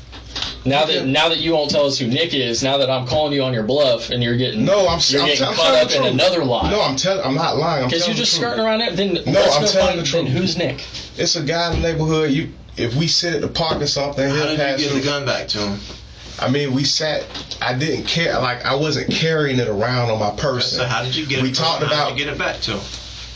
Now that you won't tell us who Nick is, now that I'm calling you on your bluff and you're getting caught up in another lie. No, I'm not lying. Because you're just skirting around it. Then I'm telling the truth. Then who's Nick? It's a guy in the neighborhood. If we sit at the park or something, how did you get the gun back to him? I mean, we sat. I didn't care. Like I wasn't carrying it around on my person. So how did you get it? We talked about how did you get it back to him.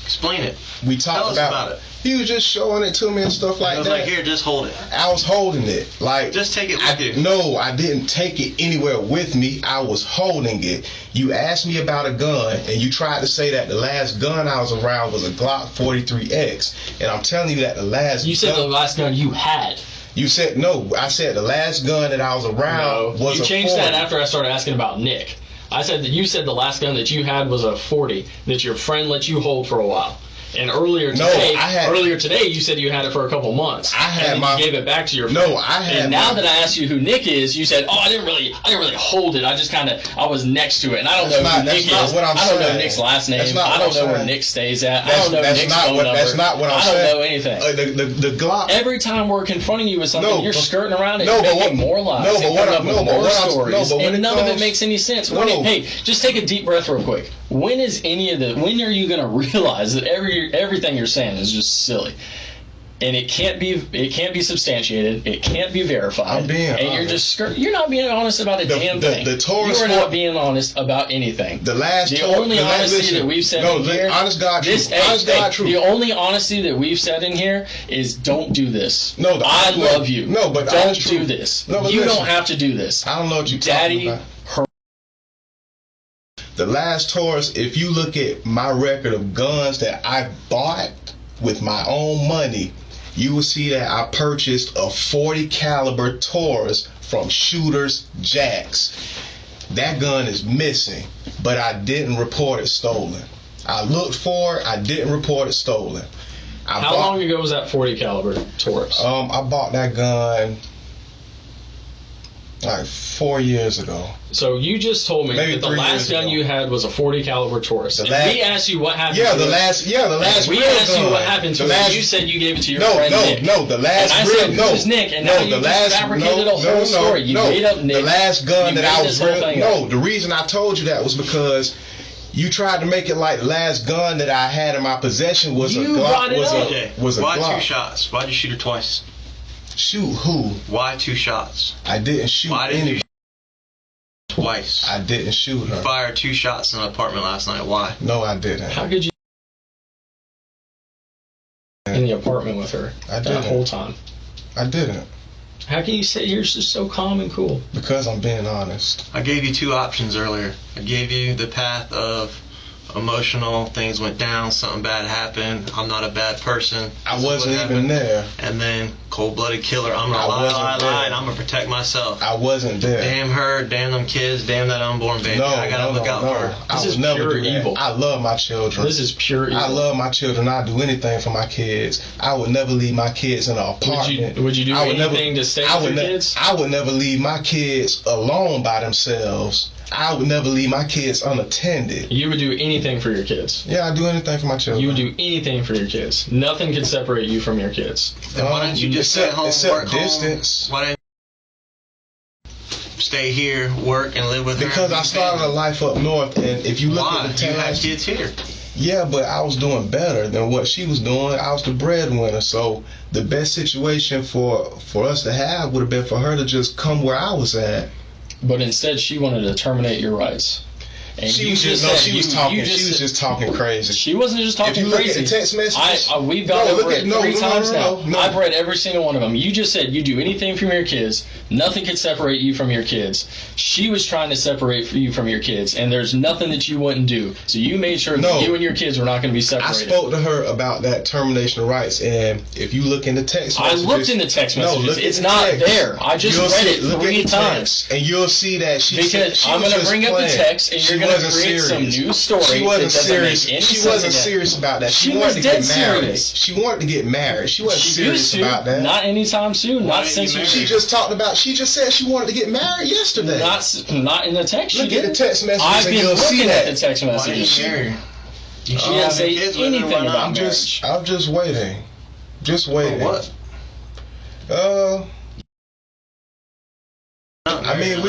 Explain it. We talked Tell us about it. He was just showing it to me and stuff like that. Like here, just hold it. I was holding it. Like just take it with you. No, I didn't take it anywhere with me. I was holding it. You asked me about a gun, and you tried to say that the last gun I was around was a Glock 43X, and I'm telling you that the last. You said the last gun you had. You said no. I said the last gun that I was around was a 40. You changed that after I started asking about Nick. I said that you said the last gun that you had was a 40 that your friend let you hold for a while. And earlier today, you said you had it for a couple months. You gave it back to your friend. No, I had. And now that I asked you who Nick is, you said, "Oh, I didn't really hold it. I just I was next to it, and I don't know who Nick is. I don't know Nick's last name. I don't know where Nick stays at. I don't know Nick's phone number. That's not what I'm saying. I don't know anything. The Glock. Every time we're confronting you with something, you're skirting around it, making more lies, more stories, and none of it makes any sense. Hey, just take a deep breath real quick. When are you going to realize that everything you're saying is just silly? and it can't be substantiated. It can't be verified. I'm being honest. honest. You're not being honest about a damn thing. The Taurus you are not being honest about anything. The only honesty that we've said in here. Honest God truth. Honest God truth. The only honesty that we've said in here is don't do this. No, I love you. No, but don't do this. No, but you listen, don't have to do this. I don't know what you're Daddy, talking about. The last Taurus, if you look at my record of guns that I bought with my own money, you will see that I purchased a 40 caliber Taurus from Shooters Jacks. That gun is missing, but I didn't report it stolen. I looked for it, I didn't report it stolen. How long ago was that 40 caliber Taurus? I bought that gun like 4 years ago. So you just told me that the last gun you had was a 40 caliber Taurus. We asked you what happened. Yeah, the last. We asked you what happened to it. You said you gave it to your friend Nick. No, the last. And I said, who's Nick? And now you just fabricated a whole story. You made up Nick. The last gun that I was. The reason I told you that was because you tried to make it like the last gun that I had in my possession was a Glock. Why 2 shots? Why'd you shoot her twice? Shoot who? Why 2 shots? I didn't shoot any. Twice. I didn't shoot her. You fired 2 shots in an apartment last night. Why? No, I didn't. How could you in the apartment with her that whole time? I didn't. How can you say you're just so calm and cool? Because I'm being honest. I gave you 2 options earlier. I gave you the path of emotional, things went down, something bad happened, I'm not a bad person. I wasn't even there. And then cold-blooded killer, I'm gonna lie, and I'm gonna protect myself. I wasn't there. Damn her, damn them kids, damn that unborn baby. I gotta look out for her. This is pure evil. I love my children. This is pure evil. I love my children. I'd do anything for my kids. I would never leave my kids in an apartment. Would you do anything to stay with your kids? I would never leave my kids alone by themselves. I would never leave my kids unattended. You would do anything for your kids. Yeah, I'd do anything for my children. You would do anything for your kids. Nothing could separate you from your kids. Then why don't you just stay home, work distance. Home? Why don't you stay here, work, and live with her? Because I started a life up north, and if you look at the time, you had kids here. Yeah, but I was doing better than what she was doing. I was the breadwinner, so the best situation for us to have would have been for her to just come where I was at. But instead, she wanted to terminate your rights. And she was just talking crazy. She wasn't just talking crazy. If you look at the text messages, we've gone over it 3 times now. I've read every single one of them. You just said you do anything from your kids. Nothing could separate you from your kids. She was trying to separate you from your kids, and there's nothing that you wouldn't do. So you made sure that you and your kids were not going to be separated. I spoke to her about that termination of rights, and if you look in the text messages... I looked in the text messages. It's not there. I just read it 3 times. And you'll see that she I'm going to bring up the text, and you're going to create some new story. She wasn't serious. She wasn't serious about that. She wanted to get married. She wanted to get married. She wasn't serious about that. Not anytime soon. Not since you. She just talked about. She just said she wanted to get married yesterday. Not in the text. Look at the text messages. I've been looking at the text Why messages. didn't you marry? She didn't say anything about marriage. I'm just waiting. Just waiting. For what? I mean,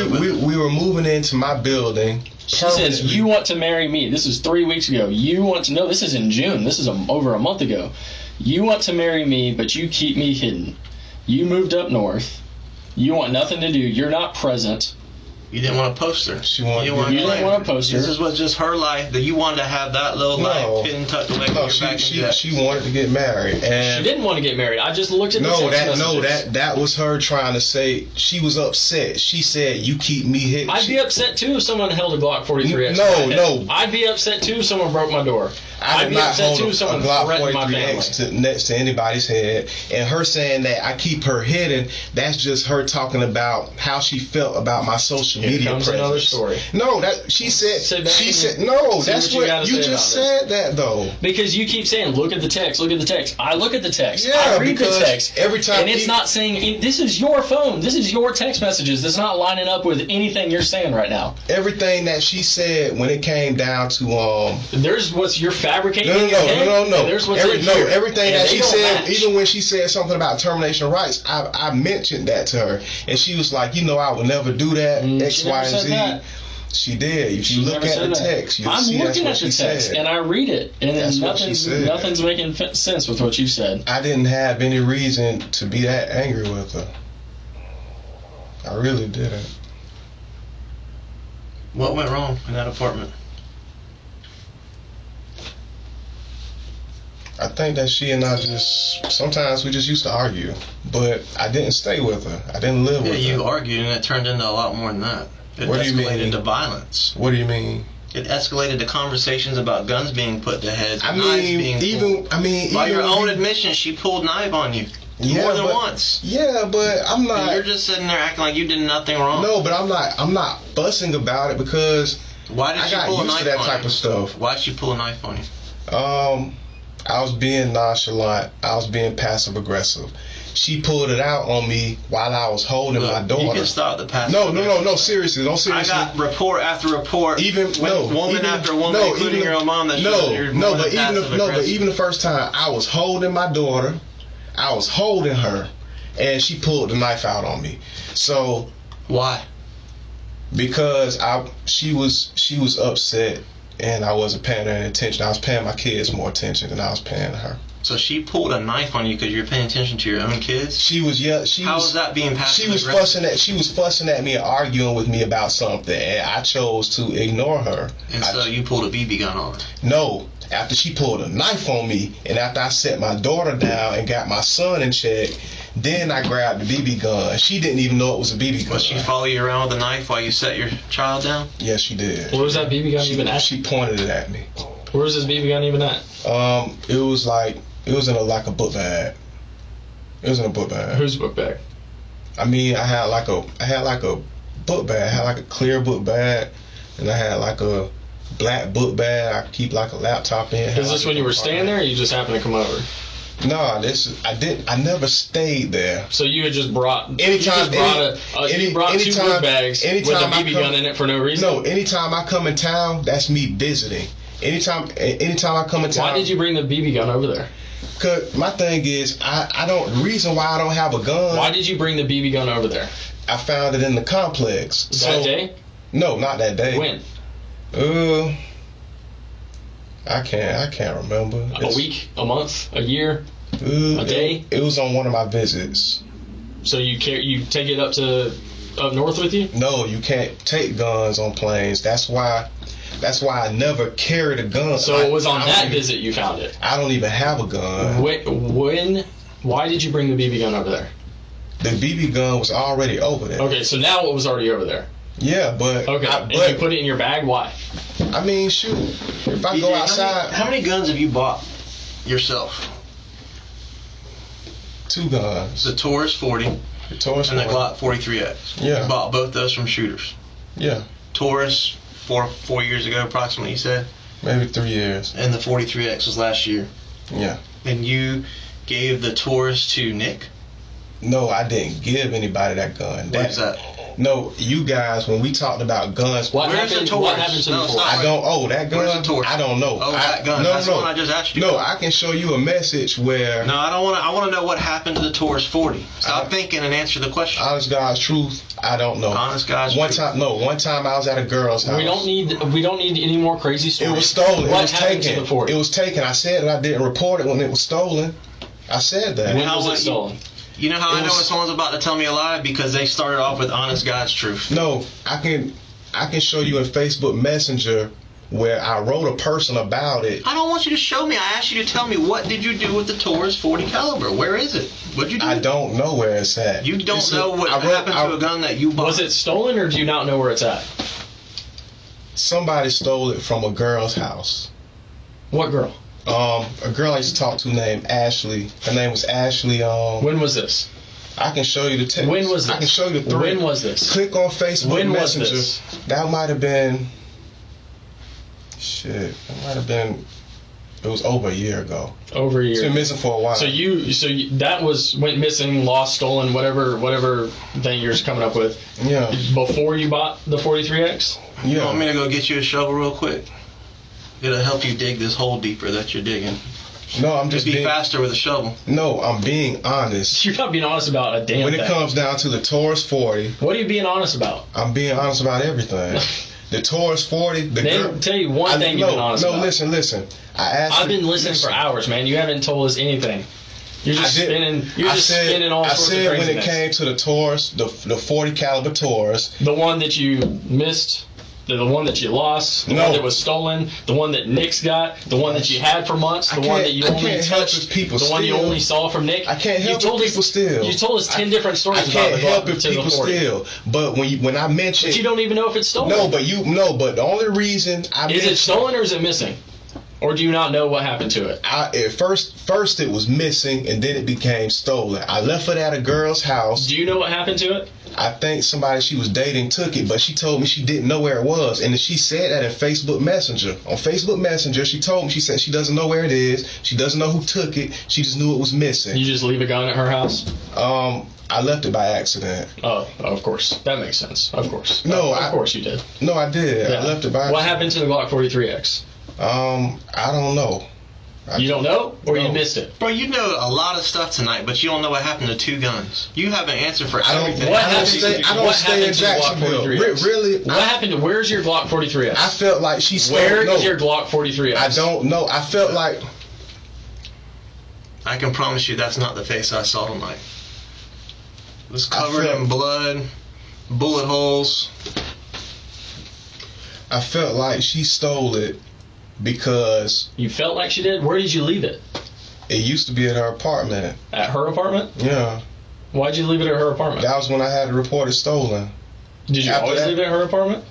we were moving into my building. She says, you want to marry me. This is 3 weeks ago. You want to know, this is in June. This is over a month ago. You want to marry me, but you keep me hidden. You moved up north. You want nothing to do. You're not present. You didn't want to post her. You didn't want to post her. This was just her life. That you wanted to have that little life hidden tucked away from your back. She wanted to get married, and she didn't want to get married. I just looked at the text messages. that was her trying to say she was upset. She said, "You keep me hidden." I'd be upset too if someone held a Glock 43X. No. I'd be upset too if someone broke my door. I'd be upset too if someone threatened my family. Next to anybody's head, and her saying that I keep her hidden. That's just her talking about how she felt about my social media presence. Another story. No, that she said. She said no. That's what you just said. That though. Because you keep saying, "Look at the text. Look at the text." I look at the text. Yeah, I read the text every time, and it's not saying this is your phone. This is your text messages. That's not lining up with anything you're saying right now. Everything that she said when it came down to there's what's you're fabricating. No. There's what's everything that she said, even when she said something about termination of rights, I mentioned that to her, and she was like, I would never do that. X, Y, and Z. She did. If you She look never at said the that. text, you'll I'm see that's looking what at she the text said. and I read it, and That's then what she said. nothing's making sense with what you said. I didn't have any reason to be that angry with her. I really didn't. What went wrong in that apartment? I think that she and I sometimes we just used to argue, but I didn't stay with her. I didn't live with her. Yeah, you argued and it turned into a lot more than that. It What do you escalated mean? to violence. What do you mean? It escalated to conversations about guns being put to heads, I knives mean, being even pulled. By your even own if- admission, she pulled knife on you Yeah, more than but- once. Yeah, but I'm And not. you're just sitting there acting like you did nothing wrong. No, but I'm not fussing about it because Why did I she got pull a used to knife that on type you? of stuff. Why did she pull a knife on you? I was being nonchalant. I was being passive aggressive. She pulled it out on me while I was holding my Look, daughter. you can stop the passive. No. Seriously, don't I seriously. got report after report, woman after woman, including your own mom, that shows that you're more than passive but aggressive. even the first time, I was holding my daughter, I was holding her, and she pulled the knife out on me. So Why? because she was upset, and I wasn't paying her any attention. I was paying my kids more attention than I was paying her. So she pulled a knife on you because you're paying attention to your own kids? How is that being passive She was fussing at me and arguing with me about something, and I chose to ignore her. And so you pulled a BB gun on her? No, after she pulled a knife on me, and after I set my daughter down and got my son in check, then I grabbed the BB gun. She didn't even know it was a BB gun. Did she follow you around with a knife while you set your child down? Yes, she did. Where was that BB gun even at? She pointed it at me. Where was this BB gun even at? It was in a book bag. It was in a book bag. Whose book bag? I mean, I had like a book bag. I had like a clear book bag, and I had like a black book bag. I keep like a laptop in. Is this when you were staying there, or you just happened to come over? No, I never stayed there. So you had just brought. Anytime, you brought two book bags with a BB gun in it for no reason. No, anytime I come in town, that's me visiting. Anytime I come in town. Why did you bring the BB gun over there? Cause my thing is, the reason why I don't have a gun. Why did you bring the BB gun over there? I found it in the complex. That day? No, not that day. When? I can't remember. A week, a month, a year, a day? It was on one of my visits. So you take it up north with you? No, you can't take guns on planes. That's why I never carried a gun. So it was on that visit you found it? I don't even have a gun. Why did you bring the BB gun over there? The BB gun was already over there. Okay, so now it was already over there. Yeah, but okay, and you put it in your bag. Why? I mean, shoot. If I go outside, how many guns have you bought yourself? 2 guns. The Taurus 40 and the Glock 43X. Yeah. You bought both those from shooters. Yeah. Taurus 4 years ago, approximately. You said. Maybe 3 years. And the 43X was last year. Yeah. And you gave the Taurus to Nick? No, I didn't give anybody that gun. What is that? No, you guys, when we talked about guns, What happened to the Taurus? I don't. Oh, that gun. Where's the Taurus? I don't know. Oh, that gun. That's the one I just asked you. No, I can show you a message where. No, I don't want to. I want to know what happened to the Taurus 40. Stop thinking and answer the question. Honest God's truth, I don't know. Honest God's truth. One time I was at a girl's house. We don't need any more crazy stories. It was stolen. What it was happened taken. to the 40? It was taken. I said that I didn't report it when it was stolen. I said that. When was it stolen? You know how I know when someone's about to tell me a lie? Because they started off with honest God's truth. No, I can show you in Facebook Messenger where I wrote a person about it. I don't want you to show me. I asked you to tell me, what did you do with the Taurus 40 caliber? Where is it? What'd you do? I don't know where it's at. You don't know what happened to a gun that you bought? Was it stolen, or do you not know where it's at? Somebody stole it from a girl's house. What girl? A girl I used to talk to named Ashley. Her name was Ashley. When was this? I can show you the text. When was this? I can show you the 3. When was this? Click on Facebook when Messenger. Was this? That might have been. Shit. That might have been. It was over a year ago. Over a year. It's been missing for a while. So that went missing, lost, stolen, whatever thing you're just coming up with. Yeah. Before you bought the 43X? Yeah. You want me to go get you a shovel real quick? It'll help you dig this hole deeper that you're digging. No, I'm just being faster with a shovel. No, I'm being honest. You're not being honest about a damn when thing. When it comes down to the Taurus 40. What are you being honest about? I'm being honest about everything. The Taurus 40. Name, tell you one thing you've been honest about. No, listen. I've been listening for hours, man. You haven't told us anything. You're just spinning. You're just spinning all sorts of craziness. I said when it came to the Taurus, the 40 caliber Taurus, the one that you missed, the one that you lost, the one that was stolen, the one that Nick's got, the one that you had for months, the one that you only touched, the one you only saw from Nick. I can't help people steal. You told us 10 different stories about I can't help if people steal. But when I mention, but you don't even know if it's stolen. No, but the only reason is it stolen or is it missing? Or do you not know what happened to it? At first it was missing, and then it became stolen. I left it at a girl's house. Do you know what happened to it? I think somebody she was dating took it, but she told me she didn't know where it was. And she said that in Facebook Messenger. On Facebook Messenger, she told me, she said she doesn't know where it is. She doesn't know who took it. She just knew it was missing. You just leave a gun at her house? I left it by accident. Oh, of course. That makes sense. Of course. No, of course you did. No, I did. Yeah. I left it by accident. What happened to the Glock 43X? I don't know. You don't know? Or you missed it? Bro, you know a lot of stuff tonight, but you don't know what happened to 2 guns. You have an answer for everything. I don't stay in Jacksonville. Really? What happened to, where's your Glock 43X? I felt like she stole. Where is your Glock 43X? I don't know. I felt like. I can promise you that's not the face I saw tonight. It was covered in blood, bullet holes. I felt like she stole it because... You felt like she did? Where did you leave it? It used to be at her apartment. At her apartment? Yeah. Why'd you leave it at her apartment? That was when I had to report it stolen. Did you always leave it at her apartment?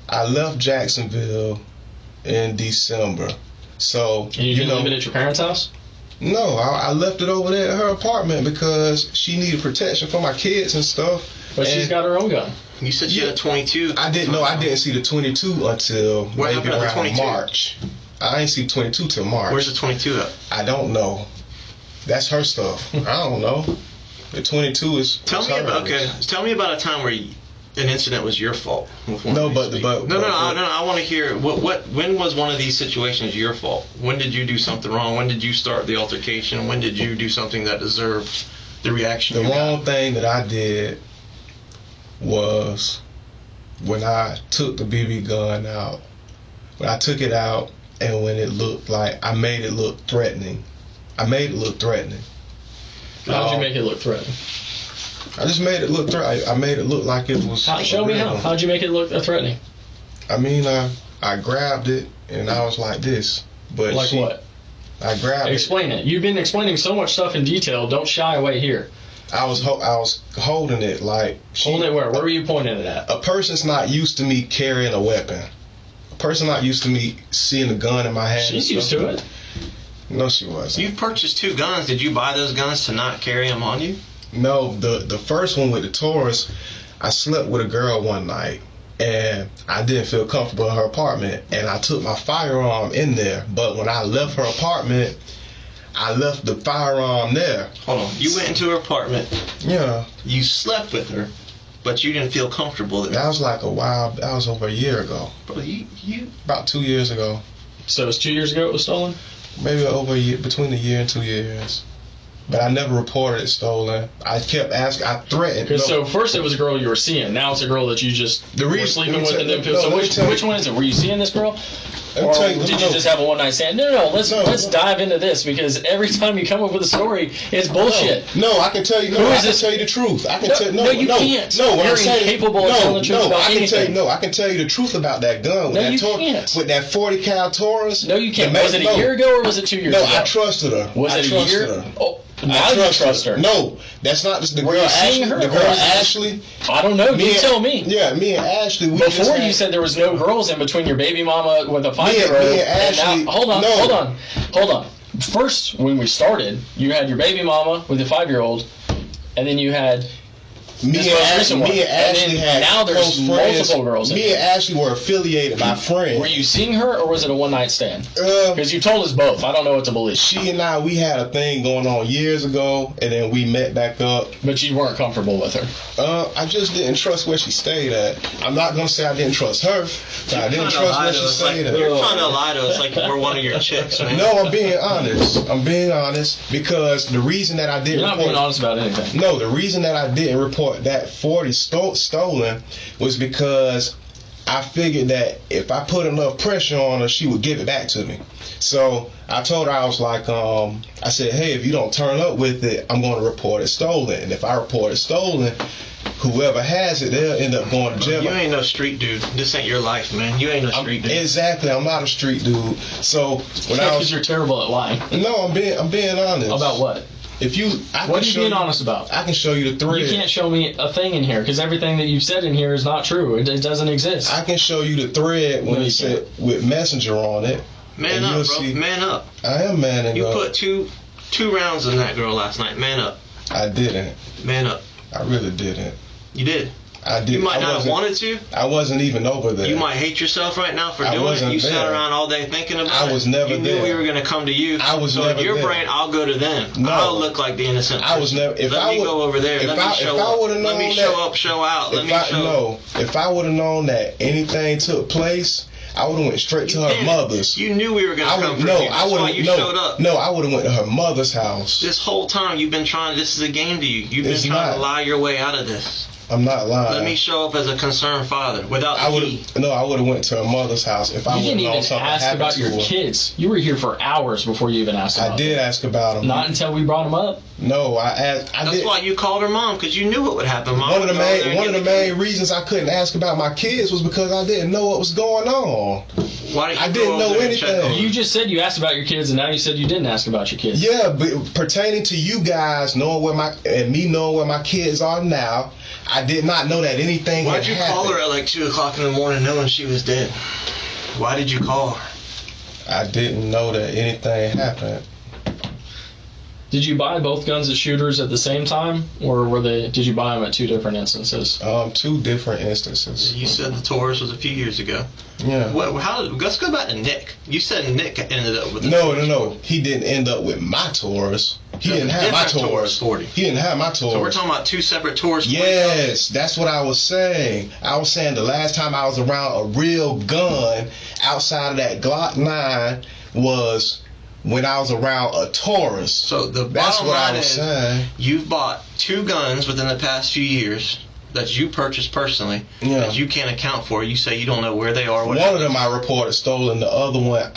I left Jacksonville in December. So, and you didn't leave it at your parents' house? No, I left it over there at her apartment because she needed protection for my kids and stuff. But she's got her own gun. You said she had a 22. I didn't know. I didn't see the 22 until maybe around 22? March. I didn't see 22 till March. Where's the 22 at? I don't know. That's her stuff. I don't know. The 22 is. Tell me about a time where an incident was your fault. No, but I want to hear when was one of these situations your fault? When did you do something wrong? When did you start the altercation? When did you do something that deserved the reaction? The wrong thing that I did was when I took the BB gun out. When I took it out, and when it looked like I made it look threatening. How did you make it look threatening? I just made it look threatening. I made it look like it was. Show me how. How'd you make it look threatening? I mean, I grabbed it and I was like this. But like what? I grabbed Explain it. You've been explaining so much stuff in detail. Don't shy away here. I was holding it like. Holding it where? Where were you pointing it at? A person's not used to me carrying a weapon. A person not used to me seeing a gun in my hand. She's used to it. No, she wasn't. You've purchased 2 guns. Did you buy those guns to not carry them on you? No, the first one with the Taurus, I slept with a girl one night, and I didn't feel comfortable in her apartment, and I took my firearm in there. But when I left her apartment, I left the firearm there. Hold on. You went into her apartment. Yeah. You slept with her, but you didn't feel comfortable there. That was like a while. That was over a year ago. Bro, you about 2 years ago. So it was 2 years ago it was stolen? Maybe over a year, between a year and 2 years. But I never reported it stolen. I kept asking. I threatened. So first it was a girl you were seeing. Now it's a girl that you just were sleeping with and didn't feel. So which one is it? Were you seeing this girl? Or did you just have a one night stand? No. Let's dive into this, because every time you come up with a story, it's bullshit. No, I can tell you. No, I can tell you the truth. I can tell. No, you can't. No, you're incapable of telling the truth about anything. I can tell you the truth about that gun. No, you can't. With that 40 cal Taurus. No, you can't. Was it a year ago or was it 2 years ago? No, I trusted her. Was it a year? Oh. Now you trust her. No, that's not the girl. Were you seeing her? The girl Ashley. I don't know. You tell me. Yeah, me and Ashley. Before you said there was no girls in between your baby mama with a 5-year-old. Me and Ashley. Hold on. First, when we started, you had your baby mama with a 5-year-old, and then you had. Me and Ashley had now there's multiple girls. Me and Ashley were affiliated by friends. Were you seeing her, or was it a one night stand? Because you told us both. I don't know what to believe. She and I, we had a thing going on years ago, and then we met back up. But you weren't comfortable with her. I just didn't trust where she stayed at. I'm not gonna say I didn't trust her, but I didn't trust where she stayed at. You're trying to lie to us like we're one of your chicks, man. No, I'm being honest. Because the reason that I didn't. You're not being honest about anything. No, the reason that I didn't report report that 40 stolen was because I figured that if I put enough pressure on her, she would give it back to me. So I told her, I was like, I said, hey, if you don't turn up with it, I'm going to report it stolen. And if I report it stolen, whoever has it, they'll end up going to jail. You ain't no street dude. This ain't your life, man. You ain't no street dude. Exactly. I'm not a street dude. So when I was, you're terrible at lying. No, I'm being honest. About what? What are you being honest about? I can show you the thread. You can't show me a thing in here because everything that you've said in here is not true. It doesn't exist. I can show you the thread when it said with messenger on it. Man up, bro. See, man up. I am manning up. You put two rounds in that girl last night. Man up. I didn't. Man up. I really didn't. You did. I did. You might not have wanted to. I wasn't even over there. You might hate yourself right now for doing it. You sat around all day thinking about it. I was never there. You knew we were going to come to you. I was so never in your there. brain, I'll go to them. No. I'll look like the innocent person. I was never. Let me go over there. Let me show up. Let me show up, show out. Let me show. If I would have known that anything took place, I would have went straight to her mother's. You knew we were going to come for you. That's why you showed up. No, I would have went to her mother's house. This whole time you've been trying. This is a game to you. You've been trying to lie your way out of this. I'm not lying. Let me show up as a concerned father without I would have went to her mother's house if I would have known something happened to her. You didn't even ask about your kids. You were here for hours before you even asked about them. I did ask about them. Not until we brought them up. No, I asked. That's why you called her mom, because you knew what would happen. Mom, one of the main reasons I couldn't ask about my kids was because I didn't know what was going on. Why did you I didn't know anything. You just said you asked about your kids, and now you said you didn't ask about your kids. Yeah, but pertaining to you guys knowing me knowing where my kids are now, I did not know that anything had happened. Why'd you call her at like 2 o'clock in the morning knowing she was dead? Why did you call her? I didn't know that anything happened. Did you buy both guns at shooters at the same time, or did you buy them at 2 different instances? 2 different instances. You said the Taurus was a few years ago. Yeah. Let's go back to Nick. You said Nick ended up with the No. He didn't end up with my Taurus. He didn't have my Taurus. 40. He didn't have my Taurus. So we're talking about 2 separate Taurus. Yes, that's what I was saying. I was saying the last time I was around a real gun outside of that Glock 9 was when I was around a Taurus. So the bottom line is you've bought 2 guns within the past few years that you purchased personally that you can't account for. You say you don't know where they are. One of them I reported stolen. The other one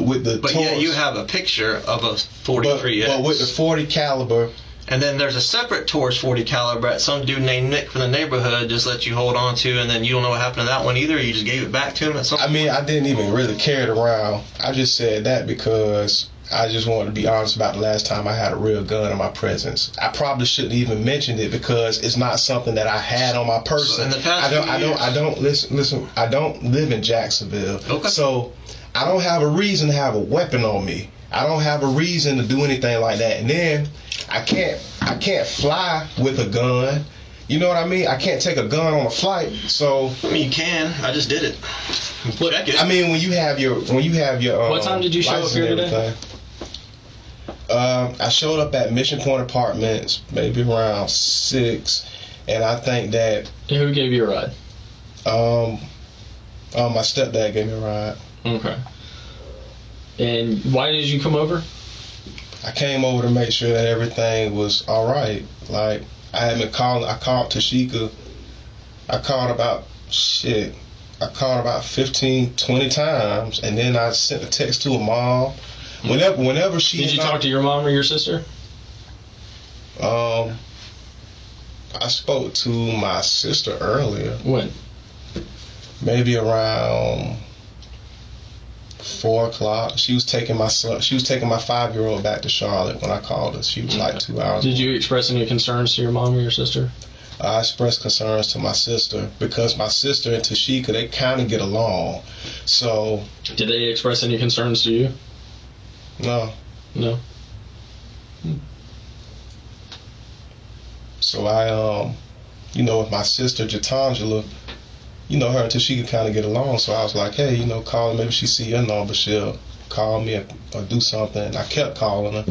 with the But Taurus. yeah, you have a picture of a 43X. But with the 40 caliber. And then there's a separate Taurus 40 caliber that some dude named Nick from the neighborhood just let you hold on to, and then you don't know what happened to that one either. You just gave it back to him at some point. I mean, I didn't even really carry it around. I just said that because I just wanted to be honest about the last time I had a real gun in my presence. I probably shouldn't even mention it because it's not something that I had on my person. So in the past I don't listen. I don't live in Jacksonville, okay. So I don't have a reason to have a weapon on me. I don't have a reason to do anything like that. And then I can't fly with a gun. You know what I mean? I can't take a gun on a flight. So I mean, you can. I just did it. Check it. I mean, when you have your what time did you show up here today? I showed up at Mission Point Apartments maybe around 6, and I think that. And who gave you a ride? My stepdad gave me a ride. Okay. And why did you come over? I came over to make sure that everything was all right. Like I had been calling. I called Tasheka. I called about 15, 20 times, and then I sent a text to her mom. Whenever she did you talk to your mom or your sister? I spoke to my sister earlier. When? Maybe around 4 o'clock. She was taking my 5-year-old back to Charlotte when I called her. She was like 2 hours. Did you express any concerns to your mom or your sister? I expressed concerns to my sister because my sister and Tasheka, they kind of get along. So. Did they express any concerns to you? No. No. So I, with my sister Jatangela, her and Tasheka kind of get along. So I was like, hey, call her. Maybe she see your number, she'll call me or do something. And I kept calling her.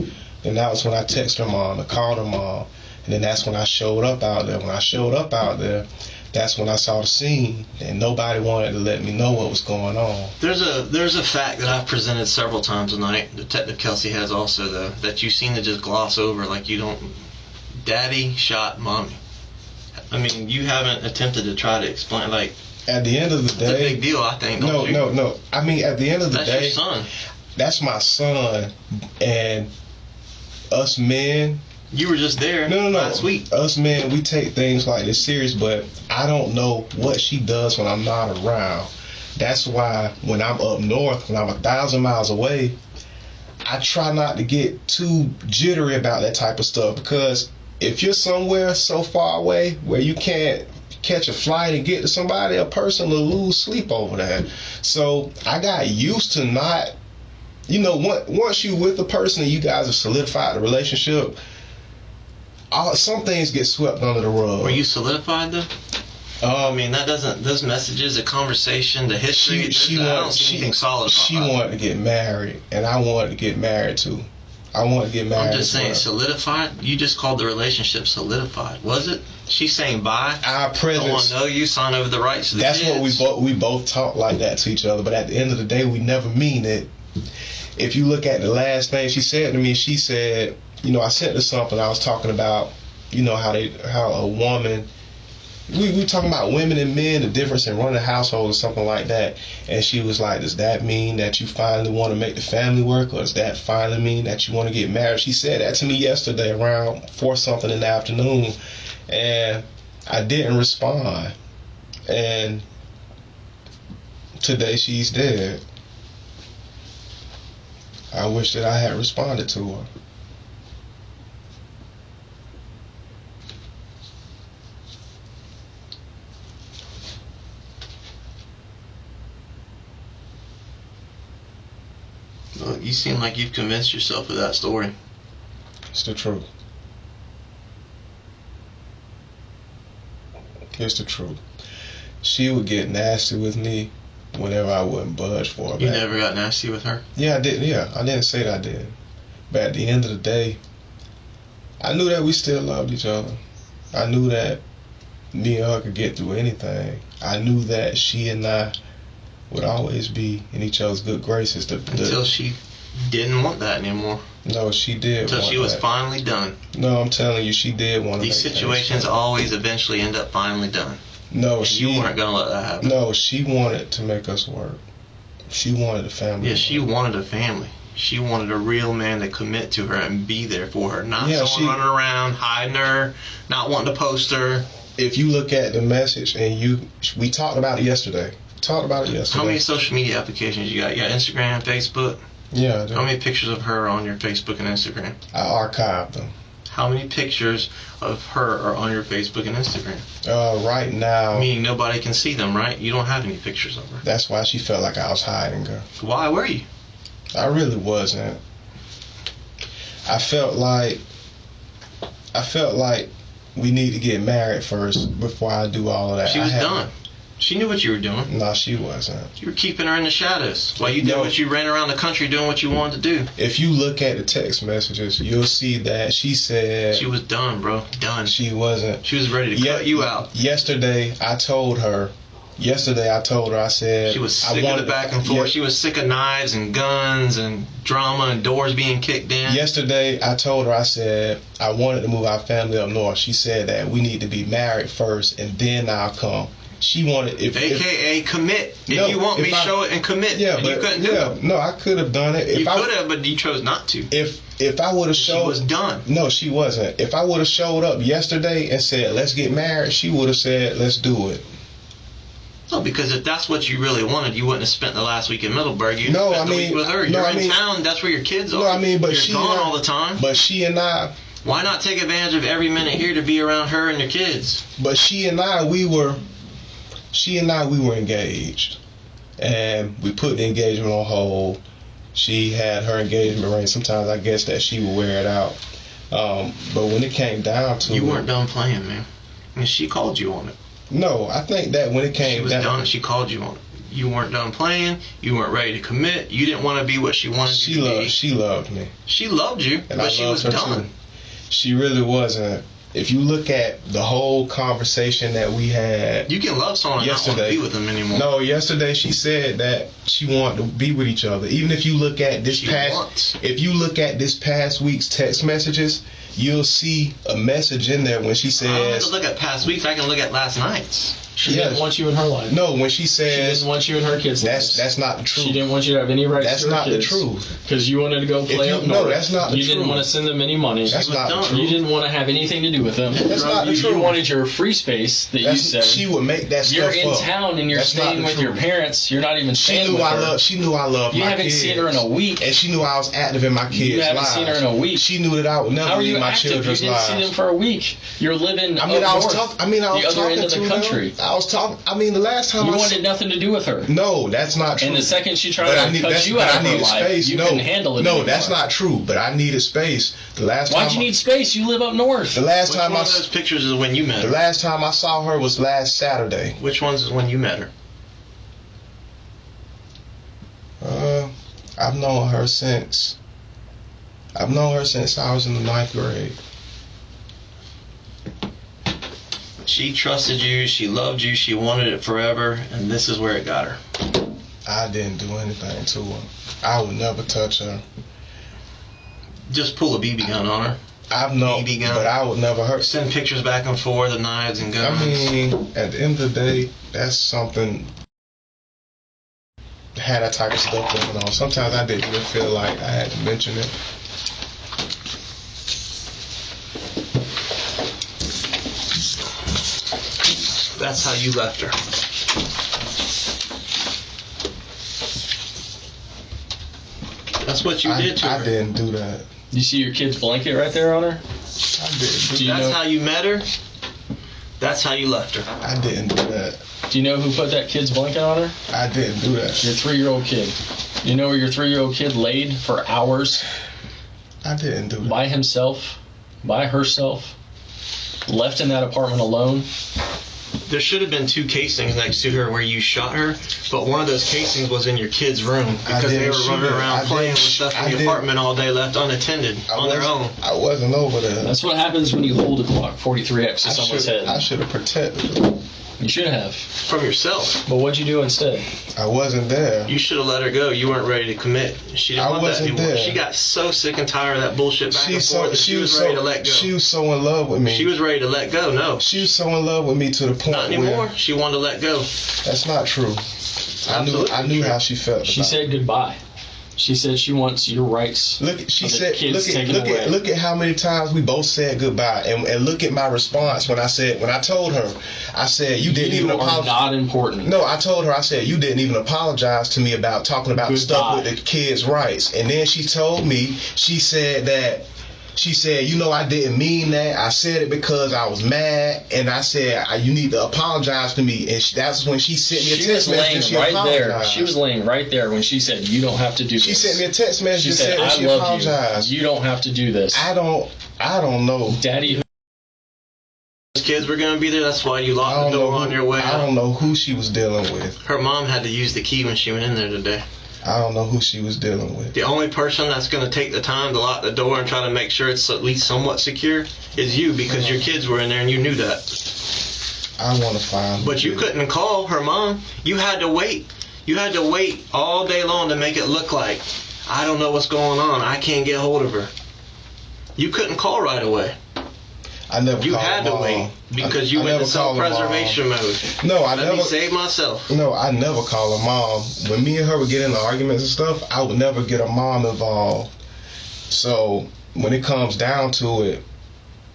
And that was when I texted her mom and called her mom. And then that's when I showed up out there. When I showed up out there, that's when I saw the scene, and nobody wanted to let me know what was going on. There's a fact that I've presented several times tonight. Detective Kelsey has also, though, that you seem to just gloss over like you don't. Daddy shot mommy. I mean, you haven't attempted to try to explain, like, At the end of the it's a day, big deal, I think. Don't you? no. I mean, at the end of the That's day, your son. that's my son, and us men. You were just there last week. Us men, we take things like this serious, but I don't know what she does when I'm not around. That's why when I'm up north, when I'm 1,000 miles away, I try not to get too jittery about that type of stuff, because if you're somewhere so far away where you can't catch a flight and get to somebody, a person will lose sleep over that. So I got used to not, once you with a person and you guys have solidified the relationship, some things get swept under the rug. Were you solidified though? I mean, that doesn't. Those messages, the conversation, the history. I don't see anything solid. She wanted to get married, and I wanted to get married too. I wanted to get married. I'm just saying, solidified. You just called the relationship solidified, was it? She's saying bye. Our presence. I want to know you. Sign over the rights to the That's kids. what we both talk like that to each other. But at the end of the day, we never mean it. If you look at the last thing she said to me, she said, I sent her something. I was talking about, how a woman. We were talking about women and men, the difference in running a household or something like that. And she was like, does that mean that you finally want to make the family work? Or does that finally mean that you want to get married? She said that to me yesterday around 4-something in the afternoon. And I didn't respond. And today she's dead. I wish that I had responded to her. Look, you seem like you've convinced yourself of that story. It's the truth. It's the truth. She would get nasty with me whenever I wouldn't budge for her. You never got nasty with her? Yeah, I did. Yeah, I didn't say that I did. But at the end of the day, I knew that we still loved each other. I knew that me and her could get through anything. I knew that she and I would always be in each other's good graces. Until she didn't want that anymore. No, she did. Until she was finally done. No, I'm telling you, she did want to. These situations always eventually end up finally done. No, you weren't gonna let that happen. No, she wanted to make us work. She wanted a family. Yeah, she wanted a family. She wanted a real man to commit to her and be there for her, not someone running around hiding her, not wanting to post her. If you look at the message and we talked about it yesterday. How many social media applications you got? You got Instagram, Facebook? Yeah, I do. How many pictures of her are on your Facebook and Instagram? I archived them. How many pictures of her are on your Facebook and Instagram? Right now. Meaning nobody can see them, right? You don't have any pictures of her. That's why she felt like I was hiding her. Why were you? I really wasn't. I felt like we need to get married first before I do all of that. She was done. She knew what you were doing. No, she wasn't. You were keeping her in the shadows while you did what you ran around the country doing what you wanted to do. If you look at the text messages, you'll see that she said... She was done, bro. Done. She wasn't. She was ready to cut you out. Yesterday, I told her, I said... She was sick of the back and forth. She was sick of knives and guns and drama and doors being kicked in. Yesterday, I told her, I said, I wanted to move our family up north. She said that we need to be married first and then I'll come. She wanted... AKA commit. If you want me, show it and commit. Yeah, but you couldn't do it. No, I could have done it. You could have, but you chose not to. If I would have showed... She was done. No, she wasn't. If I would have showed up yesterday and said, let's get married, she would have said, let's do it. No, because if that's what you really wanted, you wouldn't have spent the last week in Middleburg. You'd spent the week with her. You're in town. That's where your kids are. You're gone all the time. But she and I... Why not take advantage of every minute here to be around her and your kids? But she and I, we were engaged, and we put the engagement on hold. She had her engagement ring. Sometimes I guess that she would wear it out. But when it came down to you weren't done playing, man. And she called you on it. No, I think that when it came down, she was done. She called you on it. You weren't done playing. You weren't ready to commit. You didn't want to be what she wanted you to be. She loved me. She loved you, but she was done. Too. She really wasn't. if you look at the whole conversation that we had, You can love someone and not want to be with them anymore. No, yesterday she said that she wanted to be with each other. Even if you look at this past week's text messages, you'll see a message in there when she says, I don't have to look at past weeks. I can look at last night's. She didn't want you in her life. No, when she says she didn't want you in her kids' lives. That's not the truth. She didn't want you to have any rights That's to her not kids. the truth. Because you wanted to go play up north. No, that's not the truth. You didn't want to send them any money. That's not the truth. You didn't want to have anything to do with them. That's not the truth. You wanted your free space that you said. She would make that you're stuff in up. town and you're staying with your parents. You're not even staying with her. She knew I loved you my haven't kids. seen her in a week. And she knew I was active in my kids' lives. You haven't seen her in a week. She knew that I would never leave my children's lives. You didn't see them for a week. You're living I was the other end of the country. I was talking. The last time you wanted nothing to do with her. No, that's not true. And the second she tried to cut you out of her life, you couldn't handle it anymore. No, that's not true. But I needed space. Why'd you need space? You live up north. The last Which time one of those pictures is when you met her? The last time I saw her was last Saturday. Which ones is when you met her? I've known her since I was in the 9th grade. She trusted you, she loved you, she wanted it forever, and this is where it got her. I didn't do anything to her. I would never touch her. Just pull a BB gun on her. I've known, BB gun. but I would never hurt. Send pictures back and forth of knives and guns. At the end of the day, that's something. Had that type of stuff going on. Sometimes I didn't even feel like I had to mention it. That's how you left her. That's what you did to her. I didn't do that. You see your kid's blanket right there on her? I didn't. That's how you met her. That's how you left her. I didn't do that. Do you know who put that kid's blanket on her? I didn't do that. Your 3-year-old kid. You know where your 3-year-old kid laid for hours? I didn't do that. By himself, by herself, left in that apartment alone. There should have been 2 casings next to her where you shot her, but one of those casings was in your kid's room because they were running around playing with stuff in the apartment all day, left unattended on their own. I wasn't over there. That's what happens when you hold a Glock 43X to someone's head. I should have protected her. You should have. From yourself. But what'd you do instead? I wasn't there. You should have let her go. You weren't ready to commit. She didn't want that anymore. There. She got so sick and tired of that bullshit back and forth that she was ready to let go. She was so in love with me. She was ready to let go. No. She was so in love with me to the point not anymore. She wanted to let go. That's not true. I knew how she felt. She said goodbye. She said she wants your rights. Look at how many times we both said goodbye, and look at my response when I told her, I said you didn't even apologize. Not important. No, I told her, I said you didn't even apologize to me about talking about the stuff with the kids' rights, and then she told me, she said, I didn't mean that. I said it because I was mad, and I said, you need to apologize to me. And that's when she sent me a text message. She was laying right there when she said, you don't have to do this. She sent me a text message. She said, I love you. You don't have to do this. I don't know. Daddy. Those kids were going to be there. That's why you locked the door on your way out. I don't know who she was dealing with. Her mom had to use the key when she went in there today. I don't know who she was dealing with. The only person that's going to take the time to lock the door and try to make sure it's at least somewhat secure is you, because your kids were in there and you knew that. I want to find. But you couldn't call her mom. You had to wait. You had to wait all day long to make it look like, I don't know what's going on. I can't get hold of her. You couldn't call right away. I never. You had to wait because you went into self-preservation mode. No, Let me save myself. No, I never call her mom. When me and her would get into arguments and stuff, I would never get her mom involved. So when it comes down to it,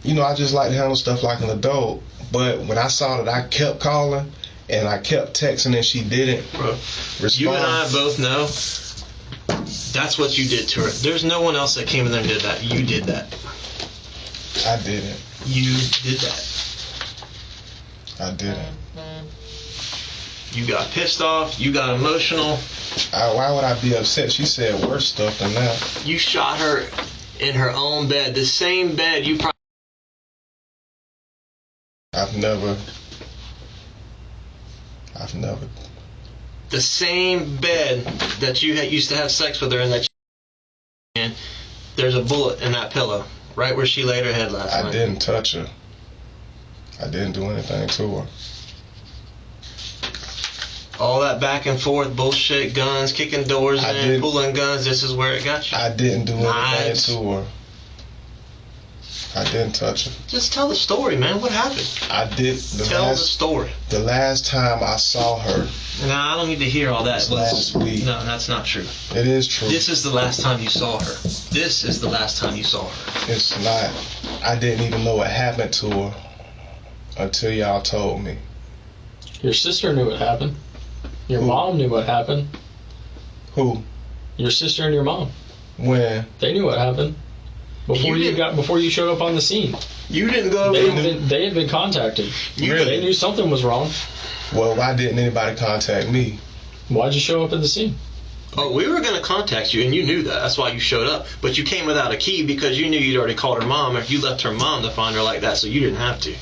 I just like to handle stuff like an adult. But when I saw that I kept calling and I kept texting and she didn't respond. You and I both know that's what you did to her. There's no one else that came in there and did that. You did that. I didn't. You did that. I didn't. You got pissed off. You got emotional. Why would I be upset? She said worse stuff than that. You shot her in her own bed. The same bed you probably... I've never. The same bed that you used to have sex with her in, and there's a bullet in that pillow. Right where she laid her head last night. I didn't touch her. I didn't do anything to her. All that back and forth bullshit, guns, kicking doors in, pulling guns, this is where it got you? I didn't do anything Knives. to her. I didn't touch her. Just tell the story, man. What happened? I did. Tell the story. The last time I saw her. No, I don't need to hear all that. Last week. No, that's not true. It is true. This is the last time you saw her. This is the last time you saw her. It's not. I didn't even know what happened to her until y'all told me. Your sister knew what happened. Your mom knew what happened. Who? Your sister and your mom. When? They knew what happened. Before you showed up on the scene. You didn't go. They had been contacted. Really? They knew something was wrong. Well, why didn't anybody contact me? Why'd you show up at the scene? Oh, we were going to contact you, and you knew that. That's why you showed up. But you came without a key because you knew you'd already called her mom, or you left her mom to find her like that, so you didn't have to.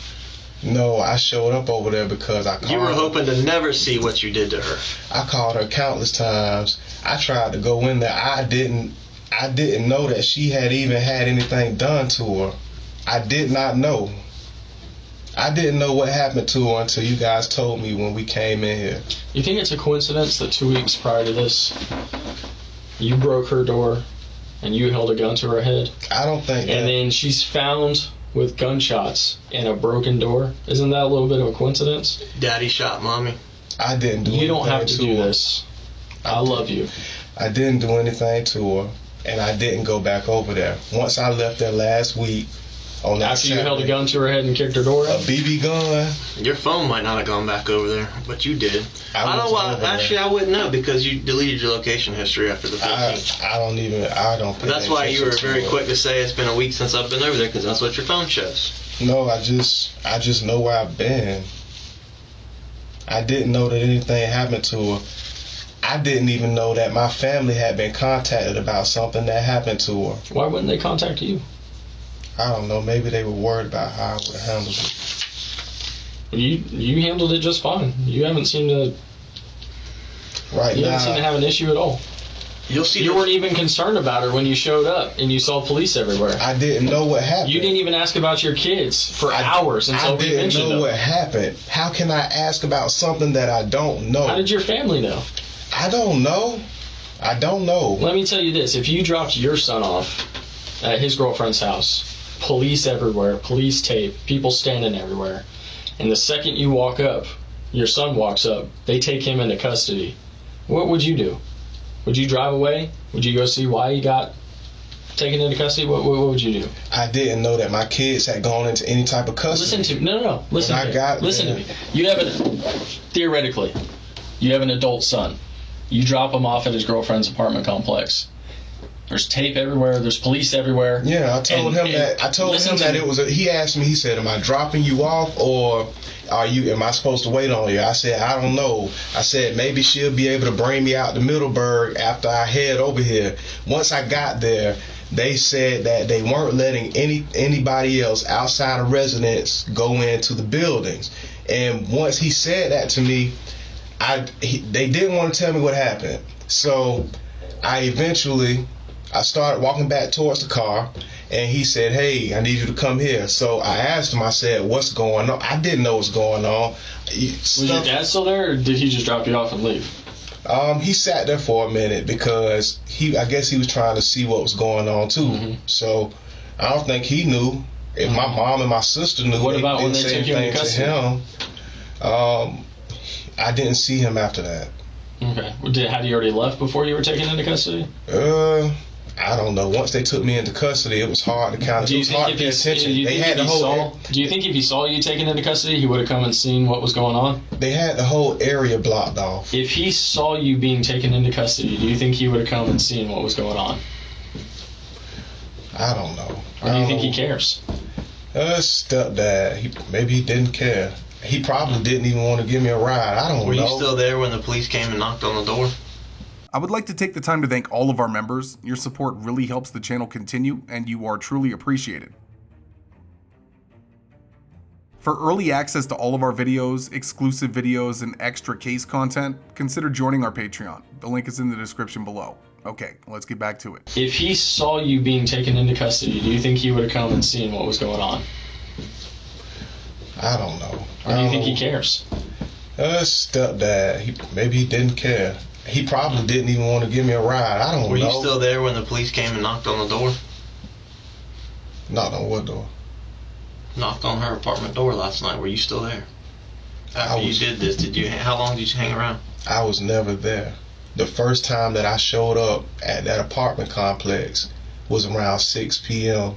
No, I showed up over there because I called her. You were hoping to never see what you did to her. I called her countless times. I tried to go in there. I didn't know that she had even had anything done to her. I did not know. I didn't know what happened to her until you guys told me when we came in here. You think it's a coincidence that 2 weeks prior to this, you broke her door and you held a gun to her head? I don't think that. And then she's found with gunshots and a broken door. Isn't that a little bit of a coincidence? Daddy shot mommy. I didn't do anything to her. You don't have to do this. I love you. I didn't do anything to her, and I didn't go back over there. Once I left there last week, on that After you held a gun to her head and kicked her door a in? BB gun. Your phone might not have gone back over there, but you did. I don't know. Actually, I wouldn't know because you deleted your location history after the 15th. I don't. That's why you were very quick to say it's been a week since I've been over there, because that's what your phone shows. No, I just know where I've been. I didn't know that anything happened to her. I didn't even know that my family had been contacted about something that happened to her. Why wouldn't they contact you? I don't know. Maybe they were worried about how I would have handled it. You handled it just fine. You haven't seemed to. You haven't seemed to have an issue at all. You weren't even concerned about her when you showed up and you saw police everywhere. I didn't know what happened. You didn't even ask about your kids for hours until we mentioned them. I didn't know what happened. How can I ask about something that I don't know? How did your family know? I don't know. I don't know. Let me tell you this. If you dropped your son off at his girlfriend's house, police everywhere, police tape, people standing everywhere, and the second you walk up, your son walks up, they take him into custody, what would you do? Would you drive away? Would you go see why he got taken into custody? What would you do? I didn't know that my kids had gone into any type of custody. Listen to me. You have theoretically, you have an adult son. You drop him off at his girlfriend's apartment complex. There's tape everywhere. There's police everywhere. Yeah, I told him that it was. He asked me. He said, "Am I dropping you off, or am I supposed to wait on you?" I said, "I don't know." I said, "Maybe she'll be able to bring me out to Middleburg after I head over here." Once I got there, they said that they weren't letting anybody else outside of residents go into the buildings. And once he said that to me, they didn't want to tell me what happened. So I started walking back towards the car, and he said, "Hey, I need you to come here." So I asked him, I said, "What's going on?" I didn't know what's going on. Was your dad still there, or did he just drop you off and leave? He sat there for a minute because I guess he was trying to see what was going on too. Mm-hmm. So I don't think he knew. If my mom and my sister knew, what about when they took you into custody? I didn't see him after that. Okay. Had he already left before you were taken into custody? I don't know. Once they took me into custody, it was hard to kind of pay attention. Do you think if he saw you taken into custody, he would have come and seen what was going on? They had the whole area blocked off. If he saw you being taken into custody, do you think he would have come and seen what was going on? I don't know. Or do you think he cares? Stepdad, maybe he didn't care. He probably didn't even want to give me a ride. I don't know. Were you still there when the police came and knocked on the door? I would like to take the time to thank all of our members. Your support really helps the channel continue, and you are truly appreciated. For early access to all of our videos, exclusive videos, and extra case content, consider joining our Patreon. The link is in the description below. Okay, let's get back to it. If he saw you being taken into custody, do you think he would have come and seen what was going on? I don't know. Or do you think he cares? Stepdad. Maybe he didn't care. He probably didn't even want to give me a ride. I don't know. Were you still there when the police came and knocked on the door? Knocked on what door? Knocked on her apartment door last night. Were you still there? After you did this, how long did you hang around? I was never there. The first time that I showed up at that apartment complex was around 6 p.m.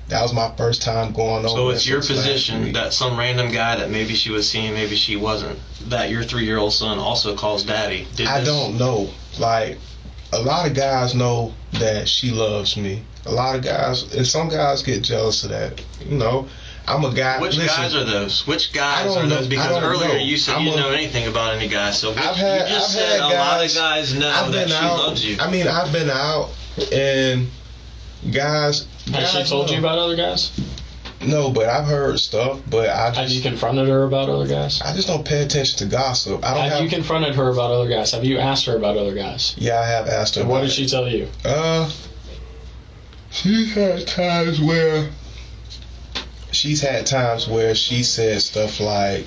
That was my first time going over. So it's your position that some random guy that maybe she was seeing, maybe she wasn't, that your 3-year-old son also calls daddy. I don't know. Like, a lot of guys know that she loves me. A lot of guys, and some guys get jealous of that. You know, I'm a guy. Which guys are those? Which guys are those? Because earlier you said you didn't know anything about any guys. So you just said a lot of guys know that she loves you. I mean, I've been out and guys. Has she told you about other guys? No, but I've heard stuff. But have you confronted her about other guys? I just don't pay attention to gossip. Have you confronted her about other guys? Have you asked her about other guys? Yeah, I have asked her. What did she tell you? She's had times where she said stuff like,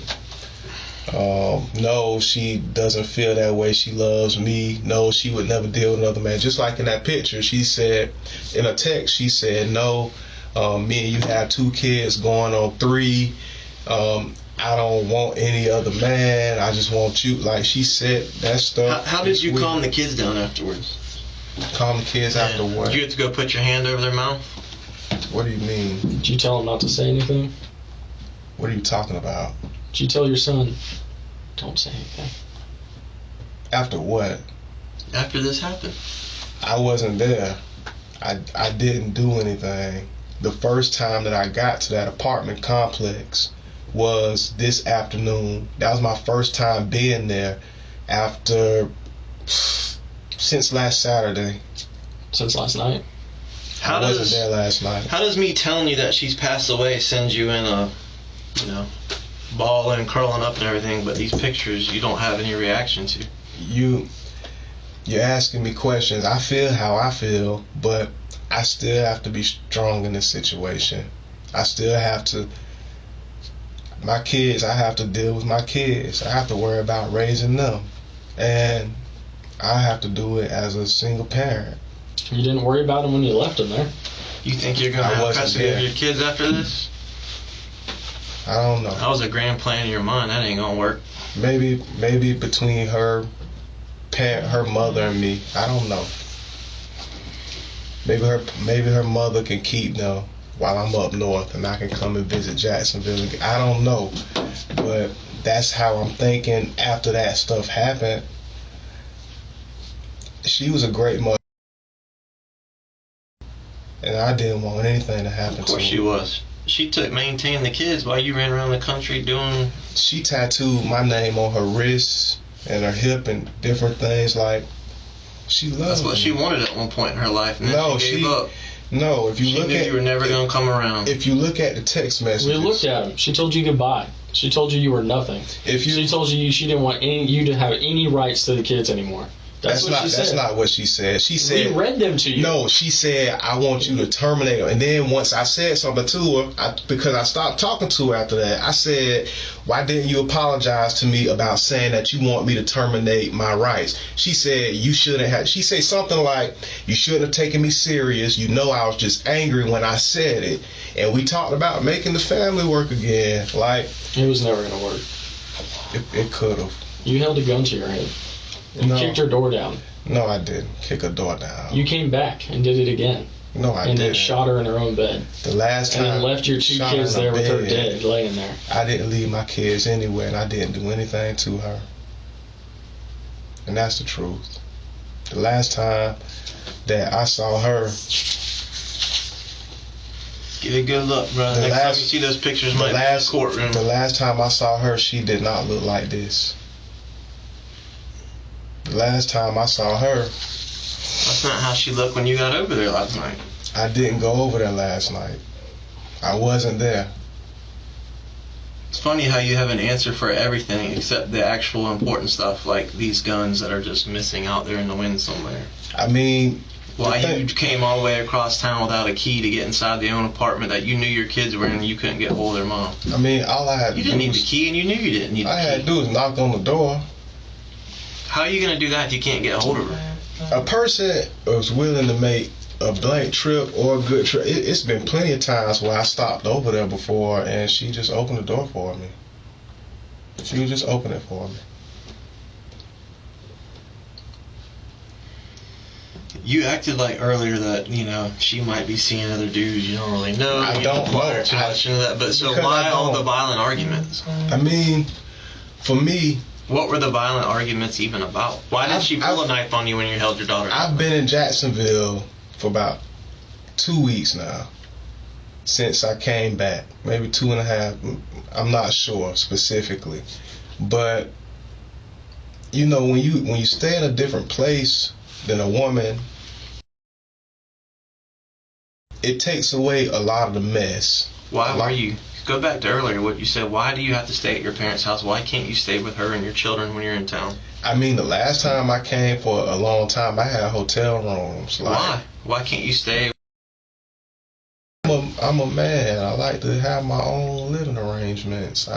no, she doesn't feel that way. She loves me. No, she would never deal with another man. Just like in that picture, she said, in a text, she said, no, me and you have 2 kids going on 3. I don't want any other man. I just want you. Like, she said that stuff. How did you calm the kids down afterwards? Calm the kids after what? Did you have to go put your hand over their mouth? What do you mean? Did you tell them not to say anything? What are you talking about? Did you tell your son, don't say anything? After what? After this happened. I wasn't there. I didn't do anything. The first time that I got to that apartment complex was this afternoon. That was my first time being there since last Saturday. Since last night? I wasn't there last night. How does me telling you that she's passed away send you in a, ball and curling up and everything, but these pictures you don't have any reaction to? You're asking me questions. I feel how I feel, but I still have to be strong in this situation. I still have to. My kids, I have to deal with my kids. I have to worry about raising them, and I have to do it as a single parent. You didn't worry about them when you left them there. You think you're going to have custody of your kids after this? I don't know. That was a grand plan in your mind. That ain't going to work. Maybe between her mother and me. I don't know. Maybe her mother can keep them while I'm up north and I can come and visit Jacksonville. I don't know. But that's how I'm thinking after that stuff happened. She was a great mother. And I didn't want anything to happen to her. Of course she was. She maintained the kids while you ran around the country doing... She tattooed my name on her wrist and her hip and different things. Like, she loved me. That's what she wanted at one point in her life, and then she gave up. No, if you she look knew at... you were never going to come around. If you look at the text messages... We looked at them. She told you goodbye. She told you were nothing. She told you she didn't want you to have any rights to the kids anymore. That's what she said. That's not what she said. She said... We read them to you. No, she said, I want you to terminate them. And then once I said something to her, because I stopped talking to her after that, I said, why didn't you apologize to me about saying that you want me to terminate my rights? She said, you shouldn't have... She said something like, you shouldn't have taken me serious. You know I was just angry when I said it. And we talked about making the family work again. Like... It was never going to work. It could have. You held a gun to your head. You kicked her door down. No, I didn't kick her door down. You came back and did it again. No, I didn't. And then shot her in her own bed. The last time. And then left your 2 kids there with her dead, laying there. I didn't leave my kids anywhere, and I didn't do anything to her. And that's the truth. The last time that I saw her... Get a good look, bro. Next time you see those pictures, might be in the courtroom. The last time I saw her, she did not look like this. The last time I saw her... That's not how she looked when you got over there last night. I didn't go over there last night. I wasn't there. It's funny how you have an answer for everything except the actual important stuff, like these guns that are just missing out there in the wind somewhere. I mean, Why you came all the way across town without a key to get inside the own apartment that you knew your kids were in and you couldn't get hold of their mom? I mean, all I had to do You didn't need the key and you knew you didn't need the key. I had to do was knock on the door. How are you going to do that if you can't get a hold of her? A person was willing to make a blank trip or a good trip. It's been plenty of times where I stopped over there before and she just opened the door for me. She would just open it for me. You acted like earlier that, you know, she might be seeing other dudes you don't really know. I don't know. Too much into that. But so Because why I all don't. the violent arguments? I mean, for me, What were the violent arguments even about? Why did she pull a knife on you when you held your daughter? I've been in Jacksonville for about 2 weeks now. Since I came back. Maybe 2.5. I'm not sure specifically. But, you know, when you stay in a different place than a woman, it takes away a lot of the mess. Why were you? Go back to earlier what you said. Why do you have to stay at your parents' house? Why can't you stay with her and your children when you're in town? I mean, the last time I came for a long time, I had hotel rooms. Why? Why can't you stay? I'm a man. I like to have my own living arrangements.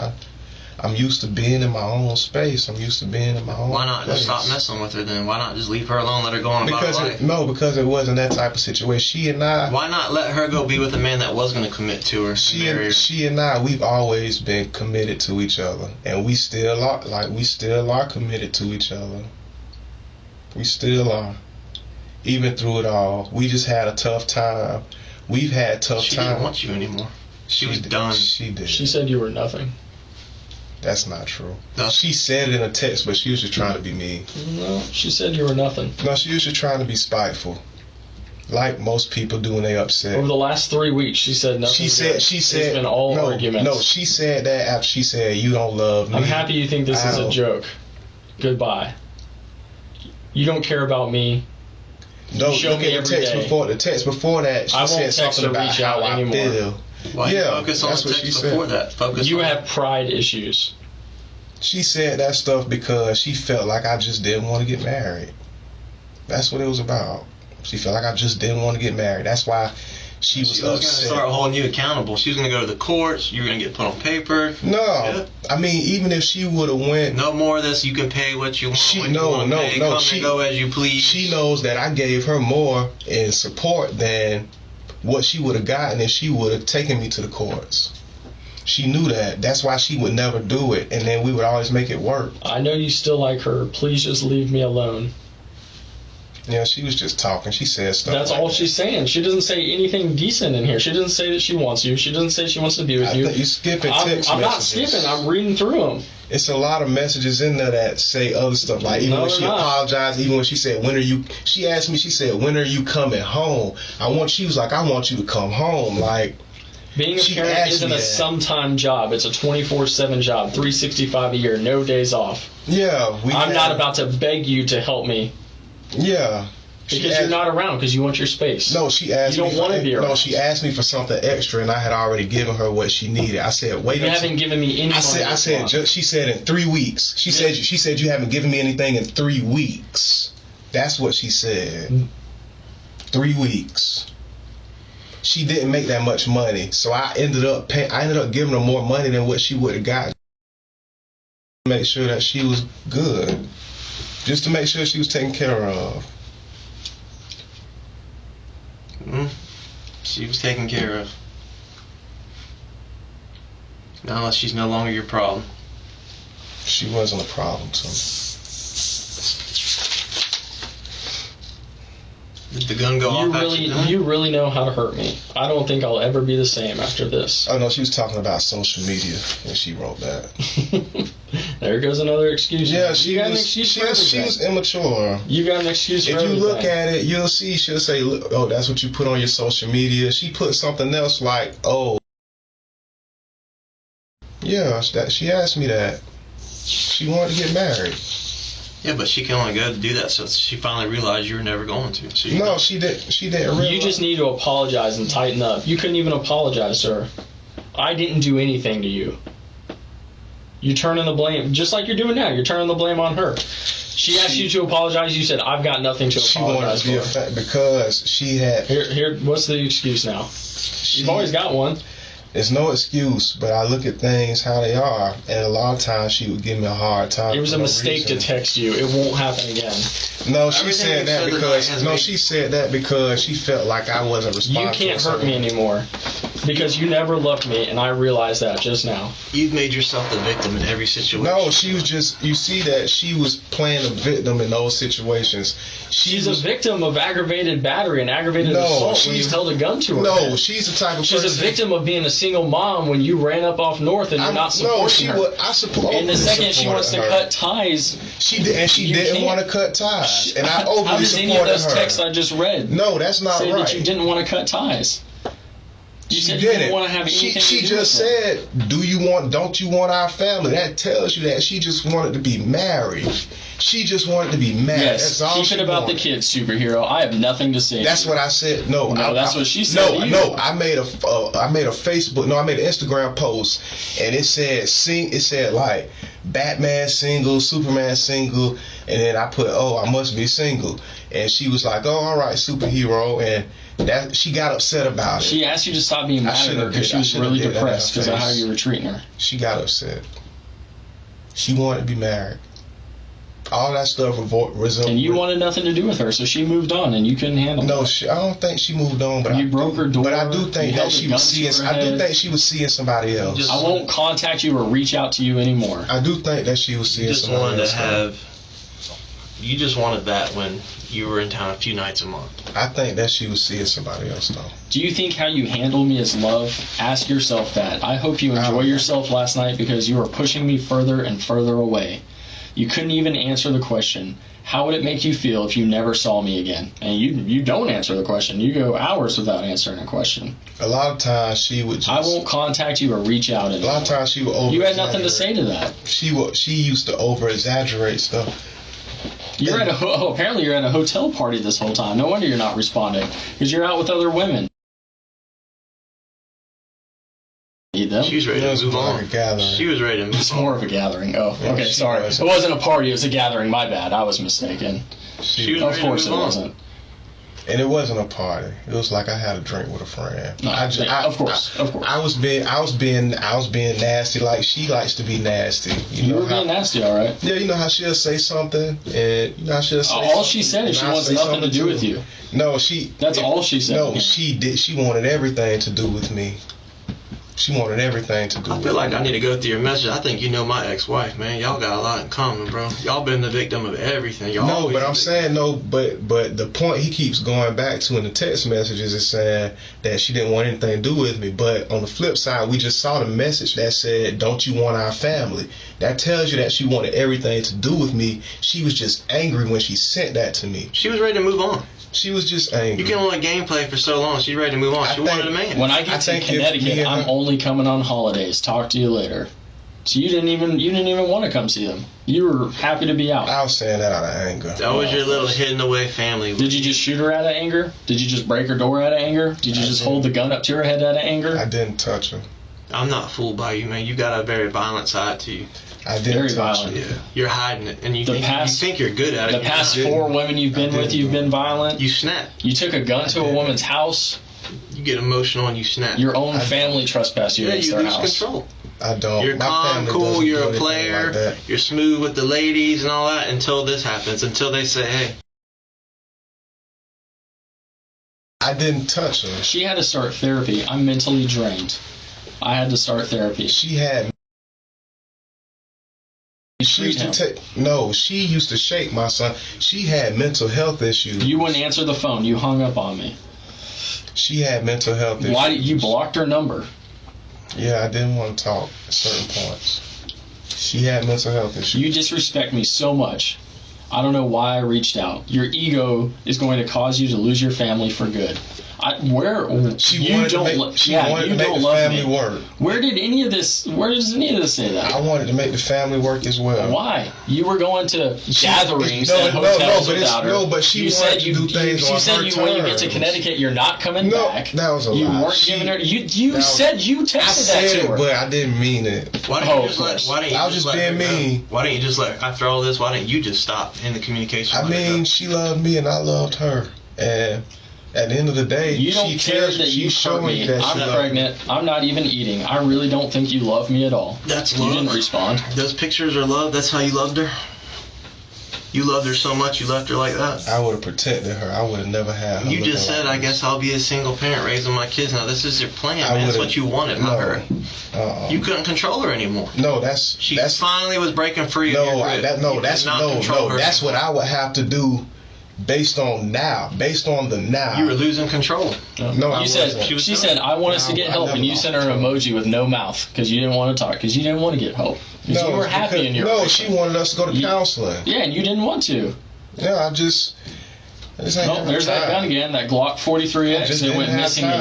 I'm used to being in my own space. I'm used to being in my own Why not place. just stop messing with her then? Why not just leave her alone, let her go on about her life? Because it wasn't that type of situation. She and I. Why not let her go be with a man that was going to commit to her? She and I, we've always been committed to each other, and we still are committed to each other. We still are, even through it all. We just had a tough time. We've had tough times. She didn't want you anymore. She was done. She did. She said you were nothing. That's not true. No. She said it in a text, but she was just trying to be mean. No, she said you were nothing. No, she was just trying to be spiteful, like most people do when they upset. Over the last 3 weeks, she said nothing. She said. It's been all arguments. No, she said that after she said, "You don't love me." I'm happy you think this is a joke. Goodbye. You don't care about me. No, You show look me at the every text day. before. The text before that, she I won't said text something or about reach how out I anymore. feel. Why Yeah, you focus on that's the what she text said. before that? Focus You on have pride issues. She said that stuff because she felt like I just didn't want to get married. That's what it was about. She felt like I just didn't want to get married. That's why she was going to upset. start holding you accountable. She was going to go to the courts. You were going to get put on paper. No, Yeah. I mean, even if she would have went, No more of this. You can pay what you want. When you want to pay. Come and go as you please. She knows that I gave her more in support than what she would have gotten if she would have taken me to the courts. She knew that. That's why she would never do it, and then we would always make it work. I know you still like her. Please just leave me alone. Yeah, she was just talking. She said stuff. That's like all that. she's saying. She doesn't say anything decent in here. She doesn't say that she wants you. She doesn't say she wants to be with I you. think you skipping I'm text not messages. skipping. I'm reading through them. It's a lot of messages in there that say other stuff. Like even No, when they're she not. apologized, even when she said, she asked me, she said, when are you coming home? She was like, I want you to come home. Like, Being a She parent asked isn't me a that. sometime job. It's a 24/7 job, 365 a year, no days off. yeah. I'm not about to beg you to help me Yeah. because you're not around because you want your space. No, she asked You me. don't want to be around. No, she asked me for something extra, and I had already given her what she needed. I said, "Wait." You haven't given me any. I said. She said in 3 weeks. She said you haven't given me anything in 3 weeks. That's what she said. 3 weeks. She didn't make that much money, so I ended up giving her more money than what she would have gotten. Make sure that she was good, just to make sure she was taken care of. She was taken care of. Now she's no longer your problem. She wasn't a problem to me. Did the gun go off after that? You really know how to hurt me. I don't think I'll ever be the same after this. Oh no, she was talking about social media when she wrote that. There goes another excuse. Yeah, You she got an was. excuse She for was everything. immature. You got an excuse for If you everything. look at it, you'll see she'll say, "Look, oh, that's what you put on your social media." She put something else like, "Oh, yeah." She asked me that. She wanted to get married. Yeah, but she can only go to do that, so she finally realized you were never going to. So No, she didn't. She didn't realize. You just need to apologize and tighten up. You couldn't even apologize, sir. I didn't do anything to you. You're turning the blame, just like you're doing now. You're turning the blame on her. She asked you to apologize. You said, "I've got nothing to She wanted apologize to be for." because she had. Here. What's the excuse now? You've always got one. It's no excuse, but I look at things how they are, and a lot of times she would give me a hard time. It was a mistake to text you. It won't happen again. No, she Everything said that you said because tonight has she said that because she felt like I wasn't responsible. You can't hurt me anymore because you never loved me, and I realized that just now. You've made yourself the victim in every situation. No, she was just. You see that she was playing a victim in those situations. She's a victim of aggravated battery and aggravated assault when you held a gun to her. No, head. she's the type of She's person. a victim of being a single mom when you ran up off north and you're not supporting her. I support. And the second she wants to cut ties, she didn't want to cut ties, and I overly how does supported any of those her. texts I just read No, that's not say right. that you didn't want to cut ties? You said She you didn't want to have anything She to do just with it. said, don't you want our family? That tells you that she just wanted to be married. She just wanted to be married. Yes, That's all keep she it about wanted. the kids, superhero. I have nothing to say. That's what I said. No, that's what she said to you. No, I made a Facebook. No, I made an Instagram post, and it said like Batman single, Superman single, and then I put, I must be single, and she was like, all right, superhero, and that she got upset about it. She asked you to stop being mad at her because she was really depressed because of how you were treating her. She got upset. She wanted to be married. All that stuff resulted. And you wanted nothing to do with her, so she moved on, and you couldn't handle it. No, I don't think she moved on, but you broke her door. But I do think that she was seeing. I do think she was seeing somebody else. I won't contact you or reach out to you anymore. I do think that she was seeing somebody else. You just wanted that when you were in town a few nights a month. I think that she was seeing somebody else, though. Do you think how you handled me is love? Ask yourself that. I hope you enjoy yourself last night because you were pushing me further and further away. You couldn't even answer the question, how would it make you feel if you never saw me again? And you don't answer the question. You go hours without answering a question. A lot of times she would just... I won't contact you or reach out anymore. A lot of times she would over-exaggerate. You had nothing to say to that. She used to over-exaggerate stuff. You're at apparently you're at a hotel party this whole time. No wonder you're not responding because you're out with other women. Need them? She was ready to move on. She was ready to move on. It's more of a gathering. Oh, Yeah, okay, sorry. It wasn't a party. It was a gathering. My bad. I was mistaken. She was Of ready course to it move on. wasn't. And it wasn't a party. It was like I had a drink with a friend. No, of course. I was being nasty. Like she likes to be nasty. You were being nasty, all right. Yeah, you know how she'll say something, and you know how she'll say. All she said is she wants nothing to do with you. No, That's all she said. No, she did. She wanted everything to do with me. She wanted everything to do with me. I feel like I need to go through your message. I think you know my ex-wife, man. Y'all got a lot in common, bro. Y'all been the victim of everything. No, but I'm saying but the point he keeps going back to in the text messages is saying that she didn't want anything to do with me. But on the flip side, we just saw the message that said, "Don't you want our family?" That tells you that she wanted everything to do with me. She was just angry when she sent that to me. She was ready to move on. She was just angry. You can only gameplay for so long. She's ready to move on. She wanted a man. When I get to Connecticut, I'm only coming on holidays. Talk to you later. So you didn't even want to come see them. You were happy to be out. I was saying that out of anger. That was your little hidden away family. Did you just shoot her out of anger? Did you just break her door out of anger? Did you just hold the gun up to her head out of anger? I didn't touch her. I'm not fooled by you, man. You got a very violent side to you. I didn't touch violent. her. Yeah. You're hiding it, and you think you're good at it. The past 4 women you've been with, you've been violent. You snap. You took a gun to a woman's house. You get emotional and you snap. Your own family trespassed you against you their lose house. control. I don't. You're My calm, family cool, doesn't do you're a anything player, like that. you're smooth with the ladies and all that until this happens, until they say, hey. I didn't touch her. She had to start therapy. I'm mentally drained. I had to start therapy. She had. She used to she used to shake my son. She had mental health issues. You wouldn't answer the phone. You hung up on me. She had mental health issues. Why you blocked her number? Yeah, I didn't want to talk at certain points. She had mental health issues. You disrespect me so much. I don't know why I reached out. Your ego is going to cause you to lose your family for good. She you wanted don't to make, she wanted to make the love family me. work. Where does any of this say that? I wanted to make the family work as well. Why? You were going to gatherings at hotels without her. No, but she wanted to do things on her She said you when you get to Connecticut, you're not coming back. That was a lie. You weren't giving her. You said you texted that to her. But I didn't mean it. Why didn't you just let? Why didn't you I was just being mean. Why didn't you just let? After all this, why didn't you just stop in the communication? I mean, she loved me and I loved her, and at the end of the day, you don't care that you hurt me. I'm pregnant. I'm not even eating. I really don't think you love me at all. That's love. You didn't respond. Those pictures are love. That's how you loved her. You loved her so much you left her like that. I would have protected her. I would have never had her. You just said, I guess I'll be a single parent raising my kids. Now this is your plan, man. That's what you wanted, not her. You couldn't control her anymore. No, she finally was breaking free. That's what I would have to do. Based on the now. You were losing control. No, I wasn't. She said, I want us to get help, and you sent her an emoji with no mouth because you didn't want to talk, because you didn't want to get help. Because you were happy in your she wanted us to go to counseling. Yeah, and you didn't want to. Yeah, I just ain't there's that gun again, that Glock 43X that went missing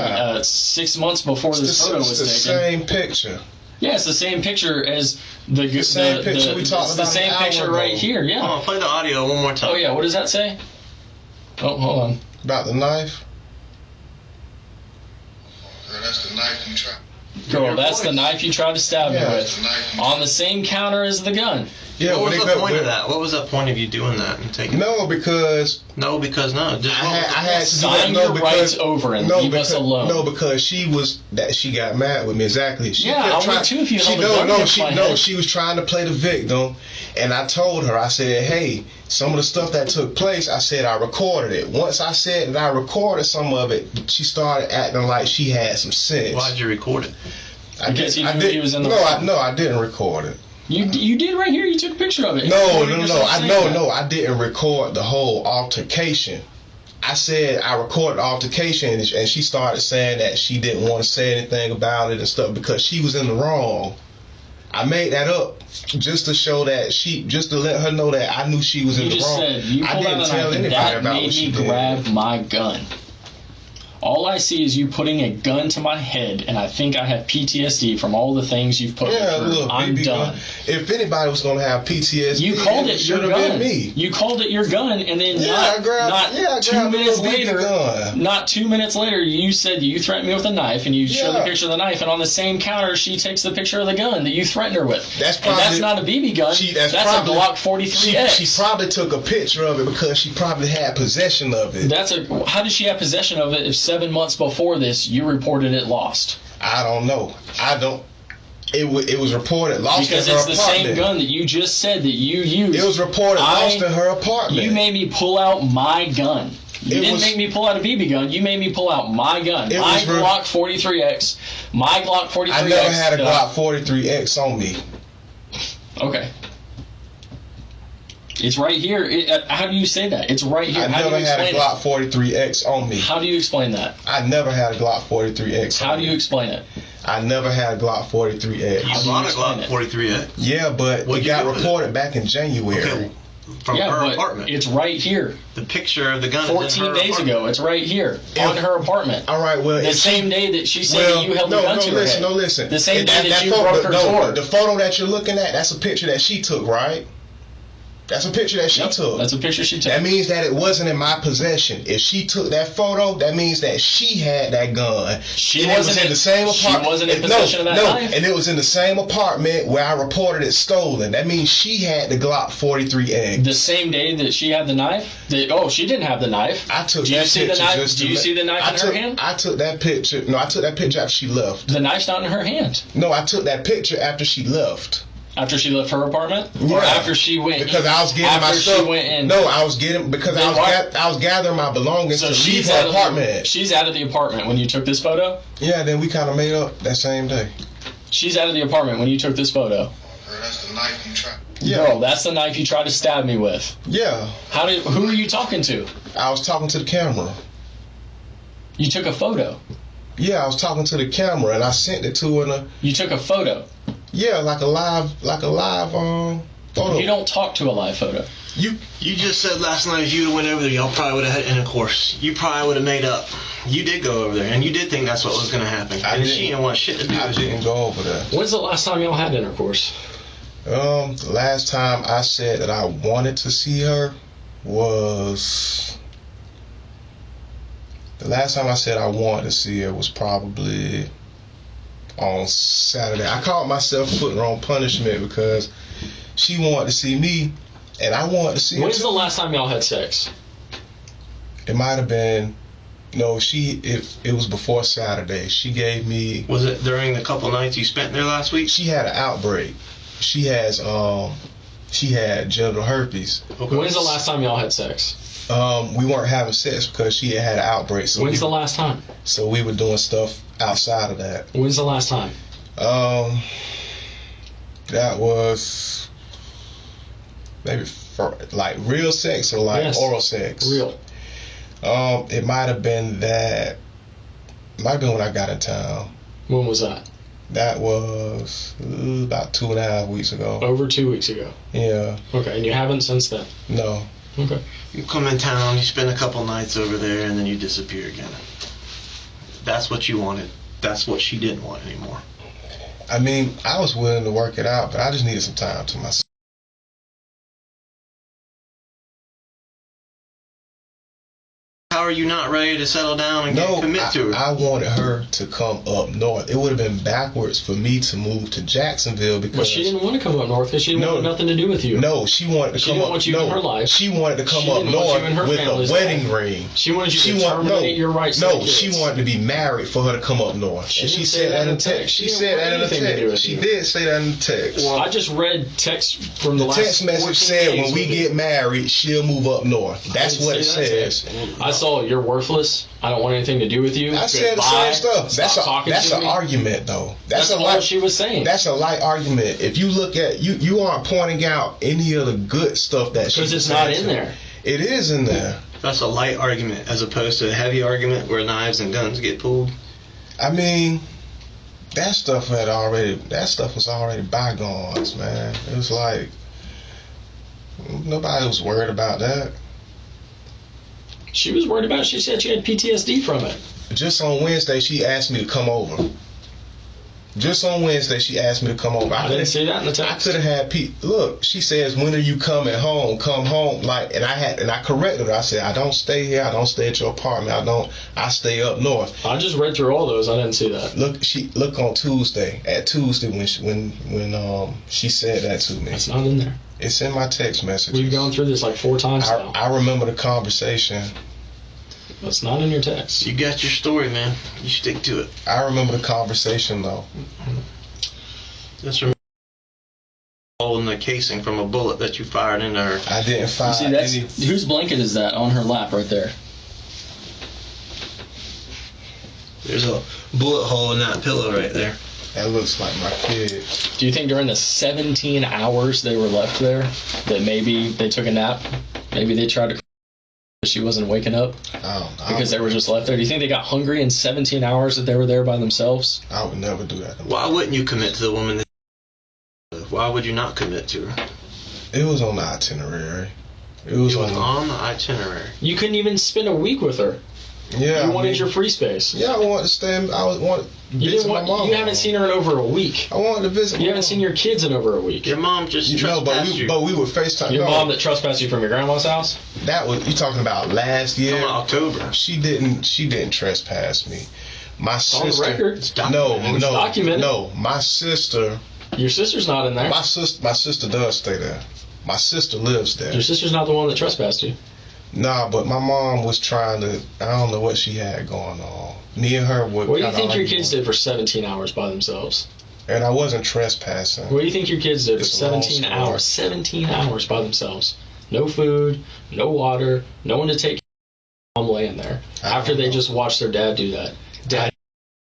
6 months before this photo was taken. It's the same picture. Yeah, it's the same picture as the same picture we talked about. The same picture right here. Yeah. Oh, play the audio one more time. Oh yeah, what does that say? Oh, hold on. About the knife? Girl, that's the knife you tried. Girl, that's the knife you tried to stab me with. On the same counter as the gun. Yeah, what was the point of that? What was the point of you doing that and taking? No, because I had to sign your rights over and leave us alone. No, because she got mad with me. Exactly. I would too if you held a gun against my head. She was trying to play the victim, and I told her, I said, hey, some of the stuff that took place, I said I recorded it. Once I said that I recorded some of it, she started acting like she had some sense. Why'd you record it? Because he knew he was in the wrong. No, I didn't record it. You did right here. You took a picture of it. I didn't record the whole altercation. I said I recorded the altercation, and she started saying that she didn't want to say anything about it and stuff because she was in the wrong. I made that up just to show that just to let her know that I knew she was in the wrong. I didn't tell anybody about what she did. That made me grab my gun. All I see is you putting a gun to my head, and I think I have PTSD from all the things you've put me through. Look, I'm done. If anybody was going to have PTSD, you called it your gun. Been me. You called it your gun, and then not 2 minutes later, you said you threatened me with a knife, and you showed the picture of the knife, and on the same counter, she takes the picture of the gun that you threatened her with. That's not a BB gun. That's a Glock 43X. She probably took a picture of it because she probably had possession of it. How did she have possession of it if 7 months before this you reported it lost? I don't know. It was reported lost because in her apartment. Because it's the same gun that you just said that you used. It was reported lost in her apartment. You made me pull out my gun. You didn't make me pull out a BB gun. You made me pull out my gun. My Glock 43X. My Glock 43X. I never had a Glock 43X on me. Okay. It's right here. How do you say that? It's right here. I never had a Glock 43X on me. How do you explain that? I never had a Glock 43X on me. How do you explain it? I never had a Glock 43X. You bought a Glock 43X? Yeah, but it got reported back in January. Okay. From her apartment. It's right here. The picture of the gun 14 days ago. It's right here on her apartment. All right, well, the same day that she said that you held the gun to her head. No, listen. The same day that you broke her sword. The photo that you're looking at, that's a picture that she took, right? That's a picture that she took. That's a picture she took. That means that it wasn't in my possession. If she took that photo, that means that she had that gun. She wasn't in the same apartment. She wasn't in possession of that knife. And it was in the same apartment where I reported it stolen. That means she had the Glock 43X. The same day that she had the knife? She didn't have the knife. I took that picture. Do you see the knife in her hand? I took that picture. No, I took that picture after she left. The knife's not in her hand. No, I took that picture after she left. After she left her apartment? Yeah. Or after she went because I was getting my stuff. I was gathering my belongings to leave her apartment. She's out of the apartment when you took this photo? Yeah, then we kind of made up that same day. She's out of the apartment when you took this photo? That's the knife you tried. Yeah. Girl, that's the knife you tried to stab me with. Yeah. Who are you talking to? I was talking to the camera. You took a photo? Yeah, I was talking to the camera and I sent it to her. You took a photo? Yeah, like a live photo. You don't talk to a live photo. You just said last night if you went over there, y'all probably would have had intercourse. You probably would have made up. You did go over there, and you did think that's what was going to happen. And she didn't want shit to do I with you. didn't go over there. When's the last time y'all had intercourse? The last time I said that I wanted to see her was... The last time I said I wanted to see her was probably on Saturday. I called myself putting her on punishment because she wanted to see me, and I wanted to see her. When's the last time y'all had sex? It might have been... No, it was before Saturday. She gave me... Was it during the couple nights you spent there last week? She had an outbreak. She had genital herpes. Okay. When's the last time y'all had sex? We weren't having sex because she had an outbreak. So When's the last time? So we were doing stuff outside of that. When's the last time? That was maybe for like real sex or like oral sex. Real. It might have been that. Might have been when I got in town. When was that? That was about 2.5 weeks ago. Over 2 weeks ago. Yeah. Okay, and you haven't since then? No. Okay. You come in town, you spend a couple nights over there, and then you disappear again. That's what you wanted. That's what she didn't want anymore. I mean, I was willing to work it out, but I just needed some time to myself. How are you not ready to settle down and commit to her? I wanted her to come up north. It would have been backwards for me to move to Jacksonville because... But she didn't want to come up north because she didn't want nothing to do with you. No, she wanted to come up... She didn't want you in her life. She wanted to come up north with a wedding ring. She wanted you to terminate your rights to the kids. She wanted to be married for her to come up north. She said that in the text. She said that in the text. She did say that in the text. Well, I just read text from the last text message said when we get married, she'll move up north. That's what it says. I saw you're worthless. I don't want anything to do with you. I said the same stuff. That's an argument, though. That's all she was saying. That's a light argument. If you look at you aren't pointing out any of the good stuff that she. Because it's not in there. It is in there. That's a light argument as opposed to a heavy argument where knives and guns get pulled. I mean, that stuff was already bygones, man. It was like nobody was worried about that. She was worried about it. She said she had PTSD from it. Just on Wednesday, she asked me to come over. Just on Wednesday, she asked me to come over. I didn't see that in the text. I could have had look, she says, when are you coming home? Come home. And I corrected her. I said, I don't stay here. I don't stay at your apartment. I stay up north. I just read through all those. I didn't see that. Look on Tuesday. At Tuesday when she said that to me. It's not in there. It's in my text messages. We've gone through this like 4 times now. I remember the conversation. It's not in your text. You got your story, man. You stick to it. I remember the conversation, though. Just remember holding the casing from a bullet that you fired into her. I didn't fire any. Whose blanket is that on her lap right there? There's a bullet hole in that pillow right there. That looks like my kid. Do you think during the 17 hours they were left there that maybe they took a nap? Maybe they tried to... She wasn't waking up because they were just left there. Do you think they got hungry in 17 hours that they were there by themselves? I would never do that. Why wouldn't you commit to the woman? Why would you not commit to her? It was on the itinerary. It was on the itinerary. You couldn't even spend a week with her. Yeah, you wanted your free space. Yeah, I wanted to stay. My mom. You haven't seen her in over a week. I wanted to visit. You haven't seen your kids in over a week. Your mom just trespassed you. But we were FaceTime. Your mom that trespassed you from your grandma's house. That was you talking about last year. October. She didn't trespass me. My sister. On the record. No. My sister. Your sister's not in there. My sister does stay there. My sister lives there. Your sister's not the one that trespassed you. Nah, but my mom was trying to. I don't know what she had going on. Me and her were. What do you think your kids did for 17 hours by themselves? And I wasn't trespassing. What do you think your kids did for 17 hours? 17 hours by themselves. No food, no water, no one to take care of them laying there. After they just watched their dad do that.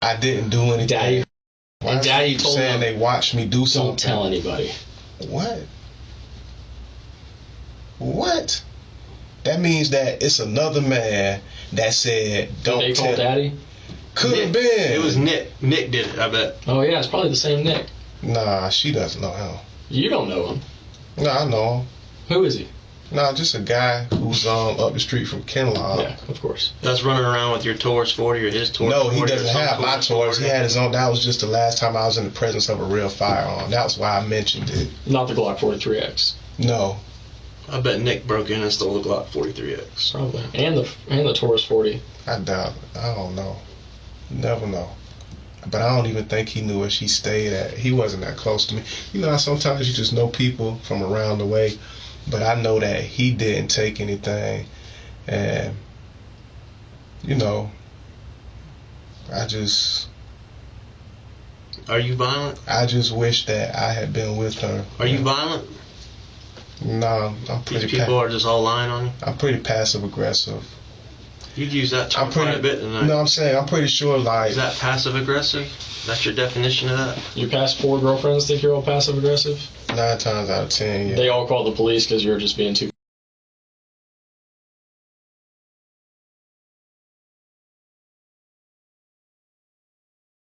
I didn't do anything. Daddy told them they watched me do something. Don't tell anybody. What? That means that it's another man that said, don't they tell. Call Daddy? Could have been. It was Nick. Nick did it, I bet. Oh, yeah, it's probably the same Nick. Nah, she doesn't know him. You don't know him. No, I know him. Who is he? No, just a guy who's up the street from Kenlock. Yeah, of course. That's running around with your Taurus 40 or his Taurus 40? No, he doesn't have my Taurus. He had his own. That was just the last time I was in the presence of a real firearm. That's why I mentioned it. Not the Glock 43X. No. I bet Nick broke in and stole the Glock 43X. Probably. And the Taurus 40. I doubt it. I don't know. Never know. But I don't even think he knew where she stayed at. He wasn't that close to me. You know how sometimes you just know people from around the way. But I know that he didn't take anything. And, you know, I just... Are you violent? I just wish that I had been with her. Are you violent? No, I'm pretty... These people are just all lying on you? I'm pretty passive-aggressive. You'd use that term quite a bit tonight. No, I'm saying I'm pretty sure, like... Is that passive-aggressive? That's your definition of that? Your past 4 girlfriends think you're all passive-aggressive? 9 times out of 10, yeah. They all call the police because you're just being too...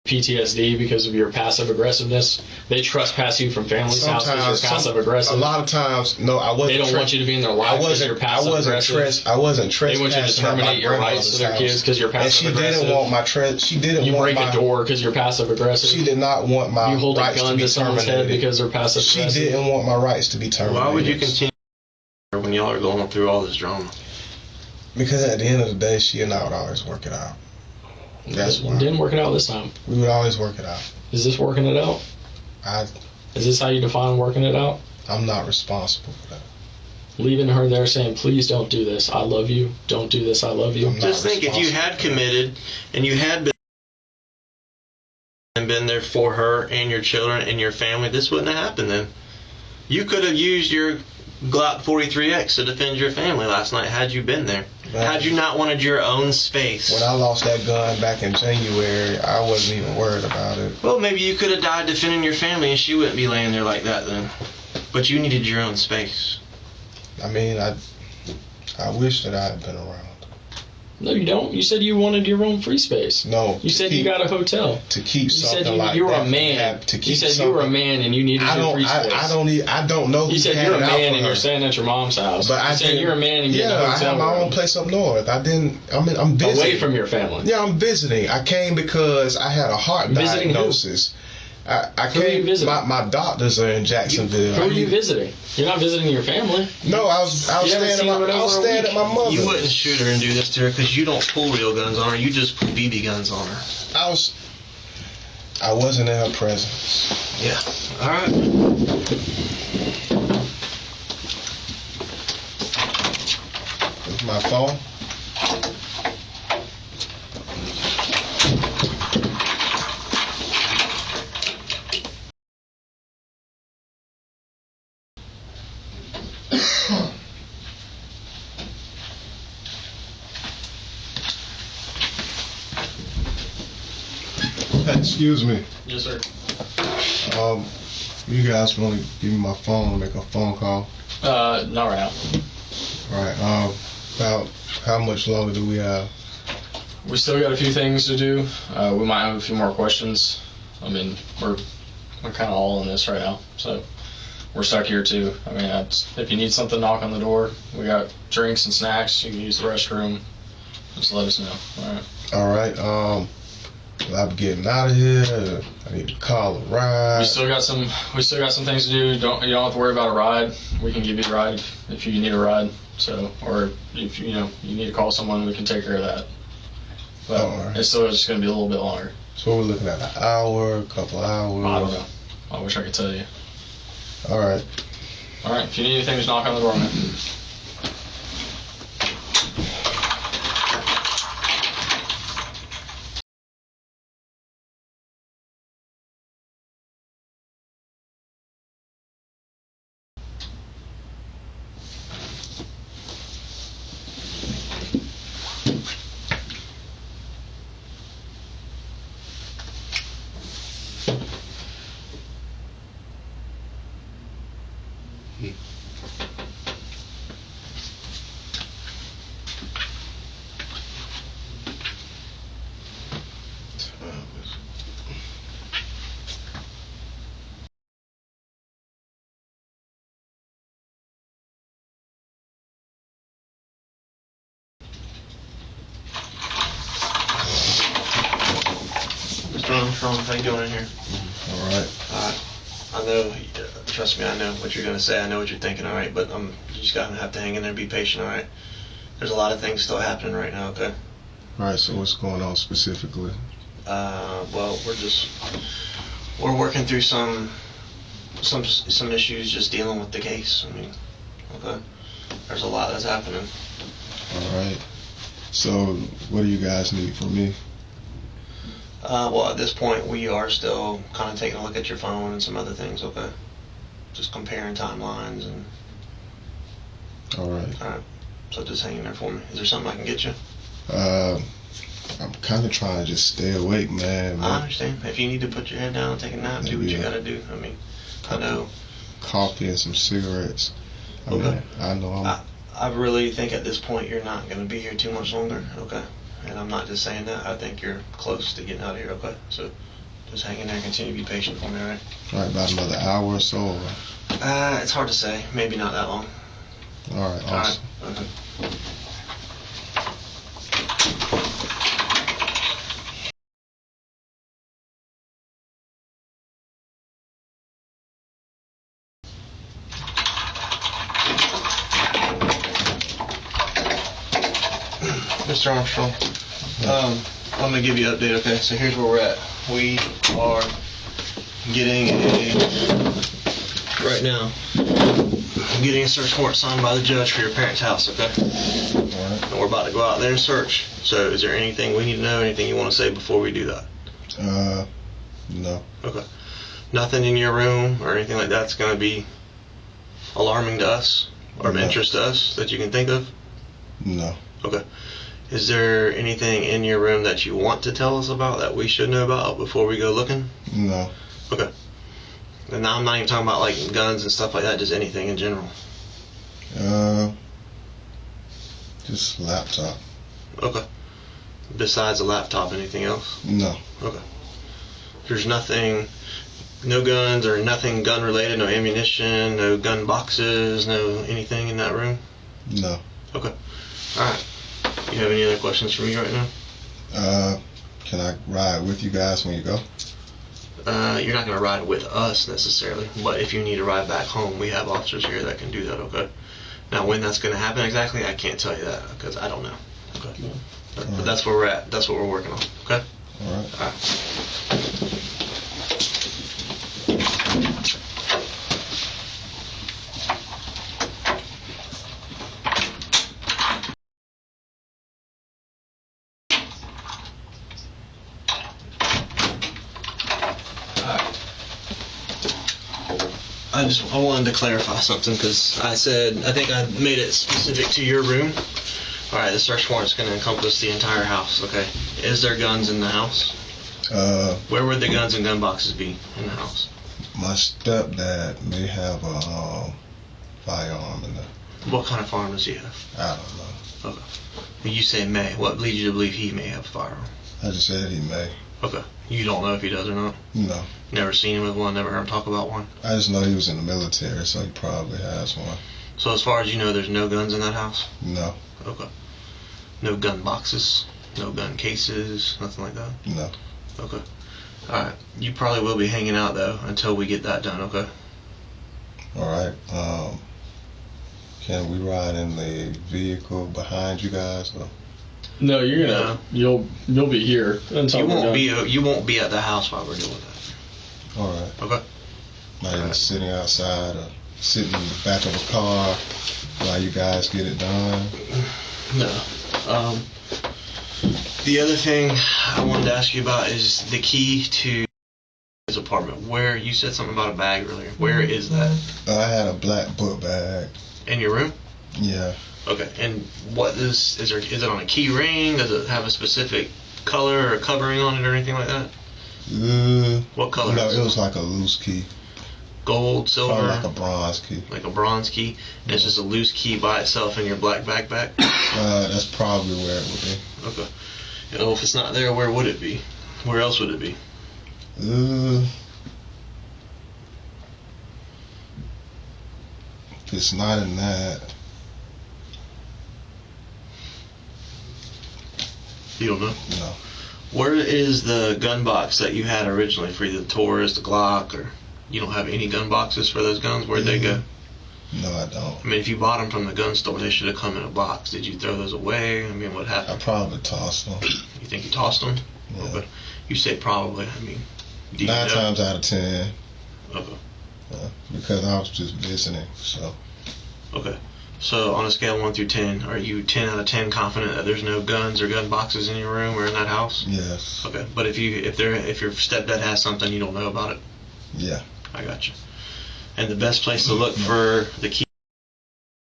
PTSD because of your passive aggressiveness. They trespass you from family's house because you're passive aggressive. A lot of times, no, I wasn't. They don't want you to be in their life because you're passive aggressive. I wasn't trespassing. They want you to terminate your rights to their kids because you're passive aggressive. And she didn't want my She didn't you want break a door because you're passive aggressive. She did not want my you hold rights a gun to be to someone's head terminated because they're passive aggressive. She didn't want my rights to be terminated. Why would you continue when y'all are going through all this drama? Because at the end of the day, she and I would always work it out. That's why. Didn't work it out this time. We would always work it out. Is this working it out? Is this how you define working it out? I'm not responsible for that. Leaving her there saying, please don't do this, I love you, don't do this, I love you. Just think, if you had committed and you had been there for her and your children and your family, this wouldn't have happened then. You could have used your Glock 43X to defend your family last night had you been there. Had you not wanted your own space. When I lost that gun back in January, I wasn't even worried about it. Well, maybe you could have died defending your family and she wouldn't be laying there like that then. But you needed your own space. I mean, I wish that I had been around. No, you don't. You said you wanted your own free space. No. You said you got a hotel. To keep something like that. You said you were a man. You said you were a man and you needed your free space. I don't know. You said you're a man and you're staying at your mom's house. But you said you're a man and you're in a hotel. I have my own place up north. I'm visiting. Away from your family. Yeah, I'm visiting. I came because I had a heart diagnosis. I came. My doctors are in Jacksonville. Who are you visiting? You're not visiting your family. No, I was staying at my mother. You wouldn't shoot her and do this to her because you don't pull real guns on her. You just pull BB guns on her. I wasn't in her presence. Yeah. All right. It's my phone. Excuse me. Yes, sir. You guys want to give me my phone and make a phone call? Not right now. All right. About how much longer do we have? We still got a few things to do. We might have a few more questions. I mean, we're kind of all in this right now, so we're stuck here too. I mean, if you need something, knock on the door. We got drinks and snacks. You can use the restroom. Just let us know. All right. All right. I'm getting out of here. I need to call a ride. We still got some things to do. You don't have to worry about a ride. We can give you a ride if you need a ride. So, or if you need to call someone, we can take care of that. But it's still just going to be a little bit longer. So we're looking at an hour, a couple hours. I don't know. I wish I could tell you. All right. All right. If you need anything, just knock on the door, man. Mr. Armstrong, how you doing in here? All right. I know, trust me, I know what you're going to say. I know what you're thinking, all right? But you just got to have to hang in there and be patient, all right? There's a lot of things still happening right now, okay? All right, so what's going on specifically? Well, we're working through some issues just dealing with the case. I mean, okay? There's a lot that's happening. All right. So what do you guys need from me? Well, at this point, we are still kind of taking a look at your phone and some other things, okay? Just comparing timelines and... All right. All right. So just hang in there for me. Is there something I can get you? I'm kind of trying to just stay awake, man. I understand. If you need to put your head down and take a nap, do what you got to do. I mean, I know. Coffee and some cigarettes. Okay. I know I really think at this point you're not going to be here too much longer, okay? And I'm not just saying that. I think you're close to getting out of here, okay? So just hang in there and continue to be patient for me, all right? All right, about another hour or so. Or... It's hard to say. Maybe not that long. All right, awesome. All right. Okay. Mr. Armstrong, I'm going to give you an update, okay? So here's where we're at. We are right now, getting a search warrant signed by the judge for your parents' house, okay? All right. And we're about to go out there and search. So is there anything we need to know, anything you want to say before we do that? No. Okay. Nothing in your room or anything like that's going to be alarming to us or of interest to us that you can think of? No. Okay. Is there anything in your room that you want to tell us about that we should know about before we go looking? No. Okay. And now I'm not even talking about like guns and stuff like that, just anything in general. Just laptop. Okay. Besides the laptop, anything else? No. Okay. There's nothing, no guns or nothing gun related, no ammunition, no gun boxes, no anything in that room? No. Okay. Alright. You have any other questions for me right now? Can I ride with you guys when you go? You're not going to ride with us necessarily, but if you need to ride back home, we have officers here that can do that, okay? Now, when that's going to happen exactly, I can't tell you that because I don't know. Okay. But that's where we're at. That's what we're working on, okay? All right. All right. I wanted to clarify something because I think I made it specific to your room. All right, the search warrant is going to encompass the entire house. Okay, is there guns in the house? Where would the guns and gun boxes be in the house? My stepdad may have a firearm in there. What kind of firearm does he have? I don't know. Okay. When you say may, what leads you to believe he may have a firearm? I just said he may. Okay. You don't know if he does or not? No. Never seen him with one, never heard him talk about one? I just know he was in the military, so he probably has one. So as far as you know, there's no guns in that house? No. Okay. No gun boxes? No gun cases? Nothing like that? No. Okay. Alright. You probably will be hanging out, though, until we get that done, okay? Alright. Can we ride in the vehicle behind you guys? Or? No, you're gonna. You'll be here until you won't be at the house while we're doing that. All right. Okay. Not even sitting outside or sitting in the back of a car while you guys get it done. No. The other thing I wanted to ask you about is the key to his apartment. Where you said something about a bag earlier. Where is that? I had a black book bag. In your room? Yeah. Okay, and what is it on a key ring? Does it have a specific color or covering on it or anything like that? What color? No, it was like a loose key. Gold, silver? Or like a bronze key. Like a bronze key? And it's just a loose key by itself in your black backpack? That's probably where it would be. Okay. And if it's not there, where would it be? Where else would it be? If it's not in that... You don't know? No. Where is the gun box that you had originally for either the Taurus, the Glock, or you don't have any gun boxes for those guns? Where'd they go? No, I don't. I mean, if you bought them from the gun store, they should have come in a box. Did you throw those away? I mean, what I happened? probably tossed them. You think you tossed them? Yeah. Okay. You say probably. I mean, do you 9 know? times out of 10. Okay. Because I was just visiting, so. Okay. So on a scale of 1 through 10, are you 10 out of 10 confident that there's no guns or gun boxes in your room or in that house? Yes. Okay. But if your stepdad has something, you don't know about it. Yeah. I got you. And the best place to look for the key to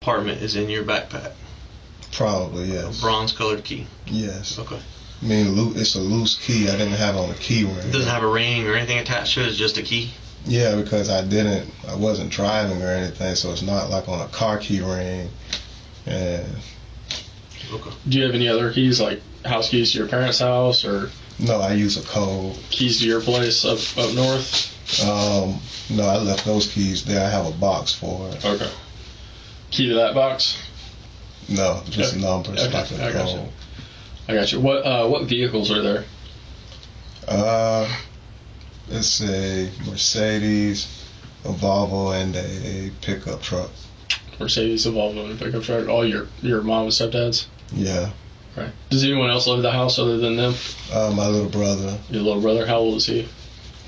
the apartment is in your backpack. Probably, A yes. bronze colored key. Yes. Okay. I mean, it's a loose key. I didn't have on a key ring. It doesn't have a ring or anything attached to it. It's just a key. Yeah, because I wasn't driving or anything, so it's not like on a car key ring. And Okay. Do you have any other keys, like house keys to your parents' house, or no, I use a code. keys to your place up north? No, I left those keys there. I have a box for it. Okay. Key to that box? No, just numbers. Okay, Like a I got code. you. I got you. What vehicles are there? It's a Mercedes, a Volvo, and a pickup truck. Mercedes, a Volvo, and a pickup truck. All your mom and stepdads? Yeah. Right. Does anyone else live in the house other than them? My little brother. Your little brother, how old is he?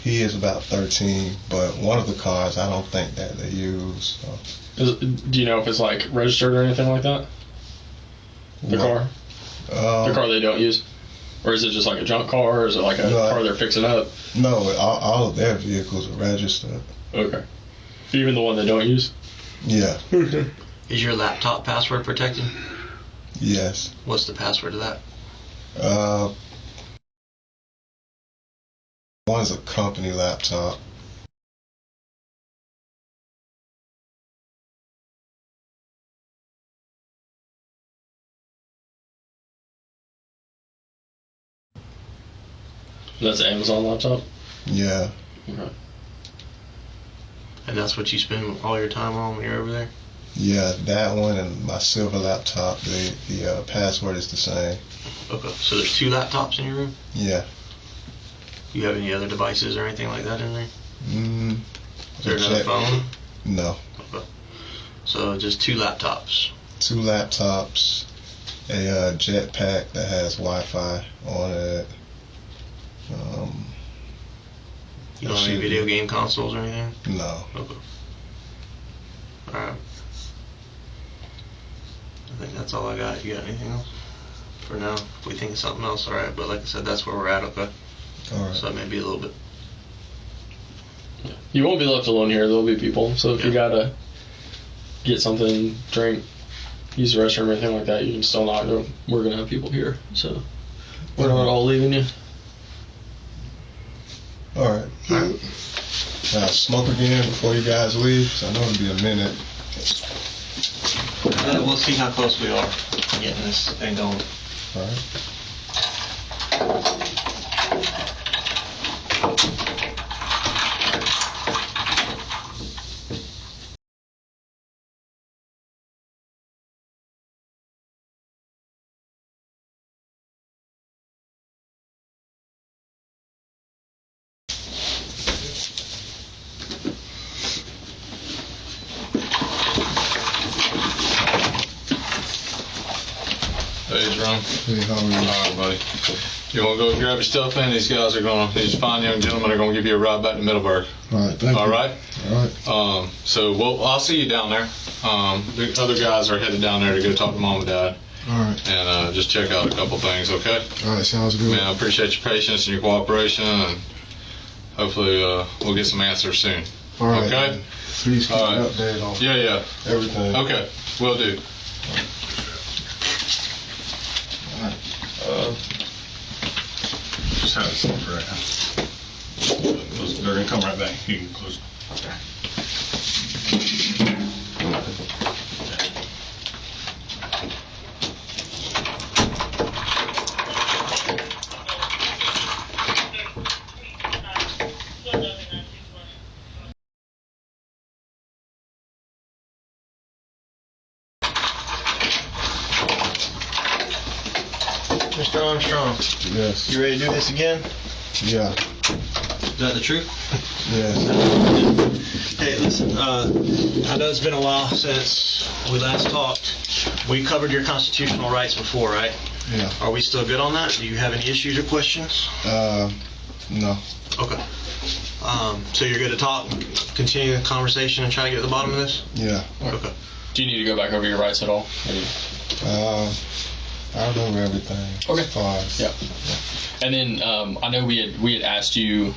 He is about 13, but one of the cars I don't think that they use. So. Do you know if it's like registered or anything like that? The car? The car they don't use? Or is it just like a junk car, or is it like a car they're fixing up? No, all of their vehicles are registered. Okay. Even the one they don't use? Yeah. Okay. Is your laptop password protected? Yes. What's the password to that? One's a company laptop. That's an Amazon laptop? Yeah. Okay. And that's what you spend all your time on when you're over there? Yeah, that one and my silver laptop, the password is the same. Okay, so there's 2 laptops in your room? Yeah. Do you have any other devices or anything like that in there? Is there A another jet- phone? No. Okay. So just 2 laptops. 2 laptops, a jetpack that has Wi-Fi on it. You don't have any video game consoles or anything? No. Okay. Alright. I think that's all I got. You got anything else? For now. If we think of something else, alright. But like I said, that's where we're at, okay? Alright. So maybe a little bit. You won't be left alone here. There'll be people. So if you gotta get something, drink, use the restroom or anything like that, you can still knock. We're gonna have people here. So we're not all leaving you. Alright. Now, smoke again before you guys leave? 'Cause I know it'll be a minute. We'll see how close we are to getting this thing going. Alright. Hey, Jerome. Hey, how are you? All right, buddy. You want to go grab your stuff in? These guys are going to, these fine young gentlemen are going to give you a ride back to Middleburg. Alright, thank you. All right? Alright. So I'll see you down there. The other guys are headed down there to go talk to mom and dad Alright. and just check out a couple things, okay? Alright, sounds good. Man, I appreciate your patience and your cooperation, and hopefully we'll get some answers soon. Alright. Okay? Please keep All me right. updated on Yeah. everything. Okay, will do. Just have it sit right now. They're gonna come right back. You can close. Mr. Armstrong, Yes. you ready to do this again? Yeah. Is that the truth? Yes. Hey, listen, I know it's been a while since we last talked. We covered your constitutional rights before, right? Yeah. Are we still good on that? Do you have any issues or questions? No. Okay. So you're good to talk, continue the conversation, and try to get to the bottom of this? Yeah. Okay. Do you need to go back over your rights at all? I remember everything. Okay. As far as, Yeah. And then I know we had asked you,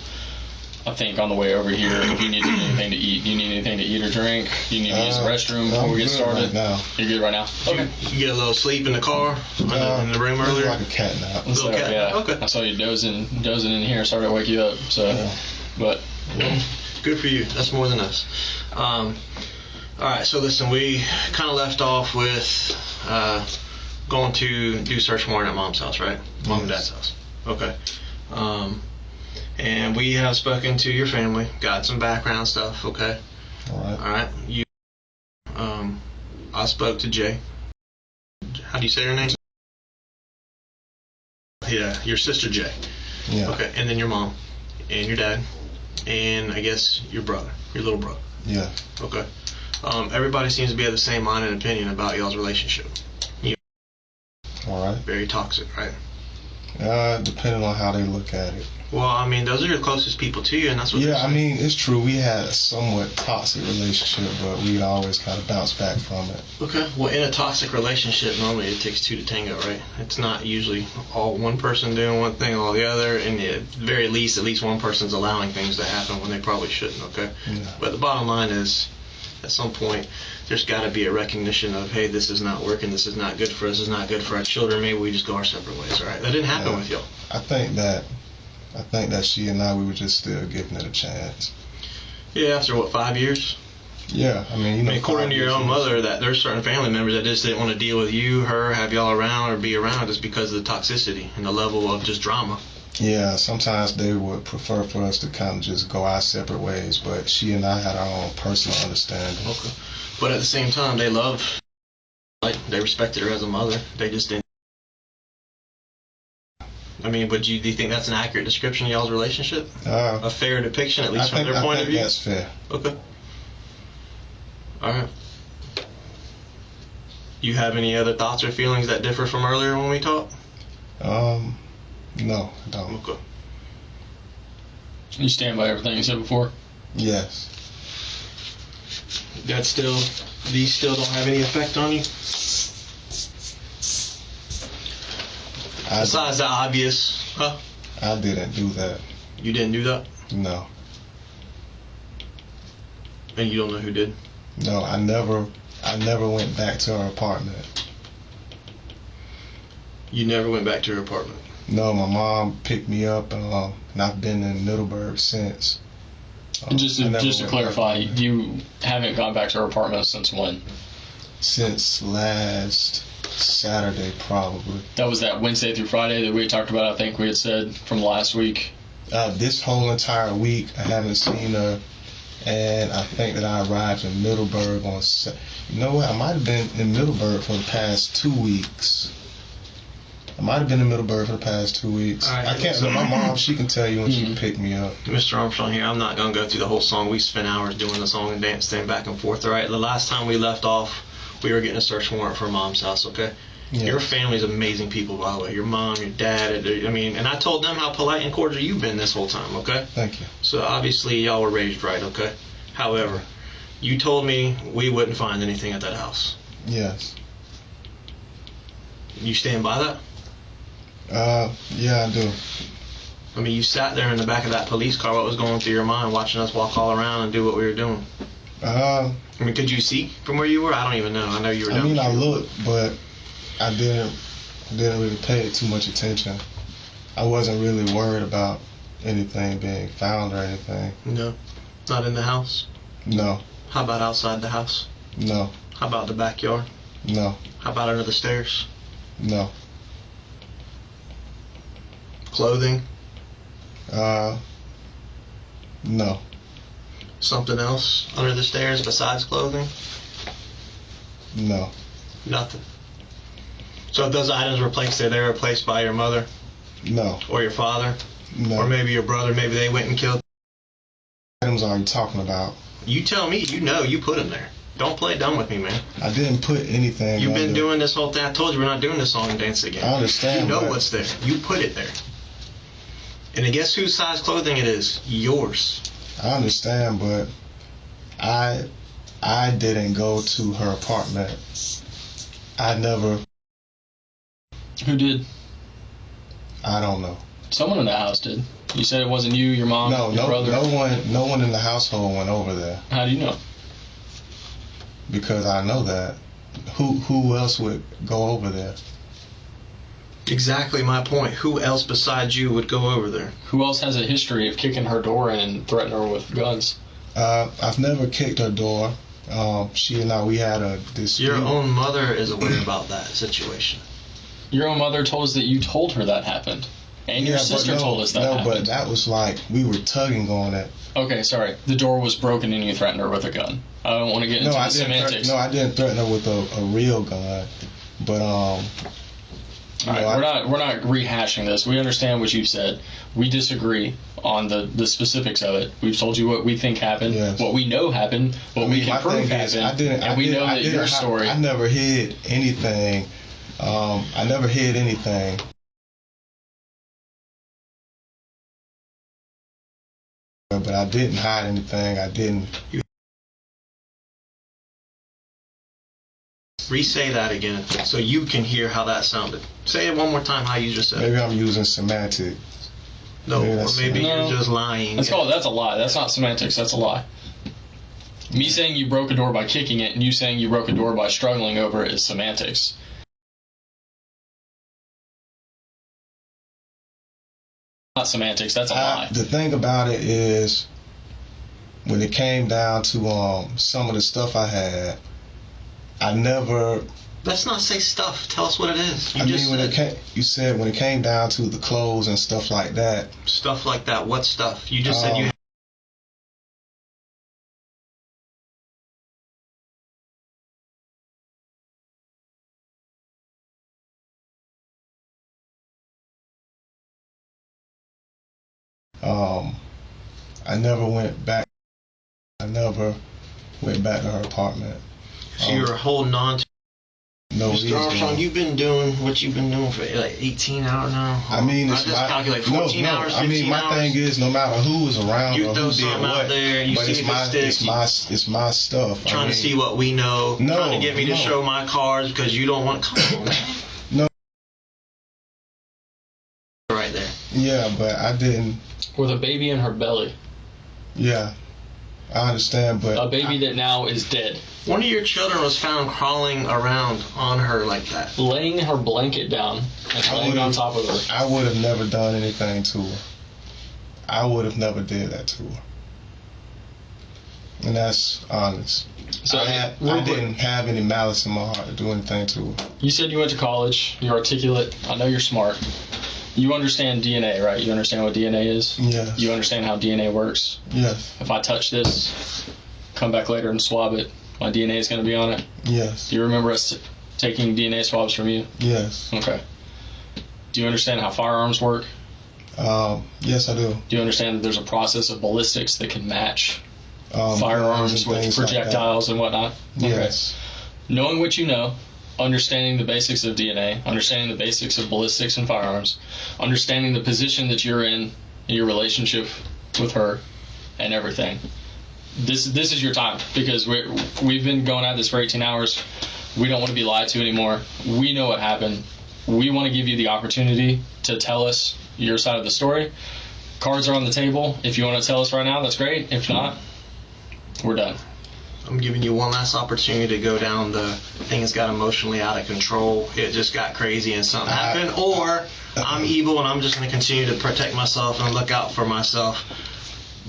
I think on the way over here, if you needed anything to eat. Do you need anything to eat or drink? Do you need to use the restroom before we get started? Right now. You're good right now? Okay. You get a little sleep in the car, in the room earlier? Like a cat nap. So, cat. yeah. Okay. I saw you dozing in here, started to wake you up. So, but Good for you. That's more than us. All right. So listen, we kind of left off with going to do search warrant at Mom's house, right? Mom and Dad's house. Okay. And we have spoken to your family, got some background stuff. Okay. All right. All right. You. I spoke to Jay. How do you say her name? Yeah, your sister Jay. Yeah. Okay, and then your mom, and your dad, and I guess your brother, your little brother. Yeah. Okay. Everybody seems to be of the same mind and opinion about y'all's relationship. All right. Very toxic, right? Depending on how they look at it. Well, I mean, those are your closest people to you, and that's what. Yeah, I mean, it's true. We had a somewhat toxic relationship, but we'd always kind of bounce back from it. Okay. Well, in a toxic relationship, normally it takes two to tango, right? It's not usually all one person doing one thing or the other, and at very least, at least one person's allowing things to happen when they probably shouldn't. Okay. Yeah. But the bottom line is, at some point, there's got to be a recognition of, hey, this is not working, this is not good for us, this is not good for our children. Maybe we just go our separate ways. All right. That didn't happen with y'all. I think that she and I, we were just still giving it a chance. Yeah, after what, 5 years? Yeah, I mean, according to your own mother, that there's certain family members that just didn't want to deal with you, her, have y'all around, or be around just because of the toxicity and the level of just drama. Yeah, sometimes they would prefer for us to kind of just go our separate ways, but she and I had our own personal understanding. Okay. But at the same time, they love, like, they respected her as a mother. They just didn't. I mean, do you think that's an accurate description of y'all's relationship? A fair depiction, at least from their point of view? That's fair. Okay. All right. You have any other thoughts or feelings that differ from earlier when we talked? No, I don't. Okay. you stand by everything you said before? Yes. These still don't have any effect on you? Besides the obvious, huh? I didn't do that. You didn't do that? No. And you don't know who did? No, I never went back to her apartment. You never went back to her apartment? No, my mom picked me up, and I've been in Middleburg since. Just to clarify, you haven't gone back to her apartment since when? Since last Saturday, probably. That was that Wednesday through Friday that we had talked about, I think we had said, from last week. This whole entire week, I haven't seen her, and I think that I arrived in Middleburg on... You know what? I might have been in Middleburg for the past 2 weeks. I can't... My mom, she can tell you when she picked me up. Mr. Armstrong here, I'm not going to go through the whole song. We spent hours doing the song and dance thing back and forth, all right? The last time we left off, we were getting a search warrant for Mom's house, okay? Yeah. Your family's amazing people, by the way. Your mom, your dad, I mean, and I told them how polite and cordial you've been this whole time, okay? Thank you. So obviously y'all were raised right, okay? However, you told me we wouldn't find anything at that house. Yes. You stand by that? Yeah, I do. I mean, you sat there in the back of that police car. What was going through your mind watching us walk all around and do what we were doing? I mean, could you see from where you were? I don't even know. I know you were down I mean, I looked, but I didn't really pay too much attention. I wasn't really worried about anything being found or anything. No. Not in the house? No. How about outside the house? No. How about the backyard? No. How about under the stairs? No. Clothing? No. Something else under the stairs besides clothing? No. Nothing. So if those items were placed there, they were placed by your mother No. or your father? No. Or maybe your brother, maybe they went and killed. Items are you talking about? You tell me, you know you put them there. Don't play dumb with me, man. I didn't put anything. You've been doing this whole thing. I told you we're not doing this song and dance again. I understand. You know what's there. You put it there. And guess whose size clothing it is? Yours. I understand, but I didn't go to her apartment. I never. Who did? I don't know. Someone in the house did. You said it wasn't you, your mom, your brother? No one in the household went over there. How do you know? Because I know that. Who else would go over there? Exactly my point. Who else besides you would go over there? Who else has a history of kicking her door in and threatening her with guns? I've never kicked her door. She and I, we had a dispute. Your own mother is aware about that situation. Your own mother told us that you told her that happened. And your sister told us that happened. No, but that was like, we were tugging on it. Okay, sorry. The door was broken and you threatened her with a gun. I don't want to get into the semantics. I didn't threaten her with a real gun. But, Alright, we're not rehashing this. We understand what you've said. We disagree on the specifics of it. We've told you what we think happened, what we know happened, what we can prove happened, and we know that your story... I never hid anything. I never hid anything. But I didn't hide anything. I didn't... Re-say that again so you can hear how that sounded. Say it one more time how you just said it. Maybe I'm using semantics. No, or maybe you're just lying. That's a lie. That's not semantics. That's a lie. Me saying you broke a door by kicking it and you saying you broke a door by struggling over it is semantics. Not semantics. That's a lie. The thing about it is, when it came down to some of the stuff I had, I never... Let's not say stuff. Tell us what it is. You said when it came down to the clothes and stuff like that. Stuff like that? What stuff? You just said you... I never went back. I never went back to her apartment. So you were holding on to... No Mr. Armstrong, you've been doing what you've been doing for like 18 hours now. I mean, I just calculate 14 hours, 15 I mean, my hours. thing is, no matter who was around You or throw who did something what, out there, you but see it's my stuff. Trying to see what we know. Trying to get me to show my cards because you don't want to come on, man. No. Right there. Yeah, but I didn't. With a baby in her belly. Yeah, I understand, but... A baby that now is dead. One of your children was found crawling around on her like that. Laying her blanket down and laying on top of her. I would have never done anything to her. I would have never did that to her. And that's honest. So I didn't have any malice in my heart to do anything to her. You said you went to college. You're articulate. I know you're smart. You understand DNA, right? You understand what DNA is? Yes. You understand how DNA works? Yes. If I touch this, come back later and swab it, my DNA is going to be on it? Yes. Do you remember us taking DNA swabs from you? Yes. Okay. Do you understand how firearms work? Yes, I do. Do you understand that there's a process of ballistics that can match firearms with projectiles and whatnot? Yes. Okay. Knowing what you know, understanding the basics of DNA, understanding the basics of ballistics and firearms, understanding the position that you're in your relationship with her and everything. This is your time, because we've been going at this for 18 hours. We don't want to be lied to anymore. We know what happened. We want to give you the opportunity to tell us your side of the story. Cards are on the table. If you want to tell us right now, that's great. If not, we're done. I'm giving you one last opportunity to go down the things got emotionally out of control. It just got crazy and something happened. Or I'm evil and I'm just going to continue to protect myself and look out for myself.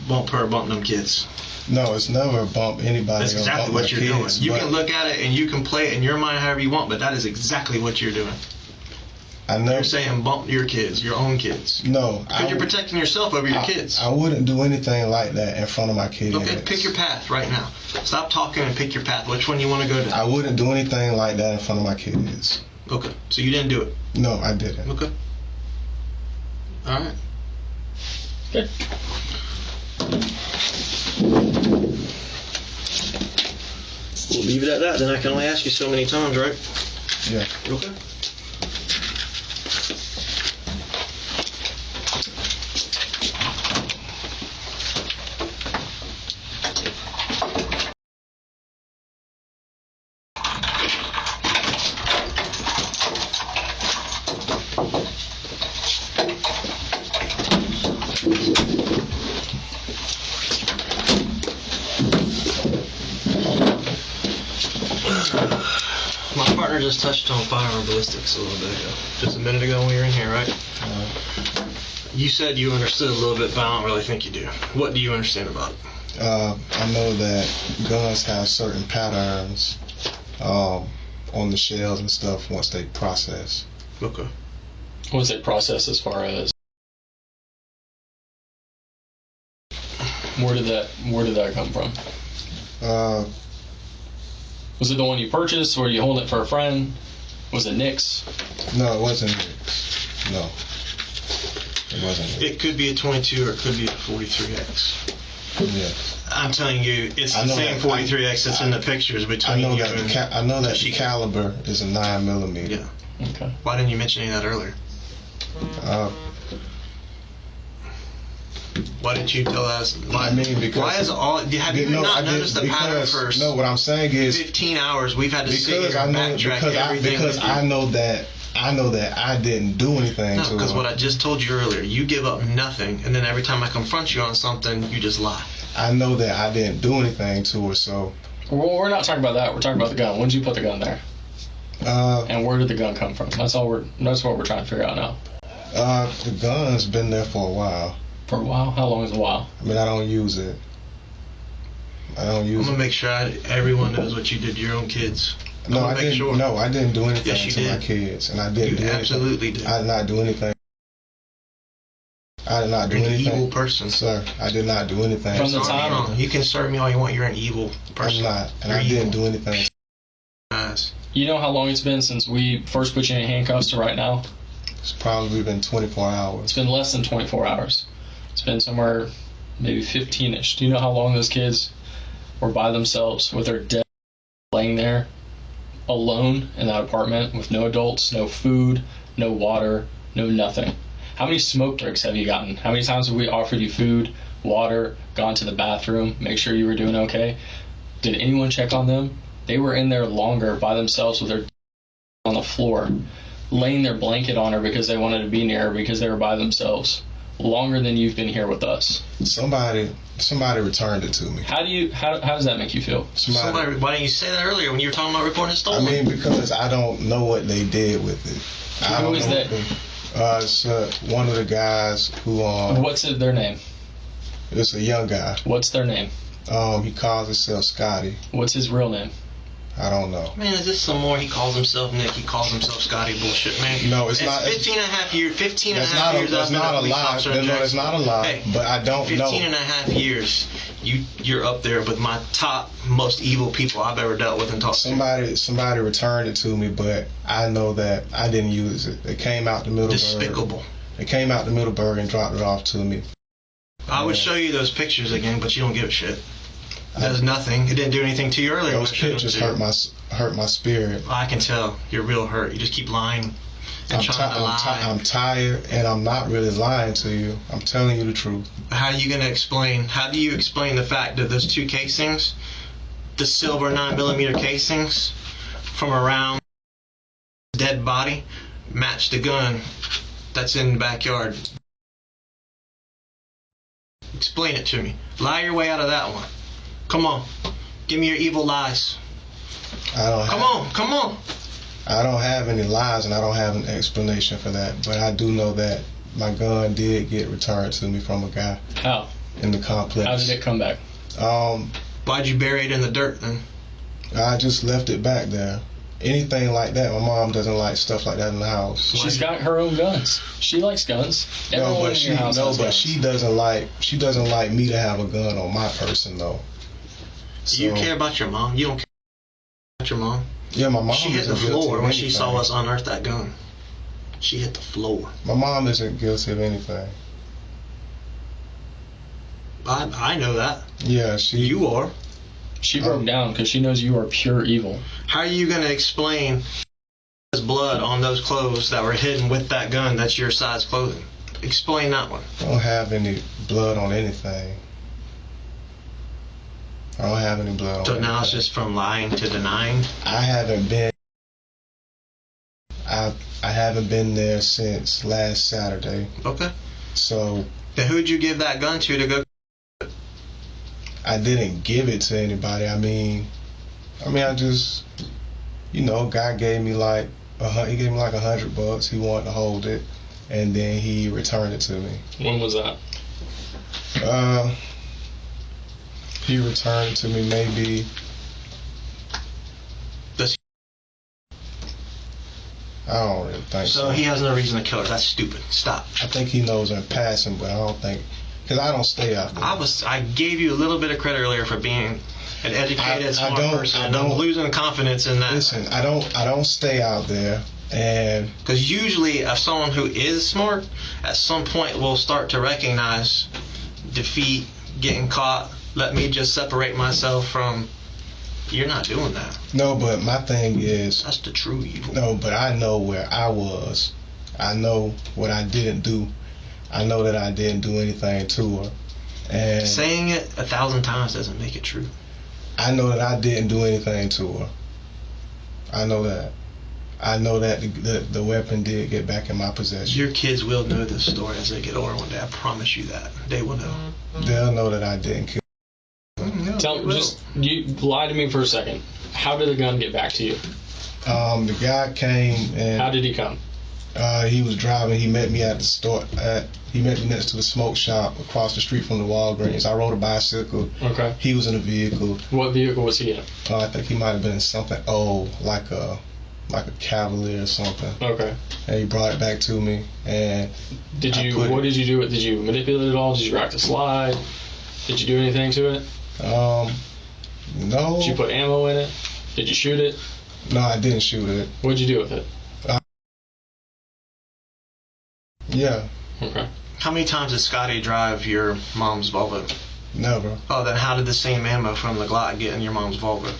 Bump her, bump them kids. No, it's never bump anybody. That's exactly what you're doing. You can look at it and you can play it in your mind however you want, but that is exactly what you're doing. I know. You're saying bump your kids, your own kids. No. Because you're protecting yourself over your kids. I wouldn't do anything like that in front of my kids. Okay, pick your path right now. Stop talking and pick your path. Which one you want to go to? I wouldn't do anything like that in front of my kids. Okay. So you didn't do it? No, I didn't. Okay. All right. Good. We'll leave it at that. Then I can only ask you so many times, right? Yeah. Okay. My partner just touched on firearm ballistics a little bit ago. Just a minute ago when we were in here, right? You said you understood a little bit, but I don't really think you do. What do you understand about it? I know that guns have certain patterns on the shells and stuff once they process. Okay. What's it process as far as where did that come from? Was it the one you purchased, or you holding it for a friend? Was it Nick's? No, it wasn't Nick's. No. It wasn't Nick's. It could be a 22 or it could be a 43X. Yeah. I'm telling you, it's the same 43X that's in the pictures between you and I know that the caliber is a 9mm. Yeah. Okay. Why didn't you mention any of that earlier? Why didn't you tell us? Why, I mean, because why is all? Have you not noticed the pattern for? No, what I'm saying is 15 hours we've had to sit here and backtrack everything. Because I know that I didn't do anything to her. Because what I just told you earlier, you give up nothing, and then every time I confront you on something, you just lie. I know that I didn't do anything to her, so. Well, we're not talking about that. We're talking about the gun. When did you put the gun there? And where did the gun come from? That's what we're trying to figure out now. The gun's been there for a while. For a while? How long is a while? I mean, I don't use it. I'm gonna make sure everyone knows what you did to your own kids. No, I didn't. Sure. No, I didn't do anything yes, you to did. my kids, and I didn't. You absolutely did. I did not do anything. I did not do You're anything. An evil person, sir. I did not do anything. From the time you can serve me all you want. You're an evil person. I'm not, and You're I didn't do anything. You know how long it's been since we first put you in handcuffs to right now? It's probably been 24 hours. It's been less than 24 hours. It's been somewhere maybe 15-ish. Do you know how long those kids were by themselves with their dead laying there alone in that apartment with no adults, no food, no water, no nothing? How many smoke breaks have you gotten? How many times have we offered you food, water, gone to the bathroom, make sure you were doing okay? Did anyone check on them? They were in there longer by themselves with their on the floor, laying their blanket on her because they wanted to be near her because they were by themselves. Longer than you've been here with us. Somebody returned it to me. How does that make you feel? Somebody, why didn't you say that earlier when you were talking about reporting stolen? I mean, because I don't know what they did with it. Who is that? It's one of the guys who. What's their name? It's a young guy. What's their name? He calls himself Scotty. What's his real name? I don't know. Man, is this some more he calls himself Nick, he calls himself Scotty bullshit, man? No, it's not. 15 and a half years That's not a lie. No, it's not a lie. Hey, but I don't 15 know. 15 and a half years, you're up there with my top most evil people I've ever dealt with and talked to. Somebody returned it to me, but I know that I didn't use it. It came out the Middleburg. Despicable. It came out the Middleburg and dropped it off to me. I would show you those pictures again, but you don't give a shit. It does nothing. It didn't do anything to you earlier. Those pictures hurt my spirit. I can tell. You're real hurt. You just keep lying and trying to lie. I'm tired, and I'm not really lying to you. I'm telling you the truth. How do you explain the fact that those two casings, the silver 9mm casings from around the dead body, match the gun that's in the backyard? Explain it to me. Lie your way out of that one. Come on. Give me your evil lies. Come on. I don't have any lies, and I don't have an explanation for that. But I do know that my gun did get returned to me from a guy. How? In the complex. How did it come back? Why'd you bury it in the dirt then? I just left it back there. Anything like that, my mom doesn't like stuff like that in the house. She's got her own guns. She likes guns. Everyone in your house has guns. She doesn't like me to have a gun on my person though. Do you care about your mom? You don't care about your mom? Yeah, my mom She hit the isn't guilty floor of when she anything. saw us unearth that gun. She hit the floor. My mom isn't guilty of anything. I know that. Yeah, You are. She broke down because she knows you are pure evil. How are you going to explain there's blood on those clothes that were hidden with that gun that's your size clothing? Explain that one. I don't have any blood on anything. I don't have any blood on So anything. now it's just from lying to denying? I haven't been there since last Saturday. Okay. So Then who'd you give that gun to go? I didn't give it to anybody. I mean I just, guy gave me like $100. He wanted to hold it, and then he returned it to me. When was that? He returned it to me maybe. I don't really think so. So he has no reason to kill her. That's stupid. Stop. I think he knows in passing, but I don't think, because I don't stay out there. I gave you a little bit of credit earlier for being an educated, smart person, and I'm losing confidence in that. Listen, I don't stay out there, and because usually, if someone who is smart, at some point will start to recognize defeat, getting caught. Let me just separate myself from. You're not doing that. No, but my thing is, that's the true evil. No, but I know where I was. I know what I didn't do. I know that I didn't do anything to her. And saying it 1,000 times doesn't make it true. I know that I didn't do anything to her. I know that. I know that the weapon did get back in my possession. Your kids will know this story as they get older one day. I promise you that. They will know. They'll know that I didn't kill. You lie to me for a second. How did the gun get back to you? The guy came and. How did he come? He was driving. He met me at the store. He met me next to the smoke shop across the street from the Walgreens. I rode a bicycle. Okay. He was in a vehicle. What vehicle was he in? I think he might have been in something old, like a Cavalier or something. Okay. And he brought it back to me. And what did you do with it? Did you manipulate it all? Did you rack the slide? Did you do anything to it? No. Did you put ammo in it? Did you shoot it? No, I didn't shoot it. What'd you do with it? Yeah. Okay. How many times did Scotty drive your mom's Volvo? Never. Oh, then how did the same ammo from the Glock get in your mom's Volvo?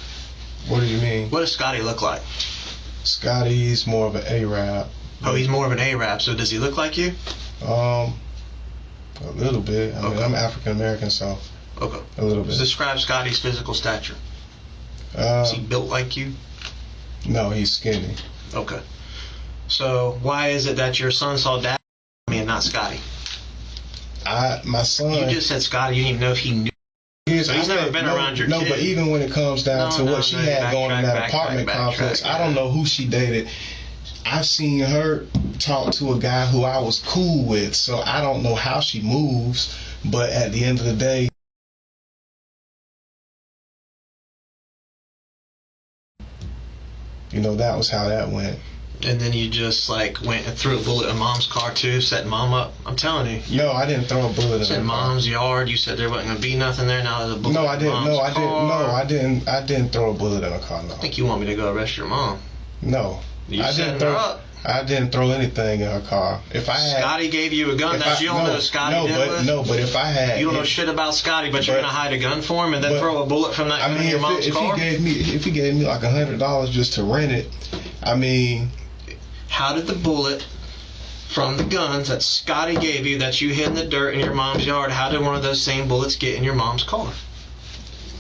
What do you mean? What does Scotty look like? Scotty's more of an Arab. Oh, he's more of an Arab. So does he look like you? A little bit. I mean, I'm African American, so. Okay. A little bit. Describe Scotty's physical stature. Is he built like you? No, he's skinny. Okay. So why is it that your son saw Dad and not Scotty? My son. You just said Scotty. You didn't even know if he knew. So he's never been around your kid. No, but even when it comes down to what she had going in that apartment complex, I don't know who she dated. I've seen her talk to a guy who I was cool with, so I don't know how she moves. But at the end of the day, that was how that went. And then you just went and threw a bullet in Mom's car too, set Mom up. I'm telling you. No, I didn't throw a bullet in her Mom's yard. You said there wasn't gonna be nothing there. Now there's a bullet. No, I didn't. I I didn't throw a bullet in her car. No. I think you want me to go arrest your mom. No. I didn't throw anything in her car. If I had, Scotty gave you a gun that you don't know Scotty did with? No, but if I had, you don't know shit about Scotty, but you're gonna hide a gun for him and then throw a bullet from that gun in your mom's car? If he gave me like $100 just to rent it, I mean. How did the bullet from the guns that Scotty gave you that you hid in the dirt in your mom's yard, how did one of those same bullets get in your mom's car?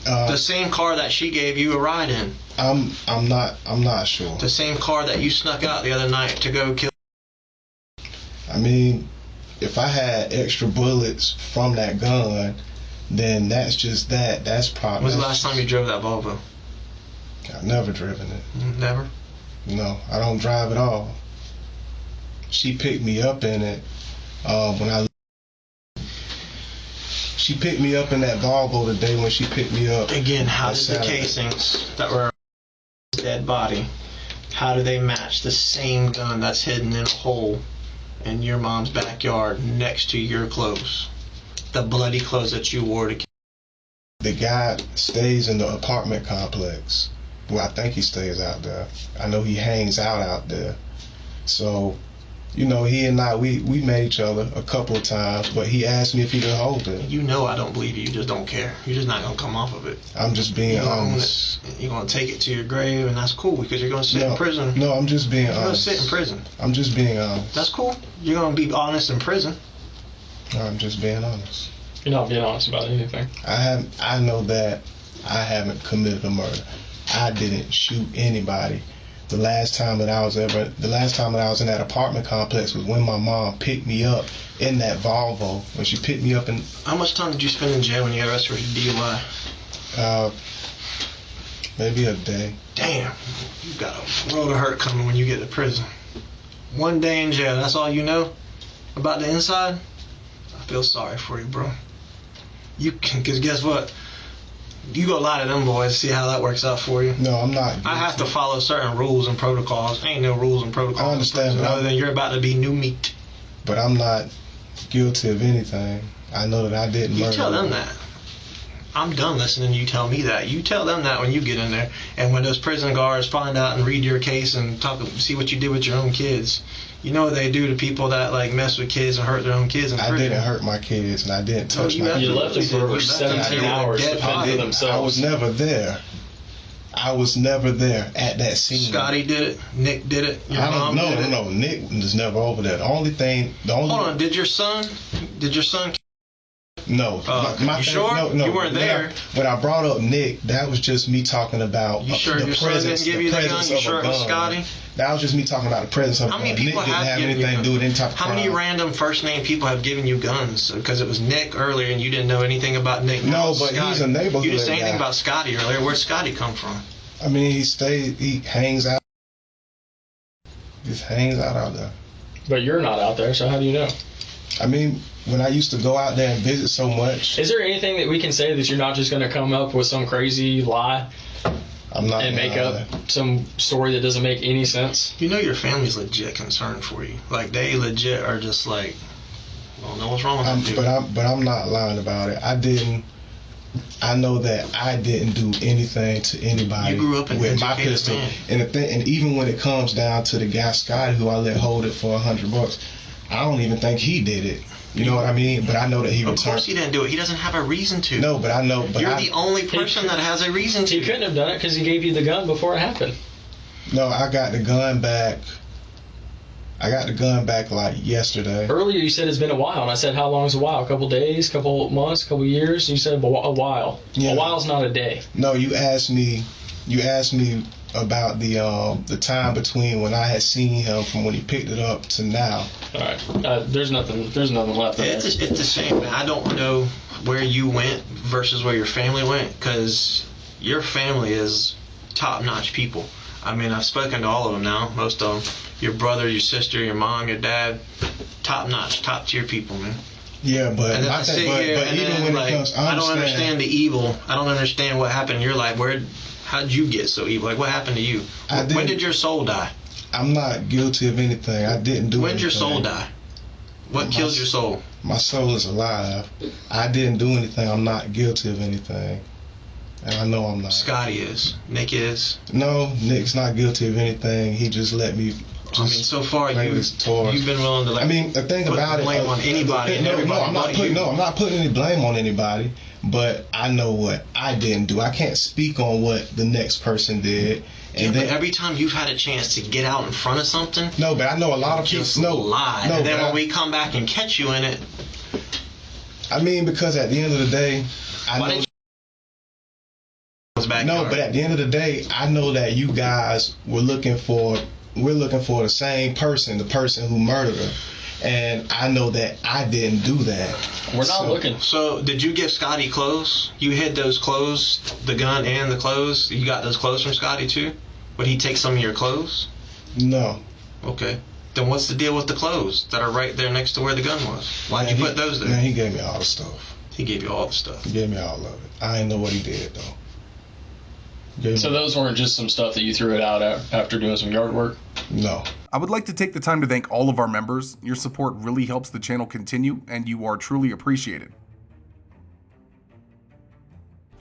The same car that she gave you a ride in. I'm not sure. The same car that you snuck out the other night to go kill. I mean, if I had extra bullets from that gun, then that's just that. That's probably. When was the last time you drove that Volvo? I've never driven it. Never? No, I don't drive at all. She picked me up in it She picked me up in that Volvo the day when she picked me up. Again, how did the casings that were dead body, how do they match the same gun that's hidden in a hole in your mom's backyard next to your clothes? The bloody clothes that you wore to kill. The guy stays in the apartment complex. Well, I think he stays out there. I know he hangs out there. So, you know, he and I, we met each other a couple of times, but he asked me if he could hold it. You know I don't believe you. You just don't care. You're just not going to come off of it. I'm just being honest. You're going to take it to your grave, and that's cool because you're going to sit in prison. No, I'm just being honest. You're going to sit in prison. I'm just being honest. That's cool. You're going to be honest in prison. I'm just being honest. You're not being honest about anything. I know that I haven't committed a murder. I didn't shoot anybody. The last time that I was in that apartment complex was when my mom picked me up in that Volvo. When she picked me up How much time did you spend in jail when you got arrested for DUI? Maybe a day. Damn, you got a world of hurt coming when you get to prison. 1 day in jail, that's all you know about the inside? I feel sorry for you, bro. Because guess what? You go lie to them boys, see how that works out for you. No, I'm not guilty. I have to follow certain rules and protocols. Ain't no rules and protocols. I understand, other than you're about to be new meat. But I'm not guilty of anything. I know that I didn't murder. You tell them that. I'm done listening to you tell me that. You tell them that when you get in there. And when those prison guards find out and read your case and see what you did with your own kids. You know what they do to people that like mess with kids and hurt their own kids in prison. I didn't hurt my kids and I didn't touch my kids. You left them for over 17 hours to fend for themselves. I was never there. I was never there at that scene. Scotty did it. Nick did it. Your mom did it. No. Nick was never over there. Hold on. Did your son? No. You sure? No. You weren't there. When I brought up Nick, that was just me talking about the presence. You sure your son didn't give you the gun? You sure it was Scotty? That was just me talking about the presence of a gun. Nick didn't have anything to do with any type of crime. How many random first name people have given you guns? Because it was Nick earlier and you didn't know anything about Nick. No, but he's a neighborhood guy. You didn't say anything about Scotty earlier. Where'd Scotty come from? I mean, he hangs out. Just hangs out there. But you're not out there, so how do you know? I mean, when I used to go out there and visit so much. Is there anything that we can say that you're not just going to come up with some crazy lie and make up some story that doesn't make any sense? You know your family's legit concerned for you. Like, they legit are just like, I don't know what's wrong with them. But I'm not lying about it. I know that I didn't do anything to anybody. You grew up in with my pistol. Man. And even when it comes down to the guy Scotty who I let hold it for $100, I don't even think he did it. You know what I mean? But I know that he returned. Of course he didn't do it. He doesn't have a reason to. No, but I know. But you're the only person that has a reason to. He couldn't have done it because he gave you the gun before it happened. No, I got the gun back. Like yesterday. Earlier you said it's been a while, and I said how long is a while? A couple days, couple months, couple years? And you said a while. Yeah. A while's not a day. No, you asked me about the time between when I had seen him from when he picked it up to now. All right. There's nothing left there. It's the same, man. I don't know where you went versus where your family went, because your family is top-notch people. I mean, I've spoken to all of them now, most of them. Your brother, your sister, your mom, your dad, top-notch, top-tier people, man. Yeah, but and then I sit here and then, like, I don't understand the evil. I don't understand what happened in your life. How'd you get so evil? Like, what happened to you? When did your soul die? I'm not guilty of anything. I didn't do anything. When did your soul die? What killed your soul? My soul is alive. I didn't do anything. I'm not guilty of anything. And I know I'm not. Scotty is. Nick is. No, Nick's not guilty of anything. He just let me. I mean, so far you've been willing to. Like, I mean, the thing about blame it. on anybody and everybody. I'm not putting any blame on anybody. But I know what I didn't do. I can't speak on what the next person did. And then every time you've had a chance to get out in front of something. No, but I know a lot of people. Just lie. No, and then when we come back and catch you in it. I mean, because at the end of the day, I know. No, but at the end of the day, I know that you guys we're looking for the same person, the person who murdered her. And I know that I didn't do that. We're not looking. So, did you give Scotty clothes? You hid those clothes, the gun and the clothes? You got those clothes from Scotty too? Would he take some of your clothes? No. Okay. Then what's the deal with the clothes that are right there next to where the gun was? Why'd you put those there? Man, he gave me all the stuff. He gave you all the stuff? He gave me all of it. I didn't know what he did, though. So those weren't just some stuff that you threw it out after doing some yard work? No. I would like to take the time to thank all of our members. Your support really helps the channel continue, and you are truly appreciated.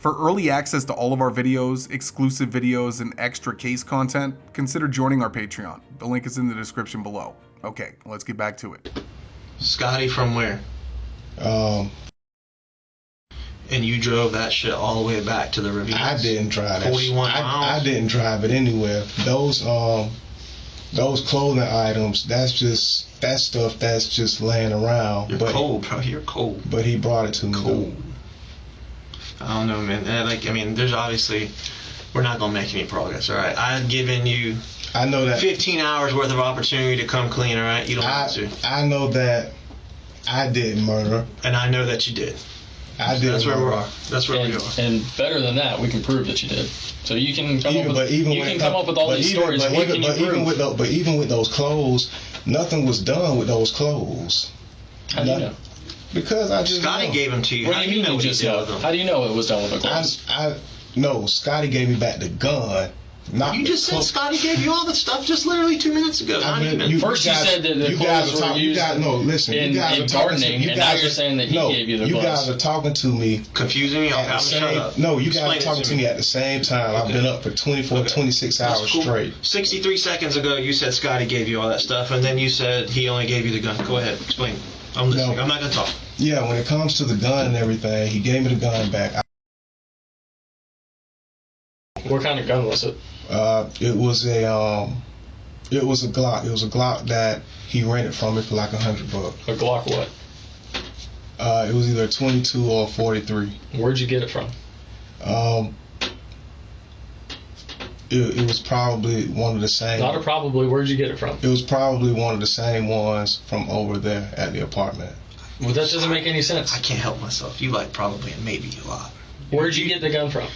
For early access to all of our videos, exclusive videos, and extra case content, consider joining our Patreon. The link is in the description below. Okay, let's get back to it. Scotty from where? And you drove that shit all the way back to the ravine? I didn't drive that 41 shit. miles? I didn't drive it anywhere. Those clothing items, that's stuff that's just laying around. You're cold, bro. You're cold. But he brought it to me. Cold. I don't know, man. There's obviously, we're not gonna make any progress. All right, I've given you. I know that 15 hours worth of opportunity to come clean. All right, you don't want to. I know that I didn't murder, and I know that you did. I did. That's where we are. That's where we are. And better than that, we can prove that you did. So you can come up with all these stories. What can you prove? But even with those clothes, nothing was done with those clothes. How do you know? Because I just Scotty gave them to you. What do you mean you just know? How do you know it was done with the clothes? No, Scotty gave me back the gun. You just said Scotty gave you all the stuff just literally 2 minutes ago. First you said that the clothes were used in gardening, and now you're saying that he gave you the clothes. You guys are talking to me. Confusing me? Shut up. No, you guys are talking to me at the same time. I've been up for 26 hours straight. 63 seconds ago, you said Scotty gave you all that stuff, and then you said he only gave you the gun. Go ahead. Explain. I'm listening. I'm not going to talk. Yeah, when it comes to the gun and everything, he gave me the gun back. What kind of gun was it? It was a Glock. It was a Glock that he rented from me for like $100. A Glock what? It was either 22 or 43. Where'd you get it from? It was probably one of the same. Not a probably. Where'd you get it from? It was probably one of the same ones from over there at the apartment. Well, that doesn't make any sense. I can't help myself. You like probably and maybe a lot. Where'd you get the gun from?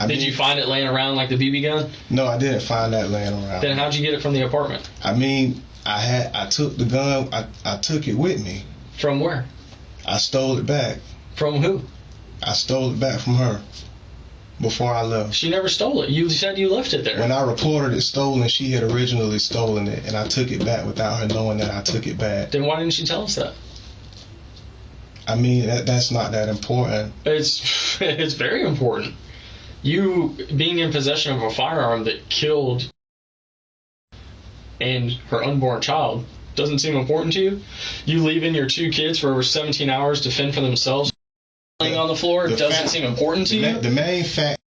Did you find it laying around like the BB gun? No, I didn't find that laying around. Then how'd you get it from the apartment? I took the gun. I took it with me. From where? I stole it back. From who? I stole it back from her before I left. She never stole it. You said you left it there. When I reported it stolen, she had originally stolen it, and I took it back without her knowing that I took it back. Then why didn't she tell us that? I mean, that's not that important. It's very important. You being in possession of a firearm that killed and her unborn child doesn't seem important to you? You leaving your 2 kids for over 17 hours to fend for themselves laying on the floor doesn't seem important to you? The main fact.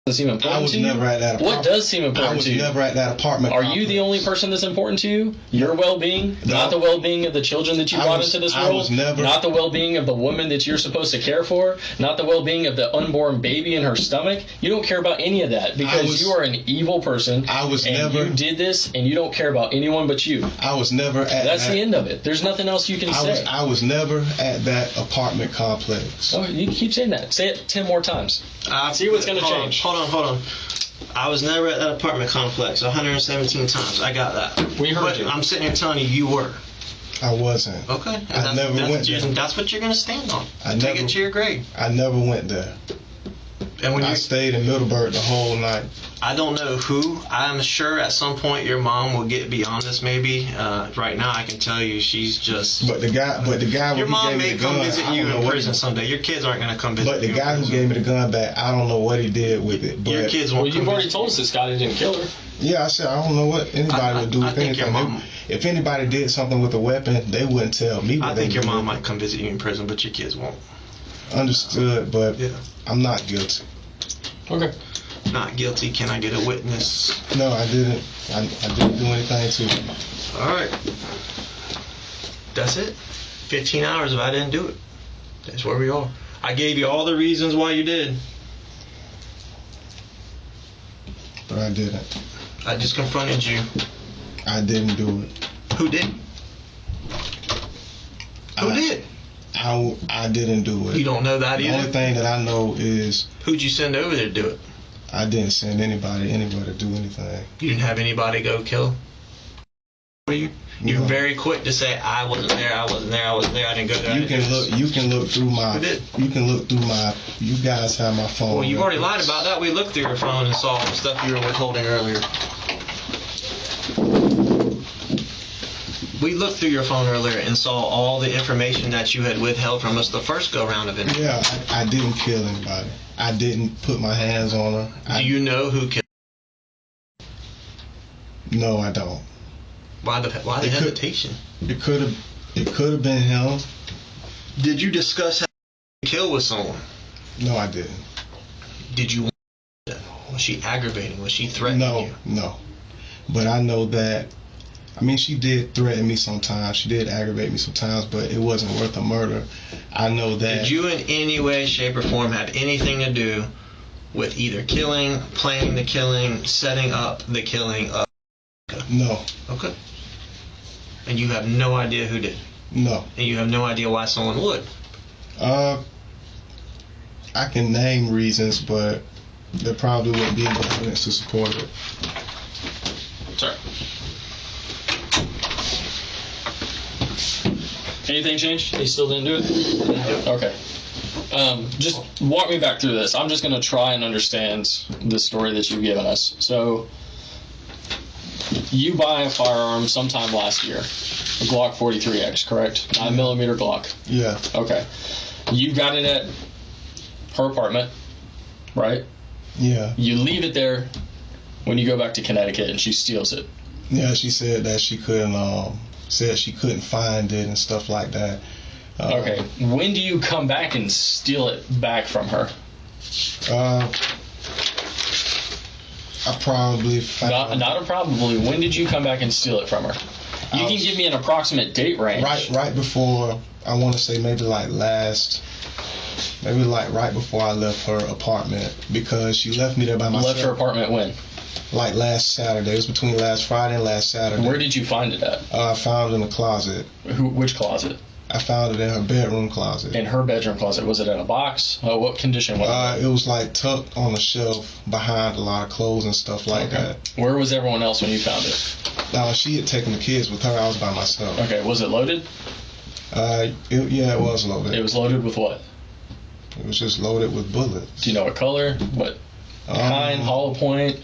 Seem important to you? Never at that apartment. What does seem important to you? I was never at that apartment. Are you the only person that's important to you? Your well-being? No. Not the well-being of the children that you brought into this world? Not the well-being of the woman that you're supposed to care for? Not the well-being of the unborn baby in her stomach? You don't care about any of that because you are an evil person. You did this and you don't care about anyone but you. I was never at That's the end of it. There's nothing else you can say. I was never at that apartment complex. Oh, you keep saying that. Say it 10 more times. See what's going to change. Hold on. I was never at that apartment complex 117 times. I got that. We heard you. I'm sitting here telling you were. I wasn't. Okay. I never went there. That's what you're going to stand on. Take it to your grave. I never went there. And when I stayed in Middleburg the whole night. I don't know who. I'm sure at some point your mom will get beyond this. Maybe right now I can tell you she's just. But the guy. Your mom may come visit you in prison someday. Your kids aren't going to come visit you. But the guy who gave me the gun back, I don't know what he did with it. But your kids won't. Well, you've already told us that Scotty didn't kill her. Yeah, I said I don't know what anybody would do with anything. If anybody did something with a weapon, they wouldn't tell me. I think your mom might come visit you in prison, but your kids won't. Understood, but I'm not guilty. Okay. Not guilty. Can I get a witness? No, I didn't. I didn't do anything to you. All right. That's it. 15 hours if I didn't do it. That's where we are. I gave you all the reasons why you did. But I didn't. I just confronted you. I didn't do it. Who did? Who did? I didn't do it. You don't know that either? The only thing that I know is... Who'd you send over there to do it? I didn't send anybody anywhere to do anything. You didn't have anybody go kill? You're very quick to say, I wasn't there, I didn't go there. You can look through my... Who did? You can look through my... You guys have my phone. Well, you've already lied about that. We looked through your phone and saw the stuff you were withholding earlier. We looked through your phone earlier and saw all the information that you had withheld from us the first go round of it. Yeah, I didn't kill anybody. I didn't put my hands on her. Do you know who killed? No, I don't. Why the hesitation? It could have been him. Did you discuss how to kill with someone? No, I didn't. Did you? Was she aggravating? Was she threatening you? No. But I know that. I mean, she did threaten me sometimes. She did aggravate me sometimes, but it wasn't worth a murder. I know that. Did you in any way, shape, or form have anything to do with either killing, planning the killing, setting up the killing of? No. Okay. And you have no idea who did? No. And you have no idea why someone would? I can name reasons, but there probably wouldn't be enough evidence to support it. Sorry. Anything changed? He still didn't do it? Okay. Just walk me back through this. I'm just going to try and understand the story that you've given us. So, you buy a firearm sometime last year, a Glock 43X, correct? 9mm Glock. Yeah. Okay. You got it at her apartment, right? Yeah. You leave it there when you go back to Connecticut, and she steals it. Yeah, she said that she couldn't find it and stuff like that. Okay. When do you come back and steal it back from her? I probably found Not a probably. When did you come back and steal it from her? You can give me an approximate date range. Right before, I want to say maybe right before I left her apartment, because she left me there by myself. Left her apartment when? Like last Saturday. It was between last Friday and last Saturday. Where did you find it at? I found it in the closet. Which closet? I found it in her bedroom closet. In her bedroom closet. Was it in a box? What condition was it? It was like tucked on a shelf behind a lot of clothes and stuff like that. Where was everyone else when you found it? She had taken the kids with her. I was by myself. Okay. Was it loaded? Yeah, it was loaded. It was loaded with what? It was just loaded with bullets. Do you know what color? What kind? Hollow point?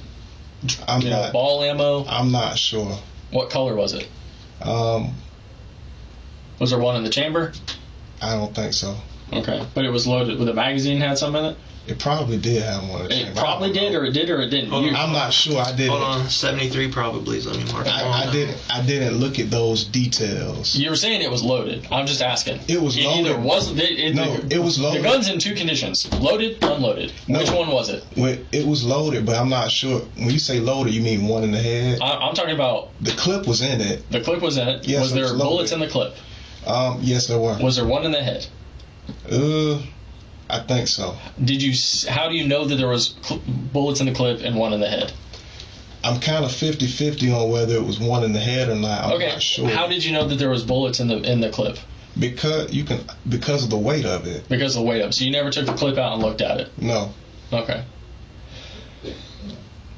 Ball ammo? I'm not sure. What color was it? Was there one in the chamber? I don't think so. Okay. But it was loaded with a magazine, had some in it? It probably did have one in the chamber. It probably did, or it didn't? I'm not sure. I didn't. Hold on. 73 probably. Let me mark it. I didn't look at those details. You were saying it was loaded. I'm just asking. It was loaded. Either wasn't it was loaded. The gun's in two conditions: loaded, unloaded. No. Which one was it? It was loaded, but I'm not sure. When you say loaded, you mean one in the head? I'm talking about the clip was in it. The clip was in it. Yes, was there bullets in the clip? Yes, there were. Was there one in the head? I think so. How do you know that there was bullets in the clip and one in the head? I'm kind of 50-50 on whether it was one in the head or not. I'm not sure. How did you know that there was bullets in the clip? Because of the weight of it. Because of the weight of it. So you never took the clip out and looked at it? No. Okay.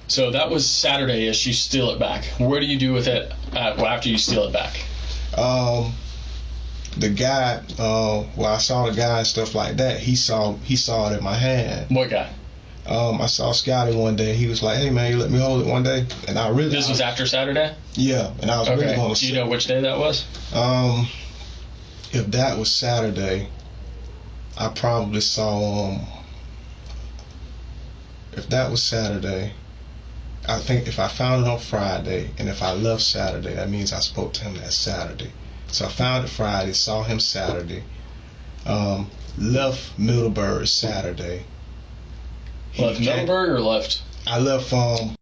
So that was Saturday as you steal it back. Where do you do with it after you steal it back? The guy, I saw the guy and stuff like that. He saw it in my hand. What guy? I saw Scotty one day. He was like, "Hey man, you let me hold it one day," and I really. This was after Saturday. Yeah, and I was really going to. Do you know which day that was? If that was Saturday, I probably saw if that was Saturday, I think if I found it on Friday and if I left Saturday, that means I spoke to him that Saturday. So I found it Friday, saw him Saturday, left Middleburg Saturday. Left Middleburg or left? I left that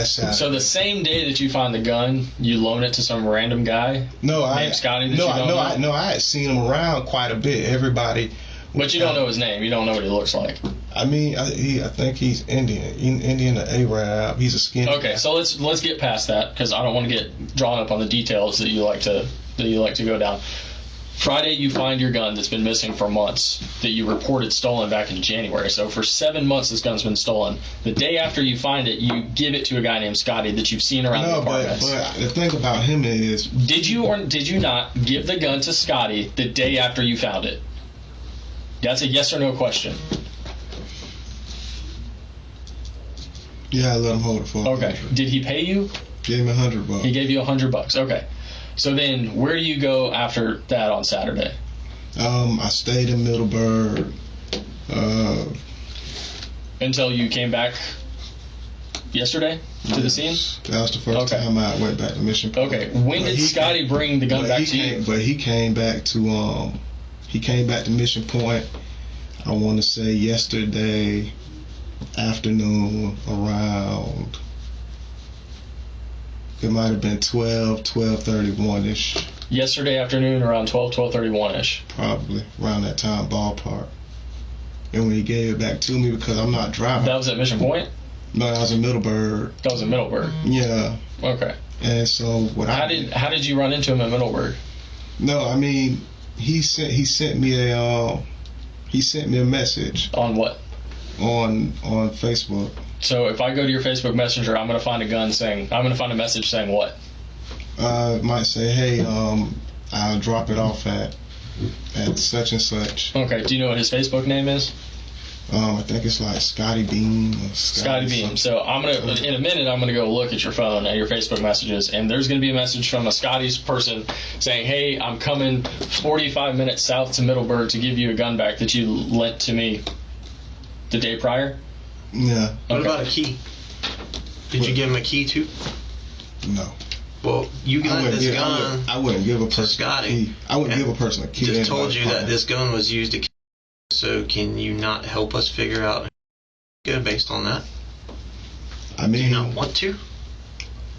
Saturday. So the same day that you find the gun, you loan it to some random guy named Scotty that you don't know? I had seen him around quite a bit. Everybody. But you don't know his name. You don't know what he looks like. I mean, I think he's Indian or Arab. He's a skinny. Okay, so let's get past that because I don't want to get drawn up on the details that you like to go down. Friday, you find your gun that's been missing for months that you reported stolen back in January. So for 7 months, this gun's been stolen. The day after you find it, you give it to a guy named Scotty that you've seen around the apartments. But the thing about him is, did you or did you not give the gun to Scotty the day after you found it? That's a yes or no question. Yeah, I let him hold it for. Okay. Did he pay you? Gave me $100. He gave you $100. Okay. So then, where do you go after that on Saturday? I stayed in Middleburg. Until you came back yesterday to the scene? That was the first time I went back to Mission Point. Okay. When did Scotty bring the gun back to you? But he came back to Mission Point, I want to say yesterday afternoon around, it might have been 12:31-ish. Yesterday afternoon around 12:31-ish. Probably around that time, ballpark. And when he gave it back to me, because I'm not driving. That was at Mission Point? No, that was in Middleburg. That was in Middleburg? Yeah. Okay. And so how did you run into him at Middleburg? No, I mean, he sent me a message. On what? On Facebook. So if I go to your Facebook Messenger, I'm gonna find a message saying what? It might say, hey, I'll drop it off at such and such. Okay. Do you know what his Facebook name is? I think it's like Scotty Beam. Scotty Beam. So in a minute, I'm gonna go look at your phone and your Facebook messages, and there's gonna be a message from a Scotty's person saying, "Hey, I'm coming 45 minutes south to Middleburg to give you a gun back that you lent to me the day prior." Yeah. What about a key? Did you give him a key too? No. Well, you lent this gun. I wouldn't give a person Scotty. a key. I wouldn't give a person a key. Just told you that this gun was used to kill. So can you not help us figure out based on that? I mean, do you not want to?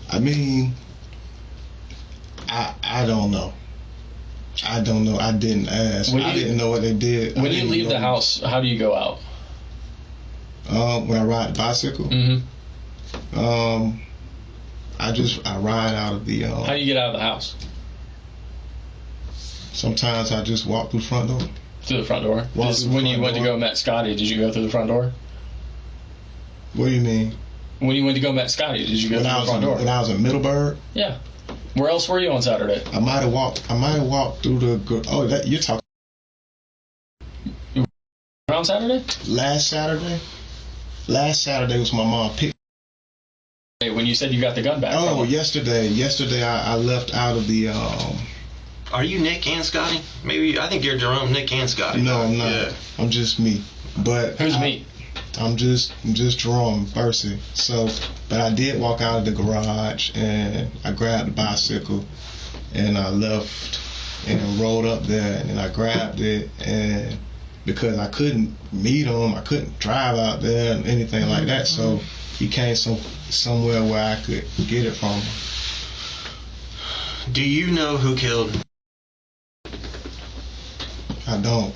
I mean, I don't know. I don't know. I didn't ask. I didn't know what they did. When you leave the house, how do you go out? When I ride the bicycle. Mm-hmm. I ride out of the. How do you get out of the house? Sometimes I just walk through the front door. Through the front door? When you went to go met Scotty, did you go through the front door? What do you mean? When you went to go met Scotty, did you go through the front door? When I was in Middleburg? Yeah. Where else were you on Saturday? I might have walked through the. You're talking. On Saturday? Last Saturday was my mom picked. When you said you got the gun back. Oh, yesterday I left out of the. Are you Nick and Scotty? Maybe I think you're Jerome, Nick, and Scotty. No, I'm not. Yeah. I'm just me. But who's me? I'm just Jerome Bursey. So, but I did walk out of the garage and I grabbed the bicycle and I left and rode up there and I grabbed it, and because I couldn't meet him, I couldn't drive out there and anything like that. So he came somewhere where I could get it from him. Do you know who killed? I don't.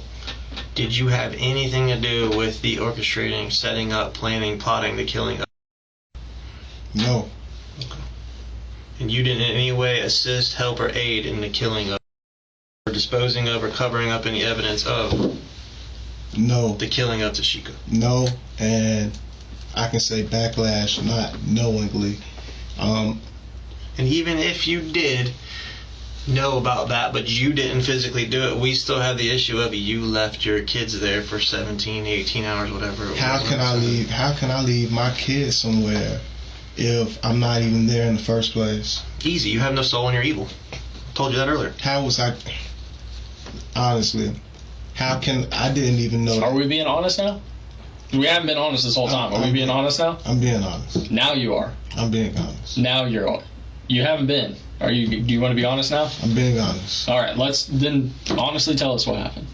Did you have anything to do with the orchestrating, setting up, planning, plotting the killing of? No. Okay. And you didn't in any way assist, help, or aid in the killing of, or disposing of, or covering up any evidence of? No. The killing of Tasheka? No, and I can say backlash, not knowingly. And even if you did know about that, but you didn't physically do it, we still have the issue of you left your kids there for 17, 18 hours, whatever it was. How can I leave my kids somewhere if I'm not even there in the first place? Easy. You have no soul and you're evil. Told you that earlier. How was I? Honestly, I didn't even know. Are we being honest now? We haven't been honest this whole time. Are we being honest now? I'm being honest. Now you are. I'm being honest. Now you're on. You haven't been. Do you want to be honest now? I'm being honest. All right, let's then honestly tell us what happened.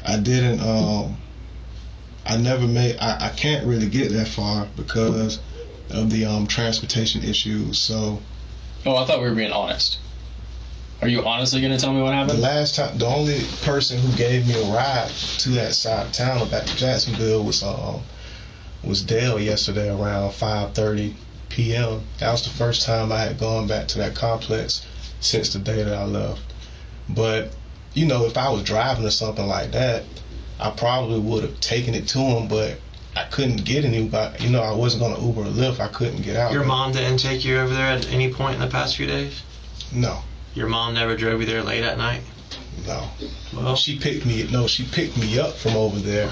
I didn't. I never made. I can't really get that far because of the transportation issues. So. Oh, I thought we were being honest. Are you honestly going to tell me what happened? The last time, the only person who gave me a ride to that side of town, back to Jacksonville, was Dale yesterday around 5:30 p.m. That was the first time I had gone back to that complex since the day that I left. But, if I was driving or something like that, I probably would have taken it to him, but I couldn't get anybody. I wasn't going to Uber or Lyft. I couldn't get out. Your mom didn't take you over there at any point in the past few days? No. Your mom never drove you there late at night? No. Well, She picked me up from over there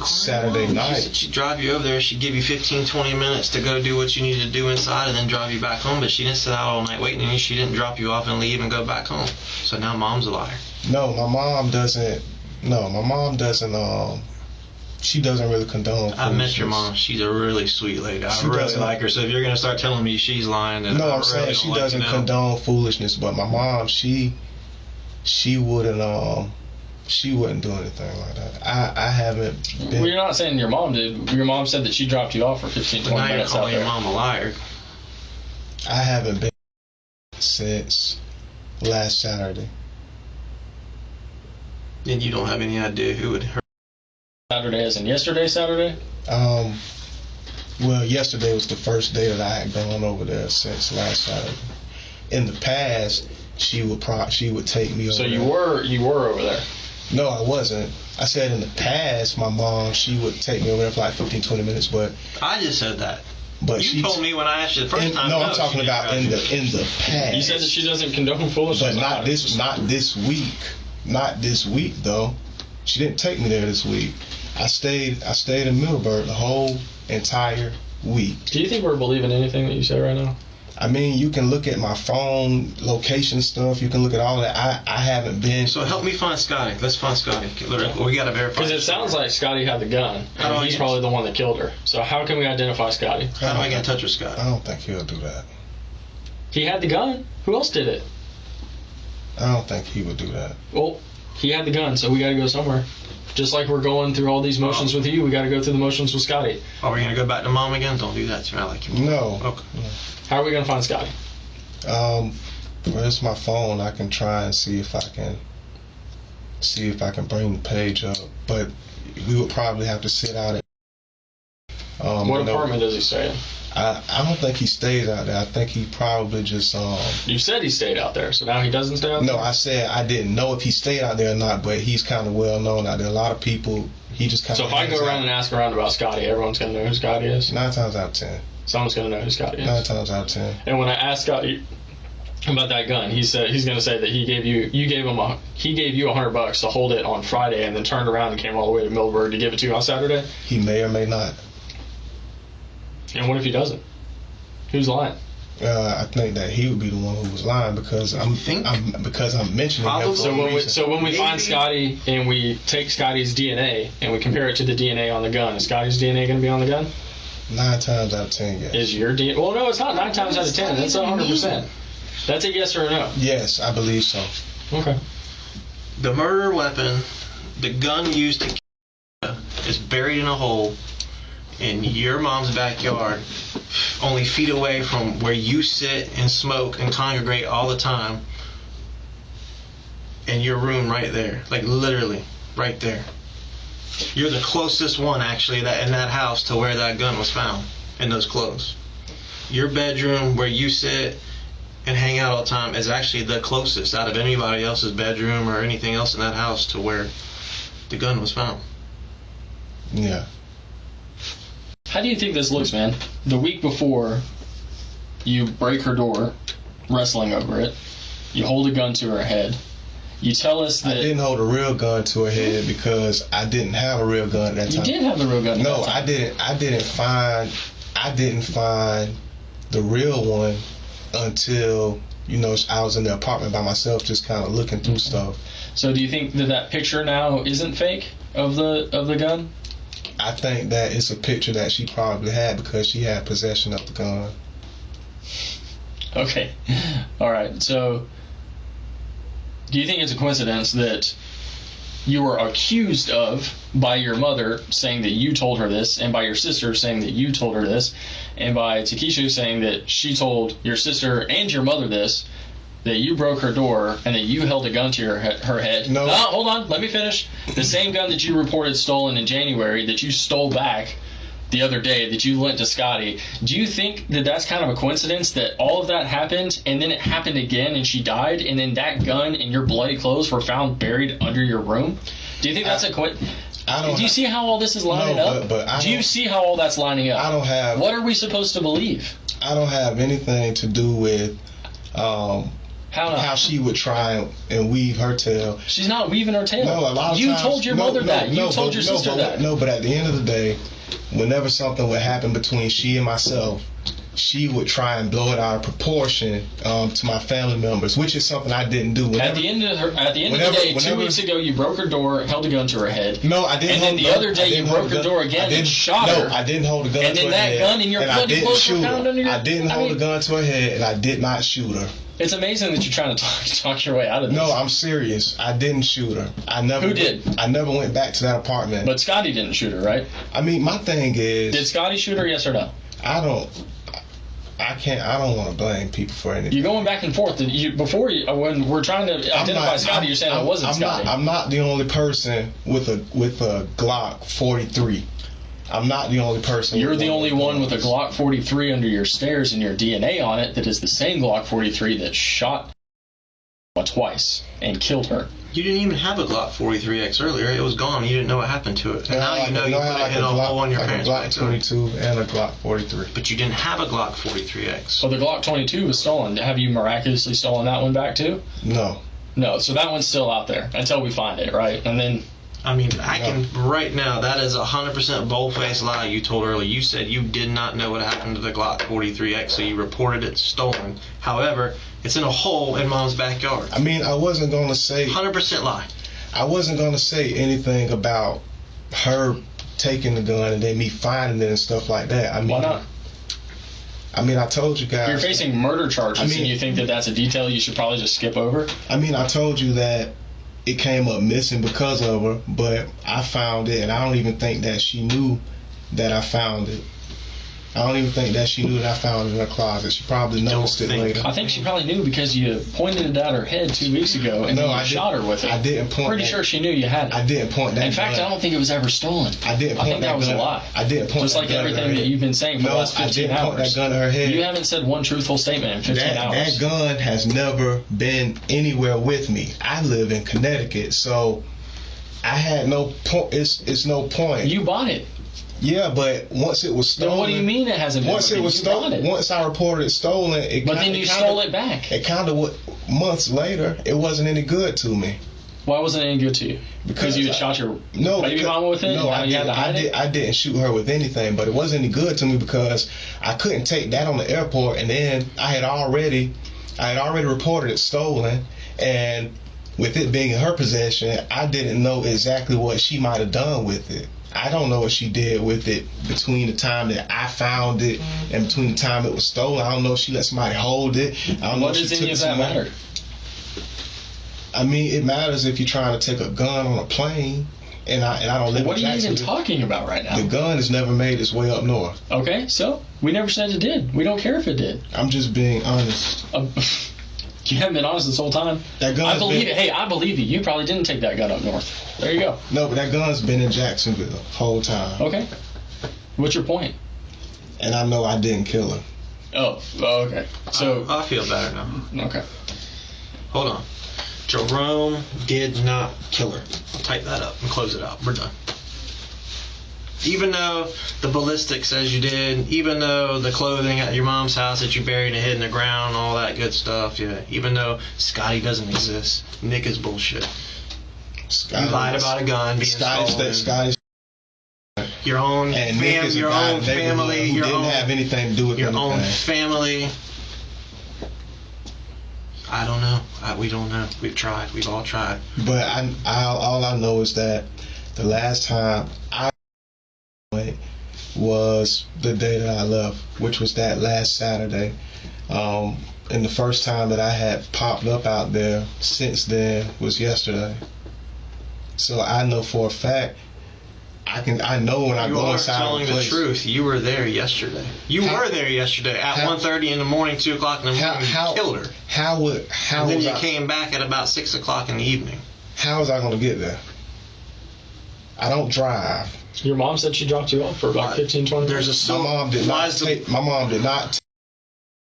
Saturday night. She said she'd drive you over there. She'd give you 15, 20 minutes to go do what you needed to do inside and then drive you back home. But she didn't sit out all night waiting on you. She didn't drop you off and leave and go back home. So now Mom's a liar. No, my mom doesn't. She doesn't really condone. I met your mom. She's a really sweet lady. I really like her. So if you're gonna start telling me she's lying, then no, I'm saying really she don't doesn't like you now. condone foolishness. But my mom, she wouldn't. She wouldn't do anything like that. I haven't been. Well, you're not saying your mom did. Your mom said that she dropped you off for 15, 20 Now you're minutes out calling there. your mom a liar. I haven't been since last Saturday. Then you don't have any idea who would hurt. Saturday as in yesterday Saturday? Well, yesterday was the first day that I had gone over there since last Saturday. In the past, she would take me over. So you there. were over there. No, I wasn't. I said in the past, my mom, she would take me over there for like 15, 20 minutes, but I just said that. But you told me when I asked you the first time. No, I'm talking about in the past. You said that she doesn't condone foolishness. But not this week. Not this week though. She didn't take me there this week. I stayed in Middleburg the whole entire week. Do you think we're believing anything that you say right now? I mean, you can look at my phone location stuff. You can look at all that. I haven't been. So help me find Scotty. Let's find Scotty. We got to verify. Because it sounds like Scotty had the gun, and he's probably the one that killed her. So how can we identify Scotty? How do I get in touch with Scotty? I don't think he'll do that. He had the gun. Who else did it? I don't think he would do that. Well, he had the gun, so we got to go somewhere. Just like we're going through all these motions with you, we got to go through the motions with Scotty. Are we going to go back to Mom again? Don't do that to me. I like you. No. Okay. How are we going to find Scotty? Where's my phone? I can try and see if I can bring the page up. But we would probably have to sit out at. What apartment does he stay in? I don't think he stays out there. I think he probably just. You said he stayed out there, so now he doesn't stay out there? No, I said I didn't know if he stayed out there or not, but he's kind of well known out there. A lot of people, he just kind of. So if I go around and ask around about Scotty, everyone's going to know who Scotty is? 9 times out of 10. Someone's going to know who Scotty is. 9 times out of 10. And when I asked Scotty about that gun, he said he's going to say that he gave you $100 to hold it on Friday, and then turned around and came all the way to Middleburg to give it to you on Saturday. He may or may not. And what if he doesn't? Who's lying? I think that he would be the one who was lying because I'm mentioning him for a reason. So when we find Scotty and we take Scotty's DNA and we compare it to the DNA on the gun, is Scotty's DNA going to be on the gun? 9 times out of 10, yes. Is your DNA? Well, no, it's not 9 times out of 10. That's 100%. That's a yes or a no. Yes, I believe so. Okay. The murder weapon, the gun used to kill is buried in a hole in your mom's backyard, only feet away from where you sit and smoke and congregate all the time, in your room right there, like literally right there. You're the closest one actually in that house to where that gun was found, in those clothes. Your bedroom where you sit and hang out all the time is actually the closest out of anybody else's bedroom or anything else in that house to where the gun was found. Yeah. How do you think this looks, man? The week before, you break her door, wrestling over it. You hold a gun to her head. You tell us that... I didn't hold a real gun to her head because I didn't have a real gun at that time. You did have the real gun at that time. No, I didn't find the real one until, I was in the apartment by myself just kind of looking through stuff. So do you think that picture now isn't fake of the gun? I think that it's a picture that she probably had because she had possession of the gun. Okay. All right. So do you think it's a coincidence that you were accused of by your mother saying that you told her this, and by your sister saying that you told her this, and by Takesha saying that she told your sister and your mother this, that you broke her door and that you held a gun to her head? No. Hold on. Let me finish. The same gun that you reported stolen in January that you stole back the other day that you lent to Scotty. Do you think that that's kind of a coincidence that all of that happened and then it happened again and she died and then that gun and your bloody clothes were found buried under your room? Do you think that's a coincidence? Do you see how all this is lining up? Do you see how all that's lining up? I don't have... What are we supposed to believe? I don't have anything to do with... How how she would try and weave her tale. She's not weaving her tail. No, a lot of you times, told your mother that. You told your sister that. No, but at the end of the day, whenever something would happen between she and myself, she would try and blow it out of proportion to my family members, which is something I didn't do. At the end of the day, 2 weeks ago, you broke her door, held a gun to her head. No, I didn't. And then the other day, you broke her door again and shot her. No, I didn't hold a gun to her head. And then that gun in your bloody clothes were found under your... I didn't hold a gun to her head, and I did not shoot her. It's amazing that you're trying to talk your way out of this. No, I'm serious. I didn't shoot her. Who did? I never went back to that apartment. But Scotty didn't shoot her, right? I mean, my thing is... Did Scotty shoot her, yes or no? I don't want to blame people for anything. You're going back and forth. When we're trying to identify Scotty, you're saying it wasn't Scotty. I'm not the only person with a Glock 43. I'm not the only person. You're the only one with a Glock 43 under your stairs and your DNA on it that is the same Glock 43 that shot twice and killed her. You didn't even have a Glock 43X earlier. It was gone. You didn't know what happened to it. And now you know you put it in a hole on your parents' Glock 22 and a Glock 43. But you didn't have a Glock 43X. So the Glock 22 was stolen. Have you miraculously stolen that one back too? No. No, so that one's still out there until we find it, right? And then... I mean, I can right now. That is 100% bold-faced lie you told earlier. You said you did not know what happened to the Glock 43X, so you reported it stolen. However, it's in a hole in Mom's backyard. I mean, I wasn't going to say 100% lie. I wasn't going to say anything about her taking the gun and then me finding it and stuff like that. I mean, why not? I mean, I told you guys. You're facing murder charges, and you think that that's a detail you should probably just skip over? I mean, I told you that it came up missing because of her, but I found it, and I don't even think that she knew that I found it. I don't even think that she knew that I found it in her closet. She probably noticed it later. I think she probably knew because you pointed it at her head 2 weeks ago and then you shot her with it. I didn't point. Pretty sure she knew you had it. I didn't point that. In fact, I don't think it was ever stolen. I didn't point. I think that was a lie. I didn't point. Just like everything that you've been saying for the last 15 hours. I didn't point that gun at her head. You haven't said one truthful statement in 15 hours. That gun has never been anywhere with me. I live in Connecticut, so I had no point. It's no point. You bought it. Yeah, but once it was stolen. Then what do you mean it hasn't been? Once it was stolen. Once I reported it stolen, then you stole it back. It kind of months later, it wasn't any good to me. Why wasn't it any good to you? Because you had shot your baby mama with it? No, I didn't shoot her with anything, but it wasn't any good to me because I couldn't take that on the airport, and then I had already reported it stolen, and with it being in her possession, I didn't know exactly what she might have done with it. I don't know what she did with it between the time that I found it and between the time it was stolen. I don't know if she let somebody hold it. I don't know if she took it. Does that matter? I mean, it matters if you're trying to take a gun on a plane, and I don't live in Jacksonville. What are you even talking about right now? The gun has never made its way up north. Okay, so we never said it did. We don't care if it did. I'm just being honest. You haven't been honest this whole time. I believe it. Hey, I believe you. You probably didn't take that gun up north. There you go. No, but that gun's been in Jacksonville the whole time. Okay. What's your point? And I know I didn't kill her. Oh, okay. So I feel better now. Okay. Hold on. Jerome did not kill her. I'll type that up and close it out. We're done. Even though the ballistic says you did, even though the clothing at your mom's house that you buried and hid in the ground, all that good stuff, yeah. Even though Scotty doesn't exist, Nick is bullshit. You lied about a gun being stolen. Scotty's your own family, your own family, your own didn't have anything to do with your own family. I don't know. We don't know. We've tried. We've all tried. But all I know is that the last time I went was the day that I left, which was that last Saturday. And the first time that I had popped up out there since then was yesterday. So I know for a fact. I know when I go inside telling the truth. You were there yesterday. You were there yesterday at 1:30 in the morning, 2 o'clock in the morning. You killed her. And then you came back at about 6 o'clock in the evening. How was I going to get there? I don't drive. Your mom said she dropped you off for about 15-20 minutes. My mom did not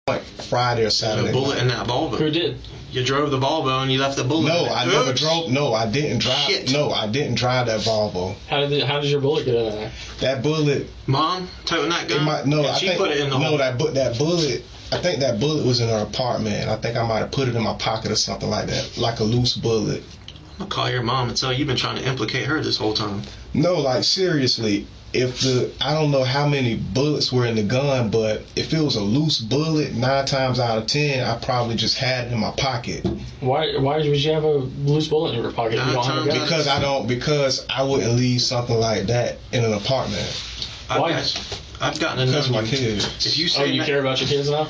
take Friday or Saturday. A bullet in that Volvo. Who did? You drove the Volvo and you left the bullet. No, I never drove. No, I didn't drive. Shit. No, I didn't drive that Volvo. How did your bullet get in there? That bullet. Mom toting that gun. She put it in the hole. No, that bullet I think that bullet was in her apartment, and I think I might have put it in my pocket or something like that, like a loose bullet. I'm gonna call your mom and tell you've been trying to implicate her this whole time. No, like seriously, I don't know how many bullets were in the gun, but if it was a loose bullet, 9 times out of 10, I probably just had it in my pocket. Why would you have a loose bullet in your pocket? You don't have a gun? Because I wouldn't leave something like that in an apartment. Why? I've gotten to know Because of my kids. If you say you care about your kids now?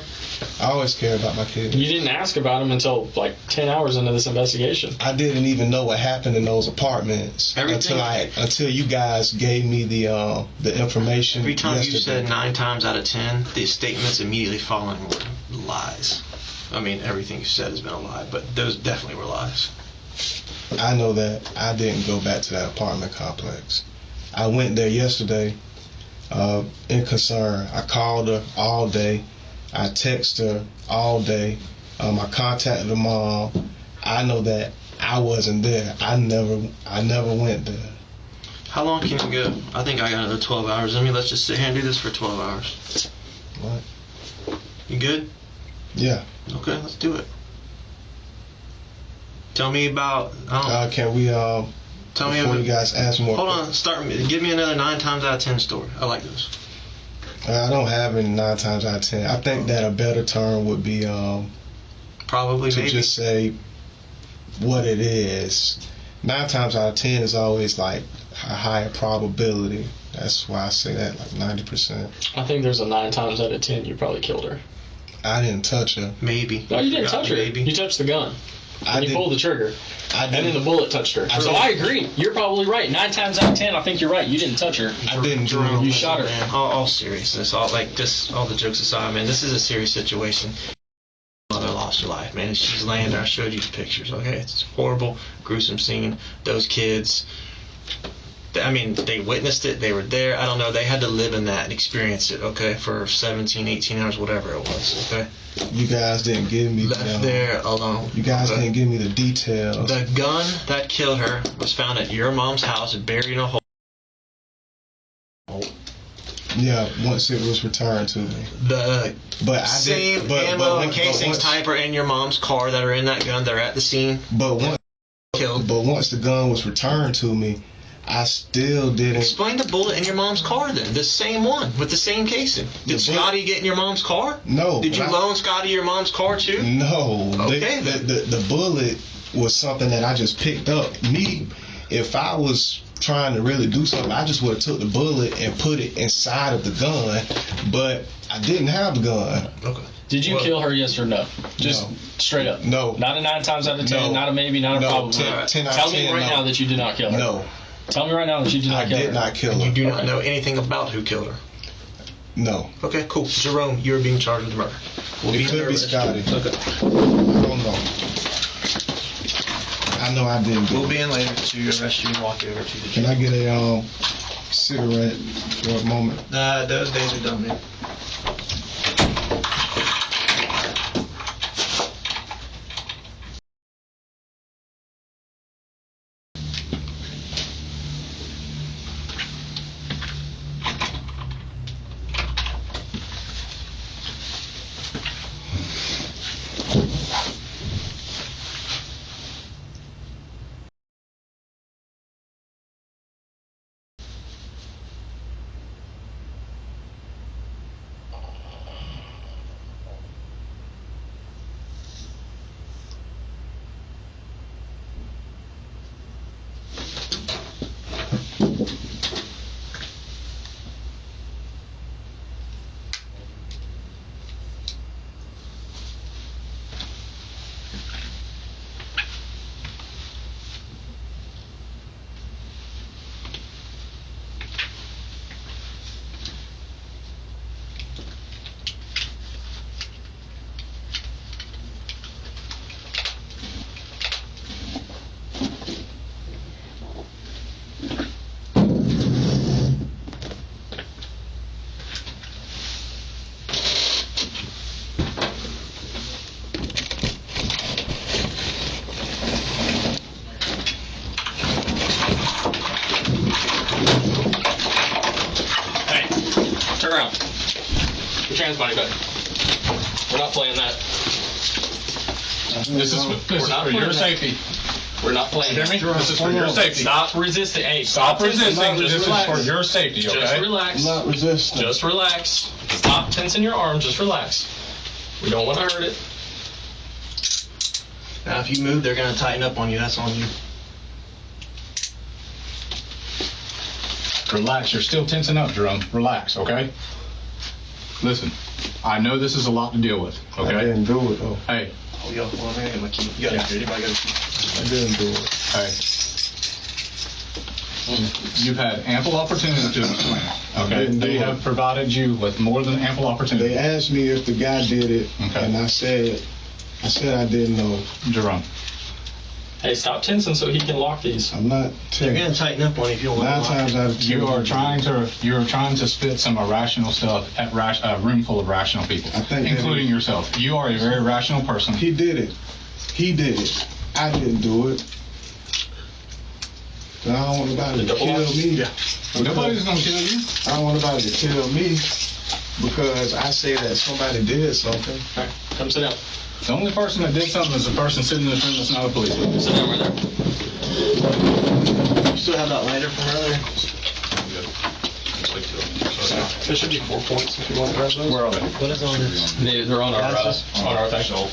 I always care about my kids. You didn't ask about them until like 10 hours into this investigation. I didn't even know what happened in those apartments until you guys gave me the information. Every time yesterday. you said 9 times out of 10, the statements immediately following were lies. I mean, everything you said has been a lie, but those definitely were lies. I know that. I didn't go back to that apartment complex. I went there yesterday in concern. I called her all day. I texted her all day. I contacted her mom. I know that I wasn't there. I never went there. How long can you go? I think I got another 12 hours. I mean, let's just sit here and do this for 12 hours. What? You good? Yeah. Okay, let's do it. Tell me about. Can we? Tell me before about. You guys ask more. Hold on. Give me another 9 times out of 10 story. I like this. I don't have any 9 times out of 10. I think that a better term would be probably to maybe. just say what it is. 9 times out of 10 is always like a higher probability. That's why I say that, like 90%. I think there's a 9 times out of 10 you probably killed her. I didn't touch her. Maybe. No, you didn't touch her. Maybe. You touched the gun. And you pulled the trigger. And then the bullet touched her. So I agree. You're probably right. 9 times out of 10, I think you're right. You didn't touch her. I didn't. Jerome, you shot her. Man, all seriousness, all the jokes aside, man, this is a serious situation. Mother lost her life, man. She's laying there. I showed you the pictures, okay? It's a horrible, gruesome scene. Those kids, I mean, they witnessed it. They were there. I don't know. They had to live in that and experience it, okay, for 17, 18 hours, whatever it was, okay? You guys didn't give me left there alone. You guys didn't give me the details. The gun that killed her was found at your mom's house, buried in a hole. Yeah, once it was returned to me. Same ammo and casings type are in your mom's car that are in that gun. They're at the scene. But once the gun was returned to me, I still didn't. Explain the bullet in your mom's car then. The same one with the same casing. Did Scotty get in your mom's car? No. Did you loan Scotty your mom's car too? No. Okay. The bullet was something that I just picked up. If I was trying to really do something, I just would have took the bullet and put it inside of the gun. But I didn't have the gun. Okay. Did you kill her, yes or no? Just straight up. No. Not a 9 times out of 10, No. not a maybe, not a probably. 10 out Tell of me 10, right now that you did not kill her. No. Tell me right now that you did not kill her. I did not kill her. You do not know anything about who killed her? No. Okay, cool. Jerome, you're being charged with murder. It could be Scotty. Okay. I don't know. I know I didn't. We'll be in later to arrest you and walk you over to the jail. Can I get a cigarette for a moment? Those days are done, man. Turn around. Put your hands behind your back. not playing that. This is for your safety. We're not playing You that. hear me? This is for your safety. Stop resisting. Hey, Stop resisting. Just This relax. is for your safety, okay? Just relax. I'm not resisting. Just relax. Stop tensing your arms. Just relax. We don't want to hurt it. Now, if you move, they're going to tighten up on you. That's on you. Relax. You're still tensing up, Jerome. Relax, okay? Listen, I know this is a lot to deal with, okay? I didn't do it, though. Hey, Oh, yo, well, man, my key. You got it. Anybody got a key? I didn't do it. hey. You've had ample opportunity to explain, okay? didn't do They it. have provided you with more than ample opportunity. They asked me if the guy did it, Okay. and I said I didn't know. Jerome. Hey, stop tensing so he can lock these. I'm not They're going telling. to tighten up on you if you don't let 9 them times out of 10. You are trying to spit some irrational stuff at a room full of rational people, I think that including is- yourself. You are a very rational person. He did it. He did it. I didn't do it. And I don't want nobody to kill me. Yeah. Nobody's gonna kill you. I don't want nobody to kill me because I say that somebody did something. All right, come sit down. The only person that did something is the person sitting in this room that's not a police officer. Sit down right there. You still have that lighter from earlier? There should be 4 points if you want to grab those. Where are they? What is on this? They're on our thing.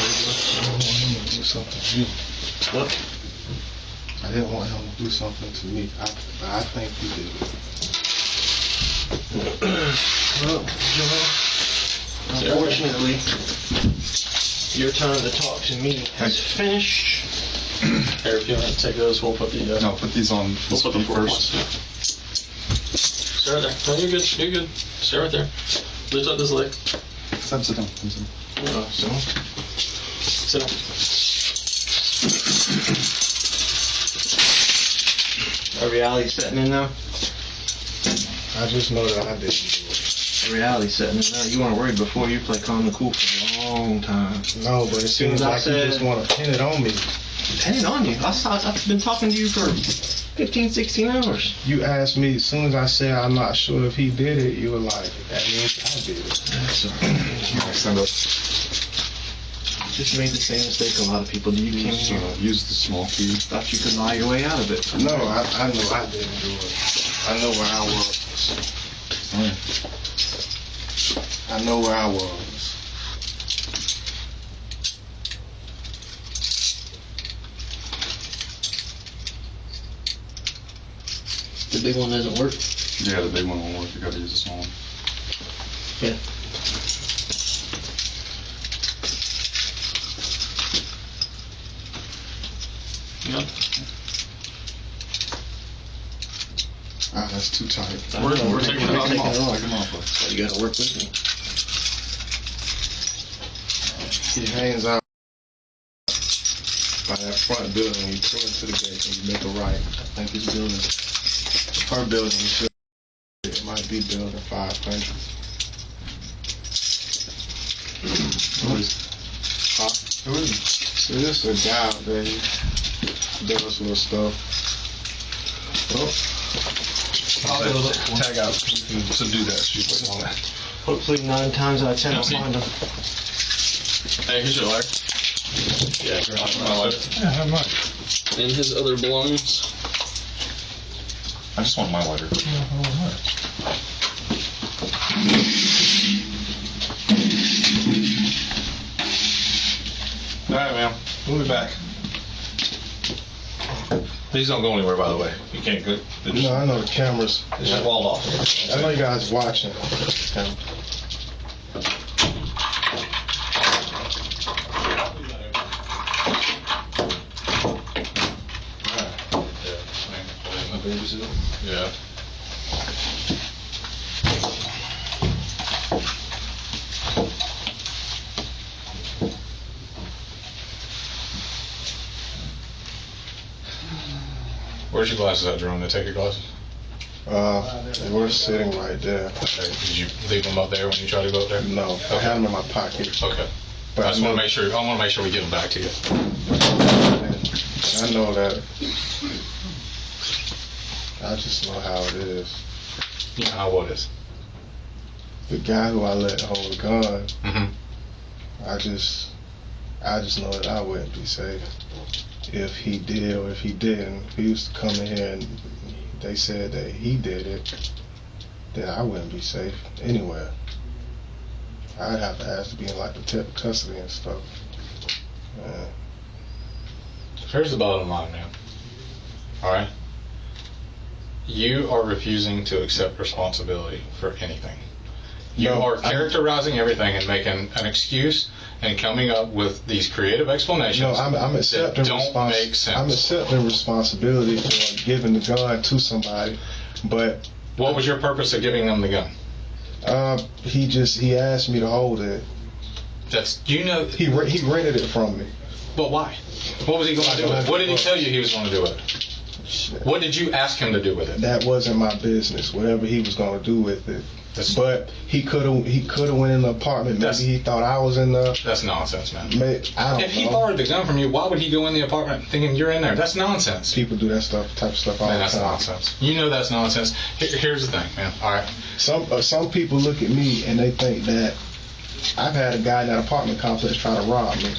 Do something to you. What? I didn't want him to do something to me. I think he did it. Well, unfortunately, your time to talk to me has finished. Here, if you want to take those, we'll put the No, put these on we'll put the speed 4 first. points. Stay right there. No, you're good. You're good. Stay right there. Lift up this leg. Sit down. So, Sit down. a reality setting in now. I just know that I didn't do it. A reality setting in now. You weren't worried before. You played calm and cool for a long time. No, but it seems like you just want to pin it on me. Pin it on you. I've been talking to you for 15, 16 hours. You asked me, as soon as I said I'm not sure if he did it, you were like, that means I did it. Stand up. Just made the same mistake a lot of people do. You came here. Use the small key. Thought you could lie your way out of it. No, I know I didn't do it. I know where I was. I know where I was. The big one doesn't work. Yeah, the big one won't work. You gotta use the small one. Yeah. Yep. Ah, that's too tight. We're taking it off. Take it off. Take them off. So you gotta work with me. He hangs out by that front building. You pull into the gate and you make a right. I think it's building. Her building, it might be building 500. Who is? Huh? Who is? So this is a guy out there. He does little stuff. Oh. Tag out. So do that. She's waiting on that. Hopefully 9 times out of 10 I'll find them. Hey, here's your lighter. Yeah, my lighter. Yeah, have mine. And his other belongings. I just want my lighter. All right, ma'am. We'll be back. These don't go anywhere, by the way. You can't go. No, I know the cameras. It's just walled off. I know you guys watching. Yeah. Where's your glasses at, Jerome? They take your glasses? They were sitting right there. Okay. Did you leave them up there when you tried to go up there? No, I had them in my pocket. Okay. But I just want to make sure. I want to make sure we get them back to you. I know that. I just know how it is. Yeah, what is? The guy who I let hold the gun, Mm-hmm. I just know that I wouldn't be safe if he did or if he didn't. If he used to come in here and they said that he did it, then I wouldn't be safe anywhere. I'd have to ask to be in like the custody and stuff. Here's the bottom line, man. All right? You are refusing to accept responsibility for anything. You are characterizing everything and making an excuse and coming up with these creative explanations. No, I'm accepting that don't make sense. I'm accepting responsibility for giving the gun to somebody, but what was your purpose of giving them the gun? He asked me to hold it. He rented it from me. But why? What was he going to do with it? What did he tell you he was going to do with it? What did you ask him to do with it? That wasn't my business. Whatever he was going to do with it. But he could have went in the apartment. Maybe he thought I was in the. That's nonsense, man. I don't if he borrowed the gun from you, why would he go in the apartment thinking you're in there? That's nonsense. People do that type of stuff all the time. That's nonsense. You know that's nonsense. Here's the thing, man. All right. Some people look at me and they think that I've had a guy in that apartment complex try to rob me,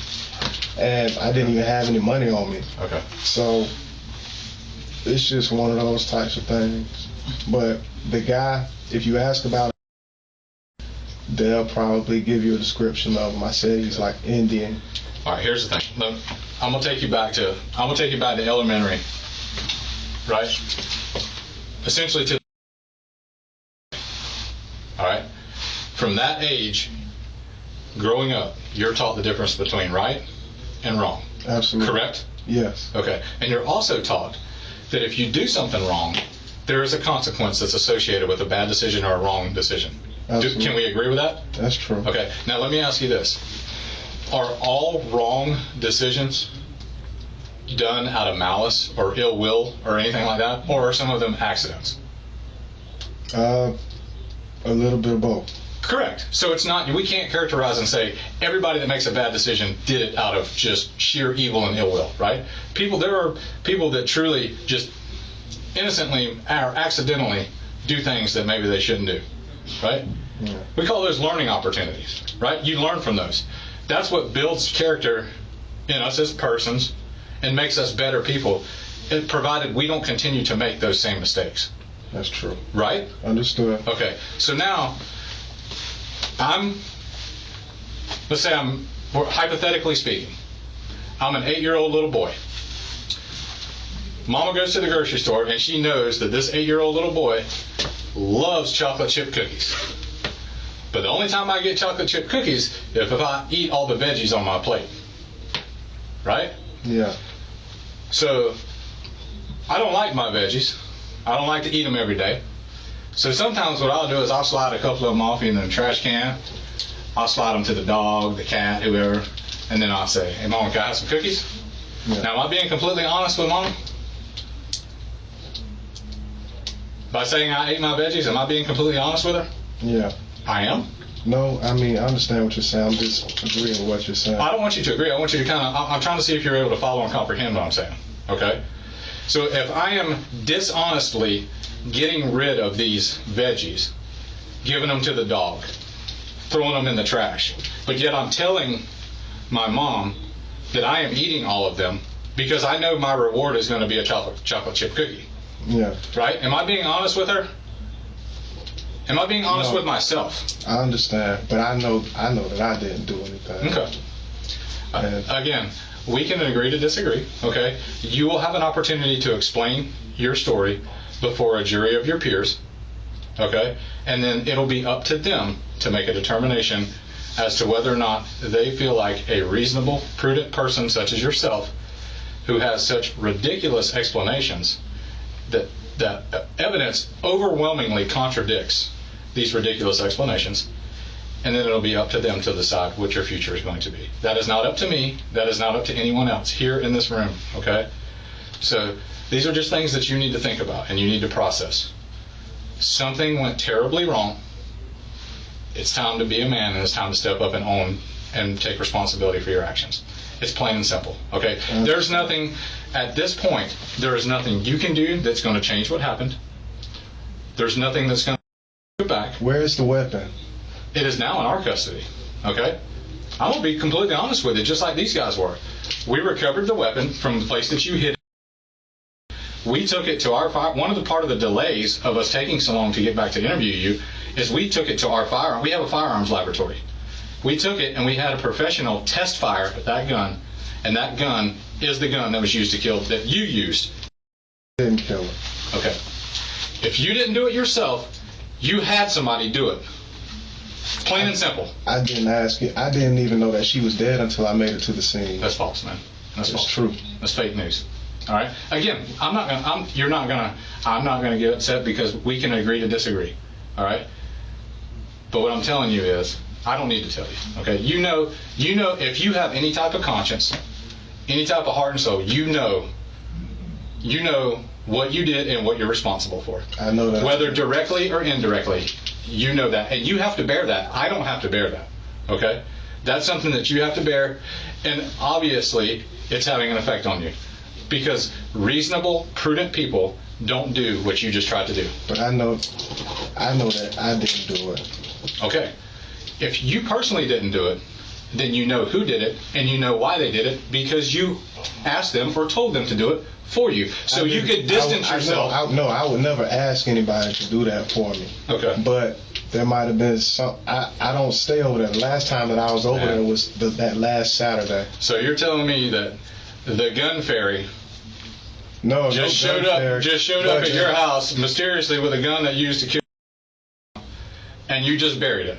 and I didn't even have any money on me. Okay. So it's just one of those types of things. But the guy, if you ask about it, they'll probably give you a description of him. I said he's like Indian. All right, here's the thing. Look, I'm gonna take you back to elementary, right? Essentially to. All right. From that age, growing up, you're taught the difference between right and wrong. Absolutely. Correct? Yes. Okay. And you're also taught that if you do something wrong, there is a consequence that's associated with a bad decision or a wrong decision. Can we agree with that? That's true. Okay. Now let me ask you this. Are all wrong decisions done out of malice or ill will or anything like that? Or are some of them accidents? A little bit of both. Correct. So it's not, we can't characterize and say everybody that makes a bad decision did it out of just sheer evil and ill will, right? There are people that truly just innocently or accidentally do things that maybe they shouldn't do, right? Yeah. We call those learning opportunities, right? You learn from those. That's what builds character in us as persons and makes us better people, provided we don't continue to make those same mistakes. That's true. Right? Understood. Okay. So now, let's say hypothetically speaking, I'm an 8-year-old little boy. Mama goes to the grocery store and she knows that this 8-year-old little boy loves chocolate chip cookies. But the only time I get chocolate chip cookies is if I eat all the veggies on my plate. Right? Yeah. So, I don't like my veggies. I don't like to eat them every day. So sometimes what I'll do is I'll slide a couple of them off in the trash can. I'll slide them to the dog, the cat, whoever, and then I'll say, "Hey, Mom, can I have some cookies?" Yeah. Now, am I being completely honest with Mom? By saying I ate my veggies, am I being completely honest with her? Yeah. I am? No, I mean, I understand what you're saying. I'm just agreeing with what you're saying. I don't want you to agree. I want you to I'm trying to see if you're able to follow and comprehend what I'm saying. Okay? So if I am dishonestly getting rid of these veggies, giving them to the dog, throwing them in the trash, but yet I'm telling my mom that I am eating all of them because I know my reward is going to be a chocolate chip cookie. Yeah. Right? Am I being honest with her? Am I being honest with myself? I understand, but I know that I didn't do anything. Okay. Again, we can agree to disagree, okay? You will have an opportunity to explain your story before a jury of your peers, okay? And then it'll be up to them to make a determination as to whether or not they feel like a reasonable, prudent person such as yourself who has such ridiculous explanations that evidence overwhelmingly contradicts these ridiculous explanations, and then it'll be up to them to decide what your future is going to be. That is not up to me. That is not up to anyone else here in this room, okay? So these are just things that you need to think about and you need to process. Something went terribly wrong. It's time to be a man and it's time to step up and own and take responsibility for your actions. It's plain and simple, okay? There's nothing, at this point, there is nothing you can do that's going to change what happened. There's nothing that's going to Where is the weapon? It is now in our custody. Okay? I'm going to be completely honest with you, just like these guys were. We recovered the weapon from the place that you hid. We took it to our fire. One of the part of the delays of us taking so long to get back to interview you is we took it to our firearm. We have a firearms laboratory. We took it and we had a professional test fire at that gun, and that gun is the gun that was used to kill, that you used. Didn't kill her. Okay. If you didn't do it yourself, you had somebody do it. Plain and simple. I didn't ask you. I didn't even know that she was dead until I made it to the scene. That's false, man. That's false. True. That's fake news. All right. Again, I'm not gonna get upset because we can agree to disagree. All right. But what I'm telling you is, I don't need to tell you. Okay. You know, if you have any type of conscience, any type of heart and soul, you know what you did and what you're responsible for. I know that. Whether directly or indirectly, you know that, and you have to bear that. I don't have to bear that. Okay. That's something that you have to bear, and obviously, it's having an effect on you. Because reasonable, prudent people don't do what you just tried to do. But I know that I didn't do it. Okay. If you personally didn't do it, then you know who did it, and you know why they did it, because you asked them or told them to do it for you. So you could distance yourself. I would never ask anybody to do that for me. Okay. But there might have been some. I don't stay over there. The last time that I was over there was that last Saturday. So you're telling me that the gun fairy just showed up at your house mysteriously with a gun that you used to kill, and you just buried it?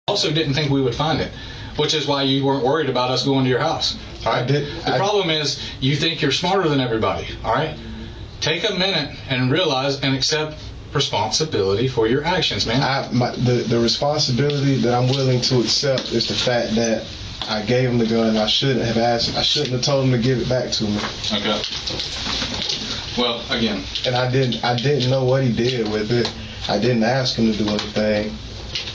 Also didn't think we would find it, which is why you weren't worried about us going to your house. All right. The problem is you think you're smarter than everybody. All right. Take a minute and realize and accept responsibility for your actions, man. The responsibility that I'm willing to accept is the fact that I gave him the gun. I shouldn't have told him to give it back to me. Okay. Well, again. And I didn't know what he did with it. I didn't ask him to do anything.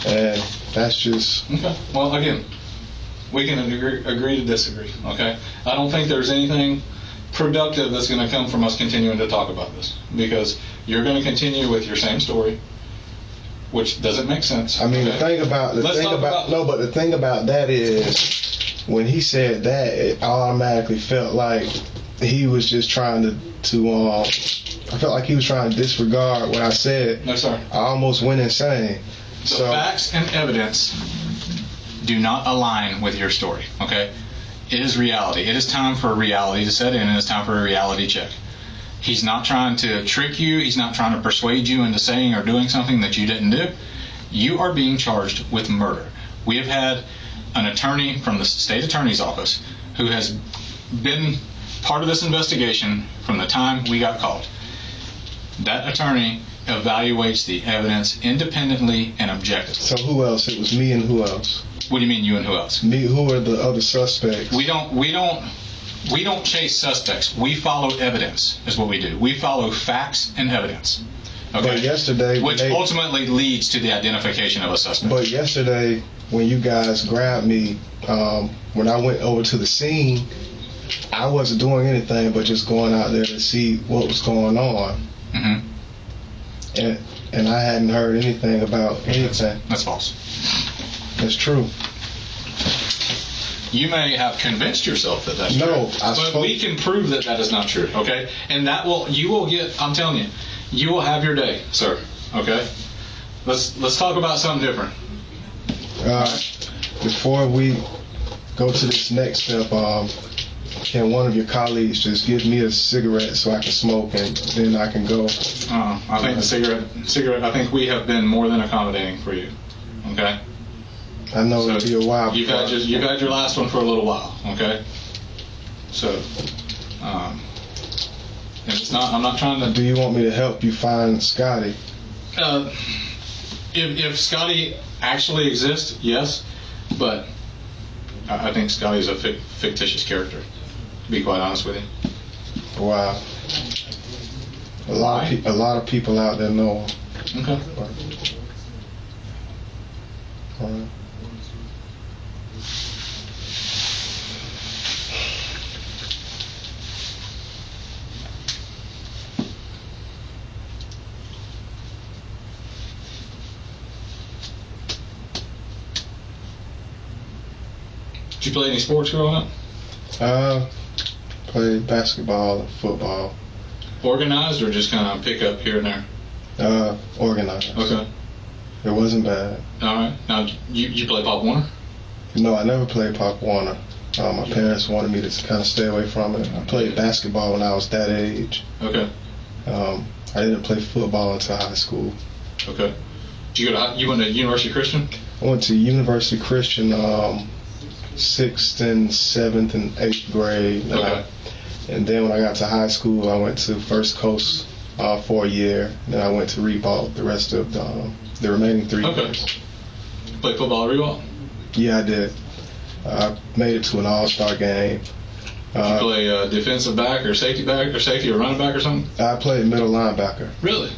And that's just... Okay. Well, again, we can agree to disagree, okay? I don't think there's anything productive that's going to come from us continuing to talk about this, because you're going to continue with your same story, which doesn't make sense. I mean, okay? the thing about that is, when he said that, it automatically felt like he was just trying I felt like he was trying to disregard what I said. No, sir. I almost went insane. The facts and evidence do not align with your story, okay? It is reality. It is time for reality to set in, and it's time for a reality check. He's not trying to trick you. He's not trying to persuade you into saying or doing something that you didn't do. You are being charged with murder. We have had an attorney from the state attorney's office who has been part of this investigation from the time we got called. That attorney evaluates the evidence independently and objectively. So who else? It was me and who else? What do you mean, you and who else? Me. Who are the other suspects? We don't chase suspects. We follow evidence, is what we do. We follow facts and evidence. Okay. But yesterday, which ultimately leads to the identification of a suspect. But yesterday, when you guys grabbed me, when I went over to the scene, I wasn't doing anything but just going out there to see what was going on. Mm-hmm. And I hadn't heard anything about anything. That's false. That's true. You may have convinced yourself that that's true. But we can prove that that is not true, okay? And you will get, I'm telling you, you will have your day, sir, okay? Let's talk about something different. Before we go to this next step, can one of your colleagues just give me a cigarette so I can smoke, and then I can go? I think the cigarette, I think we have been more than accommodating for you, okay? I know it'll be a while. You've had your last one for a little while, okay? So, and it's not. I'm not trying to. Do you want me to help you find Scotty? If Scotty actually exists, yes, but I think Scotty's a fictitious character. To be quite honest with you. Wow. A lot of people out there know him. Okay. Right. Did you play any sports growing up? Played basketball and football. Organized or just kind of pick up here and there? Organized. Okay. It wasn't bad. All right. Now, you play Pop Warner? No, I never played Pop Warner. My parents wanted me to kind of stay away from it. I played basketball when I was that age. Okay. I didn't play football until high school. Okay. You went to University Christian? I went to University Christian 6th and 7th and 8th grade. Okay. And then when I got to high school, I went to First Coast for a year. Then I went to Reebok the rest of the remaining 3 years. Play football at Reebok? Yeah, I did. I made it to an all-star game. Did you play defensive back or safety or running back or something? I played middle linebacker. Really?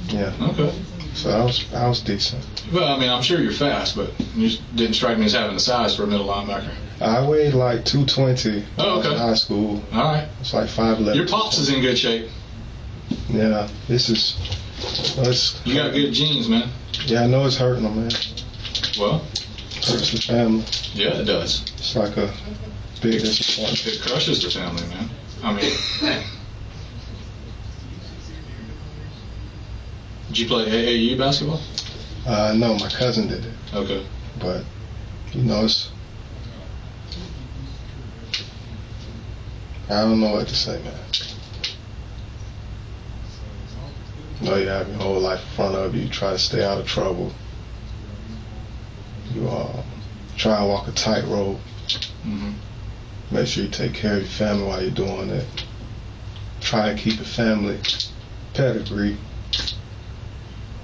Yeah. Okay. So I was decent. Well, I mean, I'm sure you're fast, but you just didn't strike me as having the size for a middle linebacker. I weighed like 220 in high school. All right. It's like 5'11". Your pops is in good shape. Yeah, You got good genes, man. Yeah, I know it's hurting them, man. Well, hurts the family. Yeah, it does. It's like a big disappointment. It crushes the family, man. I mean, did you play AAU basketball? No, my cousin did it. Okay. But, it's... I don't know what to say, man. You know, you have your whole life in front of you. You try to stay out of trouble. You try and walk a tightrope. Mm-hmm. Make sure you take care of your family while you're doing it. Try and keep your family pedigree.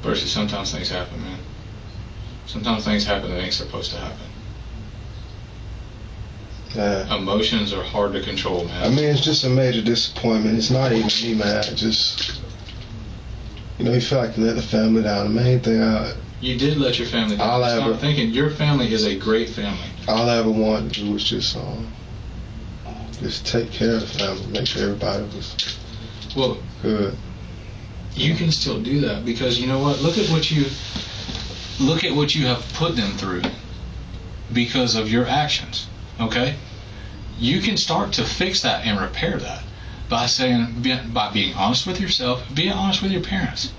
Bursey, sometimes things happen, man. Sometimes things happen that ain't supposed to happen. Yeah. Emotions are hard to control, man. I mean, it's just a major disappointment. It's not even me, man. Just, you feel like you let the family down. The main thing You did let your family down. Stop thinking. Your family is a great family. All I ever wanted to do was just take care of the family, make sure everybody was good. You can still do that because you know what? Look at what you have put them through because of your actions. Okay? You can start to fix that and repair that by being honest with yourself, being honest with your parents.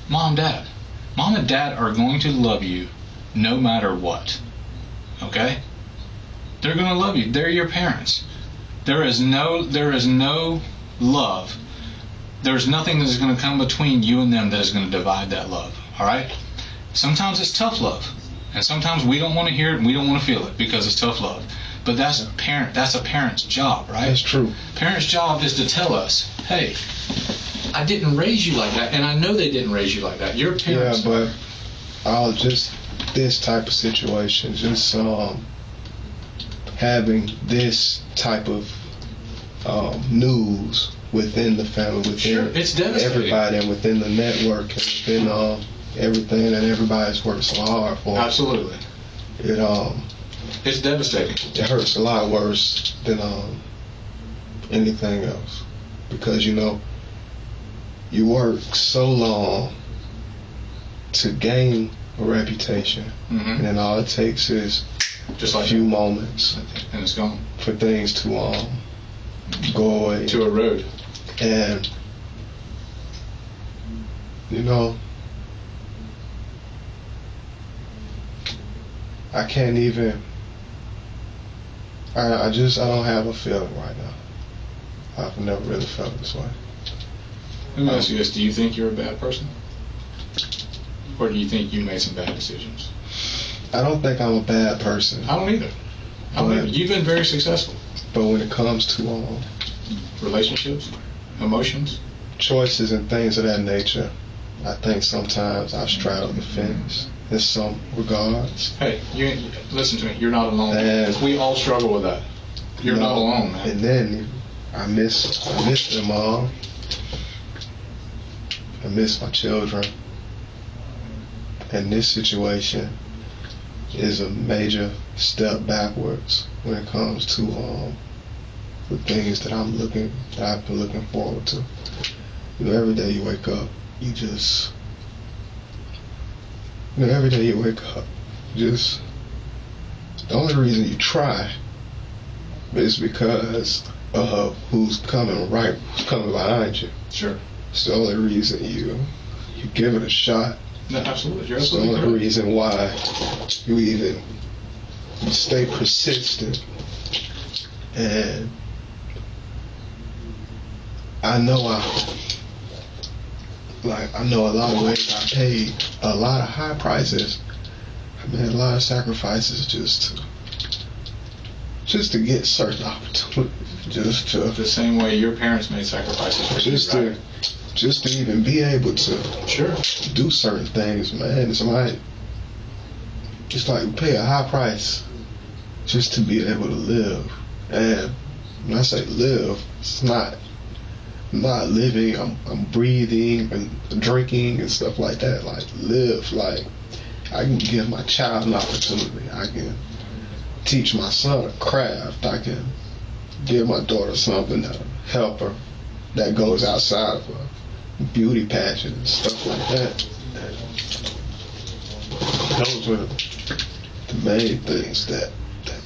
Mom and dad are going to love you no matter what. Okay? They're going to love you. They're your parents. There is no love. There's nothing that is going to come between you and them that is going to divide that love. All right? Sometimes it's tough love. And sometimes we don't want to hear it and we don't want to feel it because it's tough love. But that's a parent's job, right? That's true. Parents' job is to tell us, hey, I didn't raise you like that, and I know they didn't raise you like that. Your parents. Yeah, but this type of situation, just having this type of news within the family, within it's devastating. Everybody, and within the network, and within everything that everybody's worked so hard for. Absolutely. It's devastating. It hurts a lot worse than anything else because you work so long to gain a reputation, and then all it takes is just a few moments, and it's gone for things to go away, to erode, and I can't even. I don't have a feeling right now. I've never really felt this way. Let me ask you this: do you think you're a bad person, or do you think you made some bad decisions? I don't think I'm a bad person. I don't either. You've been very successful. But when it comes to relationships, emotions, choices, and things of that nature, I think sometimes I straddle the fence in some regards. Hey, you listen to me. You're not alone. And we all struggle with that. You're not alone, man. And then I miss them all. I miss my children. In this situation, is a major step backwards when it comes to the things that I've been looking forward to. You know, every day you wake up, just the only reason you try is because of who's coming behind you. Sure. It's the only reason you give it a shot. No, absolutely. You're It's the absolutely only correct. reason why you even stay persistent. And I know a lot of ways I paid a lot of high prices. I made a lot of sacrifices just to get certain opportunities, The same way your parents made sacrifices for you, right? just to even be able to Sure. do certain things, man. It's like we pay a high price just to be able to live. And when I say live, it's not living. I'm breathing and drinking and stuff like that. Like live, like I can give my child an opportunity. I can teach my son a craft. I can give my daughter something that'll help her that goes outside of her beauty passion and stuff like that. And those were the main things that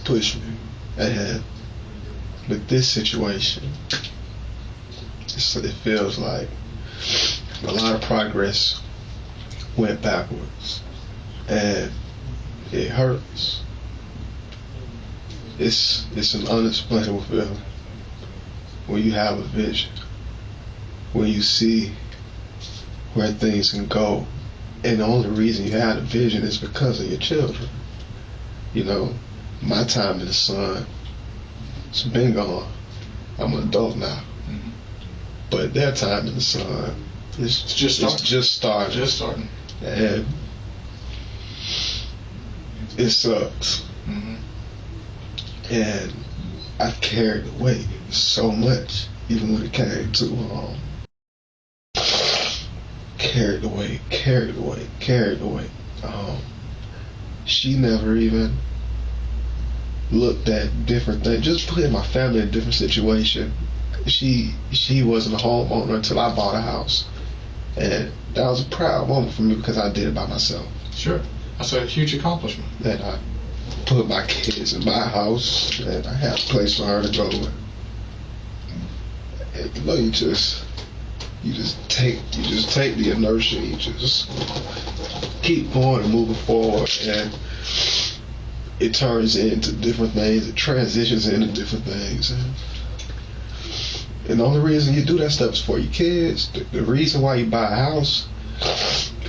pushed me ahead. With this situation, it feels like a lot of progress went backwards, and it hurts. It's an unexplainable feeling when you have a vision, when you see where things can go, and the only reason you have a vision is because of your children. You know, my time in the sun, it's been gone. I'm an adult now. Mm-hmm. But their time in the sun is just starting. And it sucks. Mm-hmm. And I've carried the weight so much, even when it came to carried the weight. She never even looked at different things. Just putting my family in a different situation. She wasn't a homeowner until I bought a house, and that was a proud moment for me because I did it by myself. Sure. That's a huge accomplishment. That I put my kids in my house, and I had a place for her to go. And you know, you just take the inertia, you just keep going and moving forward, and it turns into different things, it transitions into different things. And the only reason you do that stuff is for your kids. The reason why you buy a house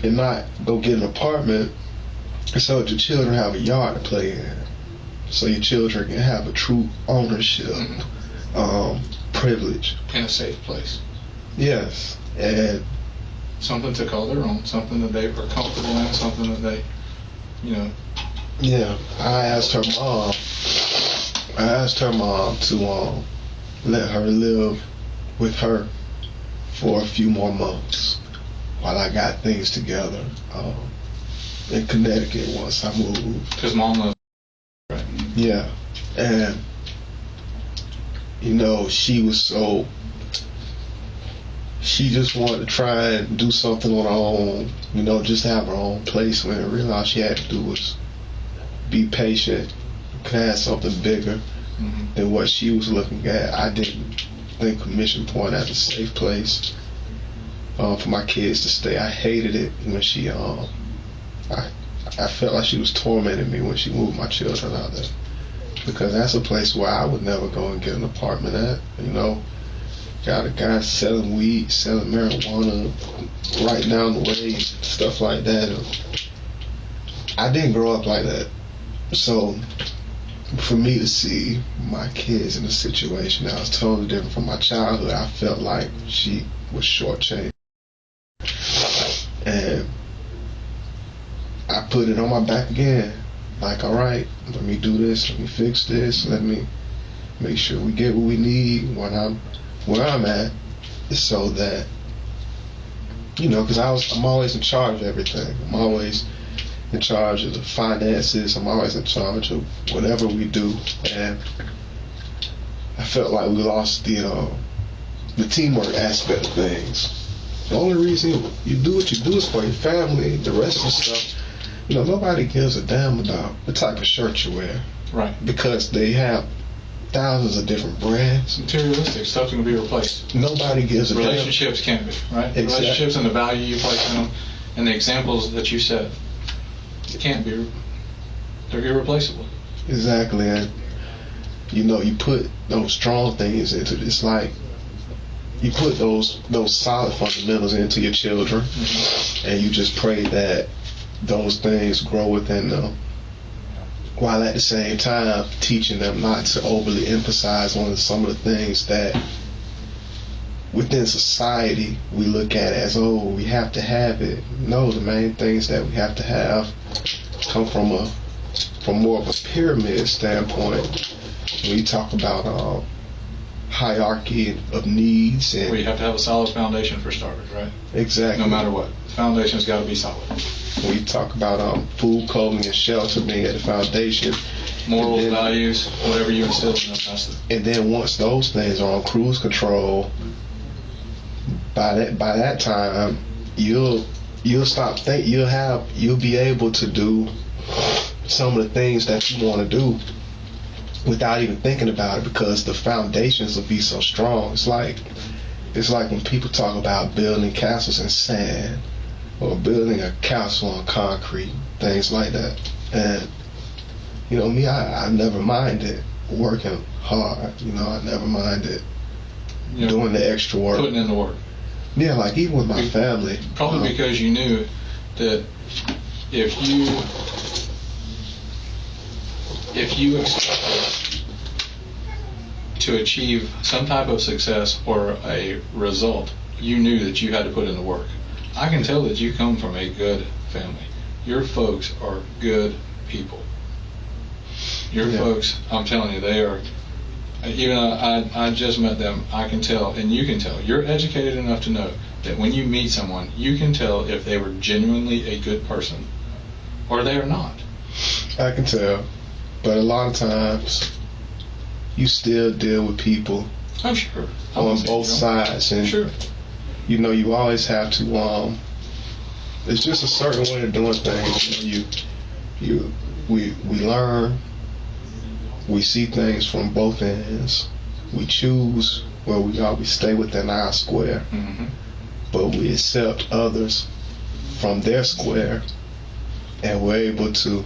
and not go get an apartment is so that your children have a yard to play in, so your children can have a true ownership, privilege. In a safe place. Yes, and something to call their own, something that they are comfortable in, something that they, you know. Yeah, I asked her mom to let her live with her for a few more months while I got things together in Connecticut once I moved. Because mom lives, right? Yeah, and you know, she just wanted to try and do something on her own, you know, just have her own place, when I realized all she had to do was be patient, could have something bigger than what she was looking at. I didn't think of Mission Point as a safe place for my kids to stay. I hated it when she, I felt like she was tormenting me when she moved my children out there, because that's a place where I would never go and get an apartment at, you know. Got a guy selling weed, selling marijuana right down the way, stuff like that. I didn't grow up like that. So for me to see my kids in a situation that was totally different from my childhood, I felt like she was shortchanged. And I put it on my back again. Like, all right, let me do this, let me fix this, let me make sure we get what we need where I'm at, so that, you know, because I'm always in charge of everything. I'm always in charge of the finances. I'm always in charge of whatever we do, and I felt like we lost the teamwork aspect of things. The only reason you do what you do is for your family. The rest of the stuff, nobody gives a damn about the type of shirt you wear. Right. Because they have thousands of different brands. Materialistic stuff can be replaced. Nobody gives a damn. Relationships can't be, right? Exactly. Relationships and the value you place in them and the examples that you set, it can't be. They're irreplaceable. Exactly, and you put those strong things into it. It's like you put those solid fundamentals into your children, and you just pray that those things grow within them, while at the same time teaching them not to overly emphasize on some of the things that within society we look at as, we have to have it. No, the main things that we have to have come from more of a pyramid standpoint. When you talk about hierarchy of needs, and Well, you have to have a solid foundation for starters, right? exactly, No matter what, the foundation's got to be solid. when you talk about food, clothing, and shelter being at the foundation, Morals, and then, values, whatever you instill in them, and then once those things are on cruise control, by that time you'll stop you'll be able to do some of the things that you want to do without even thinking about it, because the foundations will be so strong. It's like when people talk about building castles in sand or building a castle on concrete, things like that. And me, I never minded working hard. I never minded doing the extra work, putting in the work. Yeah, like even with my family. Probably because you knew that if you expected to achieve some type of success or a result, you knew that you had to put in the work. I can tell that you come from a good family. Your folks are good people. Your folks, I'm telling you, they are. Even though I just met them, I can tell, and you can tell. You're educated enough to know that when you meet someone, you can tell if they were genuinely a good person or they are not. I can tell, but a lot of times you still deal with people. Oh, sure. On both sides, and sure. You always have to. It's just a certain way of doing things. We learn. We see things from both ends. We choose where we always stay within our square, but we accept others from their square, and we're able to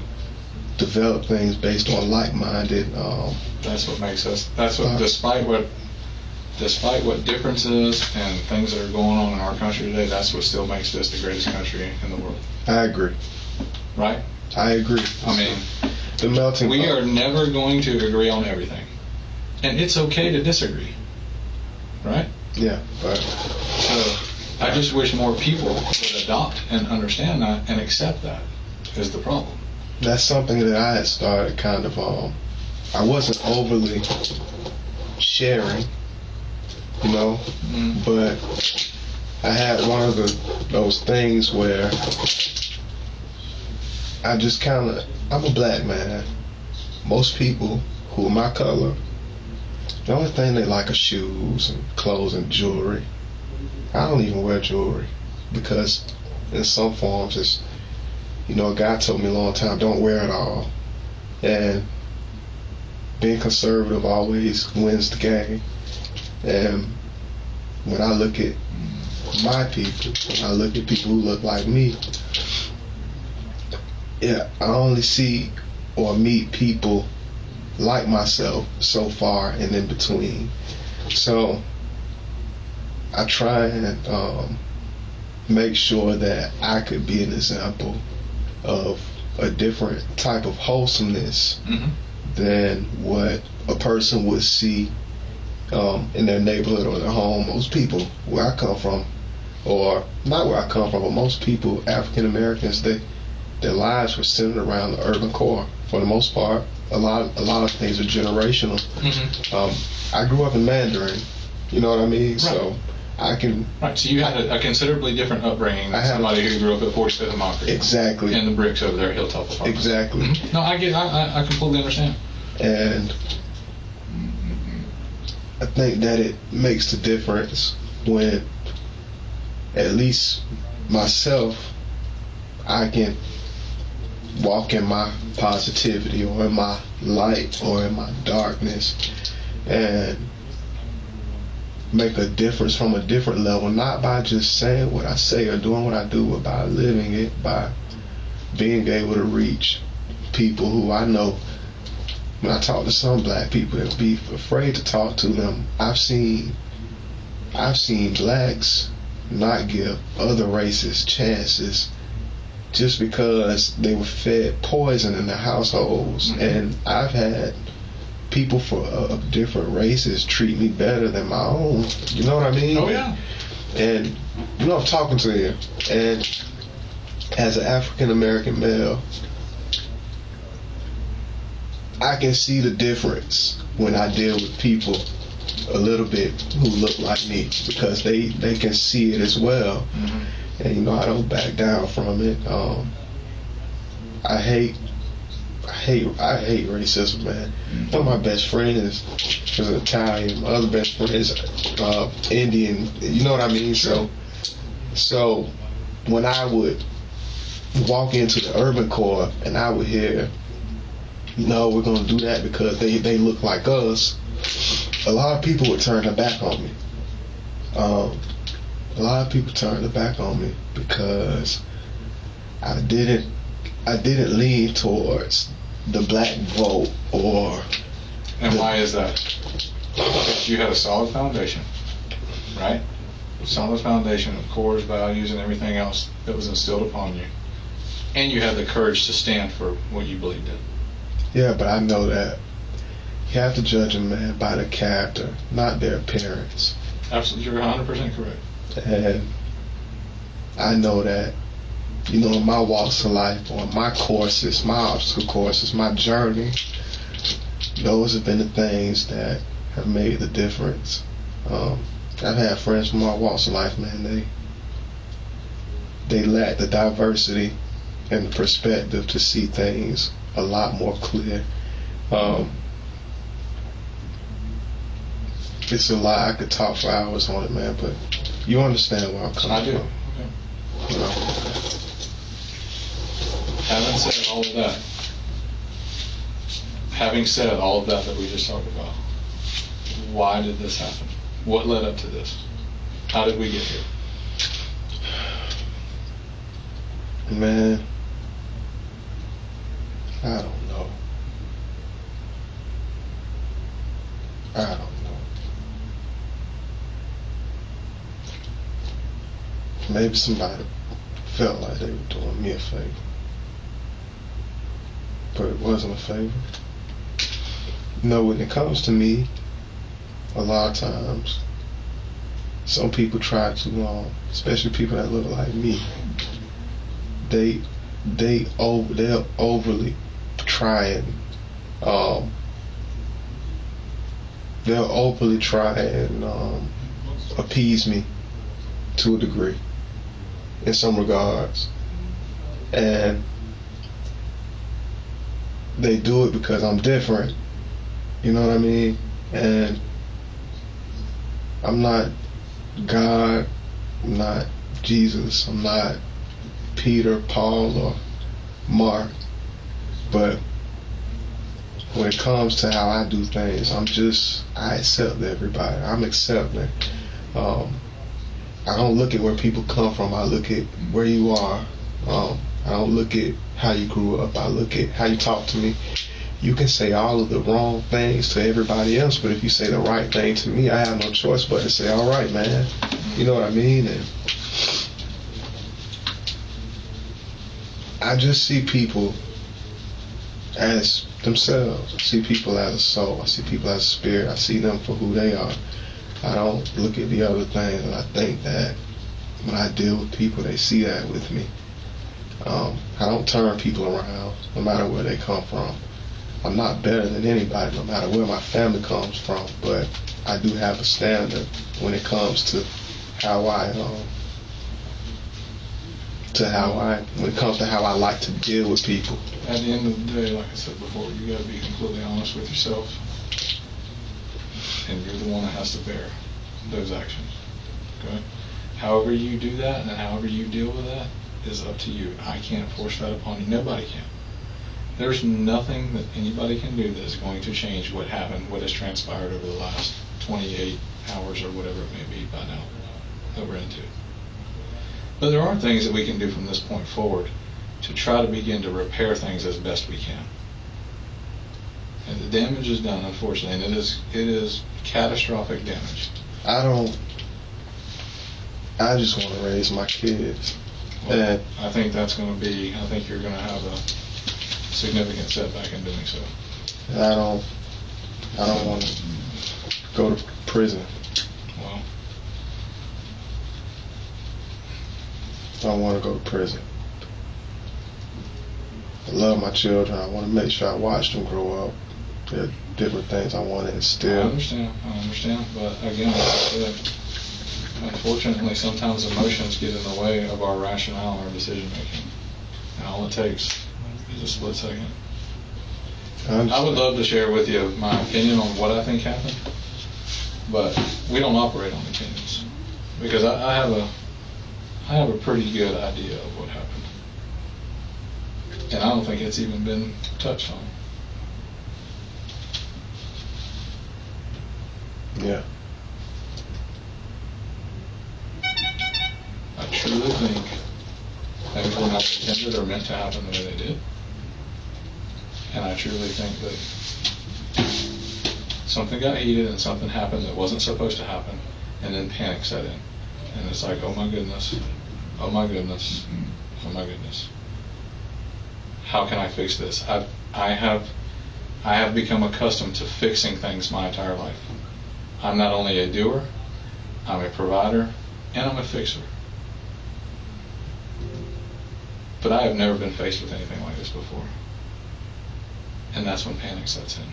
develop things based on like-minded. That's what makes us. That's what, despite what differences and things that are going on in our country today, that's what still makes this the greatest country in the world. I agree. Right? I agree. I mean, the melting we pot. are never going to agree on everything, and it's okay to disagree. Right? Yeah. Right. So I just wish more people would adopt and understand that and accept that is the problem. That's something that I had started kind of. I wasn't overly sharing, but I had one of those things where I just kind of. I'm a black man. Most people who are my color, the only thing they like are shoes and clothes and jewelry. I don't even wear jewelry because in some forms it's, a guy told me a long time, don't wear it all. And being conservative always wins the game. And when I look at my people, when I look at people who look like me, I only see or meet people like myself so far and in between. So I try and make sure that I could be an example of a different type of wholesomeness than what a person would see in their neighborhood or their home. Most people where I come from, or not where I come from, but most people, African Americans, their lives were centered around the urban core. For the most part, a lot of things are generational. I grew up in Mandarin, you know what I mean? Right. So I can. Right, so you had a considerably different upbringing than somebody who grew up at 45th and Mockery. Exactly. And the bricks over there at Hilltop Apartments. Exactly. No, I get. I completely understand. And I think that it makes the difference when, at least myself, I can walk in my positivity or in my light or in my darkness and make a difference from a different level, not by just saying what I say or doing what I do, but by living it, by being able to reach people who I know. When I talk to some black people, they'll be afraid to talk to them. I've seen blacks not give other races chances just because they were fed poison in their households. And I've had people of different races treat me better than my own. You know what I mean? Oh, yeah. And, you know, I'm talking to you. And as an African-American male, I can see the difference when I deal with people a little bit who look like me, because they can see it as well. And, you know, I don't back down from it. I hate racism, man. One of my best friends is Italian. My other best friend is Indian. You know what I mean? So when I would walk into the urban core and I would hear, no, we're gonna do that because they look like us, a lot of people would turn their back on me. A lot of people turned their back on me because I didn't lean towards the black vote or. And why is that? Because you had a solid foundation, right? Solid foundation of core values and everything else that was instilled upon you, and you had the courage to stand for what you believed in. Yeah, but I know that you have to judge a man by the character, not their appearance. Absolutely, you're 100% correct. And I know that, you know, in my walks of life, or my courses, my obstacle courses, my journey, those have been the things that have made the difference. I've had friends from my walks of life, man, they lack the diversity and the perspective to see things a lot more clear. It's a lot. I could talk for hours on it, man, but you understand where I'm coming from. Okay. You know? Having said all of that we just talked about, why did this happen? What led up to this? How did we get here? Man, I don't know. Maybe somebody felt like they were doing me a favor, but it wasn't a favor. You know, when it comes to me, a lot of times, some people try to, especially people that look like me, they'll overly try and appease me to a degree in some regards, and they do it because I'm different, you know what I mean? And I'm not God, I'm not Jesus, I'm not Peter, Paul, or Mark, but when it comes to how I do things, I accept everybody. I'm accepting. I don't look at where people come from. I look at where you are. I don't look at how you grew up. I look at how you talk to me. You can say all of the wrong things to everybody else, but if you say the right thing to me, I have no choice but to say, all right, man. You know what I mean? And I just see people as themselves. I see people as a soul. I see people as a spirit. I see them for who they are. I don't look at the other things, and I think that when I deal with people, they see that with me. I don't turn people around, no matter where they come from. I'm not better than anybody, no matter where my family comes from, but I do have a standard when it comes to when it comes to how I like to deal with people. At the end of the day, like I said before, you got to be completely honest with yourself, and you're the one that has to bear those actions. Okay? However you do that and however you deal with that is up to you. I can't force that upon you. Nobody can. There's nothing that anybody can do that is going to change what happened, what has transpired over the last 28 hours or whatever it may be by now that we're into. But there are things that we can do from this point forward to try to begin to repair things as best we can. And the damage is done, unfortunately, and it is catastrophic damage. I just want to raise my kids. Well, And I think you're going to have a significant setback in doing so. I don't want to go to prison. Well, I don't want to go to prison. I love my children. I want to make sure I watch them grow up. There are different things I want to instill. I understand, but again, like I said, unfortunately, sometimes emotions get in the way of our rationale and our decision making. And all it takes is a split second. I would love to share with you my opinion on what I think happened, but we don't operate on opinions because I have a pretty good idea of what happened, and I don't think it's even been touched on. Yeah. I truly think things were not intended or meant to happen the way they did. And I truly think that something got heated and something happened that wasn't supposed to happen, and then panic set in. And it's like, oh my goodness, oh my goodness, oh my goodness. How can I fix this? I have become accustomed to fixing things my entire life. I'm not only a doer, I'm a provider, and I'm a fixer. But I have never been faced with anything like this before. And that's when panic sets in.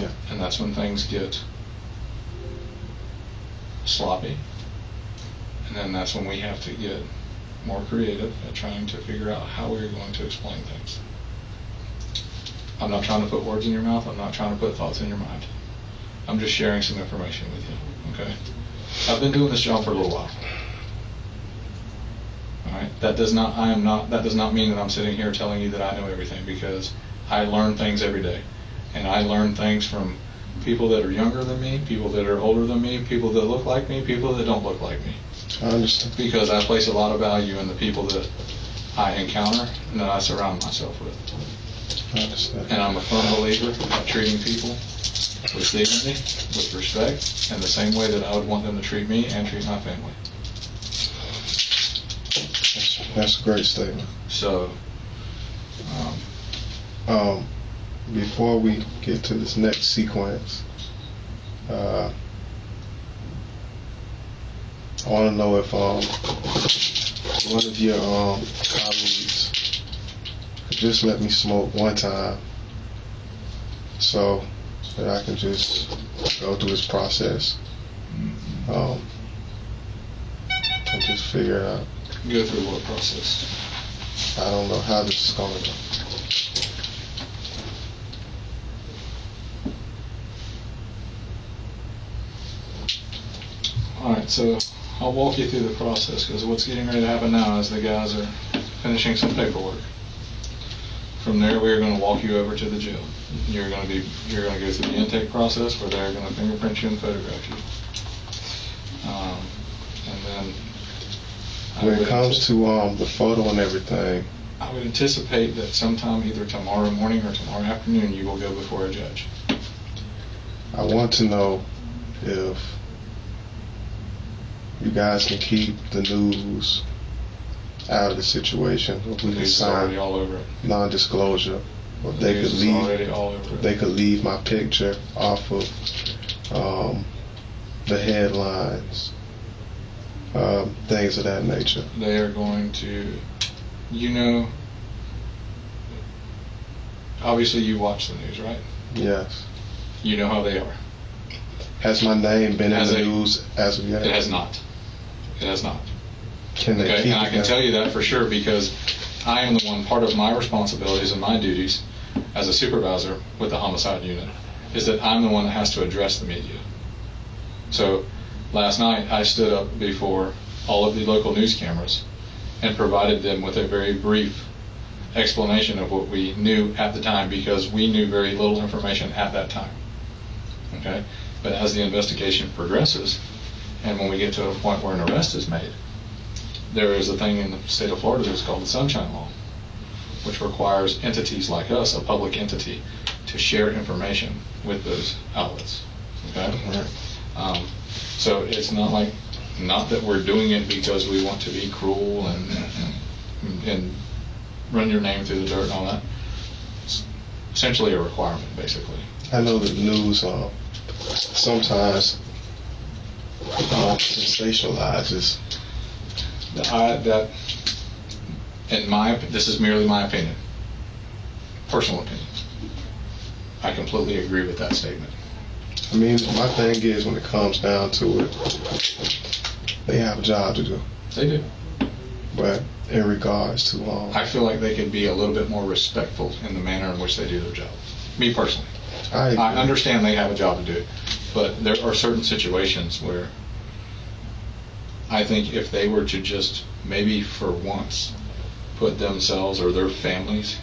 Yeah. And that's when things get sloppy. And then that's when we have to get more creative at trying to figure out how we're going to explain things. I'm not trying to put words in your mouth. I'm not trying to put thoughts in your mind. I'm just sharing some information with you, okay? I've been doing this job for a little while. All right? That does not mean that I'm sitting here telling you that I know everything, because I learn things every day. And I learn things from people that are younger than me, people that are older than me, people that look like me, people that don't look like me. I understand. Because I place a lot of value in the people that I encounter and that I surround myself with. I understand. And I'm a firm believer of treating people with dignity, with respect, and the same way that I would want them to treat me and treat my family. That's a great statement. So, before we get to this next sequence, I want to know if one of your colleagues could just let me smoke one time, so that I can just go through this process and just figure it out. go through what process? I don't know how this is going to go. Alright, so I'll walk you through the process, because what's getting ready to happen now is the guys are finishing some paperwork. From there, we're going to walk you over to the jail. You're going to go through the intake process where they're going to fingerprint you and photograph you. And then When it comes to the photo and everything, I would anticipate that sometime either tomorrow morning or tomorrow afternoon you will go before a judge. I want to know if you guys can keep the news out of the situation, or we can sign all over it. non-disclosure, or The they news could is already all over it. they could leave my picture off of the headlines, things of that nature. They are going to, obviously you watch the news, right? Yes. You know how they are. Has my name been in Has the it- news as of yet? It has not. It has not. Can they Okay, keep and I it can that? tell you that for sure because I am the one, part of my responsibilities and my duties as a supervisor with the homicide unit is that I'm the one that has to address the media. So last night I stood up before all of the local news cameras and provided them with a very brief explanation of what we knew at the time because we knew very little information at that time. Okay? But as the investigation progresses and when we get to a point where an arrest is made, there is a thing in the state of Florida that's called the Sunshine Law, which requires entities like us, a public entity, to share information with those outlets. Okay? Right. So it's not that we're doing it because we want to be cruel and run your name through the dirt and all that. It's essentially a requirement, basically. I know the news sometimes sensationalizes. This is merely my opinion, personal opinion. I completely agree with that statement. I mean, my thing is when it comes down to it, they have a job to do. They do. But in regards to I feel like they could be a little bit more respectful in the manner in which they do their job. Me personally. I understand they have a job to do, but there are certain situations where I think if they were to just maybe for once put themselves or their families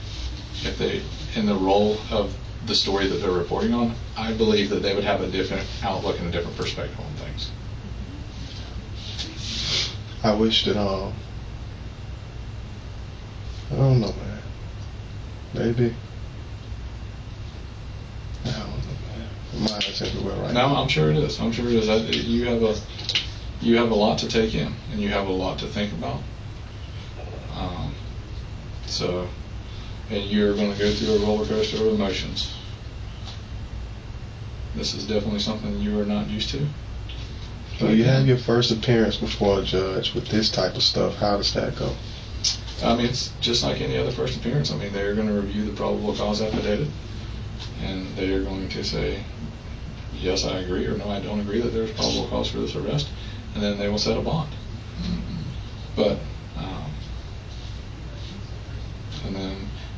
if they in the role of the story that they're reporting on, I believe that they would have a different outlook and a different perspective on things. I wish that I don't know, man. Maybe. I don't know, man. My mind's everywhere right now. No, I'm sure it is. I'm sure it is. You have a lot to take in, and you have a lot to think about. And you're going to go through a roller coaster of emotions. This is definitely something you are not used to. So you have your first appearance before a judge with this type of stuff. How does that go? I mean, it's just like any other first appearance. I mean, they're going to review the probable cause affidavit, and they are going to say, yes, I agree, or no, I don't agree that there's probable cause for this arrest, and then they will set a bond. But, and then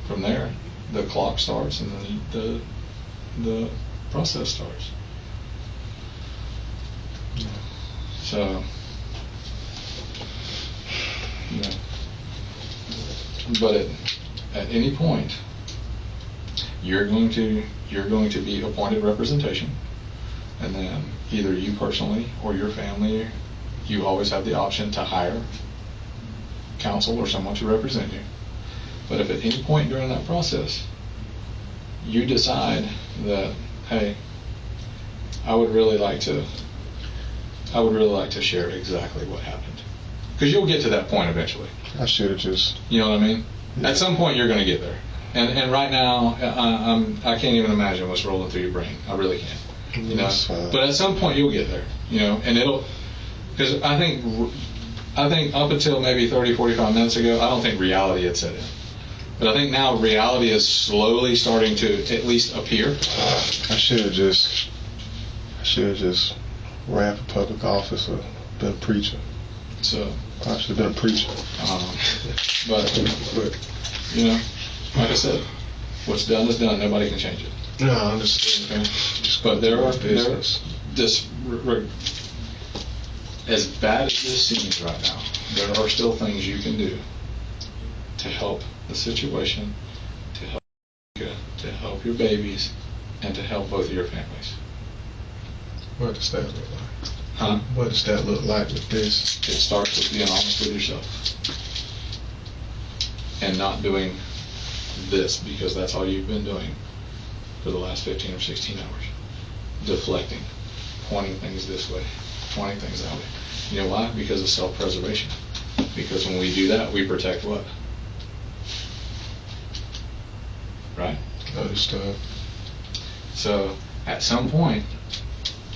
from there, the clock starts, and then the process starts. So, you know, but at any point, you're going to be appointed representation, and then either you personally or your family, you always have the option to hire counsel or someone to represent you. But if at any point during that process you decide that, hey, I would really like to share exactly what happened, because you'll get to that point eventually. I should have just. You know what I mean? Yeah. At some point you're going to get there, and right now I can't even imagine what's rolling through your brain. I really can't. You know, but at some point you'll get there. You know, and because I think up until maybe 30-45 minutes ago, I don't think reality had set in. But I think now reality is slowly starting to at least appear. I should have just ran for public office or been a preacher. So I should have been a preacher. But you know, like I said, what's done is done. Nobody can change it. No, I understand. Okay? But there are as bad as this seems right now, there are still things you can do to help the situation, to help your babies, and to help both of your families. What does that look like? Huh? What does that look like with this? It starts with being honest with yourself and not doing this because that's all you've been doing for the last 15 or 16 hours. Deflecting, pointing things this way, pointing things that way. You know why? Because of self-preservation. Because when we do that, we protect what? Right? Understood. So at some point,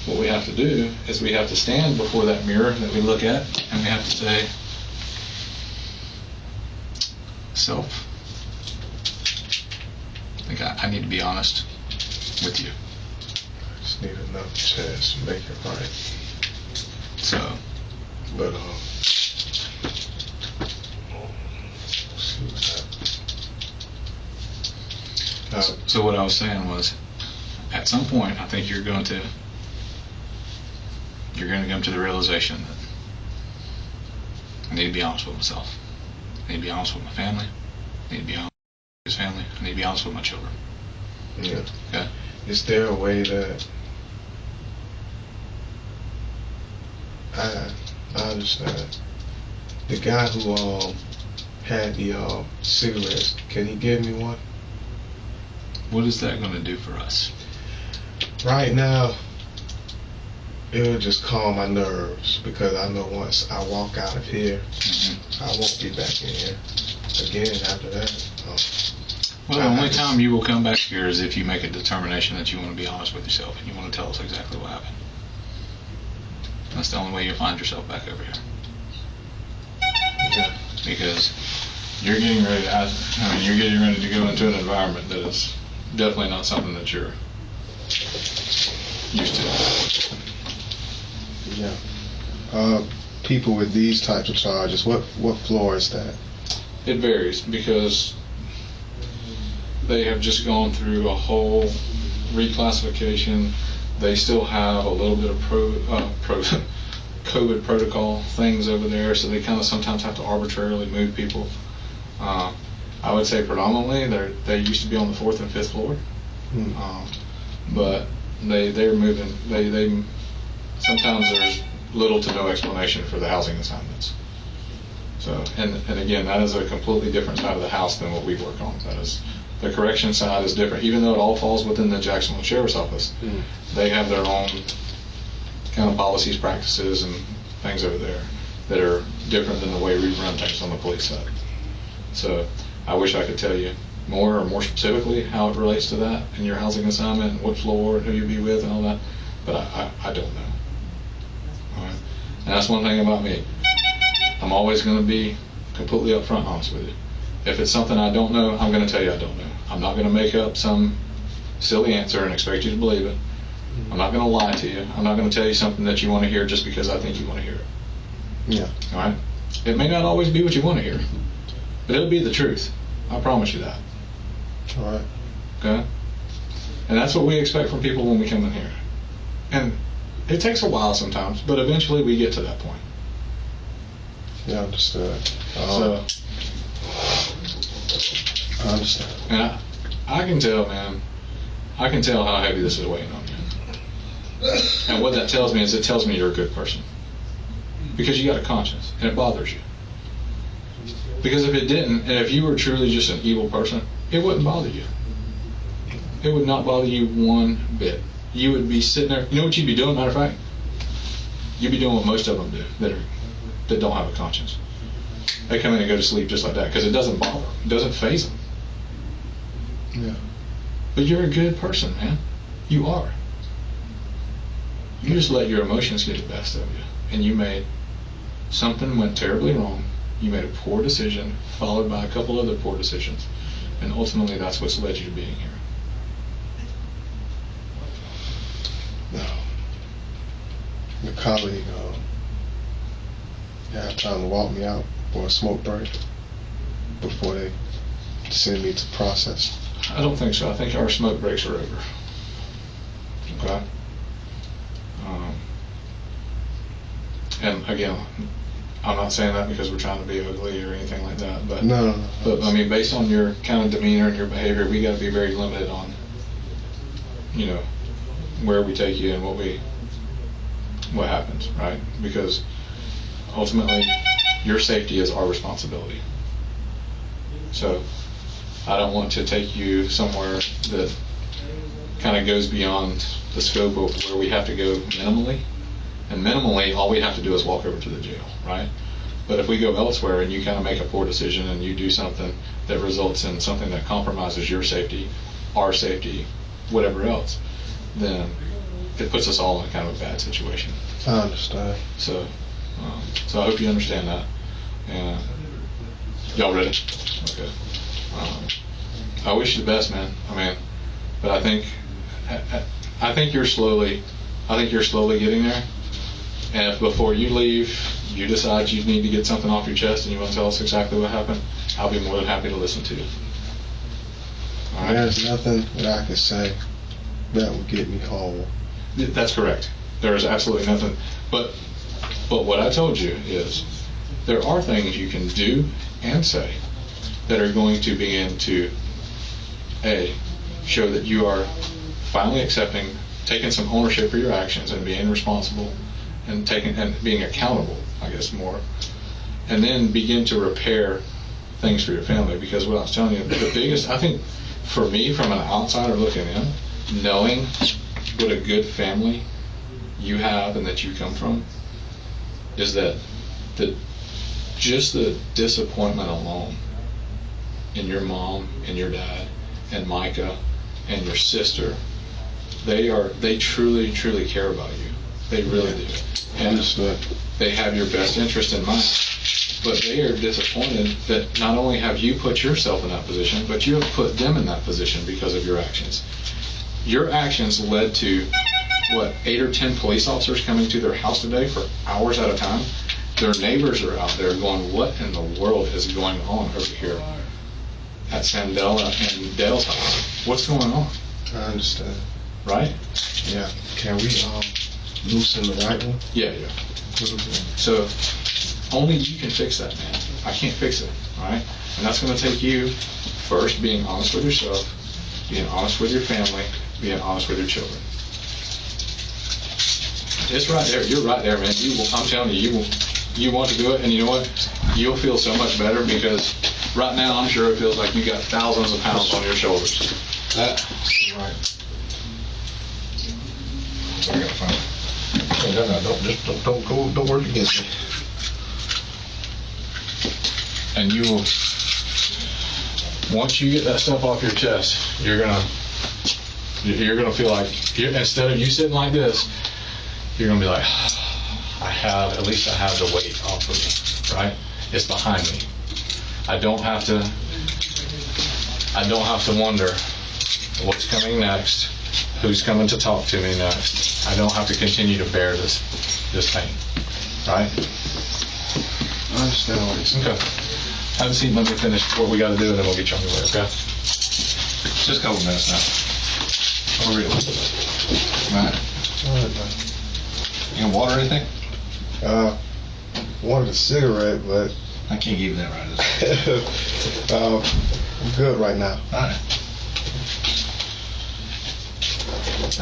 what we have to do is we have to stand before that mirror that we look at, and we have to say, self, I think I need to be honest with you. I just need enough chance to make it right. So But So what I was saying was, at some point, I think you're going to come to the realization that I need to be honest with myself. I need to be honest with my family. I need to be honest with his family. I need to be honest with my children. yeah. Okay? Is there a way that I understand the guy who had the cigarettes? Can he give me one? What is that going to do for us? Right now, it'll just calm my nerves because I know once I walk out of here, I won't be back in here again after that. Well, the only time you will come back here is if you make a determination that you want to be honest with yourself and you want to tell us exactly what happened. That's the only way you'll find yourself back over here. Yeah. Because you're getting ready to, you're getting ready to go into an environment that is definitely not something that you're used to. Yeah. People with these types of charges, what floor is that? It varies because they have just gone through a whole reclassification. They still have a little bit of COVID protocol things over there, so they kind of sometimes have to arbitrarily move people. I would say predominantly they used to be on the 4th and 5th floor, but they're moving. They sometimes there's little to no explanation for the housing assignments. So and again, that is a completely different side of the house than what we work on. That is, the correction side is different, even though it all falls within the Jacksonville Sheriff's Office. They have their own kind of policies, practices, and things over there that are different than the way we run things on the police side. So I wish I could tell you more or more specifically how it relates to that in your housing assignment and what floor and who you'll be with and all that, but I don't know. All right? And that's one thing about me. I'm always going to be completely upfront honest with you. If it's something I don't know, I'm going to tell you I don't know. I'm not going to make up some silly answer and expect you to believe it. I'm not going to lie to you. I'm not going to tell you something that you want to hear just because I think you want to hear it. Yeah. All right? It may not always be what you want to hear, but it'll be the truth. I promise you that. All right. Okay? And that's what we expect from people when we come in here. And it takes a while sometimes, but eventually we get to that point. Yeah, understood. So, I understand. and I can tell, man, I can tell how heavy this is weighing on you. And what that tells me is it tells me you're a good person. Because you got a conscience, and it bothers you. Because if it didn't, and if you were truly just an evil person, it wouldn't bother you. It would not bother you one bit. You would be sitting there, you know what you'd be doing, matter of fact? You'd be doing what most of them do that don't have a conscience. They come in and go to sleep just like that because it doesn't bother them. It doesn't faze them. Yeah. But you're a good person, man. You are. You just let your emotions get the best of you. And you made something went terribly wrong. You made a poor decision, followed by a couple other poor decisions. And ultimately, that's what's led you to being here. No. The colleague had time to walk me out for a smoke break before they send me to process. I don't think so. I think our smoke breaks are over. Okay? And again, I'm not saying that because we're trying to be ugly or anything like that, but No. but I mean, based on your kind of demeanor and your behavior, we got to be very limited on, you know, where we take you and what happens, right? Because ultimately, your safety is our responsibility. So I don't want to take you somewhere that kind of goes beyond the scope of where we have to go minimally. And minimally, all we have to do is walk over to the jail, right? But if we go elsewhere and you kind of make a poor decision and you do something that results in something that compromises your safety, our safety, whatever else, then it puts us all in kind of a bad situation. I understand. So I hope you understand that. And y'all ready? Okay. I wish you the best, man. I mean, but I think you're slowly getting there. And if before you leave, you decide you need to get something off your chest and you want to tell us exactly what happened, I'll be more than happy to listen to you. All right? There's nothing that I can say that would get me whole. That's correct. There is absolutely nothing. But what I told you is there are things you can do and say that are going to begin to, A, show that you are finally accepting, taking some ownership for your actions and being responsible and being accountable, I guess, more. And then begin to repair things for your family. Because what I was telling you, the biggest, I think, for me, from an outsider looking in, knowing what a good family you have and that you come from, is that just the disappointment alone in your mom and your dad and Micah and your sister, they truly care about you. They really do. And they have your best interest in mind. But they are disappointed that not only have you put yourself in that position, but you have put them in that position because of your actions. Your actions led to, 8 or 10 police officers coming to their house today for hours at a time. Their neighbors are out there going, what in the world is going on over here at Sandella and Dale's house? What's going on? I understand. Right? Yeah. Can we loosen the right one? Yeah. So only you can fix that, man. I can't fix it, all right? And that's going to take you first being honest with yourself, being honest with your family, being honest with your children. It's right there. You're right there, man. I'm telling you, you want to do it, and you know what? You'll feel so much better because right now I'm sure it feels like you got thousands of pounds on your shoulders. That's right. I gotta find it. No, don't work against me. And you will, once you get that stuff off your chest, you're gonna feel like, instead of you sitting like this, you're gonna be like, at least I have the weight off of me, right? It's behind me. I don't have to wonder what's coming next, who's coming to talk to me next. I don't have to continue to bear this pain, right? I understand what you're saying. Okay. Have a seat, let me finish what we got to do, and then we'll get you on your way, okay? Just a couple minutes now. I'll read it. All right, man. You gonna water anything? Wanted a cigarette, but I can't give you that right. I'm good right now. All right. It's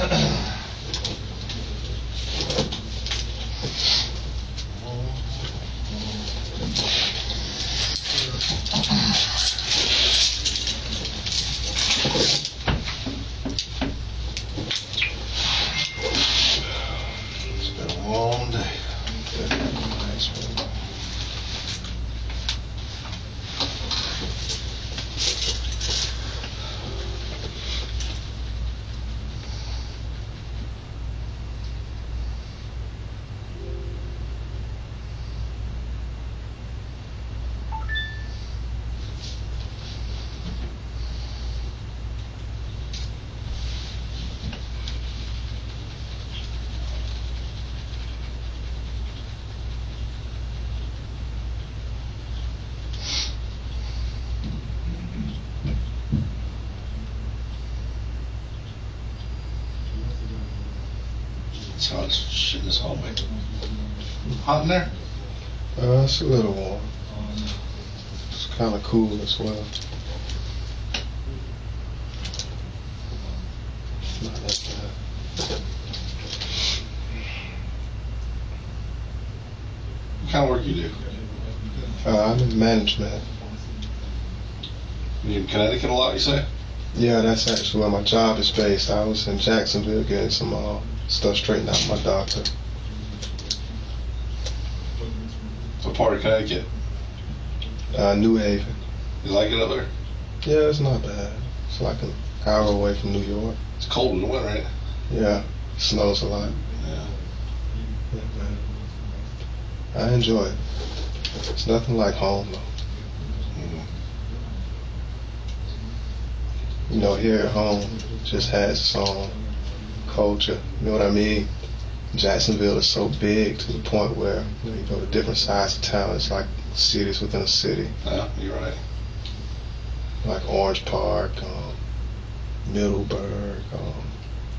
been a long day. It's hot as shit in this hallway. Hot in there? It's a little warm. It's kind of cool as well. Not that bad. What kind of work you do? I'm in management. You in Connecticut a lot, you say? Yeah, that's actually where my job is based. I was in Jacksonville getting some stuff straightened out with my doctor. What part of Connecticut? New Haven. You like it up there? Yeah, it's not bad. It's like an hour away from New York. It's cold in the winter, ain't it? Yeah, it snows a lot. Yeah. Yeah, man. I enjoy it. It's nothing like home, though. You know, here at home, just has its own culture. You know what I mean? Jacksonville is so big to the point where you go to different sides of town, it's like cities within a city. Yeah, you're right. Like Orange Park, Middleburg,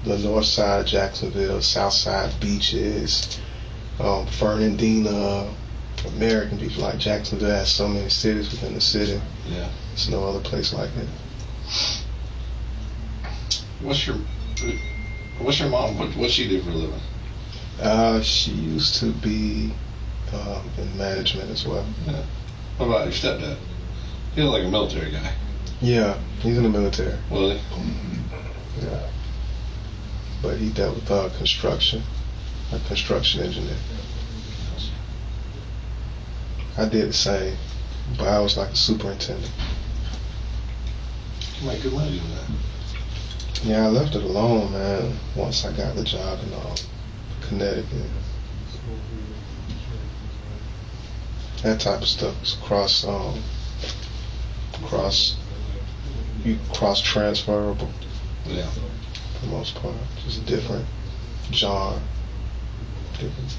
the north side of Jacksonville, south side beaches, Fernandina, American Beach. Like Jacksonville has so many cities within the city. Yeah. There's no other place like it. What's your mom? What she do for a living? She used to be in management as well. Yeah. What about your stepdad? He looked like a military guy. Yeah, he's in the military. Was he? Yeah. But he dealt with construction, a construction engineer. I did the same, but I was like a superintendent. You make good money doing that. Yeah, I left it alone, man, once I got the job in Connecticut. That type of stuff is cross transferable. Yeah. For the most part. Just different genre. Different.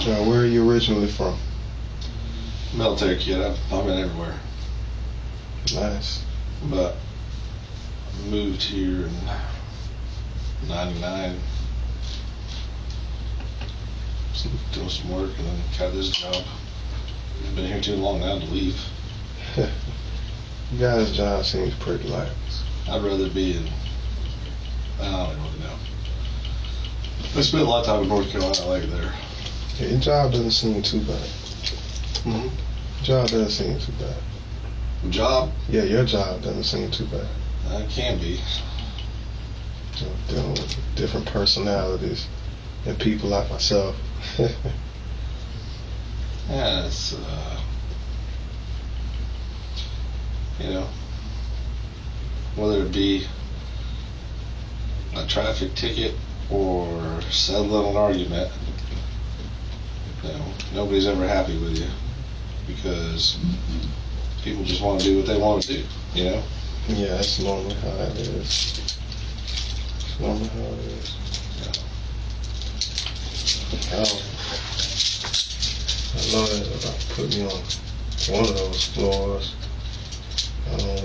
Where are you originally from? Military kid. I've been everywhere. Nice. But I moved here in '99. Doing some work and then got this job. I've been here too long now to leave. You guys' job seems pretty light. I'd rather be in, I don't really know. I spent a lot of time in North Carolina. I like it there. Yeah, your job doesn't seem too bad. Mm-hmm. Job doesn't seem too bad. Job? Yeah, your job doesn't seem too bad. It can be. Dealing with different personalities and people like myself. Yeah, it's, whether it be a traffic ticket or settling an argument, nobody's ever happy with you because people just want to do what they want to do, Yeah, that's normally how it is. It's normally how it is. I love it about put me on one of those floors. I don't want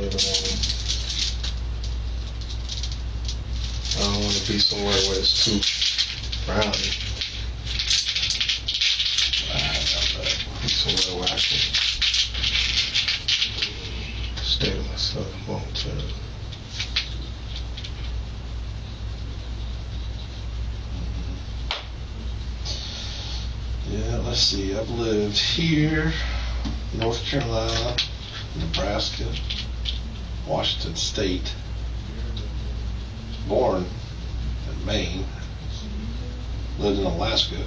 to be somewhere where it's too crowded. Be somewhere where I can stay to myself long term. Yeah, let's see. I've lived here, North Carolina, Nebraska, Washington State, born in Maine, lived in Alaska.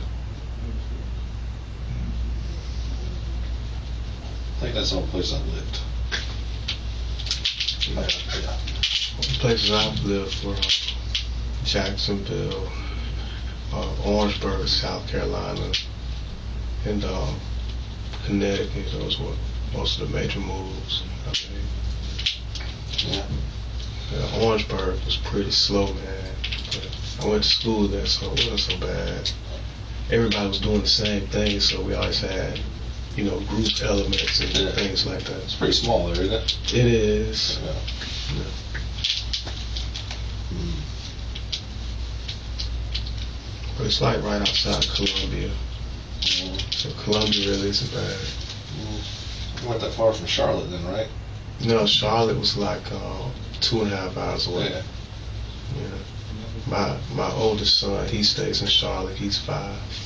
I think that's the only place I've lived. The places I've lived were Jacksonville, Orangeburg, South Carolina, and Connecticut. Those were most of the major moves I made. Yeah, Orangeburg was pretty slow, man. But I went to school there, so it wasn't so bad. Everybody was doing the same thing, so we always had, group elements and things like that. It's pretty small there, isn't it? It is. Yeah. But it's like right outside Columbia. So Columbia really isn't bad. You weren't that far from Charlotte then, right? No, Charlotte was like 2.5 hours away. Yeah. My oldest son, he stays in Charlotte. He's 5.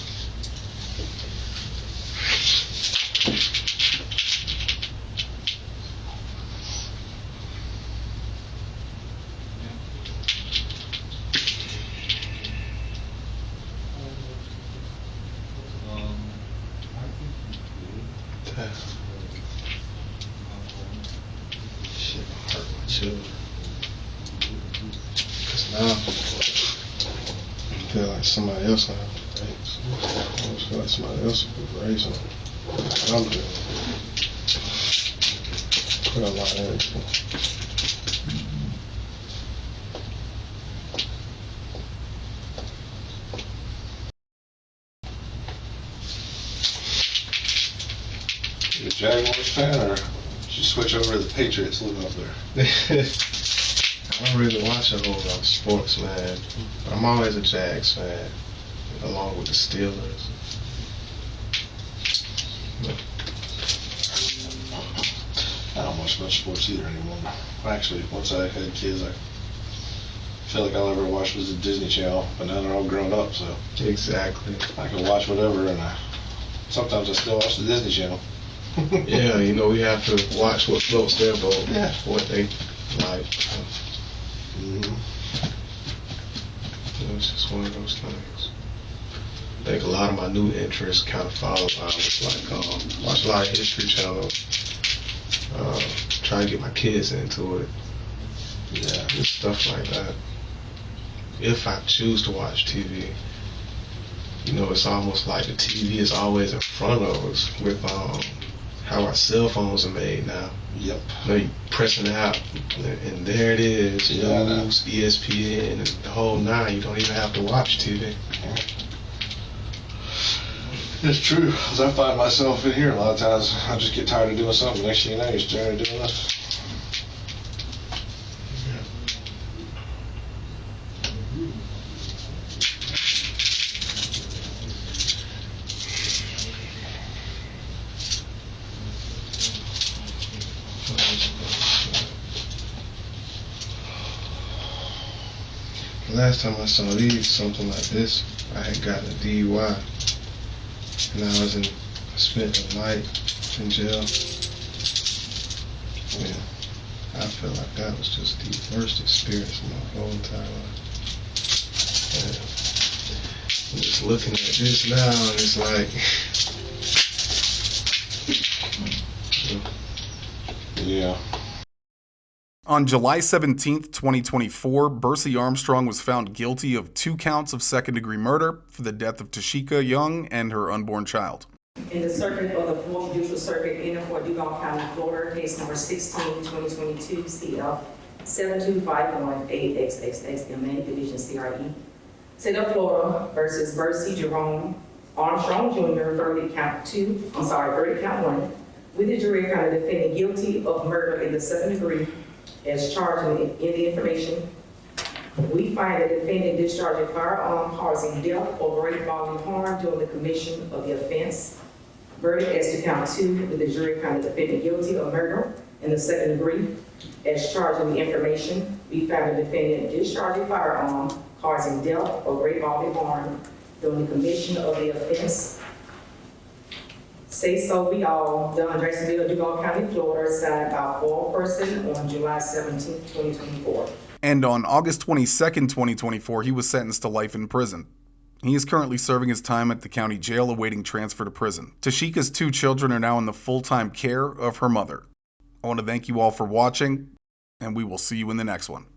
Okay. Shit hurt my children. Cause now I feel like somebody else gonna have to raise. I almost feel like somebody else will be raising them. Like I'm doing. Put a lot of everything. You a Jaguars fan, or did you switch over to the Patriots living up there? I don't really watch a whole lot of sports, man. But I'm always a Jags fan, along with the Steelers. I don't watch much sports either anymore. Actually, once I had kids, I feel like all I ever watched was the Disney Channel, but now they're all grown up, so Exactly. I can watch whatever, and sometimes I still watch the Disney Channel. Yeah, you know, we have to watch what floats their boat, Yeah. what they like. Mm-hmm. It's just one of those things. I think a lot of my new interests kind of follow like watch a lot of History Channel. Try to get my kids into it. Yeah. Just stuff like that. If I choose to watch TV, you know, it's almost like the TV is always in front of us with how our cell phones are made now. Yep. You know, you press an app, and there it is. Yeah, News, ESPN, and the whole nine. You don't even have to watch TV. It's true, because I find myself in here a lot of times. I just get tired of doing something. Next thing you know, you're tired of doing this. The last time I saw these, something like this, I had gotten a DUI. And I spent the night in jail. Yeah, I feel like that was just the worst experience of my whole entire life. And I'm just looking at this now, and it's like, Yeah. On July 17th, 2024, Bursey Armstrong was found guilty of 2 counts of second-degree murder for the death of Tasheka Young and her unborn child. In the circuit of the 4th Judicial Circuit in Duval County, Florida, case number 16-2022, CL 7251-8XXXMA, Division CRE. State of Florida versus Bursey Jerome Armstrong Jr., verdict count 1, with the jury found the defendant guilty of murder in the 2nd degree as charged in the information. We find the defendant discharged a firearm causing death or great bodily harm during the commission of the offense. Verdict as to count 2, with the jury found the defendant guilty of murder in the 2nd degree as charged in the information. We found the defendant discharged a firearm causing death or great bodily harm during the commission of the offense. Say so be all, done Jacksonville, Duval County, Florida, signed by 4-person on July 17, 2024. And on August 22nd, 2024, he was sentenced to life in prison. He is currently serving his time at the county jail awaiting transfer to prison. Tasheka's 2 children are now in the full-time care of her mother. I want to thank you all for watching, and we will see you in the next one.